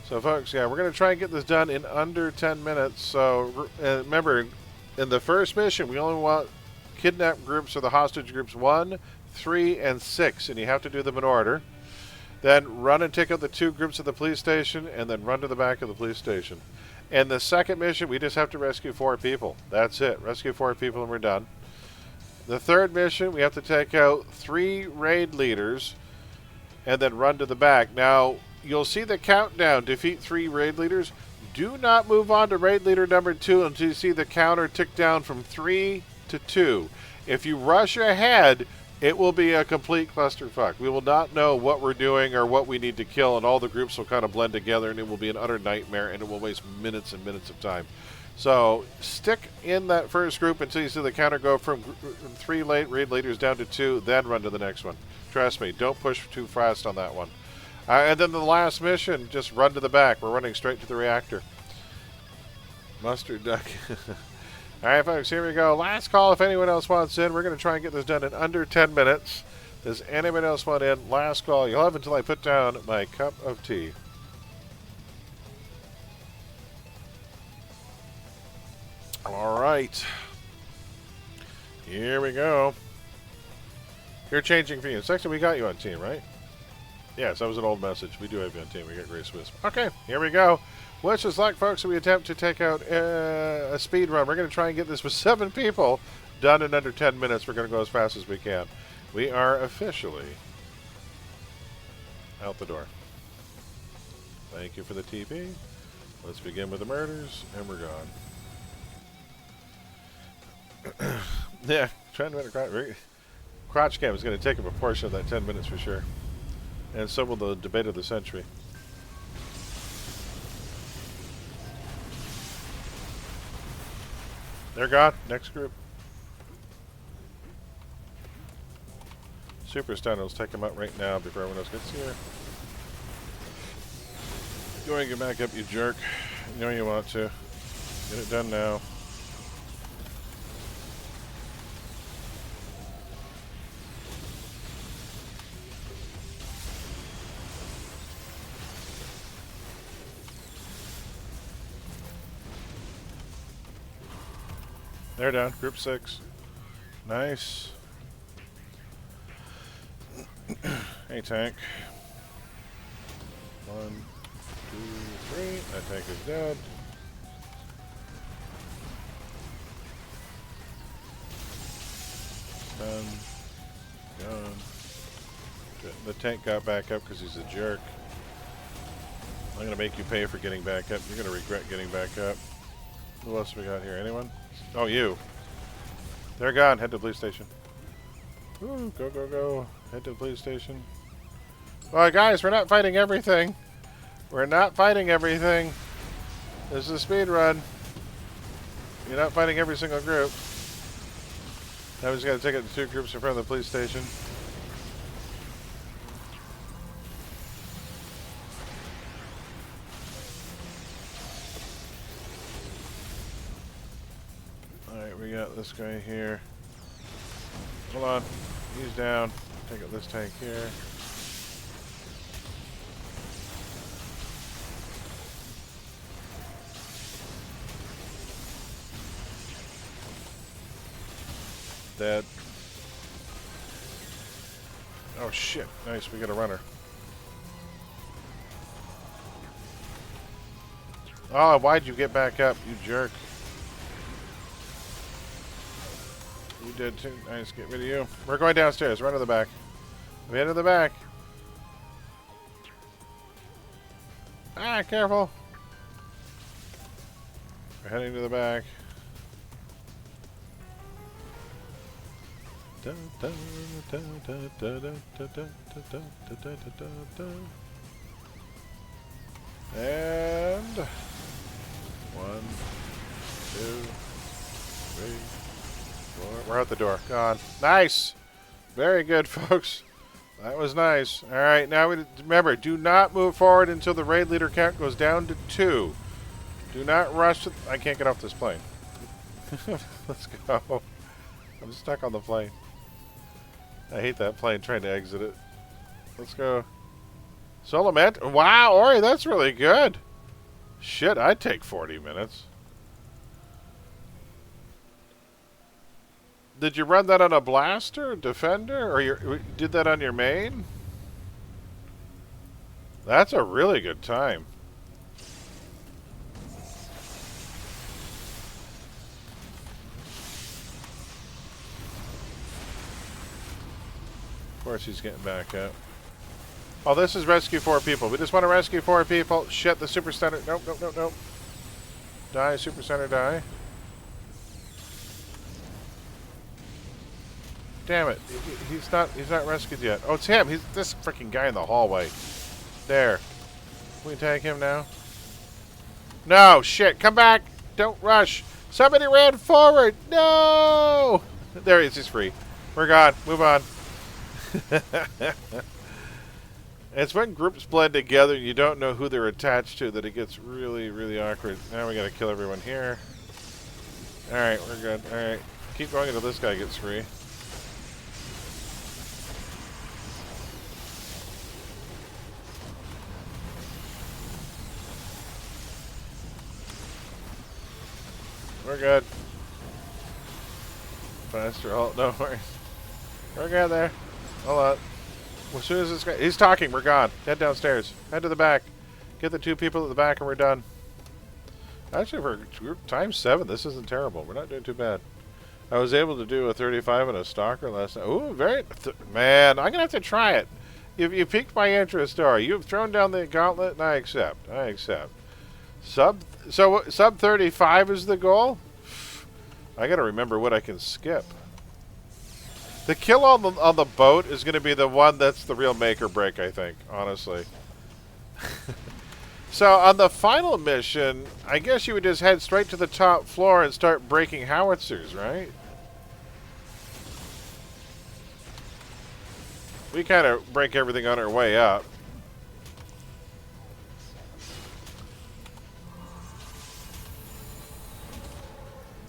S1: So folks, yeah, we're going to try and get this done in under 10 minutes. So remember, in the first mission, we only want kidnap groups or the hostage groups 1, 3, and 6. And you have to do them in order. Then run and take out the 2 groups at the police station, and then run to the back of the police station. And the second mission, we just have to rescue 4 people. That's it. Rescue 4 people and we're done. The third mission, we have to take out 3 raid leaders and then run to the back. Now, you'll see the countdown. Defeat 3 raid leaders. Do not move on to raid leader number 2 until you see the counter tick down from 3 to 2. If you rush ahead, it will be a complete clusterfuck. We will not know what we're doing or what we need to kill, and all the groups will kind of blend together, and it will be an utter nightmare, and it will waste minutes and minutes of time. So stick in that first group until you see the counter go from 3 raid leaders down to 2, then run to the next one. Trust me, don't push too fast on that one. And then the last mission, just run to the back. We're running straight to the reactor. Mustard duck. All right, folks, here we go. Last call if anyone else wants in. We're going to try and get this done in under 10 minutes. Does anyone else want in? Last call. You'll have until I put down my cup of tea. All right. Here we go. You're changing for you. Section, we got you on team, right? Yes, that was an old message. We do have you on team. We got Grace Wisp. Okay, here we go. Wish us luck, folks, as we attempt to take out a speed run. We're going to try and get this with 7 people done in under 10 minutes. We're going to go as fast as we can. We are officially out the door. Thank you for the TP. Let's begin with the murders, and we're gone. Yeah, trying to make a crotch cam is going to take up a portion of that 10 minutes for sure. And so will the debate of the century. They're gone. Next group. Super stun. Let's take them out right now before everyone else gets here. Go and get back up, you jerk. You know you want to. Get it done now. They're down. Group 6. Nice. Hey, tank. 1, 2, 3. That tank is dead. Done. Gone. The tank got back up because he's a jerk. I'm going to make you pay for getting back up. You're going to regret getting back up. Who else we got here? Anyone? Oh, you. They're gone. Head to the police station. Woo, go, go, go. Head to the police station. Well, guys, we're not fighting everything. We're not fighting everything. This is a speed run. You're not fighting every single group. Now we just got to take out the 2 groups in front of the police station. We got this guy here. Hold on. He's down. Take out this tank here. Dead. Oh shit, nice, we got a runner. Oh, why'd you get back up, you jerk? You did too. Nice, get rid of you. We're going downstairs, run to the back. We head to the back. Ah, careful. We're heading to the back. And 1, 2, 3, 4. We're out the door. Gone. Nice. Very good, folks. That was nice. All right, now remember, do not move forward until the raid leader count goes down to 2. Do not rush. I can't get off this plane. Let's go. I'm stuck on the plane. I hate that plane trying to exit it. Let's go. Solament. Wow, Ori, that's really good. Shit, I'd take 40 minutes. Did you run that on a blaster, defender, or you did that on your main? That's a really good time. Of course he's getting back up. Oh, this is rescue 4 people. We just want to rescue 4 people. Shit, the super center. Nope, nope, nope, nope. Die, super center, die. Damn it. He's not rescued yet. Oh, it's him. He's this freaking guy in the hallway. There. Can we take him now? No, shit. Come back. Don't rush. Somebody ran forward. No. There he is. He's free. We're gone. Move on. It's when groups blend together and you don't know who they're attached to that it gets really, really awkward. Now we gotta kill everyone here. Alright, we're good. Alright. Keep going until this guy gets free. We're good. Faster halt, no worries. We're good there. Hold on. As soon as this guy... He's talking, we're gone. Head downstairs. Head to the back. Get the 2 people at the back and we're done. Actually, for group times 7, this isn't terrible. We're not doing too bad. I was able to do a 35 and a stalker last night. Ooh, very... Man, I'm going to have to try it. You piqued my interest, Dory. You've thrown down the gauntlet and I accept. I accept. Sub 35 is the goal? I got to remember what I can skip. The kill on the boat is going to be the one that's the real make or break, I think, honestly. So on the final mission, I guess you would just head straight to the top floor and start breaking howitzers, right? We kind of break everything on our way up.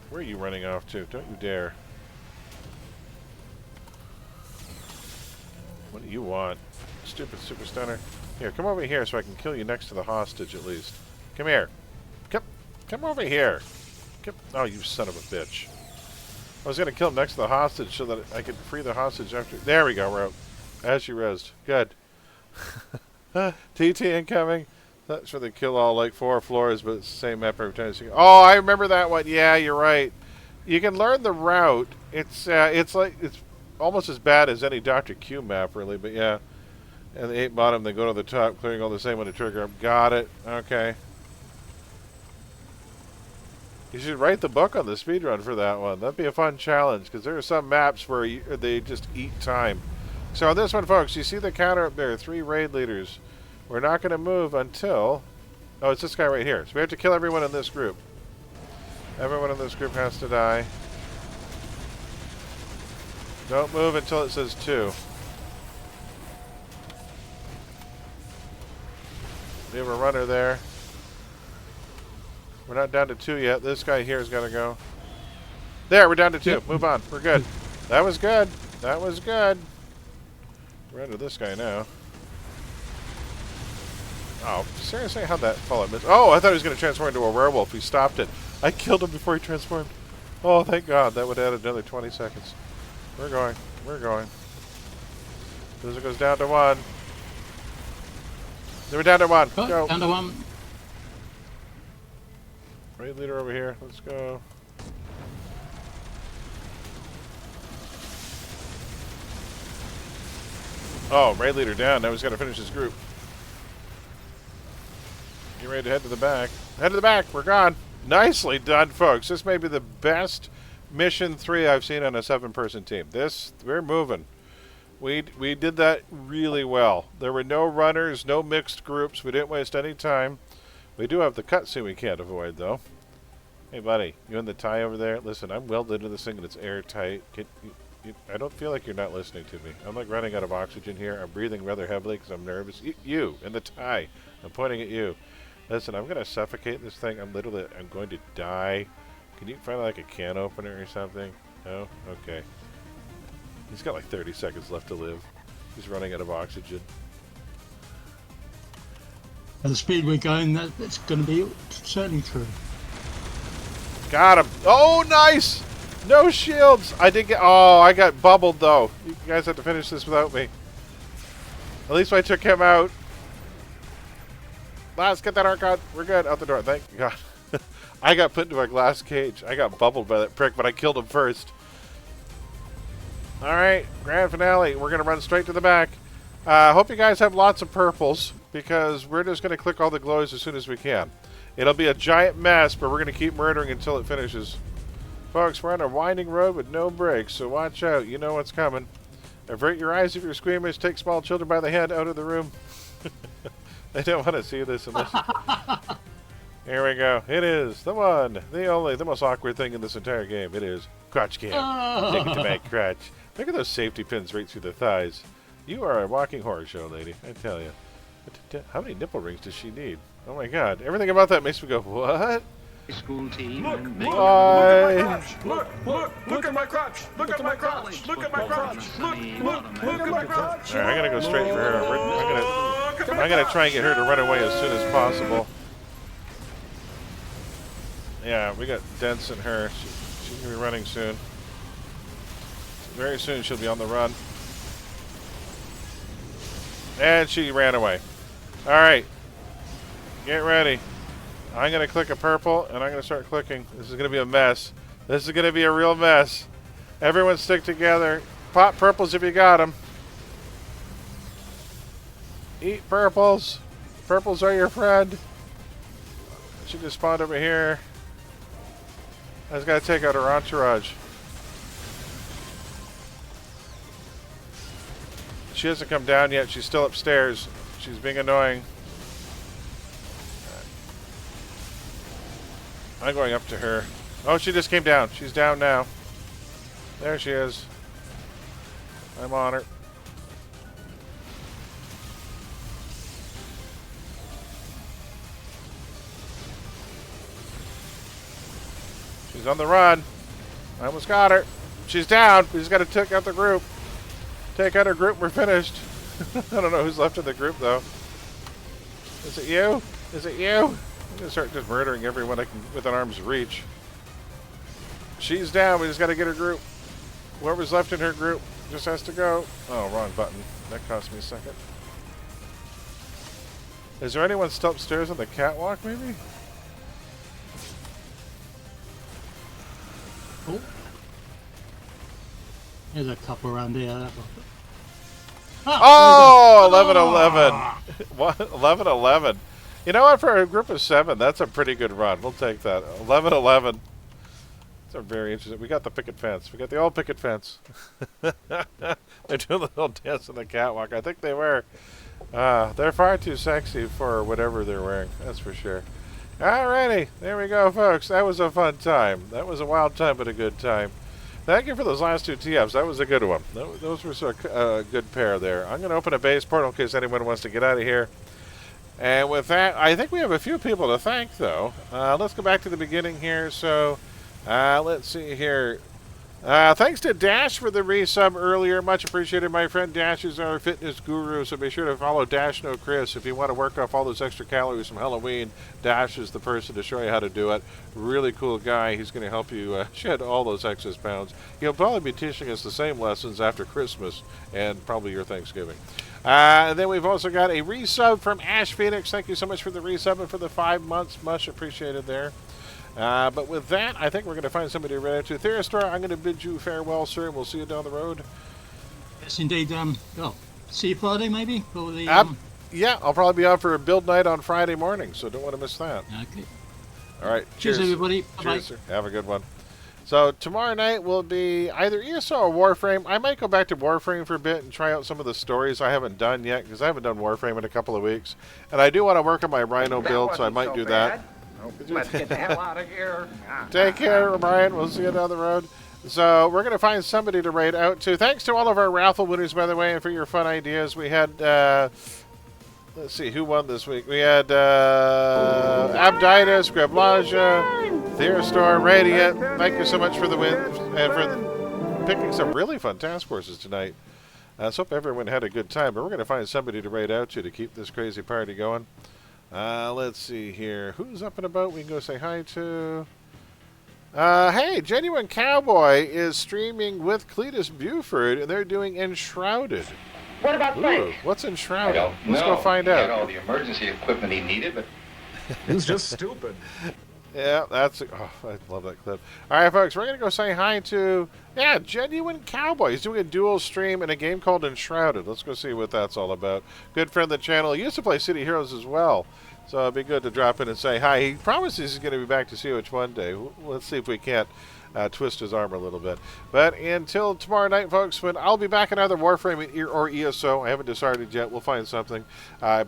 S1: Where are you running off to? Don't you dare. What do you want? Stupid super stunner. Here, come over here so I can kill you next to the hostage at least. Come here. Come over here. Oh, you son of a bitch. I was going to kill him next to the hostage so that I could free the hostage after. There we go, we're out. As you rezzed. Good. TT incoming. That's for the kill all like 4 floors, but it's the same map every time. Oh, I remember that one. Yeah, you're right. You can learn the route. It's almost as bad as any Dr. Q map, really, but yeah. And the 8 bottom, they go to the top, clearing all the same when to trigger up. Got it. Okay. You should write the book on the speedrun for that one. That'd be a fun challenge, because there are some maps where they just eat time. So on this one, folks, you see the counter up there, 3 raid leaders. We're not going to move until... Oh, it's this guy right here. So we have to kill everyone in this group. Everyone in this group has to die. Don't move until it says 2. We have a runner there. We're not down to 2 yet. This guy here has got to go. There, we're down to 2. Yep. Move on. We're good. That was good. That was good. We're into this guy now. Oh, seriously? How'd that fall? Oh, I thought he was going to transform into a werewolf. He stopped it. I killed him before he transformed. Oh, thank God. That would add another 20 seconds. We're going. We're going. As it goes down to 1. Then we're down to 1.
S9: Oh,
S1: Go.
S9: down to 1.
S1: Raid leader over here. Let's go. Oh, raid leader down. Now he's got to finish his group. Get ready to head to the back. Head to the back. We're gone. Nicely done, folks. This may be the best mission 3 I've seen on a 7-person team. We're moving. We did that really well. There were no runners, no mixed groups. We didn't waste any time. We do have the cutscene we can't avoid, though. Hey, buddy, you in the tie over there? Listen, I'm welded into this thing and it's airtight. I don't feel like you're not listening to me. I'm like running out of oxygen here. I'm breathing rather heavily because I'm nervous. You in the tie. I'm pointing at you. Listen, I'm going to suffocate this thing. I'm going to die. Can you find like a can opener or something? No? Okay. He's got like 30 seconds left to live. He's running out of oxygen.
S9: At the speed we're going, that's going to be certainly true.
S1: Got him. Oh, nice! No shields. I got bubbled though. You guys have to finish this without me. At least I took him out. Let's get that Archon. We're good. Out the door. Thank God. I got put into a glass cage. I got bubbled by that prick, but I killed him first. Alright, grand finale. We're going to run straight to the back. Hope you guys have lots of purples, because we're just going to click all the glows as soon as we can. It'll be a giant mess, but we're going to keep murdering until it finishes. Folks, we're on a winding road with no brakes, so watch out. You know what's coming. Avert your eyes if you're squeamish. Take small children by the hand out of the room. They don't want to see this unless... Here we go. It is the one, the only, the most awkward thing in this entire game. It is crotch cam. Take it to my crotch. Look at those safety pins right through the thighs. You are a walking horror show, lady. I tell you. How many nipple rings does she need? Oh my God! Everything about that makes me go, what?
S2: School team.
S1: Why?
S5: Look at my crotch! Look at my crotch! Look at my crotch! Look at my crotch!
S1: All right, I'm gonna go straight for her. I'm gonna try and get her to run away as soon as possible. Yeah, we got dents in her. She's gonna be running soon. Very soon she'll be on the run. And she ran away. All right, get ready. I'm gonna click a purple, and I'm gonna start clicking. This is gonna be a mess. This is gonna be a real mess. Everyone stick together. Pop purples if you got them. Eat purples. Purples are your friend. She just spawned over here. I just gotta take out her entourage. She hasn't come down yet. She's still upstairs. She's being annoying. I'm going up to her. Oh, she just came down. She's down now. There she is. I'm on her. She's on the run. I almost got her. She's down. We just got to take out the group. Take out her group. We're finished. I don't know who's left in the group, though. Is it you? Is it you? I'm going to start just murdering everyone I can within arm's reach. She's down. We just got to get her group. Whoever's left in her group just has to go. Oh, wrong button. That cost me a second. Is there anyone still upstairs on the catwalk, maybe?
S9: Oh. There's a couple around here.
S1: Oh, 11-11. 11-11. You know what? For a group of 7, that's a pretty good run. We'll take that. 11-11. That's very interesting. We got the picket fence. We got the old picket fence. They're doing the little dance on the catwalk. I think they were. They're far too sexy for whatever they're wearing. That's for sure. Alrighty. There we go, folks. That was a fun time. That was a wild time, but a good time. Thank you for those last 2 TFs. That was a good one. Those were a good pair there. I'm going to open a base portal in case anyone wants to get out of here. And with that, I think we have a few people to thank, though. Let's go back to the beginning here. So, let's see here. Thanks to Dash for the resub earlier. Much appreciated. My friend Dash is our fitness guru, so be sure to follow Dash No Chris. If you want to work off all those extra calories from Halloween, Dash is the person to show you how to do it. Really cool guy. He's going to help you shed all those excess pounds. He'll probably be teaching us the same lessons after Christmas and probably your Thanksgiving. And then we've also got a resub from Ash Phoenix. Thank you so much for the resub and for the 5 months. Much appreciated there. But with that, I think we're going to find somebody to run into. Theostar, I'm going to bid you farewell, sir, and we'll see you down the road.
S9: Yes, indeed. See you Friday, maybe? For the,
S1: yeah, I'll probably be on for a build night on Friday morning, so don't want to miss that.
S9: Okay.
S1: All right.
S9: Cheers everybody.
S1: Cheers,
S9: Bye-bye.
S1: sir. Have a good one. So tomorrow night will be either ESO or Warframe. I might go back to Warframe for a bit and try out some of the stories I haven't done yet, because I haven't done Warframe in a couple of weeks. And I do want to work on my Rhino build, so I might do that.
S5: Let's get the hell out of here.
S1: Take care, Brian. We'll see you down the road. So we're going to find somebody to raid out to. Thanks to all of our raffle winners, by the way, and for your fun ideas. We had, let's see, who won this week? We had Abditus, Greblaja, Theostar, Radiant. Thank you so much for the wins and for picking some really fun task forces tonight. So hope everyone had a good time. But we're going to find somebody to raid out to keep this crazy party going. Let's see here. Who's up and about we can go say hi to? Hey, Genuine Cowboy is streaming with Cletus Buford, and they're doing Enshrouded.
S12: What about Frank?
S1: What's Enshrouded?
S12: I don't
S1: Let's
S12: know.
S1: go find
S12: He
S1: out.
S12: had all the emergency equipment he needed, but
S5: It's just stupid.
S1: Yeah, that's... Oh, I love that clip. All right, folks, we're going to go say hi to... Yeah, Genuine Cowboy. He's doing a dual stream in a game called Enshrouded. Let's go see what that's all about. Good friend of the channel. He used to play City Heroes as well. So it'd be good to drop in and say hi. He promises he's going to be back to COH one day. Let's see if we can't twist his arm a little bit. But until tomorrow night, folks, when I'll be back in either Warframe or ESO. I haven't decided yet. We'll find something.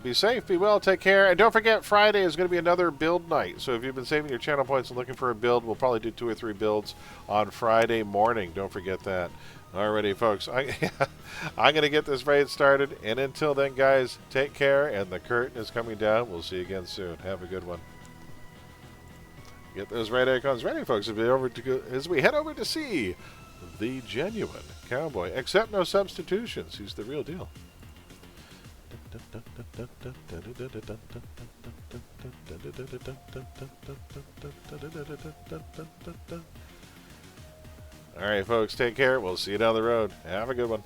S1: Be safe, be well, take care. And don't forget, Friday is going to be another build night. So if you've been saving your channel points and looking for a build, we'll probably do 2 or 3 builds on Friday morning. Don't forget that. Alrighty, folks. I'm going to get this raid started. And until then, guys, take care. And the curtain is coming down. We'll see you again soon. Have a good one. Get those raid icons ready, folks, as we head over to see the Genuine Cowboy. Accept no substitutions. He's the real deal. All right, folks, take care. We'll see you down the road. Have a good one.